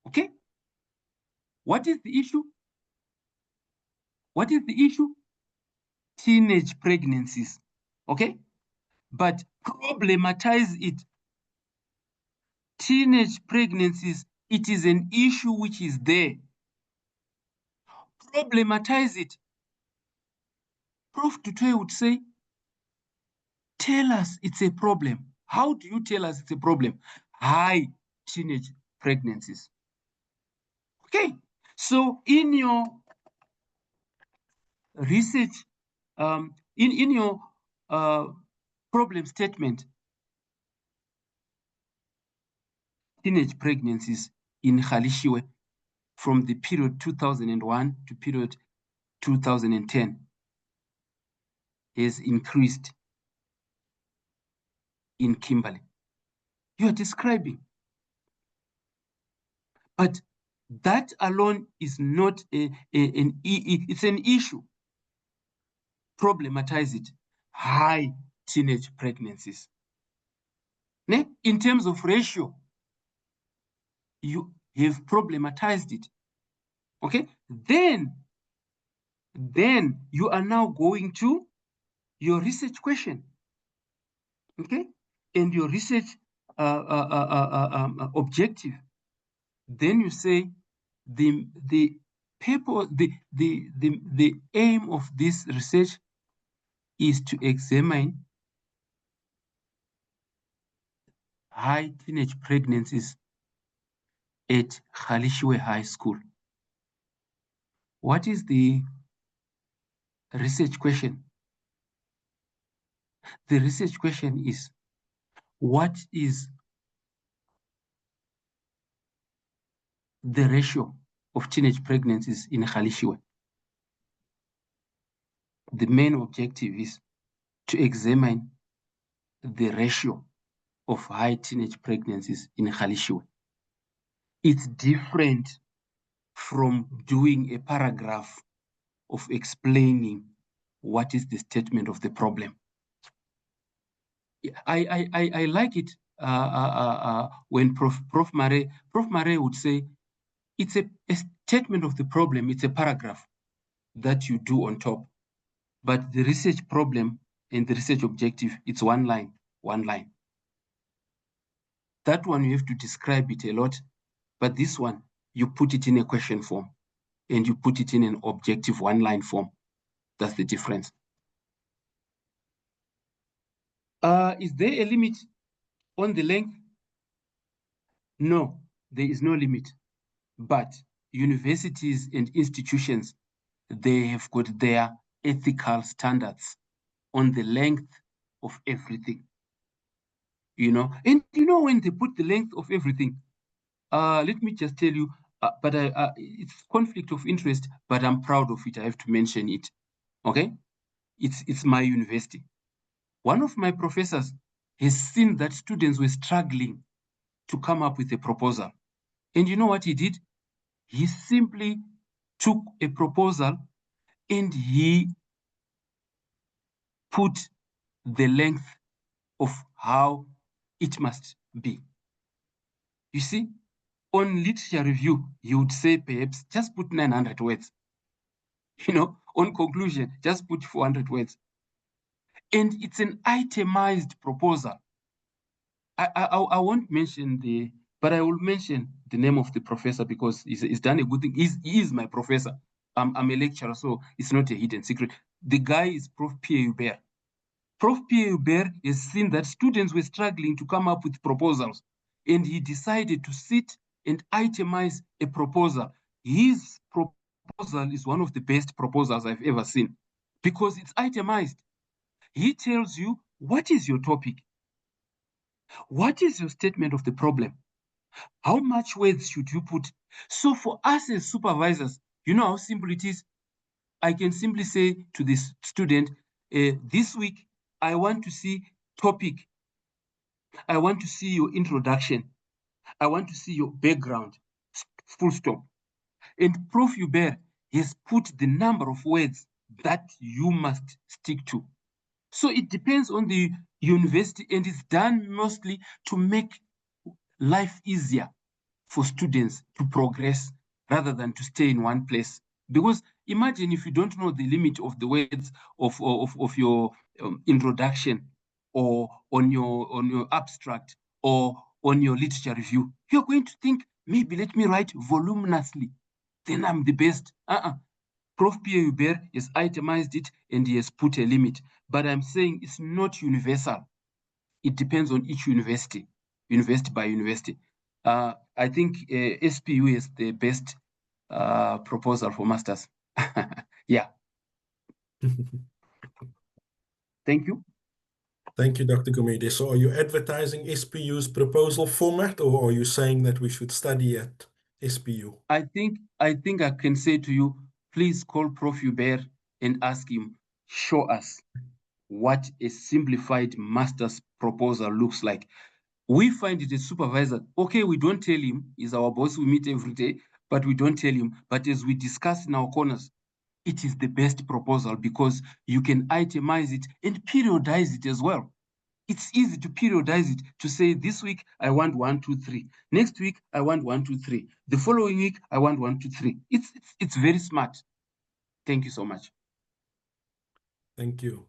Okay? What is the issue? What is the issue? Teenage pregnancies. Okay? But problematize it. Teenage pregnancies, it is an issue which is there. Problematize it. Prof. Dutoy would say, tell us it's a problem. How do you tell us it's a problem? High teenage pregnancies. Okay, so in your research, in your problem statement, teenage pregnancies in Khalishiwe from the period 2001 to period 2010 has increased in Kimberley. You are describing. But that alone is not it's an issue. Problematize it. High teenage pregnancies. In terms of ratio, you have problematized it. Okay? Then you are now going to your research question. Okay? And your research objective. Then you say the aim of this research is to examine high teenage pregnancies at Khalishiwe High School. What is the research question? The research question is, what is the ratio of teenage pregnancies in Khalishiwe? The main objective is to examine the ratio of high teenage pregnancies in Khalishiwe. It's different from doing a paragraph of explaining what is the statement of the problem. I like it when Prof. Mare would say, it's a statement of the problem, it's a paragraph that you do on top. But the research problem and the research objective, it's one line. That one you have to describe it a lot, but this one, you put it in a question form and you put it in an objective one-line form. That's the difference. Is there a limit on the length? No, there is no limit. But universities and institutions, they have got their ethical standards on the length of everything. And when they put the length of everything, let me just tell you, but it's conflict of interest, but I'm proud of it. I have to mention it. Okay? It's my university. One of my professors has seen that students were struggling to come up with a proposal. And you know what he did? He simply took a proposal and he put the length of how it must be. You see, on literature review, you would say perhaps just put 900 words. On conclusion, just put 400 words. And it's an itemized proposal. I won't mention but I will mention the name of the professor because he's done a good thing. He is my professor. I'm a lecturer, so it's not a hidden secret. The guy is Prof. Pierre Hubert. Prof. Pierre Hubert has seen that students were struggling to come up with proposals, and he decided to sit and itemize a proposal. His proposal is one of the best proposals I've ever seen because it's itemized. He tells you, what is your topic? What is your statement of the problem? How much words should you put? So for us as supervisors, you know how simple it is? I can simply say to this student, this week, I want to see topic. I want to see your introduction. I want to see your background, full stop. And Prof. Hubert has put the number of words that you must stick to. So it depends on the university, and it's done mostly to make life easier for students to progress rather than to stay in one place. Because imagine if you don't know the limit of the words of your introduction or on your abstract or on your literature review, you're going to think, maybe let me write voluminously, then I'm the best. Prof. Pierre Hubert has itemized it and he has put a limit. But I'm saying it's not universal. It depends on each university by university. I think SPU is the best proposal for masters. Yeah. Thank you. Thank you, Dr. Gumede. So are you advertising SPU's proposal format, or are you saying that we should study at SPU? I think I can say to you, please call Prof. Hubert and ask him, show us what a simplified master's proposal looks like. We find it a supervisor. Okay, we don't tell him, he's our boss, we meet every day, but we don't tell him. But as we discuss in our corners, it is the best proposal because you can itemize it and periodize it as well. It's easy to periodize it, to say this week I want 1, 2, 3. Next week I want 1, 2, 3. The following week I want 1, 2, 3. It's very smart. Thank you so much. Thank you.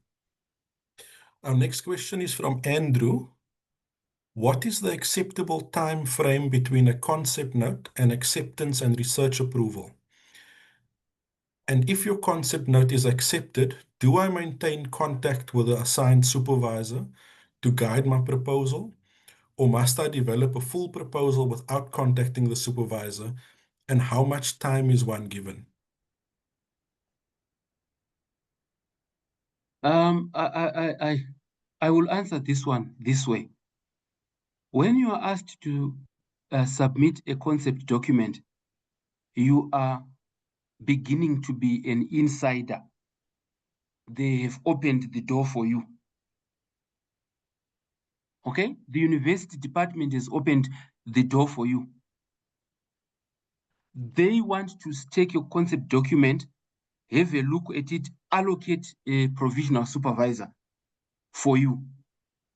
Our next question is from Andrew. What is the acceptable time frame between a concept note and acceptance and research approval? And if your concept note is accepted, do I maintain contact with the assigned supervisor to guide my proposal? Or must I develop a full proposal without contacting the supervisor? And how much time is one given? I will answer this one this way. When you are asked to submit a concept document, you are beginning to be an insider. They have opened the door for you. Okay? The university department has opened the door for you. They want to take your concept document, have a look at it, allocate a provisional supervisor for you.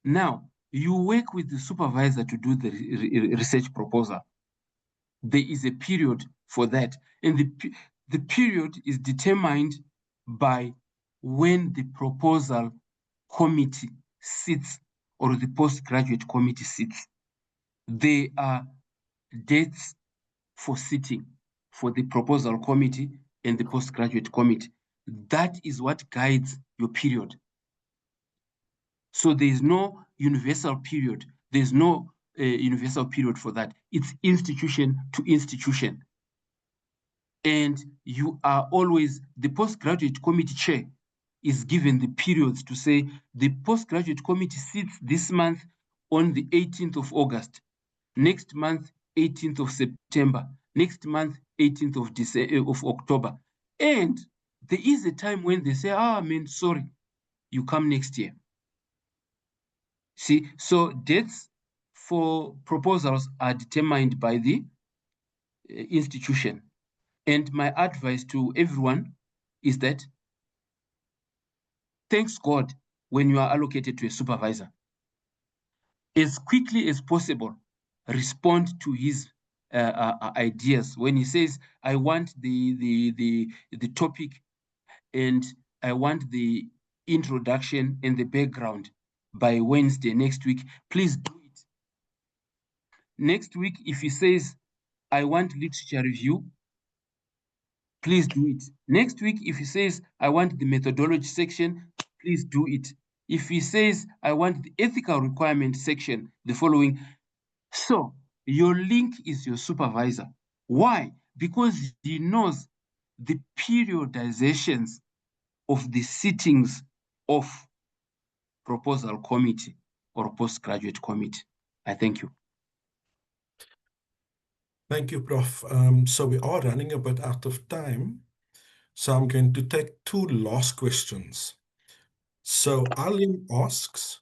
Now, you work with the supervisor to do the research proposal. There is a period for that. And the period is determined by when the proposal committee sits or the postgraduate committee sits. There are dates for sitting for the proposal committee and the postgraduate committee. That is what guides your period. So there is no universal period. There's no universal period for that. It's institution to institution. And you are always, the postgraduate committee chair is given the periods to say the postgraduate committee sits this month on the 18th of August, next month 18th of September, next month 18th of October. And there is a time when they say, man, sorry, you come next year. See, so dates for proposals are determined by the institution. And my advice to everyone is that thanks God when you are allocated to a supervisor. As quickly as possible, respond to his ideas. When he says, I want the topic and I want the introduction and the background by Wednesday next week, please do it. Next week, if he says, I want literature review, please do it. Next week, if he says, I want the methodology section, please do it. If he says, I want the ethical requirement section, the following. So your link is your supervisor. Why? Because he knows the periodizations of the sittings of proposal committee or postgraduate committee. I thank you. Thank you, Prof. So we are running a bit out of time. So I'm going to take two last questions. So Alim asks,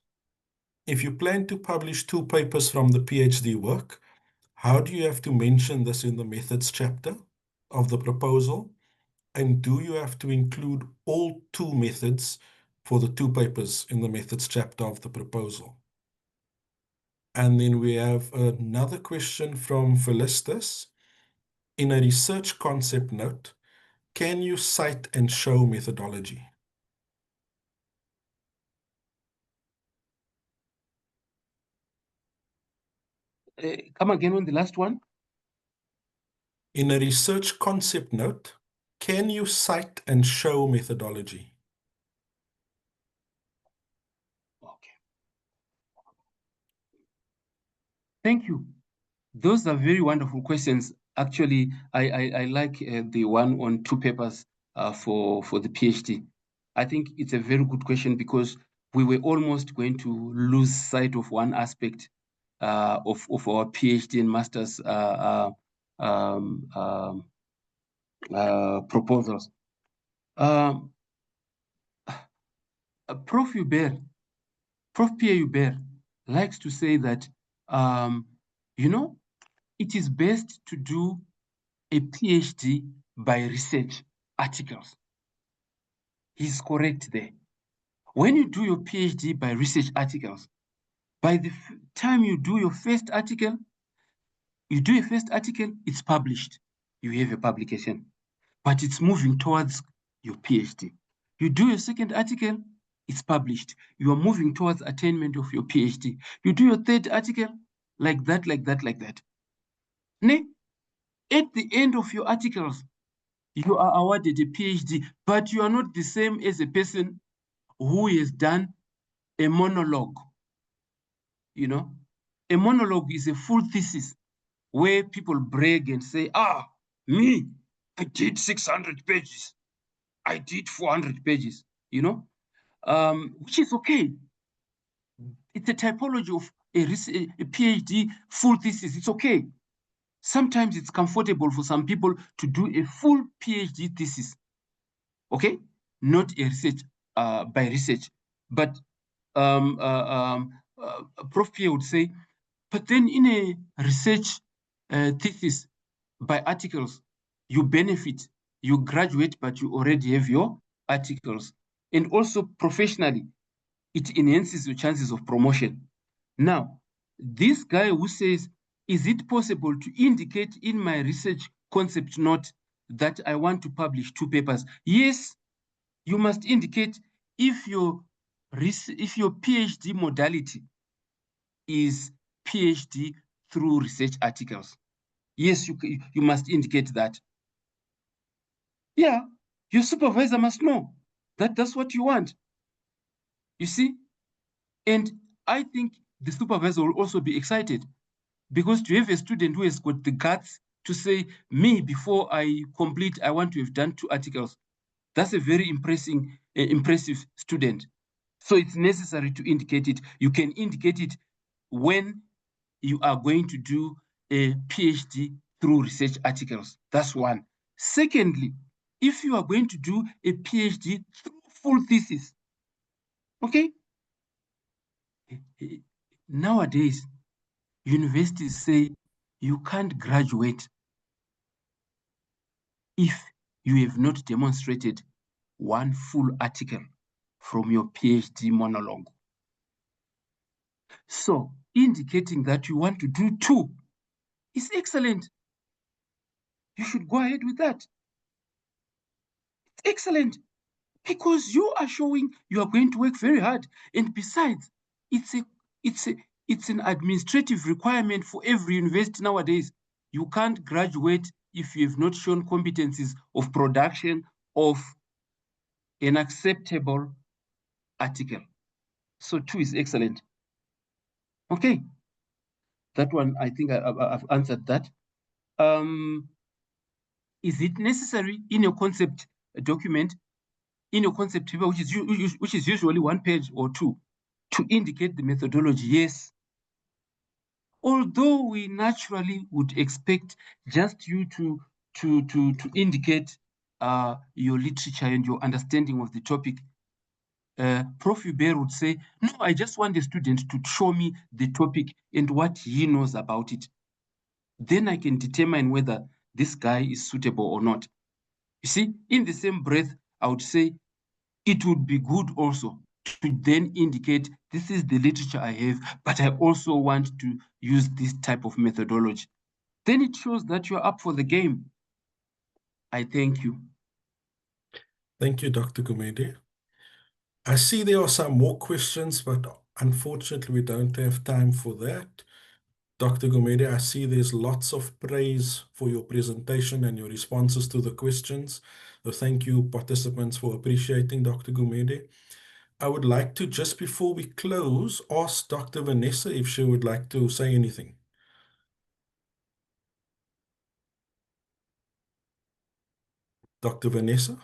if you plan to publish 2 papers from the PhD work, how do you have to mention this in the methods chapter of the proposal? And do you have to include all 2 methods for the 2 papers in the methods chapter of the proposal? And then we have another question from Felistus. In a research concept note, can you cite and show methodology? Come again on the last one. In a research concept note, can you cite and show methodology? Okay. Thank you. Those are very wonderful questions. Actually, I like the one on 2 papers for the PhD. I think it's a very good question because we were almost going to lose sight of one aspect of our PhD and master's proposals. Prof. Pierre Hubert likes to say that, you know, it is best to do a PhD by research articles. He's correct there. When you do your PhD by research articles, by the time you do your first article, it's published. You have a publication, but it's moving towards your PhD. You do your second article, it's published. You are moving towards attainment of your PhD. You do your third article, like that, like that, like that. At the end of your articles, you are awarded a PhD, but you are not the same as a person who has done a monologue. You know, a monologue is a full thesis where people brag and say, me, I did 600 pages. I did 400 pages, you know, which is okay. It's a typology of a PhD full thesis. It's okay. Sometimes it's comfortable for some people to do a full PhD thesis, okay? Not a research by research, but Prof. Pierre would say, but then in a research thesis by articles, you benefit, you graduate, but you already have your articles. And also professionally, it enhances your chances of promotion. Now, this guy who says, is it possible to indicate in my research concept note that I want to publish 2 papers? Yes, you must indicate if your PhD modality is PhD through research articles. Yes, you must indicate that. Yeah, your supervisor must know that that's what you want. You see? And I think the supervisor will also be excited Because to have a student who has got the guts to say, me, before I complete, I want to have done 2 articles, that's a very impressive student. So it's necessary to indicate it. You can indicate it when you are going to do a PhD through research articles. That's one. Secondly, if you are going to do a PhD through full thesis, okay? Nowadays, universities say you can't graduate if you have not demonstrated 1 full article from your PhD monologue. So indicating that you want to do 2 is excellent. You should go ahead with that. It's excellent because you are showing you are going to work very hard. And besides, it's an administrative requirement for every university nowadays. You can't graduate if you have not shown competencies of production of an acceptable article. So 2 is excellent. Okay. That one, I think I've answered that. Is it necessary in your concept document, in your concept paper, which is usually 1 page or 2, to indicate the methodology? Yes. Although we naturally would expect just you to indicate your literature and your understanding of the topic, Prof. Hubert would say, no, I just want the student to show me the topic and what he knows about it. Then I can determine whether this guy is suitable or not. You see, in the same breath, I would say it would be good also to then indicate this is the literature I have, but I also want to use this type of methodology. Then it shows that you're up for the game. I thank you. Thank you, Dr. Gumede. I see there are some more questions, but unfortunately we don't have time for that. Dr. Gumede, I see there's lots of praise for your presentation and your responses to the questions. So thank you, participants, for appreciating Dr. Gumede. I would like to, just before we close, ask Dr. Vanessa if she would like to say anything. Dr. Vanessa?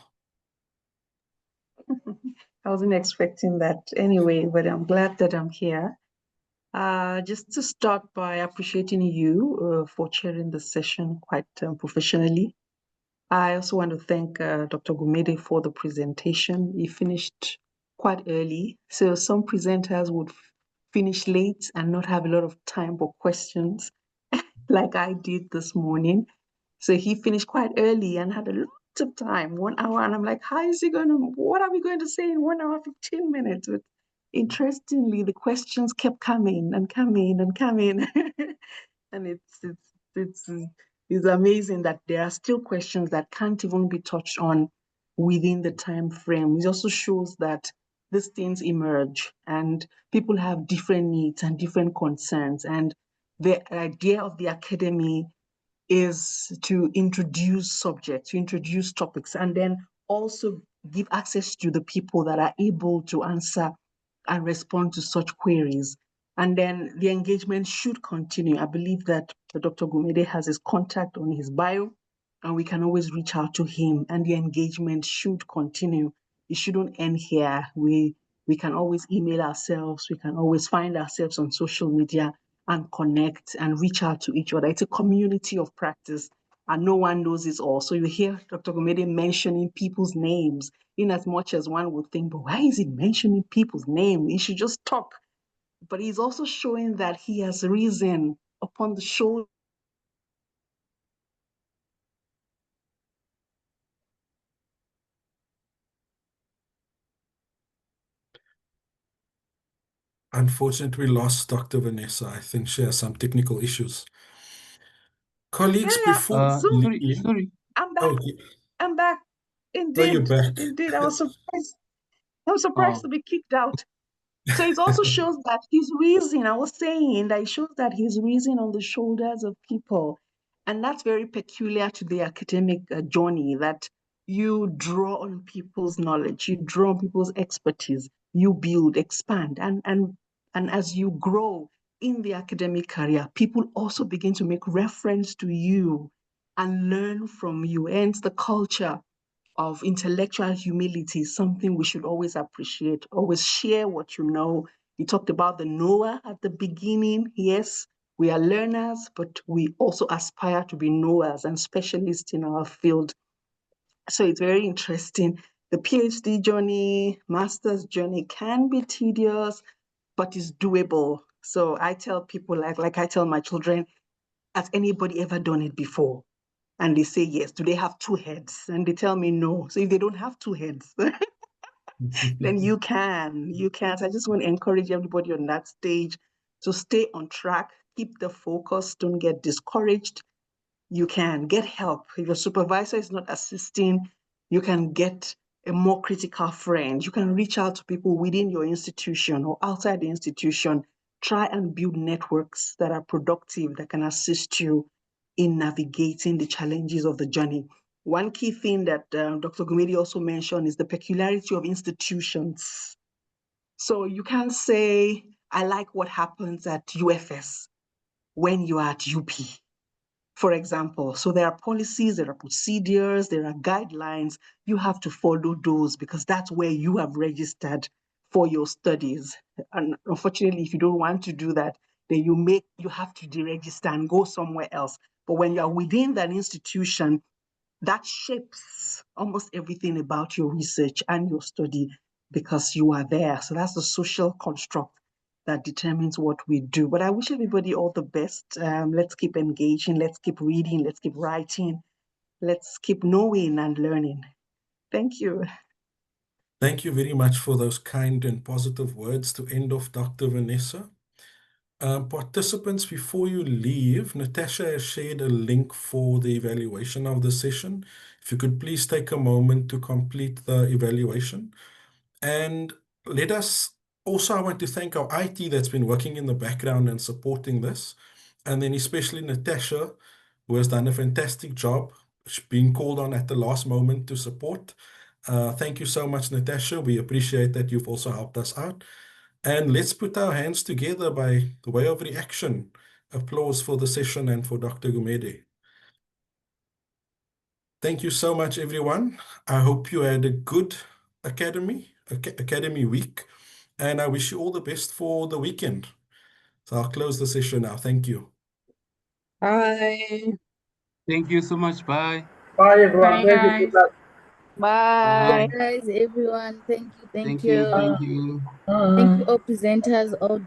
I wasn't expecting that anyway, but I'm glad that I'm here. Just to start by appreciating you for chairing the session quite professionally. I also want to thank Dr. Gumede for the presentation. He finished quite early, so some presenters would finish late and not have a lot of time for questions, like I did this morning. So he finished quite early and had a lot of time, 1 hour, and I'm like, how is he going to, what are we going to say in 1 hour, 15 minutes? But interestingly, the questions kept coming and coming and coming. And it's amazing that there are still questions that can't even be touched on within the time frame. It also shows that these things emerge and people have different needs and different concerns. And the idea of the academy is to introduce subjects, to introduce topics, and then also give access to the people that are able to answer and respond to such queries. And then the engagement should continue. I believe that Dr. Gumede has his contact on his bio, and we can always reach out to him, and the engagement should continue. It shouldn't end here. We can always email ourselves. We can always find ourselves on social media and connect and reach out to each other. It's a community of practice, and no one knows it all. So you hear Dr. Gumede mentioning people's names, in as much as one would think, but why is he mentioning people's name? He should just talk. But he's also showing that he has risen upon the shoulder. Unfortunately, we lost Dr. Vanessa. I think she has some technical issues. Colleagues, Yeah, before sorry. I'm back. Okay. I'm back. Oh, Indeed. you're back. Indeed. I was surprised. I was surprised to be kicked out. So it also shows that he's risen. I was saying that it shows that he's risen on the shoulders of people. And that's very peculiar to the academic journey, that you draw on people's knowledge, you draw on people's expertise, you build, expand. And as you grow, in the academic career, people also begin to make reference to you and learn from you. And the culture of intellectual humility is something we should always appreciate, always share what you know. You talked about the knower at the beginning. Yes, we are learners, but we also aspire to be knowers and specialists in our field. So it's very interesting. The PhD journey, master's journey can be tedious, but it's doable. So I tell people, like I tell my children, has anybody ever done it before? And they say yes. Do they have two heads? And they tell me no. So if they don't have two heads, then you can. So I just want to encourage everybody on that stage to stay on track, keep the focus, don't get discouraged. You can get help. If your supervisor is not assisting, you can get a more critical friend. You can reach out to people within your institution or outside the institution. Try and build networks that are productive, that can assist you in navigating the challenges of the journey. One key thing that Dr. Gumede also mentioned is the peculiarity of institutions. So you can't say, I like what happens at UFS when you are at UP, for example. So there are policies, there are procedures, there are guidelines. You have to follow those because that's where you have registered for your studies. And unfortunately, if you don't want to do that, then you have to deregister and go somewhere else. But when you are within that institution, that shapes almost everything about your research and your study because you are there. So that's the social construct that determines what we do. But I wish everybody all the best. Let's keep engaging, let's keep reading, let's keep writing, let's keep knowing and learning. Thank you. Thank you very much for those kind and positive words to end off, Dr. Vanessa. Participants, before you leave, Natasha has shared a link for the evaluation of the session. If you could please take a moment to complete the evaluation. And let us also, I want to thank our IT that's been working in the background and supporting this. And then especially Natasha, who has done a fantastic job, being called on at the last moment to support. Thank you so much, Natasha. We appreciate that you've also helped us out. And let's put our hands together by the way of reaction. Applause for the session and for Dr. Gumede. Thank you so much, everyone. I hope you had a good academy week, and I wish you all the best for the weekend. So I'll close the session now. Thank you. Bye. Thank you so much. Bye. Bye, everyone. Bye, Thank you. Good luck. Bye, Bye. guys, everyone. Thank you. Thank you. Thank you. Thank you, all presenters, all